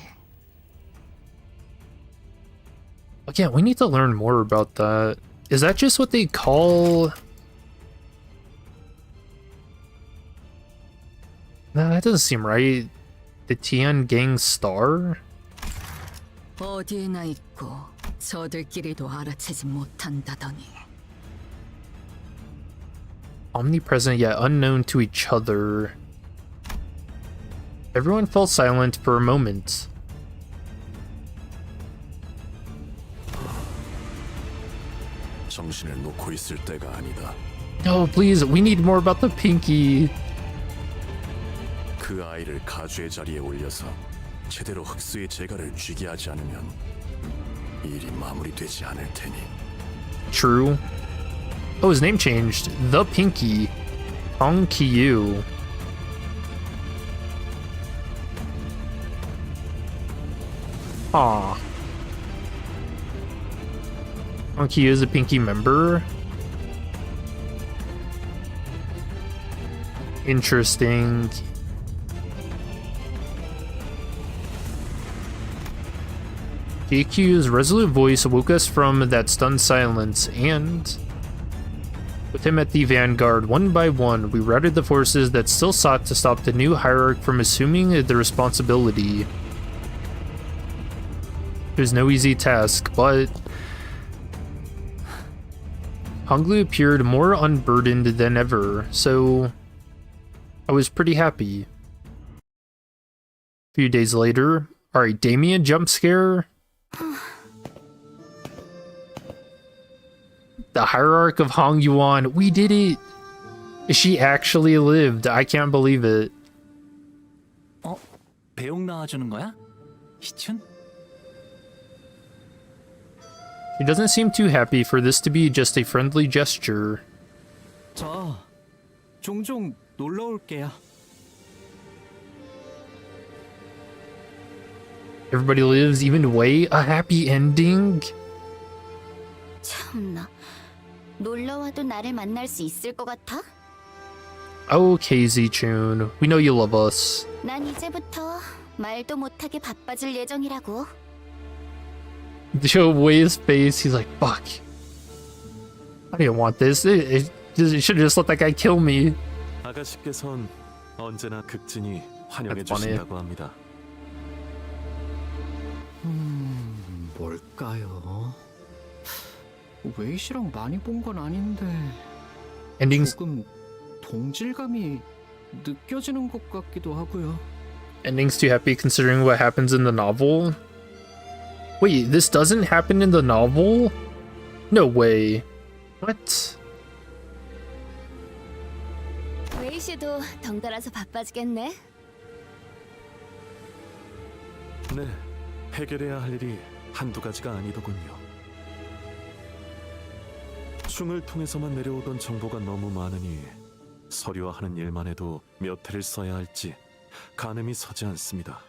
Again, we need to learn more about that. Is that just what they call... No, that doesn't seem right. The Tian Gang Star? 어디에나 있고 저들끼리도 알아채지 못한다더니. Omnipresent yet unknown to each other. Everyone fell silent for a moment. 정신을 놓고 있을 때가 아니다. Oh, please, we need more about the Pinky. 그 아이를 가주의 자리에 올려서 제대로 흑수의 재갈을 쥐게 하지 않으면 일이 마무리되지 않을 테니. True. Oh, his name changed. The Pinky. Hong Ki-yu. Aw. Hong Ki-yu is a Pinky member. Interesting. DQ's resolute voice woke us from that stunned silence, and with him at the vanguard, one by one, we routed the forces that still sought to stop the new hierarch from assuming the responsibility. It was no easy task, but Honglu appeared more unburdened than ever, so I was pretty happy. A few days later, alright, Damien jump scare. The hierarch of Hong Yuan, we did it! She actually lived. I can't believe it. 배웅 나와주는 거야? 희춘? She doesn't seem too happy for this to be just a friendly gesture. 저 종종 놀러 올게요. Everybody lives, even Wei, a happy ending? 참나, 놀러와도 나를 만날 수 있을 것 같아? Okay, Z-Chun, we know you love us. 난 이제부터 말도 못하게 바빠질 예정이라고. Show Wei's face, he's like, fuck. I didn't want this. It should have just let that guy kill me. 아가씨께선 언제나 극진히 환영해 That's funny. 주신다고 합니다. 뭘까요? 웨이시랑 많이 본 건 아닌데 Endings. 조금 동질감이 느껴지는 것 같기도 하고요. Ending's too happy considering what happens in the novel? Wait, this doesn't happen in the novel? No way. What? 웨이시도 덩달아서 바빠지겠네. 네, 해결해야 할 일이 한두 가지가 아니더군요. 충을 통해서만 내려오던 정보가 너무 많으니 서류화하는 일만 해도 몇 회를 써야 할지 가늠이 서지 않습니다.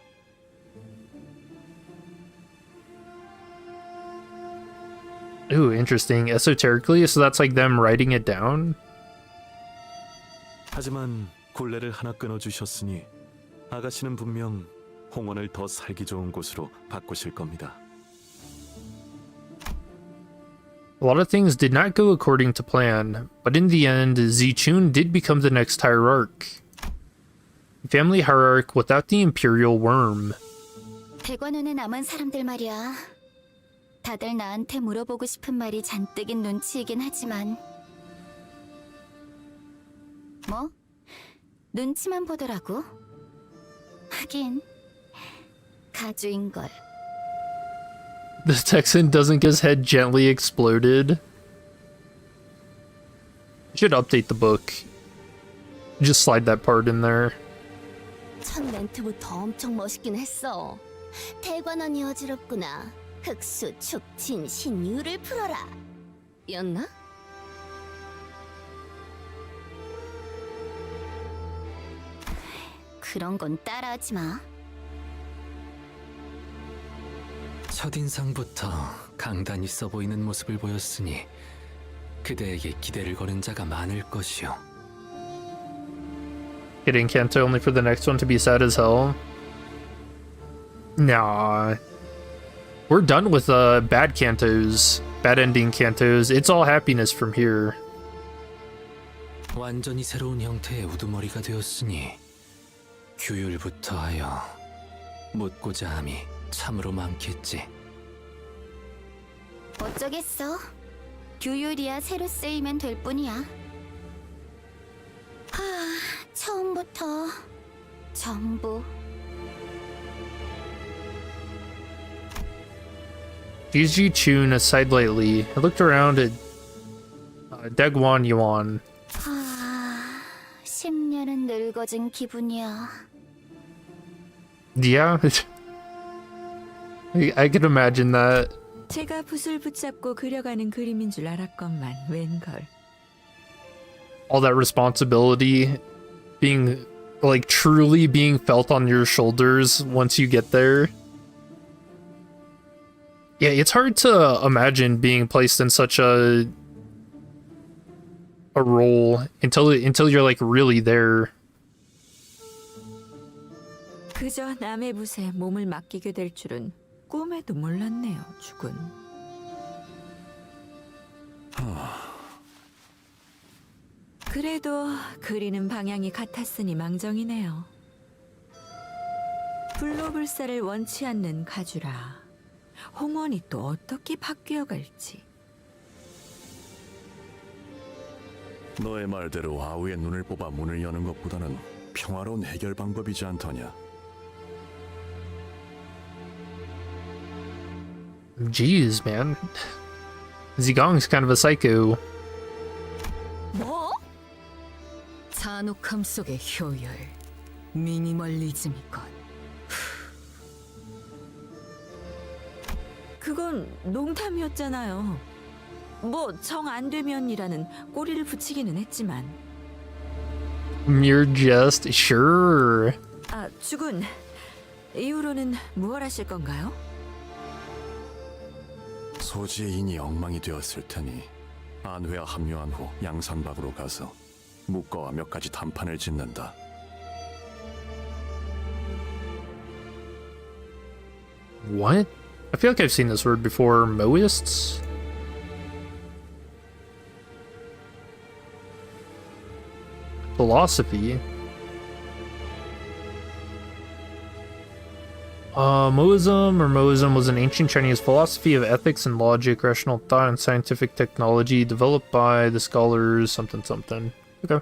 Ooh, interesting. Esoterically, so that's like them writing it down? 하지만 굴레를 하나 끊어주셨으니 아가씨는 분명 홍원을 더 살기 좋은 곳으로 바꾸실 겁니다. A lot of things did not go according to plan, but in the end, Zichun did become the next hierarch. Family hierarch without the imperial worm. 대관원에 남은 사람들 말이야. 다들 나한테 물어보고 싶은 말이 잔뜩인 눈치이긴 하지만 뭐? 눈치만 보더라고. 하긴 가주인걸. The Texan doesn't get his head gently exploded. Should update the book. Just slide that part in there. 첫 멘트부터 엄청 멋있긴 했어. 대관원이 어지럽구나. 흑수, 축친, 신유를 풀어라. 였나? 그런 건 따라하지 마. 첫인상부터 강단 있어 보이는 모습을 보였으니 그대에게 기대를 거는 자가 많을 것이오. Getting Canto only for the next one to be sad as hell. Nah. We're done with bad cantos. Bad ending cantos. It's all happiness from here. 완전히 새로운 형태의 우두머리가 되었으니 규율부터 하여 묻고자 함이 참으로 많겠지. 어쩌겠어. 규율이야 새로 쓰이면 될 뿐이야. 처음부터 전부. Gigi Chun sighed lightly. I looked around at Daegwon Yuan. 10년은 늙어진 기분이야. Yeah. I could imagine that. 제가 붓을 붙잡고 그려가는 그림인 줄 알았건만 웬걸. All that responsibility being like truly being felt on your shoulders once you get there. Yeah, it's hard to imagine being placed in such a role until you're like really there. 그저 남의 붓에 몸을 맡기게 될 줄은 꿈에도 몰랐네요, 주군. 그래도 그리는 방향이 같았으니 망정이네요. 불로불사를 원치 않는 가주라. 홍원이 또 어떻게 바뀌어 갈지. 너의 말대로 아우의 눈을 뽑아 문을 여는 것보다는 평화로운 해결 방법이지 않더냐. Jeez, man. Zigong's kind of a psycho. 뭐? 잔혹함 속의 효율, 미니멀리즘이건. 그건 농담이었잖아요. 뭐 정 안 되면이라는 꼬리를 붙이기는 했지만. Mere jest, sure. 아, 주군. 이후로는 무얼 하실 건가요? 소지의 인이 엉망이 되었을 테니 안회와 합류한 후 양산박으로 가서 묵과와 몇 가지 단판을 짓는다. What? I feel like I've seen this word before. Moists? Philosophy? Moism was an ancient Chinese philosophy of ethics and logic, rational thought, and scientific technology developed by the scholars something something. Okay.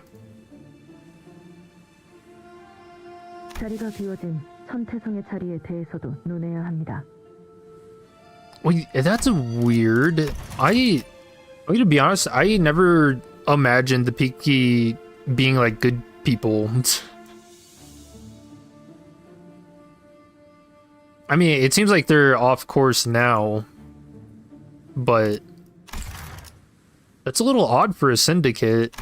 자리가 비워진 천태성의 자리에 대해서도 논해야 합니다. Wait, that's weird. I'm gonna be honest, I never imagined the Peaky being like good people. I mean, it seems like they're off course now, but that's a little odd for a syndicate.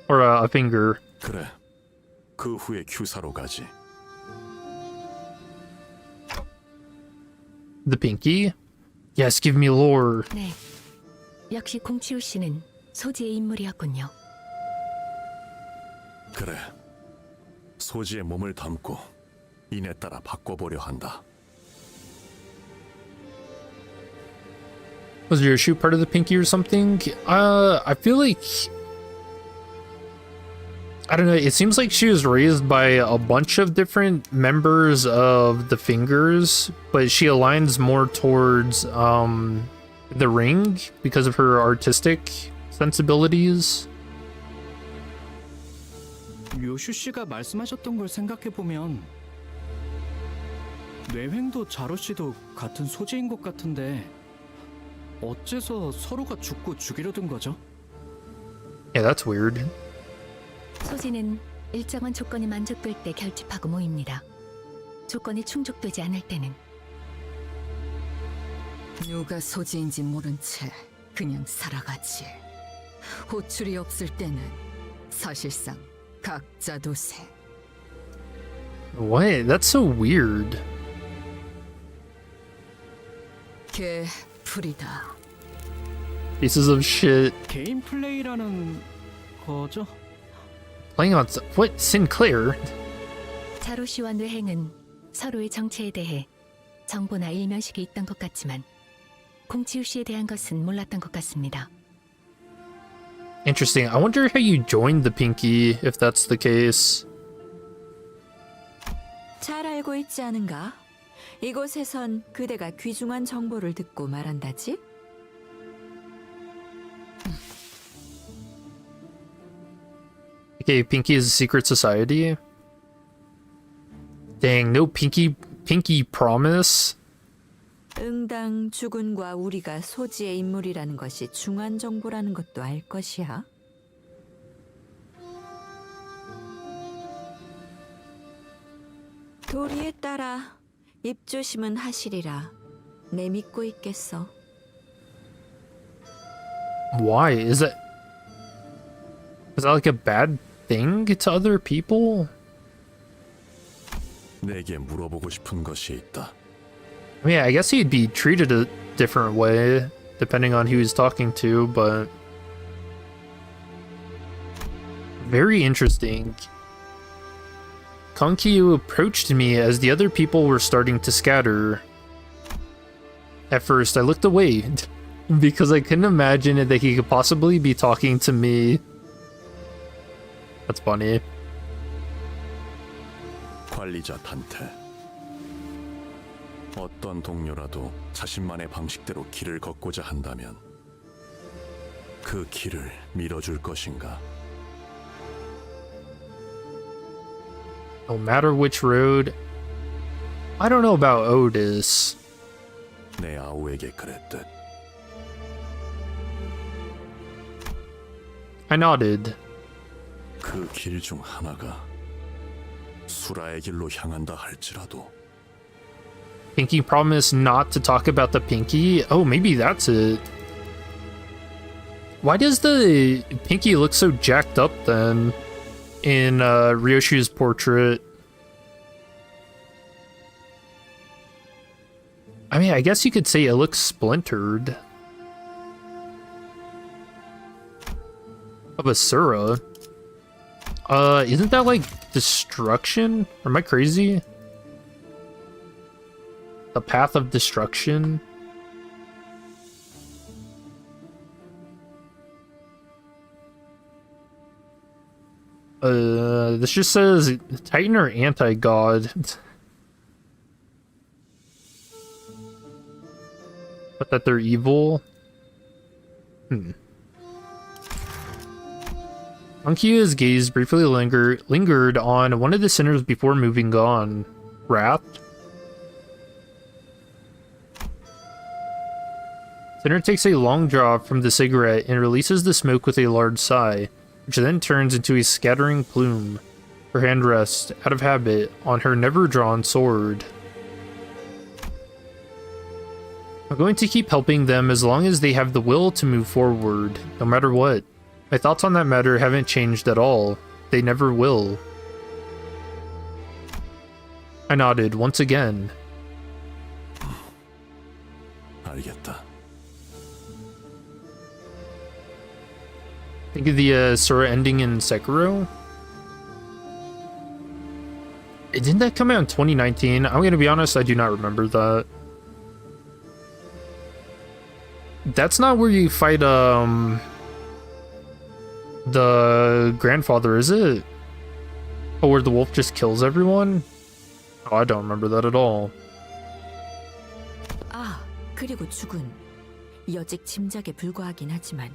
Or a finger. 그래. 그 후에 규사로 가지. The pinky? Yes, give me lore. 네. 역시 공치우 씨는 소지의 인물이었군요. 그래. 소지의 몸을 담고 인에 따라 바꿔보려 한다. Was your shoe part of the pinky or something? I feel like... I don't know, it seems like she was raised by a bunch of different members of the fingers, but she aligns more towards the ring because of her artistic sensibilities. 료슈 씨가 말씀하셨던 걸 생각해 보면 뇌횡도 자로 씨도 같은 소재인 것 같은데 어째서 서로가 죽고 죽이려던 거죠? Yeah, that's weird. 소지는 일정한 조건이 만족될 때 결집하고 모입니다. 조건이 충족되지 않을 때는 누가 소지인지 모른 채 그냥 살아가지. 호출이 없을 때는 사실상 각자 도생. What? That's so weird. 개 풀이다. Pieces of shit. 개인 플레이라는 거죠? Playing on... What? Sinclair? 자로 씨와 뇌행은 서로의 정체에 대해 정보나 일면식이 있던 것 같지만 공치우 씨에 대한 것은 몰랐던 것 같습니다. Interesting. I wonder how you joined the pinky, if that's the case. 잘 알고 있지 않은가? 이곳에선 그대가 귀중한 정보를 듣고 말한다지? Okay, Pinky is a secret society. Dang, no pinky promise. 응당 주군과 우리가 소지의 인물이라는 것이 중요한 정보라는 것도 알 것이야. 도리에 따라 입조심은 하시리라. 내 믿고 있겠어. Why? Is that like a bad thing to other people? 내게 물어보고 싶은 것이 있다. I mean, I guess he'd be treated a different way depending on who he's talking to, but very interesting. Konkyu approached me as the other people were starting to scatter. At first, I looked away because I couldn't imagine that he could possibly be talking to me. That's funny. 관리자 단테. 어떤 동료라도 자신만의 방식대로 길을 걷고자 한다면 그 길을 밀어줄 것인가? No matter which road. I don't know about Otis. 내 아우에게 그랬듯. I nodded. 그 길 중 하나가 수라의 길로 향한다 할지라도. Pinky promised not to talk about the pinky? Oh, maybe that's it. Why does the pinky look so jacked up then in Ryoshu's portrait? I mean, I guess you could say it looks splintered. Of Asura. Isn't that like destruction? Or am I crazy? The path of destruction? This just says Titan or anti-god. But that they're evil? Ankyu's gaze briefly lingered on one of the sinners before moving on. Wrath? Sinner takes a long draw from the cigarette and releases the smoke with a large sigh, which then turns into a scattering plume. Her hand rests, out of habit, on her never-drawn sword. I'm going to keep helping them as long as they have the will to move forward, no matter what. My thoughts on that matter haven't changed at all. They never will. I nodded once again. 알겠다. Think of the Sora ending in Sekiro? Didn't that come out in 2019? I'm gonna be honest, I do not remember that. That's not where you fight, the grandfather, is it? Oh, where the wolf just kills everyone? Oh, I don't remember that at all. 아, 그리고 죽은 여직 짐작에 불과하긴 하지만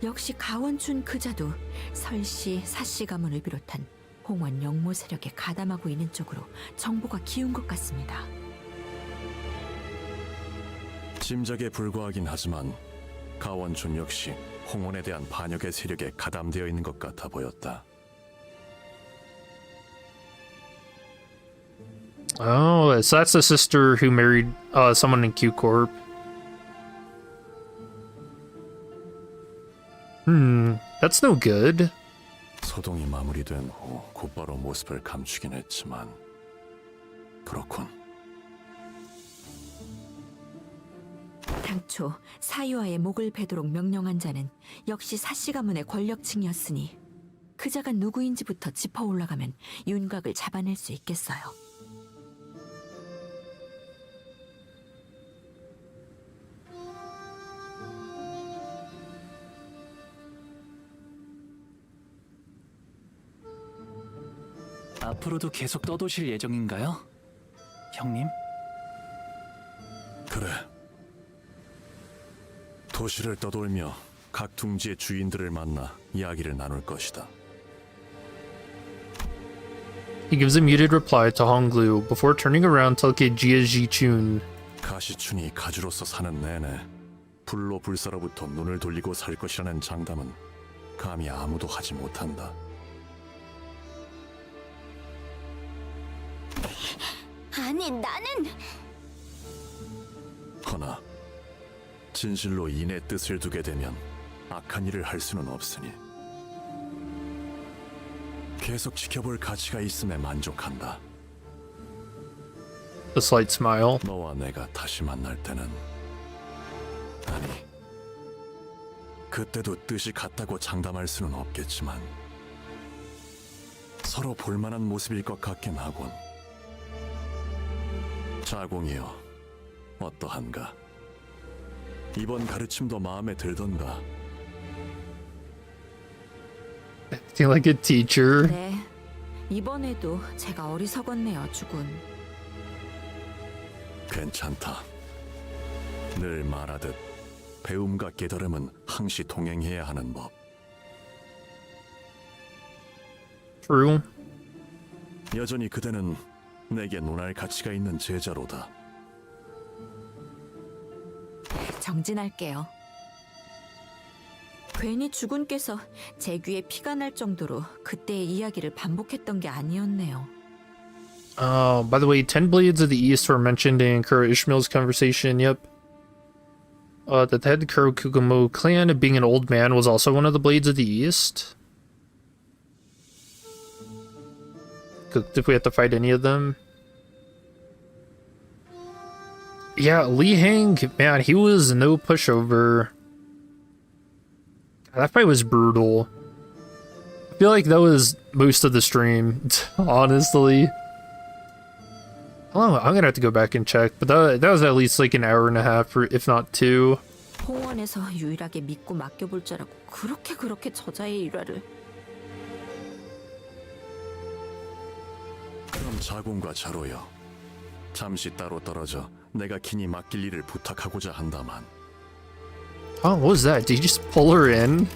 역시 가원춘 그자도 설씨, 사씨 가문을 비롯한 홍원 영모 세력에 가담하고 있는 쪽으로 정보가 기운 것 같습니다. 짐작에 불과하긴 하지만 가원춘 역시 홍원에 대한 반역의 세력에 가담되어 있는 것 같아 보였다. Oh, so that's the sister who married someone in Q Corp. That's no good. 소동이 마무리된 후 곧바로 모습을 감추긴 했지만 그렇군. 당초 사유아의 목을 베도록 명령한 자는 역시 사씨 가문의 권력층이었으니 그자가 누구인지부터 짚어 올라가면 윤곽을 잡아낼 수 있겠어요. 앞으로도 계속 떠도실 예정인가요? 형님? 그래. 도시를 떠돌며 각 둥지의 주인들을 만나 이야기를 나눌 것이다. He gives a muted reply to Honglu before turning around to look at Jia Ji-chun. 가시춘이 가주로서 사는 내내 불로 불사로부터 눈을 돌리고 살 것이라는 장담은 감히 아무도 하지 못한다. 아니, 나는... 허나 진실로 인의 뜻을 두게 되면 악한 일을 할 수는 없으니 계속 지켜볼 가치가 있음에 만족한다. A slight smile. 너와 내가 다시 만날 때는 아니 그때도 뜻이 같다고 장담할 수는 없겠지만 서로 볼만한 모습일 것 같긴 하군. 자공이여 어떠한가? 이번 가르침도 마음에 들던가? Acting like a teacher. 네, 이번에도 제가 어리석었네요, 주군. 괜찮다. 늘 말하듯 배움과 깨달음은 항시 동행해야 하는 법. True. 여전히 그대는 내게 논할 가치가 있는 제자로다. 정진할게요. 괜히 주군께서 제 귀에 피가 날 정도로 그때의 이야기를 반복했던 게 아니었네요. By the way, 10 Blades of the East were mentioned in Kuro Ishmael's conversation, yep. That the head Kuro Kukumo clan, being an old man, was also one of the Blades of the East. If we have to fight any of them. Yeah, Li Heng, man, he was no pushover. God, that fight was brutal. I feel like that was most of the stream, honestly. Oh, I'm gonna have to go back and check, but that was at least like an hour and a half, or if not 2. 홍원에서 유일하게 믿고 맡겨볼 자라고 그렇게 저자의 일화를. 그럼 자공과 자로여, 잠시 따로 떨어져 내가 긴히 맡길 일을 부탁하고자 한다만. Oh, what was that? Did you just pull her in?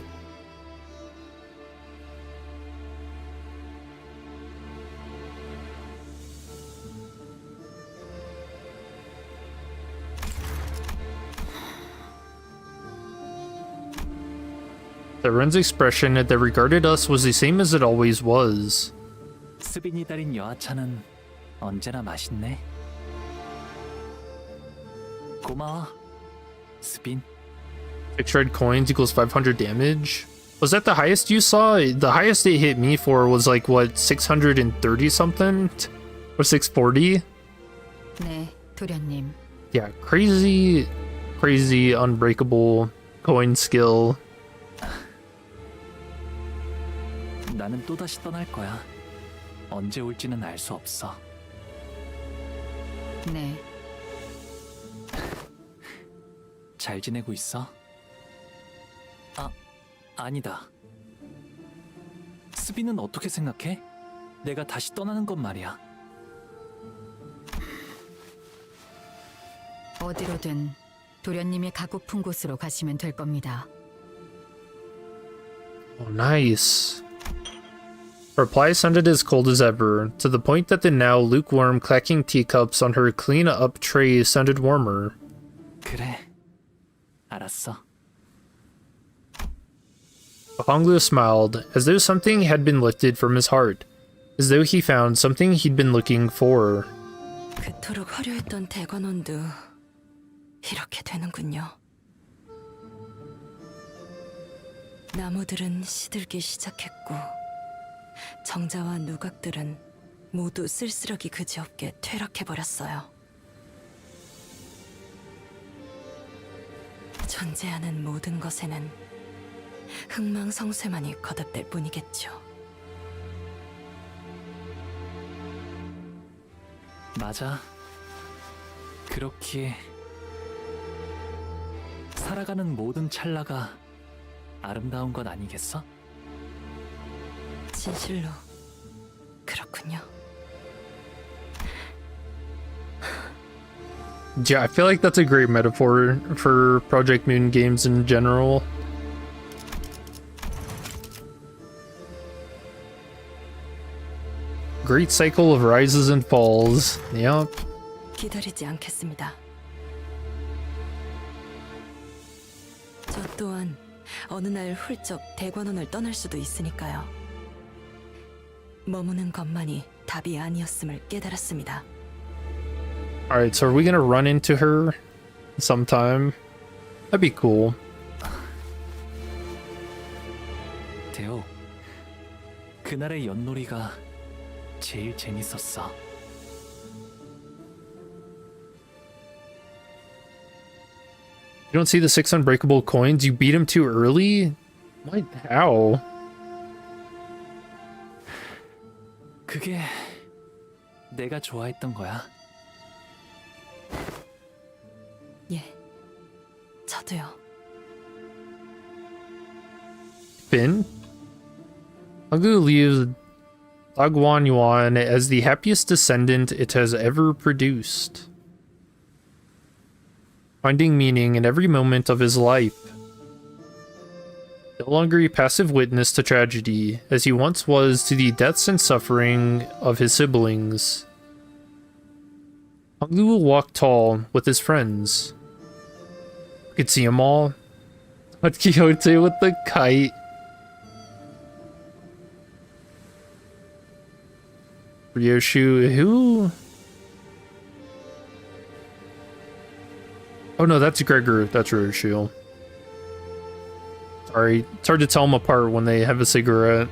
The Ren's expression that regarded us was the same as it always was. 스빈이 달인 여하차는 언제나 맛있네. 고마워, 스빈. 6 red coins equals 500 damage. Was that the highest you saw? The highest it hit me for was like, what, 630 something? Or 640? 네, 도련님. Yeah, crazy unbreakable coin skill. 나는 또다시 떠날 거야. 언제 올지는 알 수 없어. 네. 잘 지내고 있어? 아니다. 스비는 어떻게 생각해? 내가 다시 떠나는 건 말이야. 어디로든 도련님이 가고픈 곳으로 가시면 될 겁니다. Oh, nice. Reply sounded as cold as ever, to the point that the now lukewarm clacking teacups on her clean-up tray sounded warmer. 그래, 알았어. Honglu smiled, as though something had been lifted from his heart, as though he found something he'd been looking for. 그토록 화려했던 대관원도 이렇게 되는군요. 나무들은 시들기 시작했고 정자와 누각들은 모두 쓸쓸하기 그지없게 퇴락해버렸어요. 존재하는 모든 것에는 흥망성쇠만이 거듭될 뿐이겠죠. 맞아. 그렇기에 살아가는 모든 찰나가 아름다운 것 아니겠어? 진실로 그렇군요. Yeah, I feel like that's a great metaphor for Project Moon games in general. Great cycle of rises and falls. Yep. 기다리지 않겠습니다. 저 또한 어느 날 훌쩍 대관원을 떠날 수도 있으니까요. 머무는 것만이 답이 아니었음을 깨달았습니다. Alright, so are we gonna run into her sometime? That'd be cool. 대호, 그날의 연놀이가 제일 재밌었어. You don't see the 6 unbreakable coins? You beat him too early? What? How? 그게 내가 좋아했던 거야. 예, 저도요. Finn? Agu leaves Dagwan Yuan as the happiest descendant it has ever produced, finding meaning in every moment of his life. No longer a passive witness to tragedy, as he once was to the deaths and suffering of his siblings. Honglu will walk tall with his friends. You could see them all. What Quixote with the kite. Ryoshu, who? Oh no, that's Gregor. That's Ryoshu. Sorry, it's hard to tell them apart when they have a cigarette.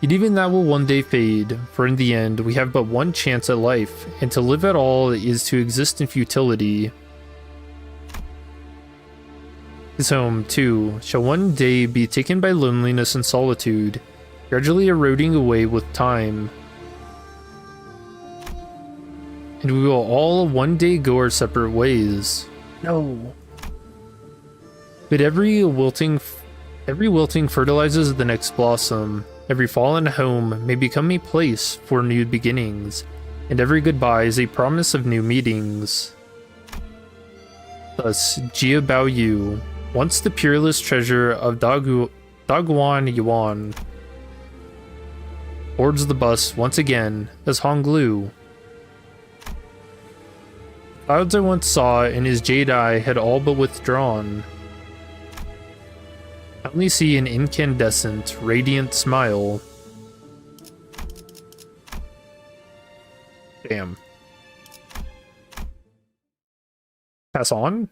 Yet even that will one day fade, for in the end, we have but one chance at life, and to live at all is to exist in futility. His home, too, shall one day be taken by loneliness and solitude, gradually eroding away with time. And we will all one day go our separate ways. No. But every wilting fertilizes the next blossom. Every fallen home may become a place for new beginnings, and every goodbye is a promise of new meetings. Thus, Jia Bao Yu, once the peerless treasure of Dagwan Yuan, boards the bus once again as Honglu. Clouds I once saw in his jade eye had all but withdrawn. I only see an incandescent, radiant smile. Damn. Pass on?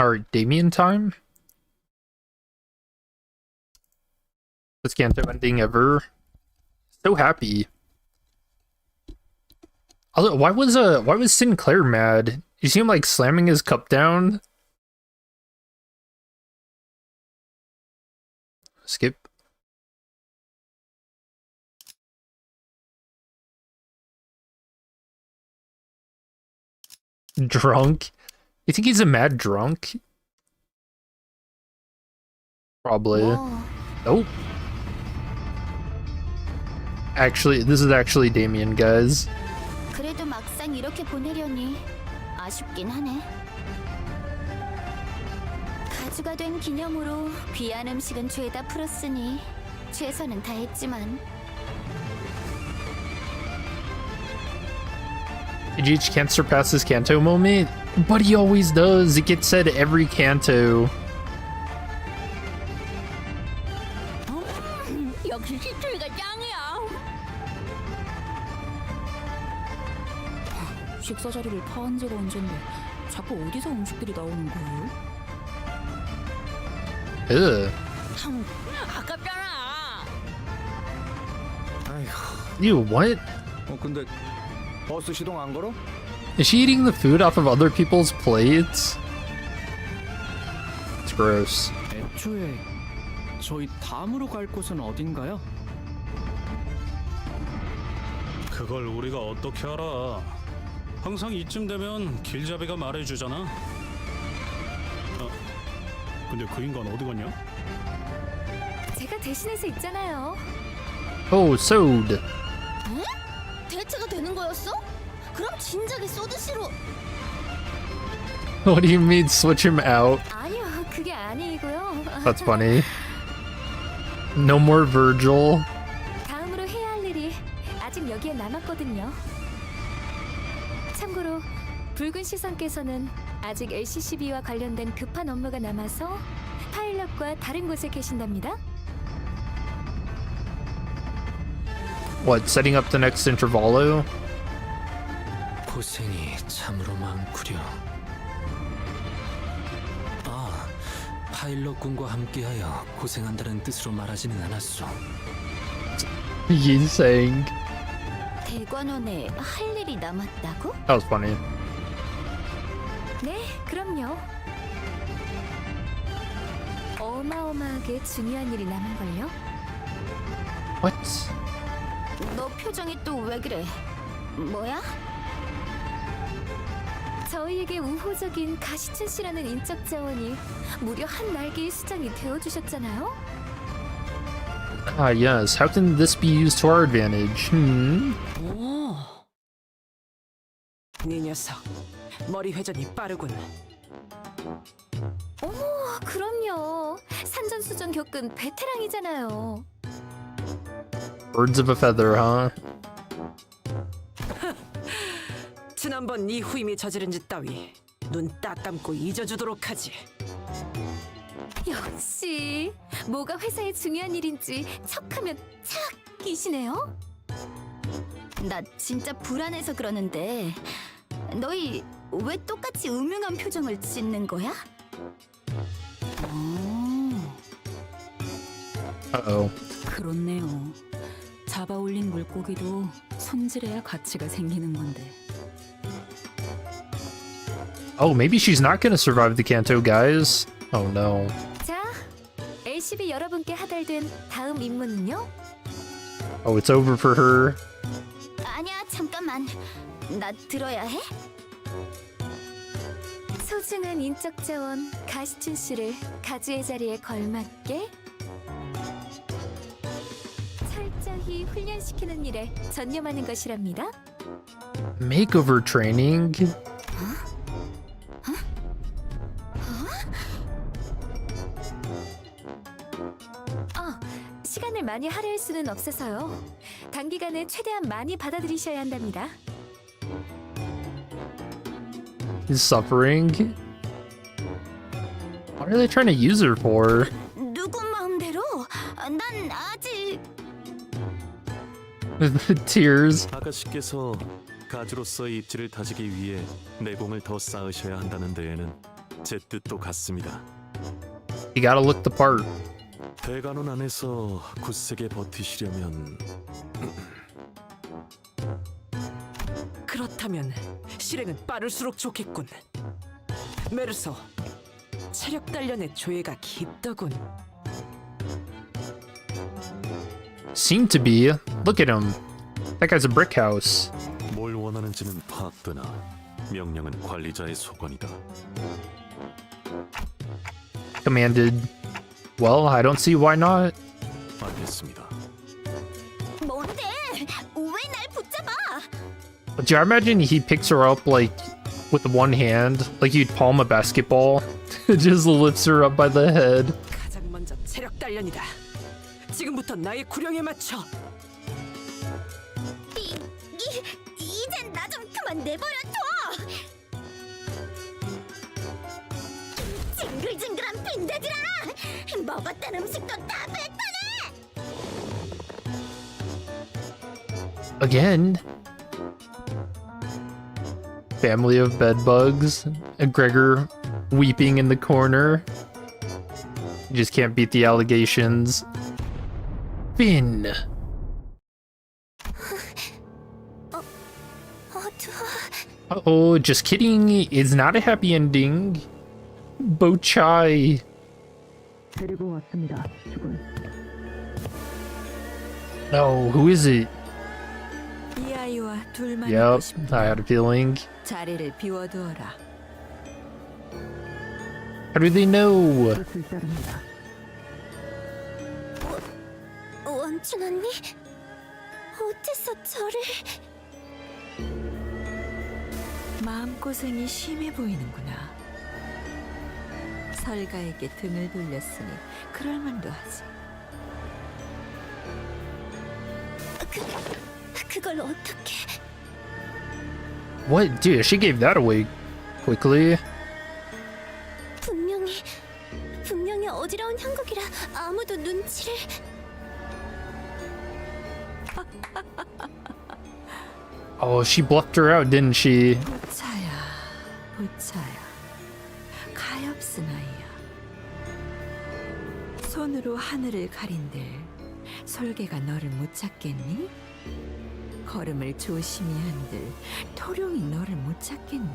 Alright, Damien time? This Canto ending ever. So happy. Also, why was Sinclair mad? You see him like slamming his cup down? Skip. Drunk? You think he's a mad drunk? Probably. Whoa. Nope. Actually, this is actually Damien, guys. 그래도 막상 이렇게 보내려니 아쉽긴 하네. 가주가 된 기념으로 귀한 음식은 죄다 풀었으니 최선은 다했지만. GH can't surpass his Canto moment, but he always does. It gets said every Canto. 역시 시추이가 짱이야. 식사 자리를 파한 지가 언젠데 자꾸 어디서 음식들이 나오는 거예요? Ugh. 아깝잖아. Ew, what? 근데 버스 시동 안 걸어? Is she eating the food off of other people's plates? It's gross. 애초에 저희 다음으로 갈 곳은 어딘가요? 그걸 우리가 어떻게 알아? 항상 이쯤 되면 길잡이가 말해주잖아. 근데 그 인간 어디 갔냐? 제가 대신해서 있잖아요. Oh, sold. 응? 대체가 되는 거였어? 그럼 진작에 쏘드시로. What do you mean switch him out? 아니요, 그게 아니고요. That's funny. No more Virgil. 다음으로 해야 할 일이 아직 여기에 남았거든요. 참고로 붉은 시선께서는 아직 LCCB와 관련된 급한 업무가 남아서 파일럿과 다른 곳에 계신답니다. What, setting up the next intervallo? 고생이 참으로 많구려. 아, 파일럿군과 함께하여 고생한다는 뜻으로 말하지는 않았소. Yinsang. 대관원에 할 일이 남았다고? That was funny. 네, 그럼요. 어마어마하게 중요한 일이 남은걸요? What? 너 표정이 또 왜 그래? 뭐야? 저희에게 우호적인 가시춘 씨라는 인적 자원이 무려 한 날개의 수장이 되어주셨잖아요? Ah, yes. How can this be used to our advantage? 오, 네 녀석 머리 회전이 빠르군. 어머, 그럼요. 산전수전 겪은 베테랑이잖아요. Birds of a feather, huh? 지난번 네 후임이 저지른 짓 따위 눈 딱 감고 잊어주도록 하지. 역시 뭐가 회사에 중요한 일인지 척하면 착이시네요. 나 진짜 불안해서 그러는데 너희 왜 똑같이 음흉한 표정을 짓는 거야? Uh-oh. 그렇네요. 잡아올린 물고기도 손질해야 가치가 생기는 건데. Oh, maybe she's not gonna survive the Canto, guys. Oh no. 자, LCB 여러분께 하달된 다음 임무는요? Oh, it's over for her. 아니야, 잠깐만. 나 들어야 해? 소중한 인적 자원 가시춘 씨를 가주의 자리에 걸맞게 철저히 훈련시키는 일에 전념하는 것이랍니다. Makeover training? 시간을 많이 할애할 수는 없어서요. 단기간에 최대한 많이 받아들이셔야 한답니다. He's suffering? What are they trying to use her for? 누구 마음대로? 난 아직... The tears. 아가씨께서 가주로서의 입지를 다지기 위해 내공을 더 쌓으셔야 한다는 데에는 제 뜻도 같습니다. You gotta look the part. 대관원 안에서 굳세게 버티시려면 그렇다면 실행은 빠를수록 좋겠군. 메르소, 체력 단련의 조예가 깊더군. Seem to be. Look at him. That guy's a brick house. 뭘 원하는지는 파악되나 명령은 관리자의 소관이다. Commanded. Well, I don't see why not. 알겠습니다. 뭔데? 왜 날 붙잡아? Do you imagine he picks her up like with one hand, like you'd palm a basketball? Just lifts her up by the head. 가장 먼저 체력 단련이다. 지금부터 나의 구령에 맞춰. 이젠 나 좀 그만 내버려둬. 징글징글한 빈대들아, 먹었던 음식도 다 뱉어내. Again. Family of bedbugs. And Gregor weeping in the corner. You just can't beat the allegations. Finn. 어두워. Uh-oh, just kidding. It's not a happy ending. Bochai. 데리고 왔습니다. 주군. No, who is it? 이 아이와 둘만 있고 Yep, 싶다. I had a feeling. 자리를 비워두어라. How do they know? 뜻을 따릅니다. 원춘 언니? 어째서 저를... 마음고생이 심해 보이는구나. 설가에게 등을 돌렸으니 그럴 만도 하지. 그걸 어떻게... What? Dude, she gave that away quickly. 분명히 어지러운 형국이라 아무도 눈치를... Oh, she bluffed her out, didn't she? 보차야. 가엾은 아이야. 손으로 하늘을 가린들 솔개가 너를 못 찾겠니? 걸음을 조심히 한들 토룡이 너를 못 찾겠니?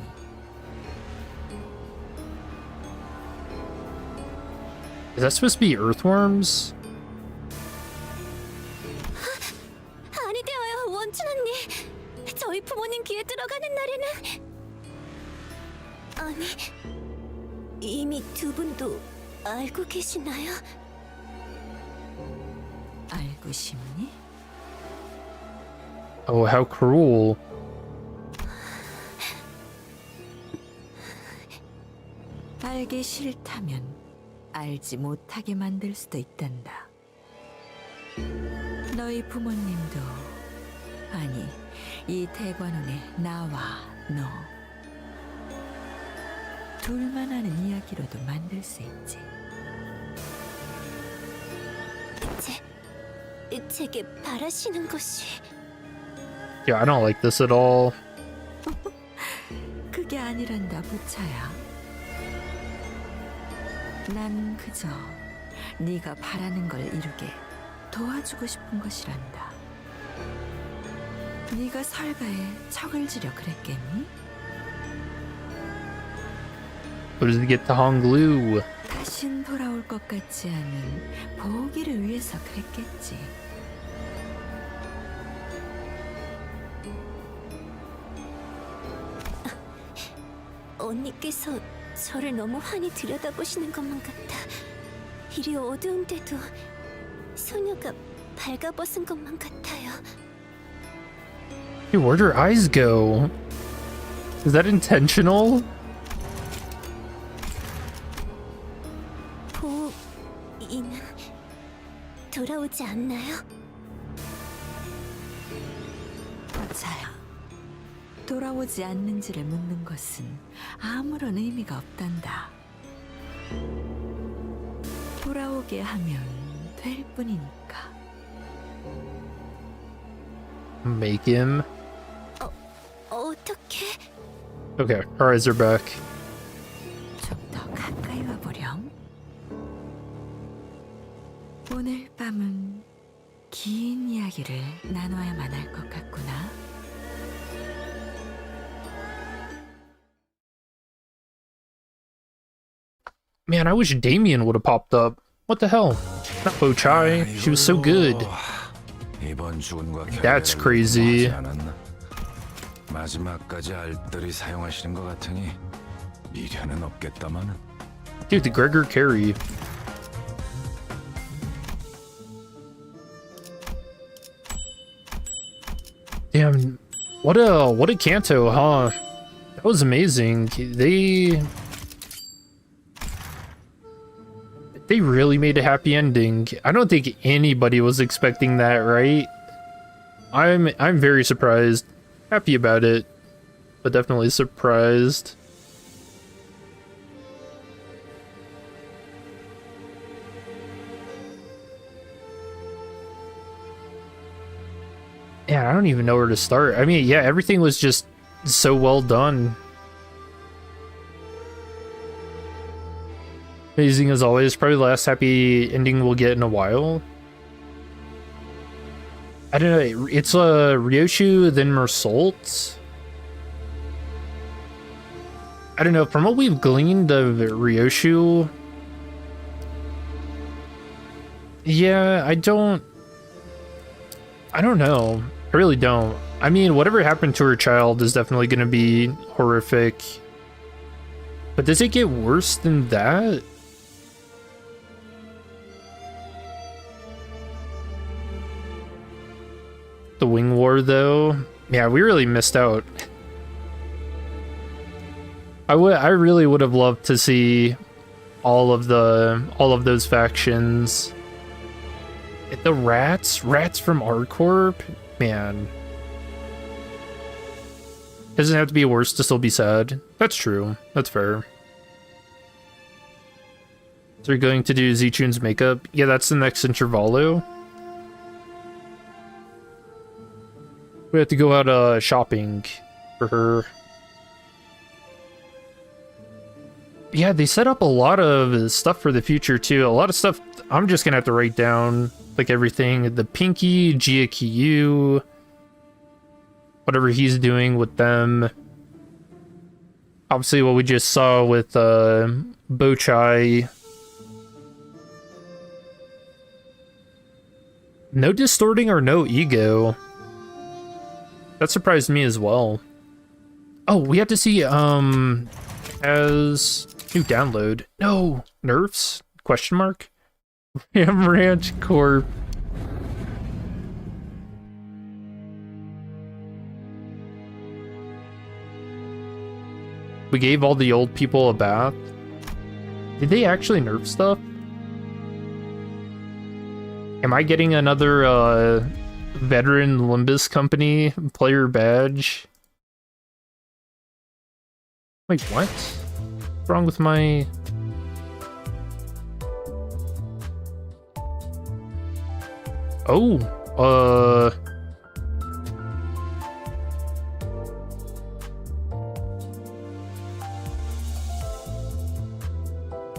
Is that supposed to be earthworms? 아니 되어요, 원춘 언니. 저희 부모님 귀에 들어가는 날에는... 아니, 이미 두 분도 알고 계시나요? 알고 싶니? Oh, how cruel. 알기 싫다면 알지 못하게 만들 수도 있단다. 너희 부모님도, 아니, 이 대관원의 나와 너 둘만 아는 이야기로도 만들 수 있지. 제게 바라시는 것이... Yeah, I don't like this at all. 그게 아니란다, 부차야. 난 그저 네가 바라는 걸 이루게 도와주고 싶은 것이란다. 네가 설가에 척을 지려 그랬겠니? What does it get to Honglu? 다신 돌아올 것 같지 않은 보기를 위해서 그랬겠지. 언니께서 저를 너무 환히 들여다보시는 것만 같아. 이리 어두운데도 소녀가 발가벗은 것만 같아요. Dude, where'd her eyes go? Is that intentional? 보이는 돌아오지 않나요? 부차야. 돌아오지 않는지를 묻는 것은 아무런 의미가 없단다. 돌아오게 하면 될 뿐이니까. Make him. 어떻게? Okay, our eyes are back. 좀 더 가까이 와보렴. 오늘 밤은 긴 이야기를 나눠야만 할 것 같구나. Man, I wish Damien would have popped up. What the hell? Not Bochai. She was so good. 이번 죽은과 That's crazy. 마지막까지 알뜰히 사용하시는 것 같으니 미련은 없겠다마는. Dude, the Gregor carry. Damn, what a Canto, huh? That was amazing. They really made a happy ending. I don't think anybody was expecting that, right? I'm very surprised. Happy about it, but definitely surprised. Yeah, I don't even know where to start. I mean, yeah, everything was just so well done. Amazing as always. Probably the last happy ending we'll get in a while. I don't know. It's Ryoshu, then Mersault. I don't know, from what we've gleaned of Ryoshu, yeah, I don't know. I really don't. I mean, whatever happened to her child is definitely going to be horrific. But does it get worse than that? The Wing War, though? Yeah, we really missed out. I really would have loved to see all of those factions. The rats from ArcCorp, man. Doesn't have to be worse to still be sad. That's true. That's fair. So you're going to do Zichun's makeup? Yeah, that's the next intervallo. We have to go out shopping for her. Yeah, they set up a lot of stuff for the future too. A lot of stuff I'm just gonna have to write down, like everything. The Pinky, Gia whatever he's doing with them. Obviously what we just saw with Bochai. No distorting or no ego. That surprised me as well. Oh, we have to see as new download. No nerfs? Question mark. Ram Ranch Corp. We gave all the old people a bath. Did they actually nerf stuff? Am I getting another veteran Limbus company player badge? Wait, what? What's wrong with my... Oh,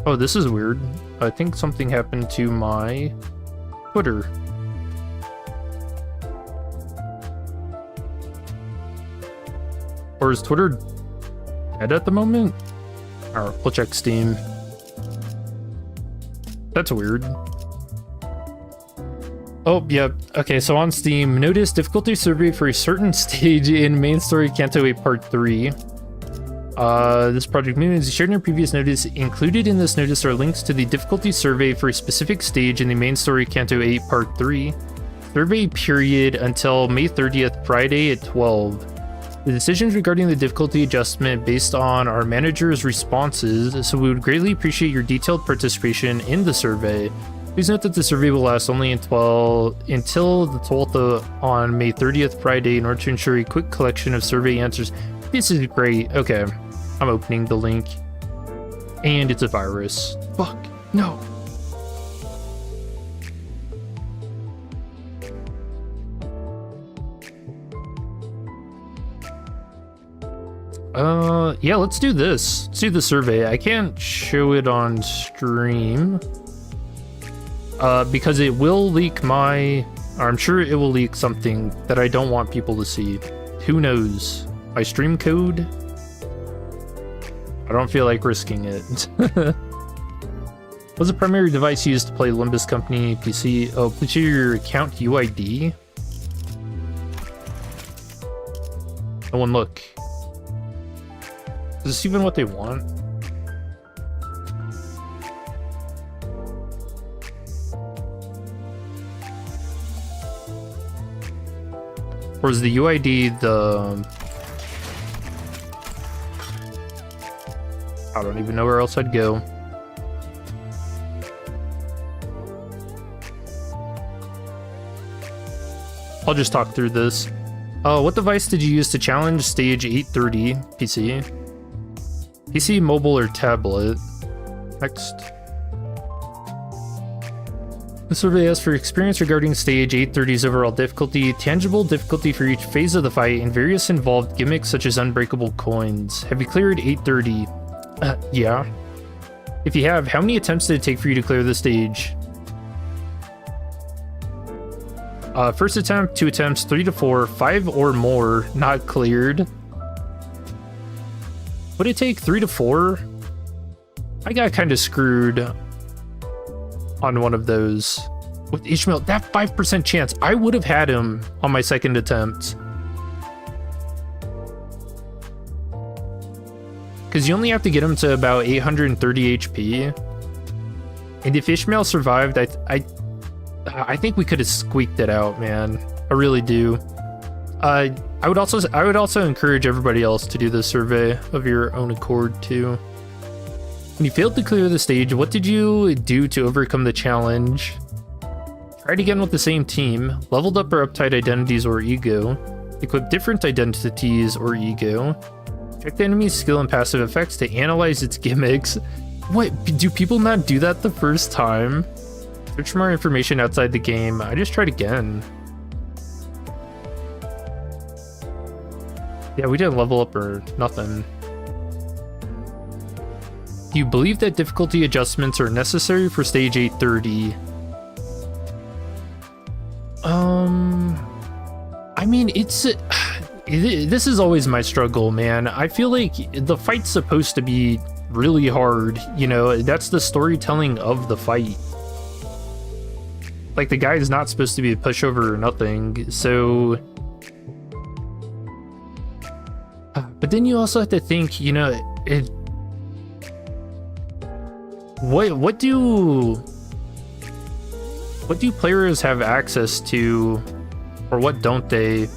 oh, this is weird. I think something happened to my Twitter. Or is Twitter dead at the moment? Alright, we'll check Steam. That's weird. Oh, yep. Okay, so on Steam, notice difficulty survey for a certain stage in main story Canto 8 Part 3. This project means shared in your previous notice. Included in this notice are links to the difficulty survey for a specific stage in the main story Canto 8 Part 3. Survey period until May 30th, Friday at 12. The decisions regarding the difficulty adjustment based on our manager's responses, so we would greatly appreciate your detailed participation in the survey. Please note that the survey will last only until the 12th on May 30th, Friday, in order to ensure a quick collection of survey answers. This is great. Okay, I'm opening the link. And it's a virus. Fuck, no. Yeah, let's do this. Let's do the survey. I can't show it on stream. Because it will leak or I'm sure it will leak something that I don't want people to see. Who knows? My stream code? I don't feel like risking it. What's the primary device used to play Limbus Company PC? Oh, please share your account UID. No one look. Is this even what they want? Or is the UID the... I don't even know where else I'd go. I'll just talk through this. What device did you use to challenge stage 830 PC? PC, mobile, or tablet? Next. The survey asks for experience regarding stage 830's overall difficulty, tangible difficulty for each phase of the fight, and various involved gimmicks such as unbreakable coins. Have you cleared 830? Yeah. If you have, how many attempts did it take for you to clear the stage? First attempt, 2 attempts, 3 to 4, 5 or more not cleared. Would it take 3 to 4? I got kind of screwed on one of those. With Ishmael, that 5% chance, I would have had him on my second attempt. Because you only have to get him to about 830 HP. And if Ishmael survived, I think we could have squeaked it out, man. I really do. I would also encourage everybody else to do the survey of your own accord too. When you failed to clear the stage, what did you do to overcome the challenge? Tried again with the same team, leveled up or uptight identities or ego, equipped different identities or ego, check the enemy's skill and passive effects to analyze its gimmicks. What, do people not do that the first time? Search for more information outside the game. I just tried again. Yeah, we didn't level up or nothing. Do you believe that difficulty adjustments are necessary for stage 830? I mean, this is always my struggle, man. I feel like the fight's supposed to be really hard, you know, that's the storytelling of the fight. Like, the guy is not supposed to be a pushover or nothing, so... But then you also have to think, you know, what do players have access to, or what don't they?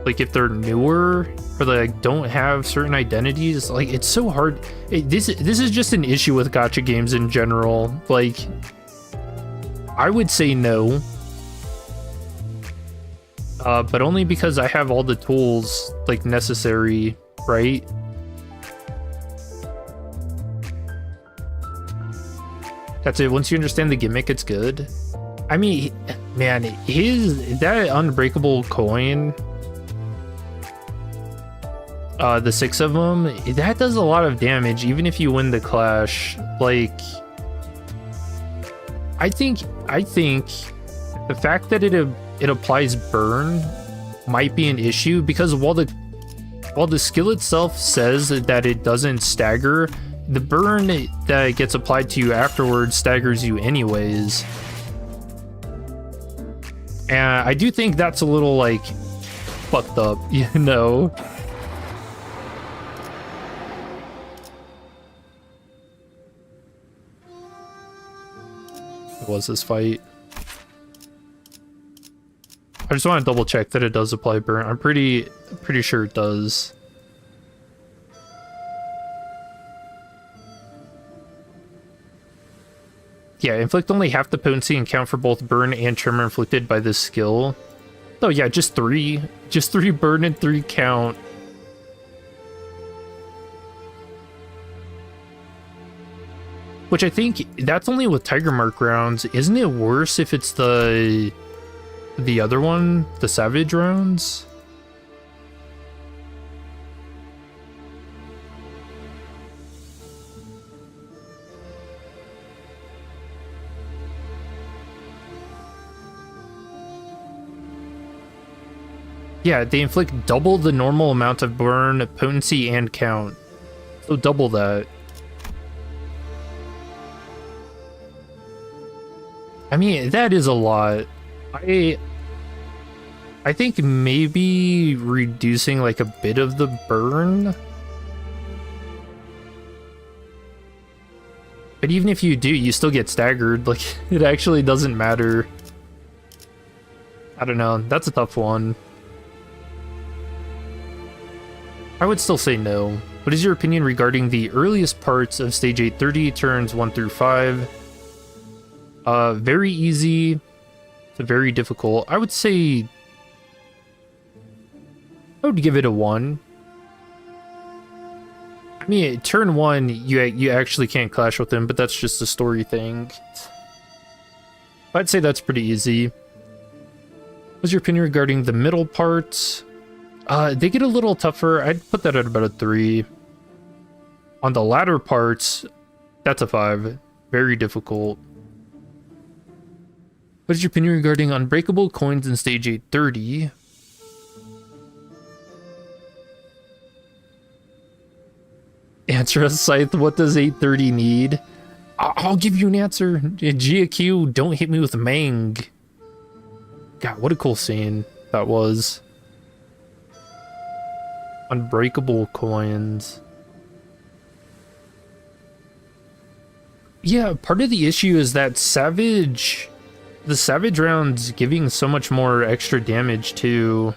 Like, if they're newer, or they like don't have certain identities, like, it's so hard. This is just an issue with gacha games in general. Like, I would say no, but only because I have all the tools like necessary, right? That's it. Once you understand the gimmick, it's good. I mean, man, that unbreakable coin, the 6 of them, that does a lot of damage, even if you win the clash. Like, I think the fact that it applies burn might be an issue, because while the skill itself says that it doesn't stagger, the burn that gets applied to you afterwards staggers you anyways. And I do think that's a little, like, fucked up, you know? What was this fight? I just want to double check that it does apply burn. I'm pretty sure it does. Yeah, inflict only half the potency and count for both burn and tremor inflicted by this skill. Oh yeah, just 3. Just 3 burn and 3 count. Which I think that's only with Tiger Mark rounds. Isn't it worse if it's the other one, the Savage rounds? Yeah, they inflict double the normal amount of burn, potency, and count. So double that. I mean, that is a lot. I think maybe reducing like a bit of the burn. But even if you do, you still get staggered. Like, it actually doesn't matter. I don't know. That's a tough one. I would still say no. What is your opinion regarding the earliest parts of stage 830, turns 1 through 5? Very easy to very difficult. I would say I would give it a 1. I mean, turn 1, you actually can't clash with him, but that's just a story thing. I'd say that's pretty easy. What's your opinion regarding the middle parts? They get a little tougher. I'd put that at about a 3. On the latter parts, that's a 5. Very difficult. What is your opinion regarding unbreakable coins in stage 830? Answer us, Scythe. What does 830 need? I'll give you an answer. GQ, don't hit me with Mang. God, what a cool scene that was. Unbreakable coins. Yeah, part of the issue is that the Savage round's giving so much more extra damage too.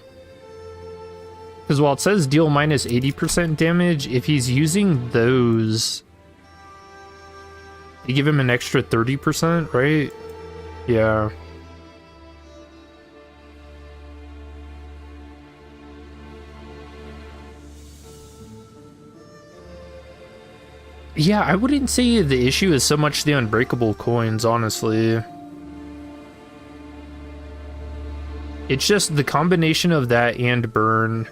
Because while it says deal minus 80% damage, if he's using those, they give him an extra 30%, right? Yeah. Yeah, I wouldn't say the issue is so much the unbreakable coins, honestly. It's just the combination of that and burn.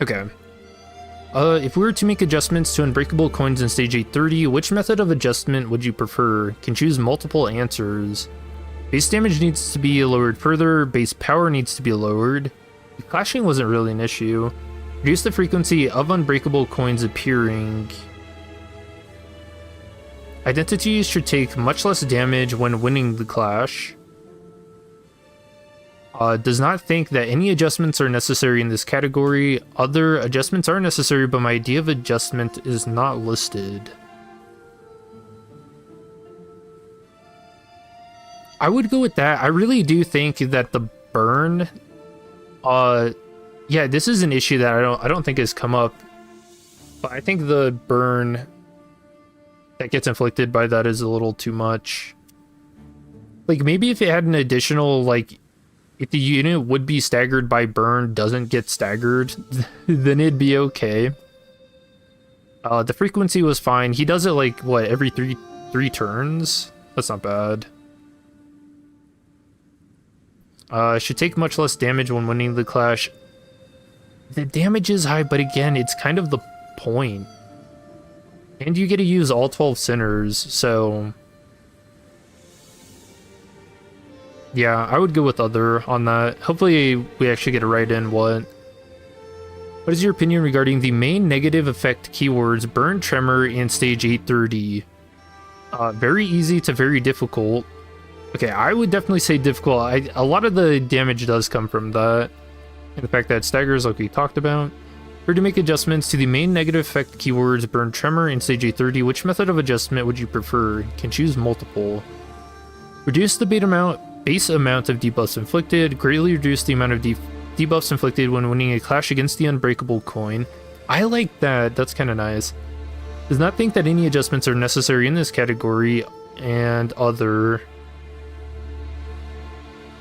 Okay. If we were to make adjustments to unbreakable coins in stage 830, which method of adjustment would you prefer? Can choose multiple answers. Base damage needs to be lowered further, base power needs to be lowered. Clashing wasn't really an issue. Reduce the frequency of unbreakable coins appearing. Identities should take much less damage when winning the clash. Does not think that any adjustments are necessary in this category. Other adjustments are necessary, but my idea of adjustment is not listed. I would go with that. I really do think that the burn, yeah, this is an issue that I don't think has come up, but I think the burn that gets inflicted by that is a little too much. Like, maybe if it had an additional, like, if the unit would be staggered by burn doesn't get staggered, then it'd be okay. The frequency was fine. He does it like, what, every three turns? That's not bad. Should take much less damage when winning the clash. The damage is high, but again, it's kind of the point. And you get to use all 12 centers, so... yeah, I would go with other on that. Hopefully we actually get it right in what. What is your opinion regarding the main negative effect keywords Burn, Tremor, and Stage 830? Very easy to very difficult. Okay, I would definitely say difficult. A lot of the damage does come from that. And the fact that it staggers like we talked about. Or to make adjustments to the main negative effect keywords Burn, Tremor, and Stage 830, which method of adjustment would you prefer? You can choose multiple. Reduce the base amount of debuffs inflicted, greatly reduce the amount of debuffs inflicted when winning a clash against the unbreakable coin. I like that, that's kind of nice. Does not think that any adjustments are necessary in this category, and other.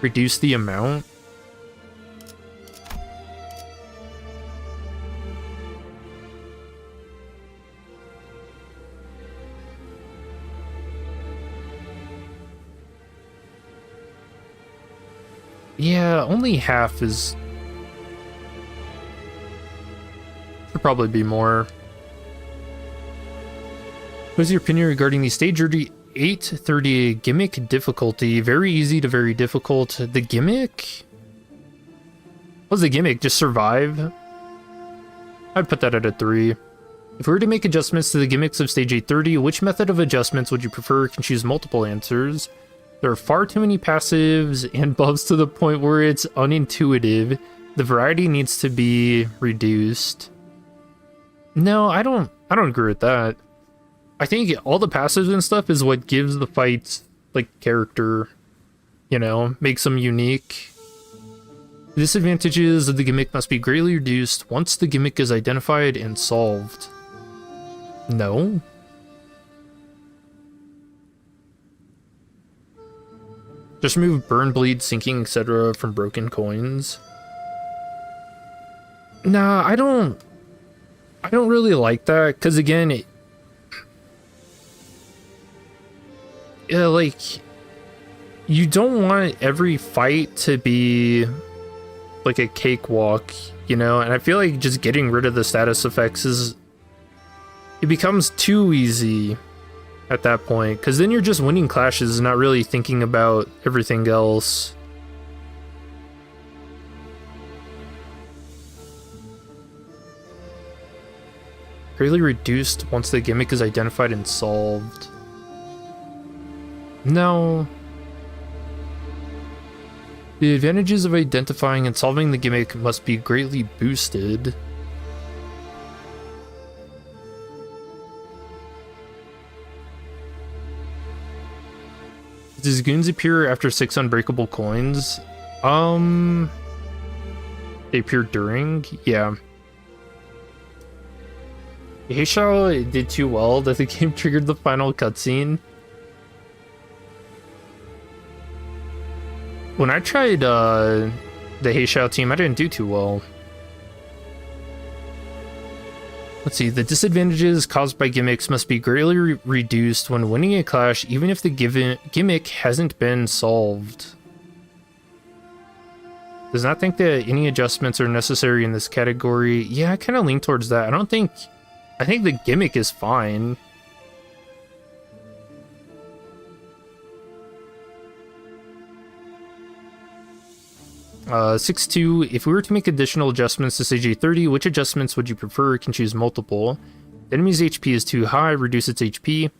Reduce the amount. Yeah, only half is... should probably be more. What is your opinion regarding the stage 830 gimmick difficulty? Very easy to very difficult. The gimmick? What's the gimmick? Just survive? I'd put that at a 3. If we were to make adjustments to the gimmicks of stage 830, which method of adjustments would you prefer? You can choose multiple answers. There are far too many passives and buffs to the point where it's unintuitive. The variety needs to be reduced. No, I don't agree with that. I think all the passives and stuff is what gives the fights like character, you know, makes them unique. The disadvantages of the gimmick must be greatly reduced once the gimmick is identified and solved. No. Just remove burn, bleed, sinking, etc. from broken coins. Nah, I don't really like that, because again, like, you don't want every fight to be like a cakewalk, you know? And I feel like just getting rid of the status effects it becomes too easy. at that point, because then you're just winning clashes and not really thinking about everything else. Greatly reduced once the gimmick is identified and solved. No. The advantages of identifying and solving the gimmick must be greatly boosted. Does goons appear after 6 unbreakable coins? They appear during? Yeah. Heishao did too well that the game triggered the final cutscene. When I tried the Heishao team, I didn't do too well. Let's see, the disadvantages caused by gimmicks must be greatly reduced when winning a clash, even if the given gimmick hasn't been solved. Does not think that any adjustments are necessary in this category. Yeah, I kind of lean towards that. I think the gimmick is fine. Uh, 6-2, if we were to make additional adjustments to Stage 30, which adjustments would you prefer? You can choose multiple. The enemy's HP is too high, reduce its HP.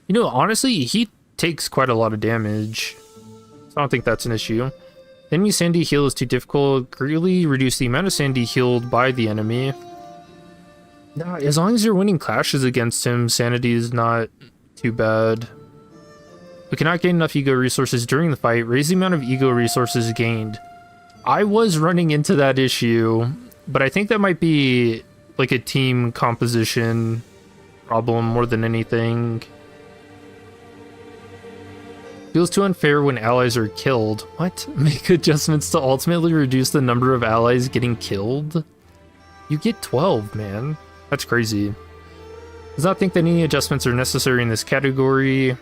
You know, honestly, he takes quite a lot of damage, so I don't think that's an issue. The enemy's sanity heal is too difficult, greatly reduce the amount of sanity healed by the enemy. Nah, as long as you're winning clashes against him, sanity is not too bad. We cannot gain enough ego resources during the fight, raise the amount of ego resources gained. I was running into that issue, but I think that might be like a team composition problem more than anything. Feels too unfair when allies are killed. What? Make adjustments to ultimately reduce the number of allies getting killed? You get 12, man. That's crazy. Does not think that any adjustments are necessary in this category.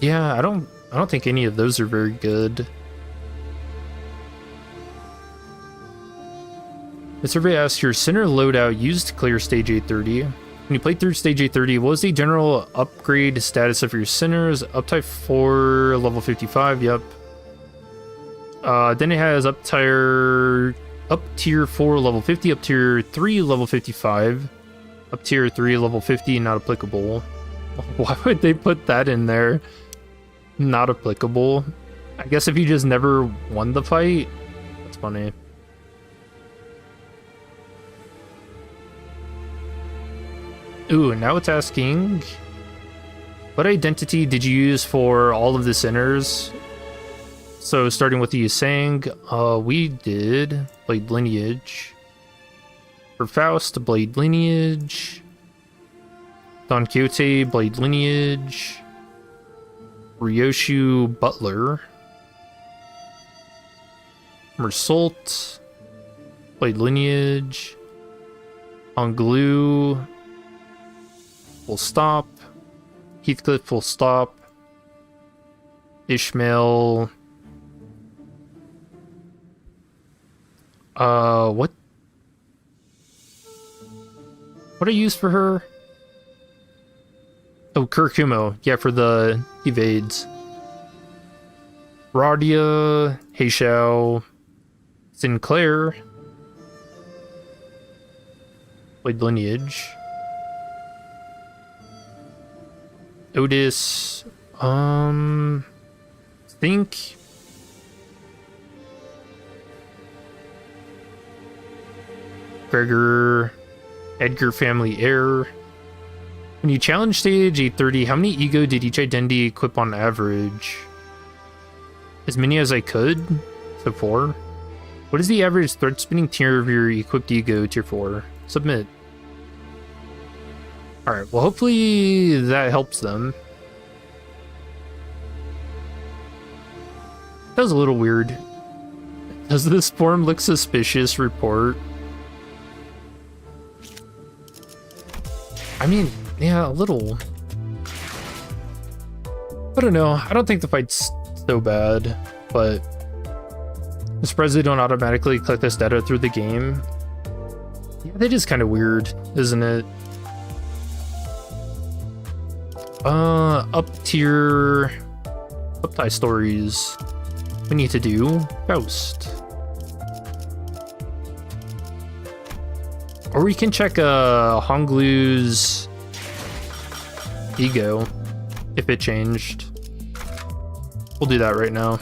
Yeah, I don't think any of those are very good. The survey asks your center loadout used to clear stage 830. When you played through stage 830, what was the general upgrade status of your centers? Up type 4, level 55, yep. Then it has up tier 4, level 50, up tier 3, level 55. Up tier 3, level 50, not applicable. Why would they put that in there? Not applicable. I guess if you just never won the fight, that's funny. Ooh, now it's asking, what identity did you use for all of the centers? So starting with the Zàng, we did Blade Lineage. For Faust, Blade Lineage. Don Quixote, Blade Lineage. Ryoshu, Butler. Mersault, Blade Lineage. Anglou, Full Stop. Heathcliff, Full Stop. Ishmael. What I used for her? Oh, Kurkumo. Yeah, for the evades. Radia, Heishao, Sinclair, Blade Lineage, Otis, think Gregor, Edgar family heir. When you challenge stage 830, how many ego did each identity equip on average? As many as I could, so 4. What is the average thread spinning tier of your equipped ego? Tier 4. Submit. Alright, well hopefully that helps them. That was a little weird. Does this form look suspicious? Report. I mean, yeah, a little. I don't know. I don't think the fight's so bad, but I'm surprised they don't automatically collect this data through the game. Yeah, That is kind of weird, isn't it? Up tier... Uptie stories. We need to do Ghost. Or we can check Honglu's ego, if it changed. We'll do that right now.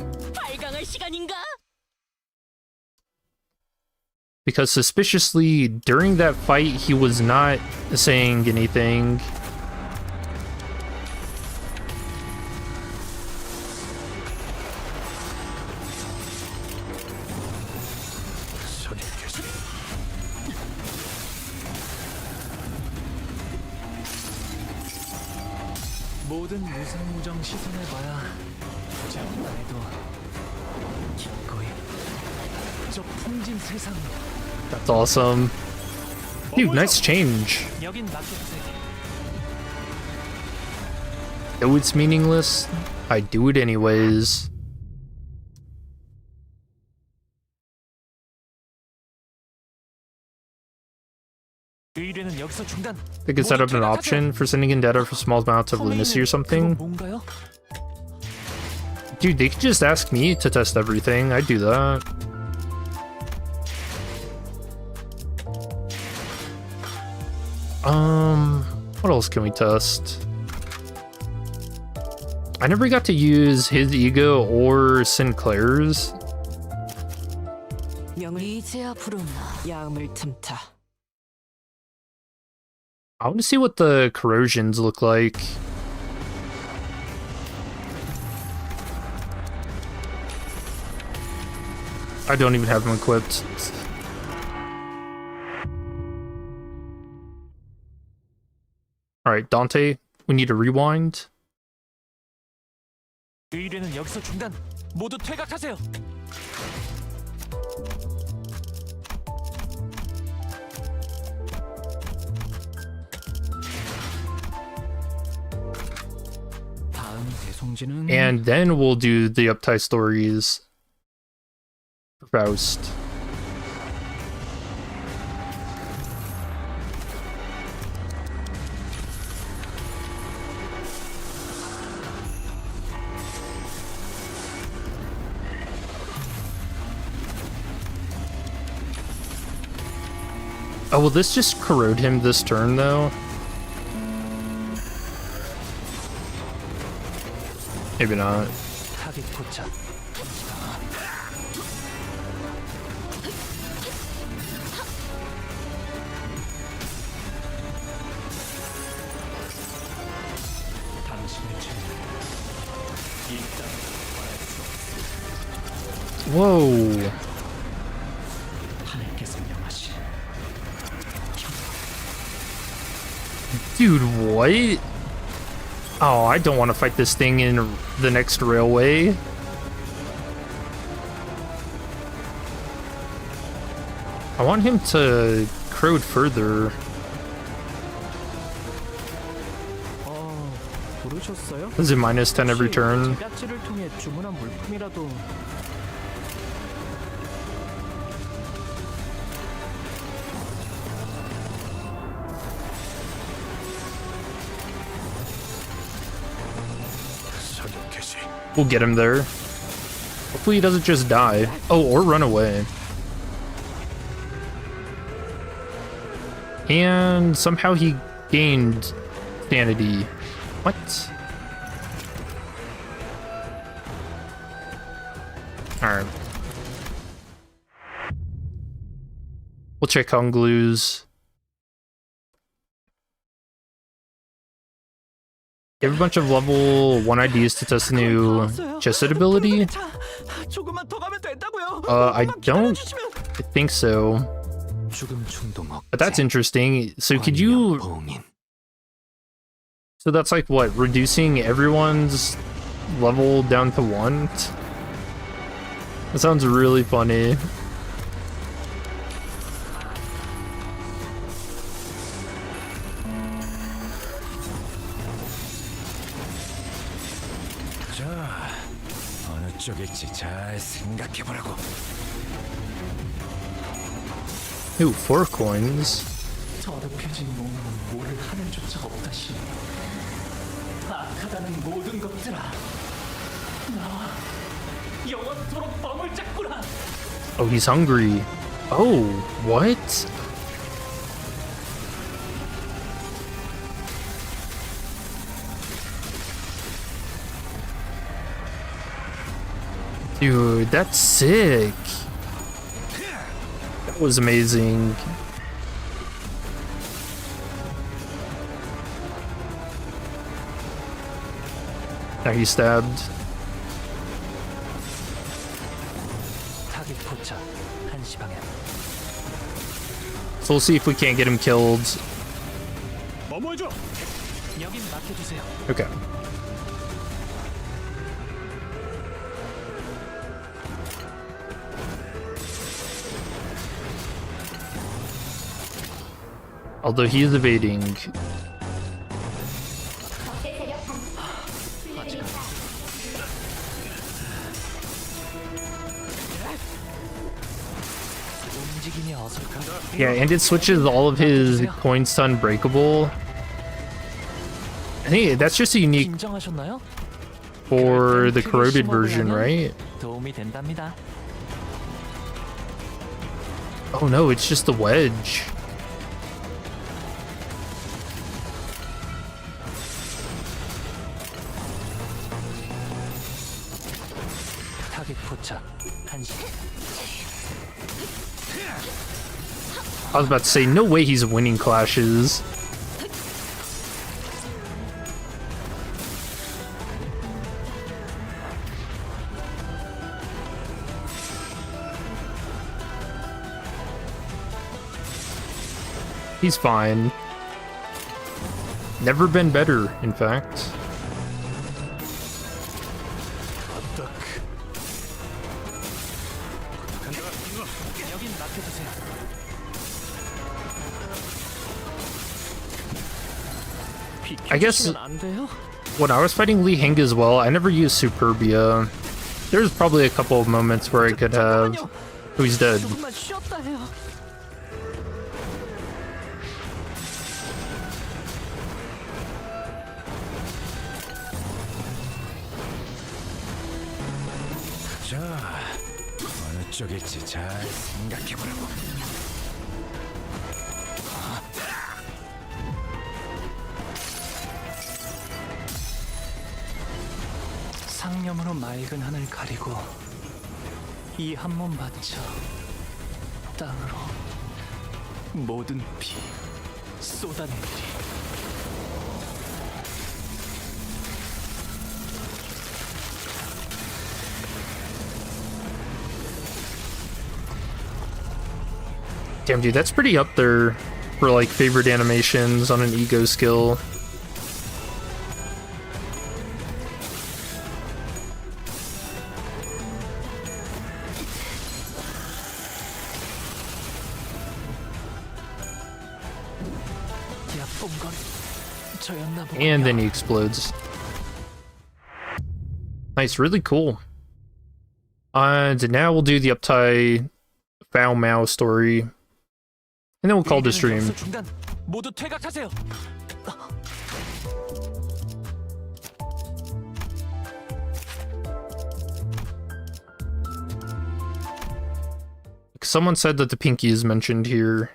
Because suspiciously, during that fight, he was not saying anything. 모든 무상무정 시선해봐야 보지 않는다 해도 기꺼이 저 풍진 세상. That's awesome. Dude, nice change. 여긴 맡겨주세요. Though it's meaningless, I do it anyways. 의뢰는 여기서 중단. They could set up an option for sending in data for small amounts of lunacy or something. 뭔가요? Dude, they could just ask me to test everything. I'd do that. What else can we test? I never got to use his ego or Sinclair's. 이제야 부르나 야음을 틈타. I want to see what the corrosions look like. I don't even have them equipped. Alright, Dante, we need to rewind. 의뢰는 여기서 중단. 모두 퇴각하세요. And then we'll do the uptie stories for Faust. Oh, will this just corrode him this turn, though? Maybe not. Whoa. Dude, what? Oh, I don't want to fight this thing in the next railway. I want him to crowd further. Is it minus 10 every turn? We'll get him there. Hopefully he doesn't just die. Oh, or run away. And somehow he gained sanity. What? Alright. We'll check Honglu's. Give a bunch of level 1 IDs to test the new chested ability. I don't think so. But that's interesting. So could you... So that's like what? Reducing everyone's level down to 1? That sounds really funny. 쪽일지 잘 생각해보라고. Ooh, 4 coins. 더럽혀진 몸은 모를 하늘조차 없다시니 악하다는 모든 것들아 나와 영원토록 밤을 짰구나. Oh, he's hungry. Oh, what? Dude, that's sick. That was amazing. Now he's stabbed. So we'll see if we can't get him killed. Okay. Although he is evading. Yeah, and it switches all of his coins to unbreakable. I think that's just a unique for the corroded version, right? Oh no, it's just the wedge. I was about to say, no way he's winning clashes. He's fine. Never been better, in fact. I guess when I was fighting Li Heng as well, I never used Superbia. There's probably a couple of moments where I could have. Oh, he's dead. 자, 어느 쪽일지 잘 생각해보라고. 상념으로 맑은 하늘 가리고 이 한 몸 바쳐 땅으로 모든 피 쏟아내리. Damn, dude, that's pretty up there for like favorite animations on an ego skill. And then he explodes. Nice, really cool. And now we'll do the Uptai Foul Mao story. And then we'll call the stream. 모두 퇴각하세요. Someone said that the pinky is mentioned here.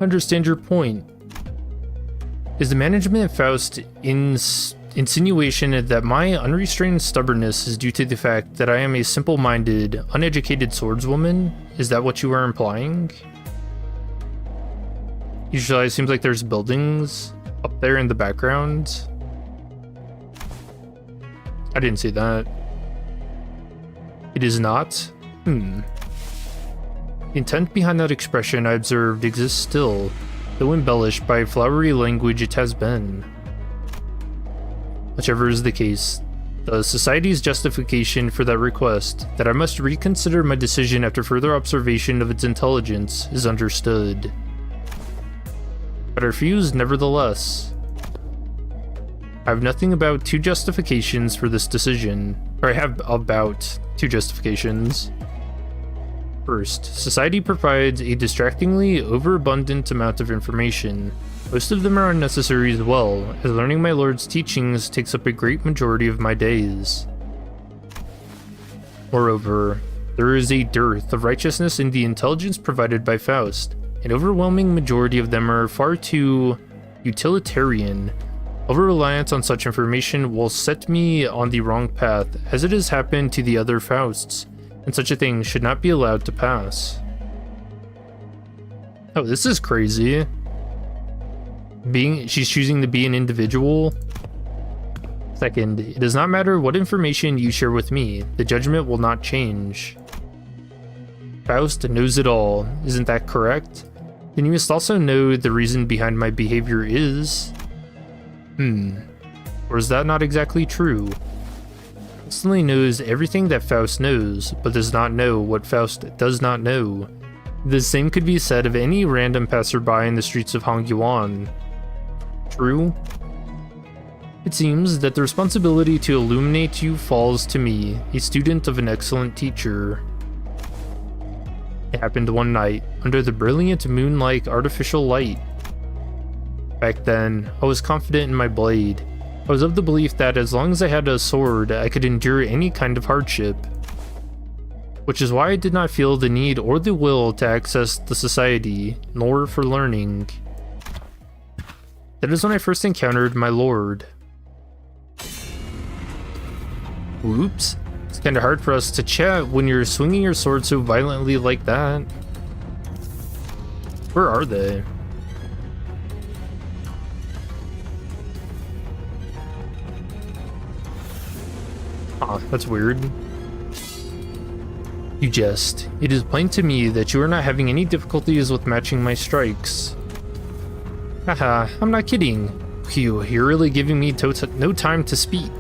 Understand your point. Is the management of Faust insinuation that my unrestrained stubbornness is due to the fact that I am a simple-minded, uneducated swordswoman? Is that what you are implying? Usually it seems like there's buildings up there in the background. I didn't see that. It is not? The intent behind that expression I observed exists still, though embellished by flowery language it has been. Whichever is the case, the Society's justification for that request, that I must reconsider my decision after further observation of its intelligence, is understood. But I refuse nevertheless. I have nothing about two justifications for this decision, or I have about two justifications. First, society provides a distractingly overabundant amount of information. Most of them are unnecessary as well, as learning my lord's teachings takes up a great majority of my days. Moreover, there is a dearth of righteousness in the intelligence provided by Faust. An overwhelming majority of them are far too utilitarian. Over-reliance on such information will set me on the wrong path, as it has happened to the other Fausts, and such a thing should not be allowed to pass. Oh, this is crazy. She's choosing to be an individual. Second, it does not matter what information you share with me, the judgment will not change. Faust knows it all, isn't that correct? Then you must also know the reason behind my behavior is... Or is that not exactly true? Constantly knows everything that Faust knows, but does not know what Faust does not know. The same could be said of any random passerby in the streets of Hongyuan. True? It seems that the responsibility to illuminate you falls to me, a student of an excellent teacher. It happened one night, under the brilliant moon-like artificial light. Back then, I was confident in my blade. I was of the belief that as long as I had a sword, I could endure any kind of hardship. Which is why I did not feel the need or the will to access the society, nor for learning. That is when I first encountered my lord. Oops. It's kinda hard for us to chat when you're swinging your sword so violently like that. Where are they? Huh, that's weird. You jest. It is plain to me that you are not having any difficulties with matching my strikes. Haha, I'm not kidding. Phew, you're really giving me no time to speak.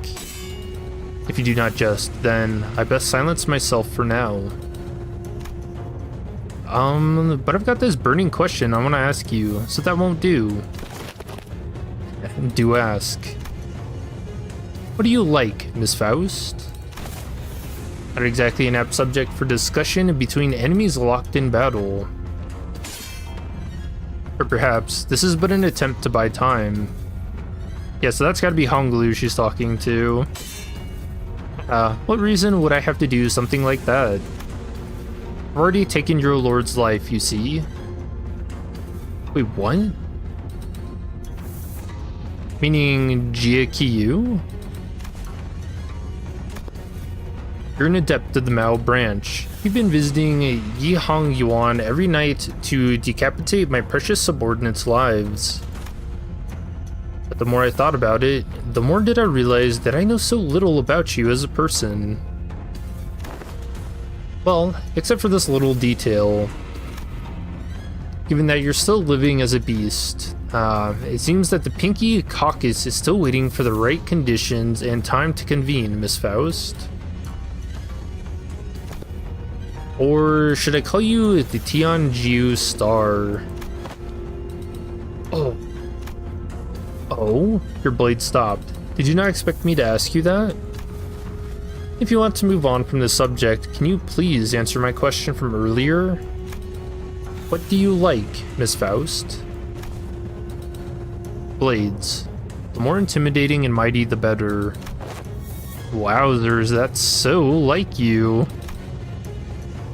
If you do not jest, then I best silence myself for now. But I've got this burning question I want to ask you, so that won't do. Do ask. What do you like, Miss Faust? Not exactly an apt subject for discussion between enemies locked in battle. Or perhaps this is but an attempt to buy time. Yeah, so that's gotta be Honglu she's talking to. What reason would I have to do something like that? I've already taken your lord's life, you see. Wait, what? Meaning Jia Qiyu? You're an adept of the Mao branch. You've been visiting Yihang Yuan every night to decapitate my precious subordinates' lives. But the more I thought about it, the more did I realize that I know so little about you as a person. Well, except for this little detail. Given that you're still living as a beast, it seems that the Pinky Caucus is still waiting for the right conditions and time to convene, Miss Faust. Or should I call you the Tianjiu Star? Oh. Oh? Your blade stopped. Did you not expect me to ask you that? If you want to move on from this subject, can you please answer my question from earlier? What do you like, Miss Faust? Blades. The more intimidating and mighty, the better. Wowzers, that's so like you.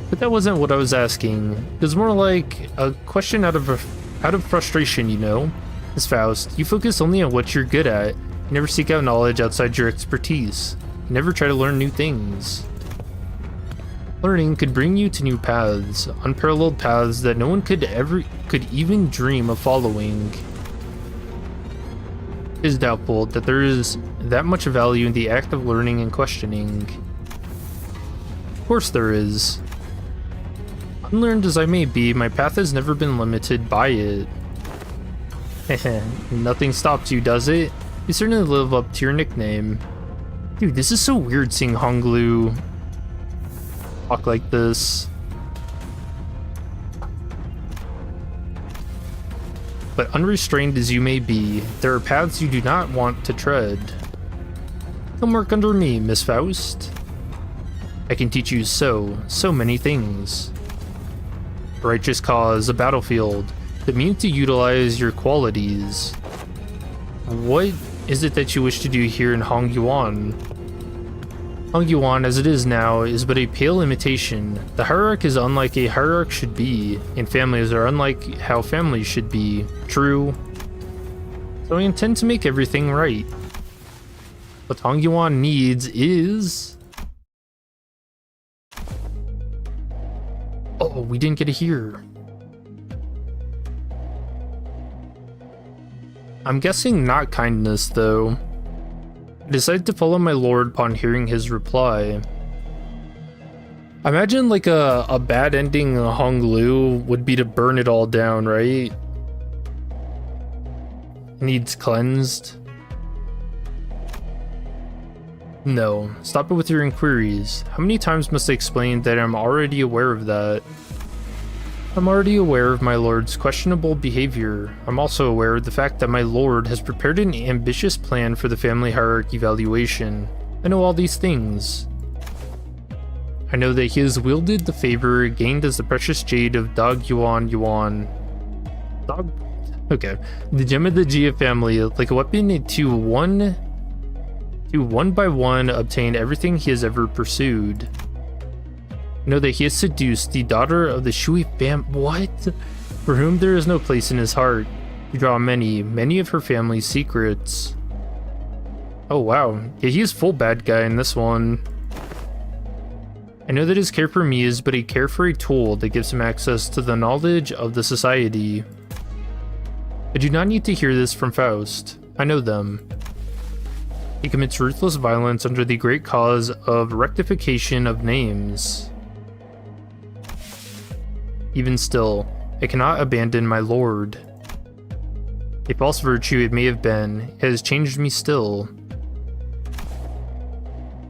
But that wasn't what I was asking. It was more like a question out of frustration, you know? Miss Faust, you focus only on what you're good at. You never seek out knowledge outside your expertise. You never try to learn new things. Learning could bring you to new paths, unparalleled paths that no one could even dream of following. It is doubtful that there is that much value in the act of learning and questioning. Of course there is. Unlearned as I may be, my path has never been limited by it. Nothing stops you, does it? You certainly live up to your nickname. Dude, this is so weird seeing Honglu talk like this. But unrestrained as you may be, there are paths you do not want to tread. Come work under me, Miss Faust. I can teach you so many things. Righteous cause, a battlefield. The means to utilize your qualities. What is it that you wish to do here in Hongyuan? Hongyuan, as it is now, is but a pale imitation. The hierarch is unlike a hierarch should be, and families are unlike how families should be. True. So I intend to make everything right. What Hongyuan needs is... Oh, we didn't get to hear. I'm guessing not kindness, though. I decided to follow my lord upon hearing his reply. I imagine like a bad ending Honglu would be to burn it all down, right? Needs cleansed. No, stop it with your inquiries. How many times must I explain that I'm already aware of that? I'm already aware of my lord's questionable behavior. I'm also aware of the fact that my lord has prepared an ambitious plan for the family hierarchy evaluation. I know all these things. I know that he has wielded the favor gained as the precious jade of Dog Yuan. Okay. The gem of the Jia family, like a weapon to one by one obtain everything he has ever pursued. Know that he has seduced the daughter of the Shui fam— what? For whom there is no place in his heart. To draw many of her family's secrets. Oh wow, yeah, he is full bad guy in this one. I know that his care for me is but a care for a tool that gives him access to the knowledge of the society. I do not need to hear this from Faust. I know them. He commits ruthless violence under the great cause of rectification of names. Even still, I cannot abandon my lord. A false virtue it may have been, it has changed me still.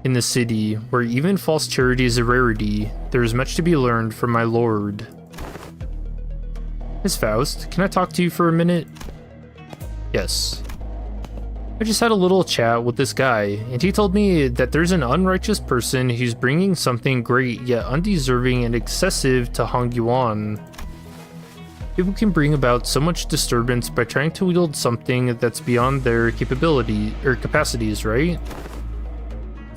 In the city, where even false charity is a rarity, there is much to be learned from my lord. Miss Faust, can I talk to you for a minute? Yes. I just had a little chat with this guy, and he told me that there's an unrighteous person who's bringing something great yet undeserving and excessive to Hongyuan. People can bring about so much disturbance by trying to wield something that's beyond their capability or capacities, right?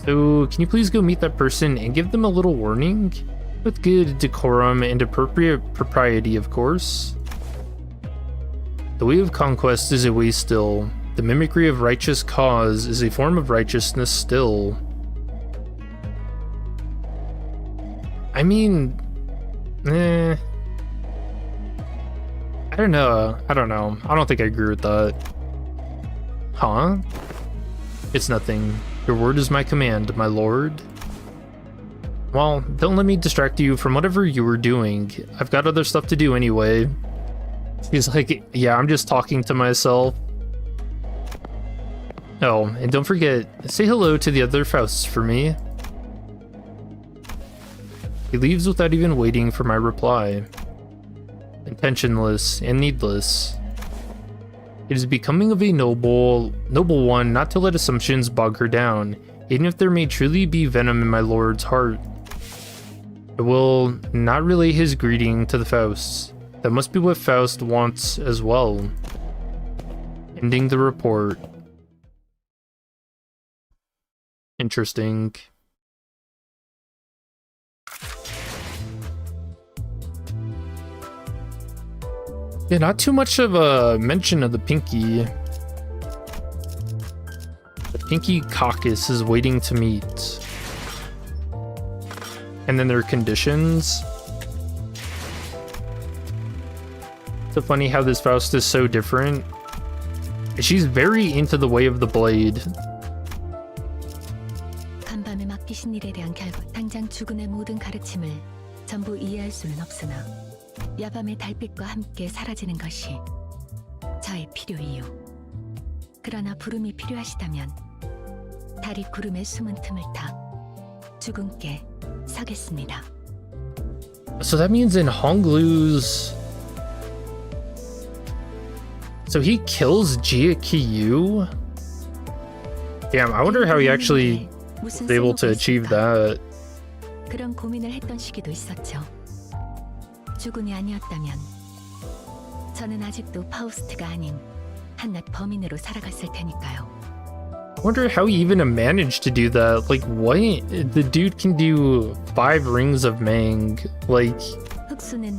So can you please go meet that person and give them a little warning? With good decorum and appropriate propriety, of course. The way of conquest is a way still. The mimicry of righteous cause is a form of righteousness still. I mean, I don't know. I don't think I agree with that. Huh? It's nothing. Your word is my command, my lord. Well, don't let me distract you from whatever you were doing. I've got other stuff to do anyway. He's like, yeah, I'm just talking to myself. Oh, and don't forget, say hello to the other Fausts for me. He leaves without even waiting for my reply. Intentionless and needless. It is becoming of a noble one not to let assumptions bog her down, even if there may truly be venom in my lord's heart. I will not relay his greeting to the Fausts. That must be what Faust wants as well. Ending the report. Interesting. Yeah, not too much of a mention of the Pinky. The Pinky Caucus is waiting to meet. And then their conditions. It's so funny how this Faust is so different. She's very into the way of the blade. 간밤에 맡기신 일에 대한 결과 당장 주군의 모든 가르침을 전부 이해할 수는 없으나 야밤의 달빛과 함께 사라지는 것이 저의 필요 이유. 그러나 부름이 필요하시다면 달이 구름의 숨은 틈을 타 주군께 서겠습니다. So that means in Honglu's... So he kills Jia Qiyu? Damn, I wonder how he actually was able to achieve that. 그런 고민을 했던 시기도 있었죠. 주군이 아니었다면 저는 아직도 파우스트가 아닌 한낱 범인으로 살아갔을 테니까요. I wonder how he even managed to do that. Like, what? The dude can do 5 rings of Mang. Like, 흑수는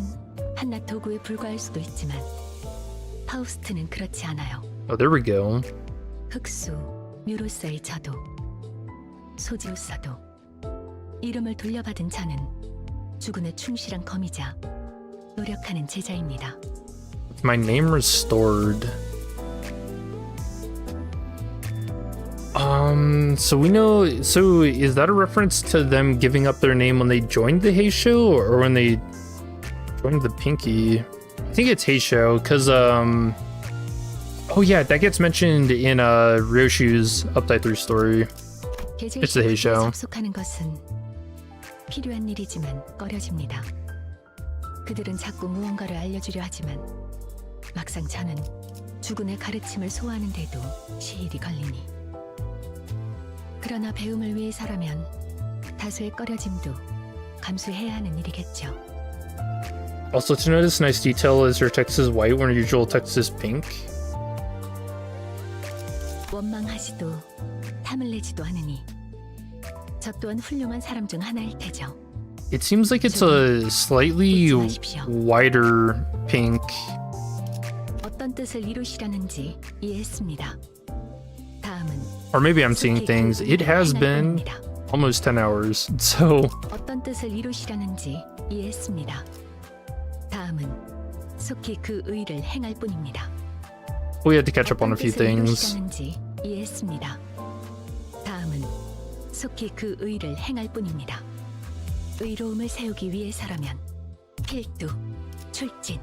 한낱 도구에 불과할 수도 있지만 파우스트는 그렇지 않아요. oh, there we go. 흑수, 뮤로서의 저도, 소지우서도 이름을 돌려받은 저는 주군의 충실한 검이자 노력하는 제자입니다. My name restored. So we know, so is that a reference to them giving up their name when they joined the Heisho or when they joined the Pinky? I think it's Heisho, because, oh yeah, that gets mentioned in, Ryoshu's Update 3 story. It's the Heisho. 접속하는 것은 필요한 일이지만 꺼려집니다. 그들은 자꾸 무언가를 알려주려 하지만 막상 저는 주군의 가르침을 소화하는데도 시일이 걸리니. 그러나 배움을 위해서라면 다소의 꺼려짐도 감수해야 하는 일이겠죠. Also, to notice nice detail is her text is white when her usual text is pink. 원망하지도 탐을 내지도 않으니 저 또한 훌륭한 사람 중 하나일 테죠. It seems like it's a slightly whiter pink. 어떤 뜻을 이루시려는지 이해했습니다. 다음은 Or maybe I'm seeing things. It has been almost 10 hours, so... 어떤 뜻을 이루시려는지 이해했습니다. 다음은 속히 그 의를 행할 뿐입니다. We had to catch up on a few things. 이루시려는지 이해했습니다. 다음은 속히 그 의를 행할 뿐입니다. 의로움을 세우기 위해서라면 필두, 출진,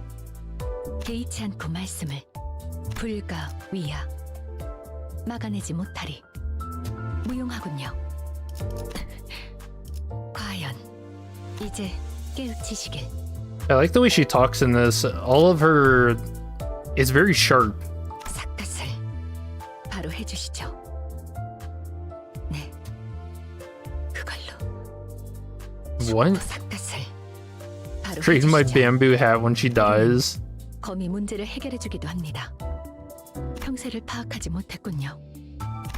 개의치 않고 말씀을 불가 위하 막아내지 못하리. 무용하군요. 과연 이제 깨우치시길. I like the way she talks in this. All of her is very sharp. 삿갓을 바로 해주시죠. 네, 그걸로. What? 삿갓을 바로 Trade my 해주시죠. bamboo hat when she dies. 검이 문제를 해결해주기도 합니다. 형세를 파악하지 못했군요.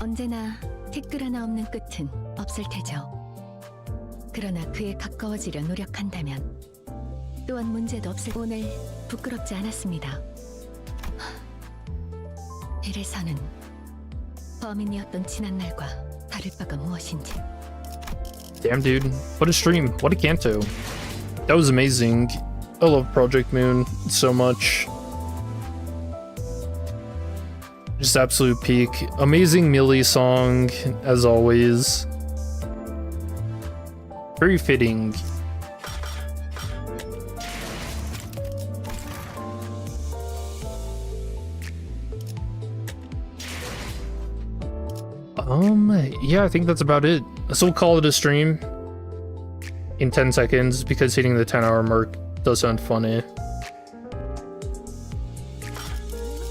언제나 티끌 하나 없는 끝은 없을 테죠. 그러나 그에 가까워지려 노력한다면 또한 문제도 없을. 오늘 부끄럽지 않았습니다. 이래서는 범인이었던 지난날과 다를 바가 무엇인지. Damn, dude. What a stream. What a canto. That was amazing. I love Project Moon so much. Just absolute peak. Amazing Millie song, as always. Very fitting. Yeah, I think that's about it. So we'll call it a stream in 10 seconds because hitting the 10-hour mark does sound funny.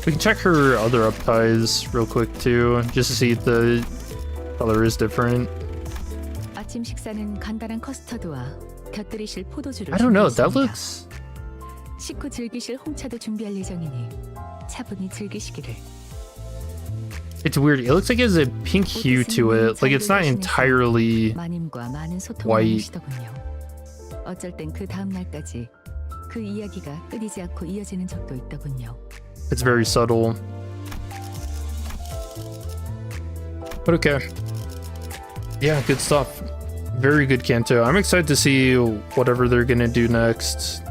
We can check her other upties real quick too, just to see if the color is different. 아침 식사는 간단한 커스터드와 곁들이실 포도주를 I don't know, 준비했습니다. that looks... 식후 즐기실 홍차도 준비할 예정이니 차분히 즐기시기를. It's weird, it looks like it has a pink hue to it, like it's not entirely 마님과 많은 소통을 white. 하시더군요. 어쩔 땐 그 다음 날까지 그 이야기가 끊이지 않고 이어지는 적도 있더군요. It's very subtle. But okay. Yeah, good stuff. Very good Canto. I'm excited to see whatever they're gonna do next.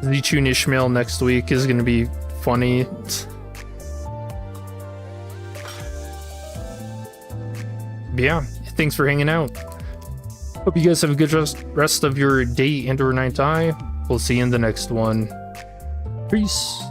Lichun Ishmael next week is gonna be funny. But yeah, thanks for hanging out. Hope you guys have a good rest of your day and or night. We'll see you in the next one. Peace.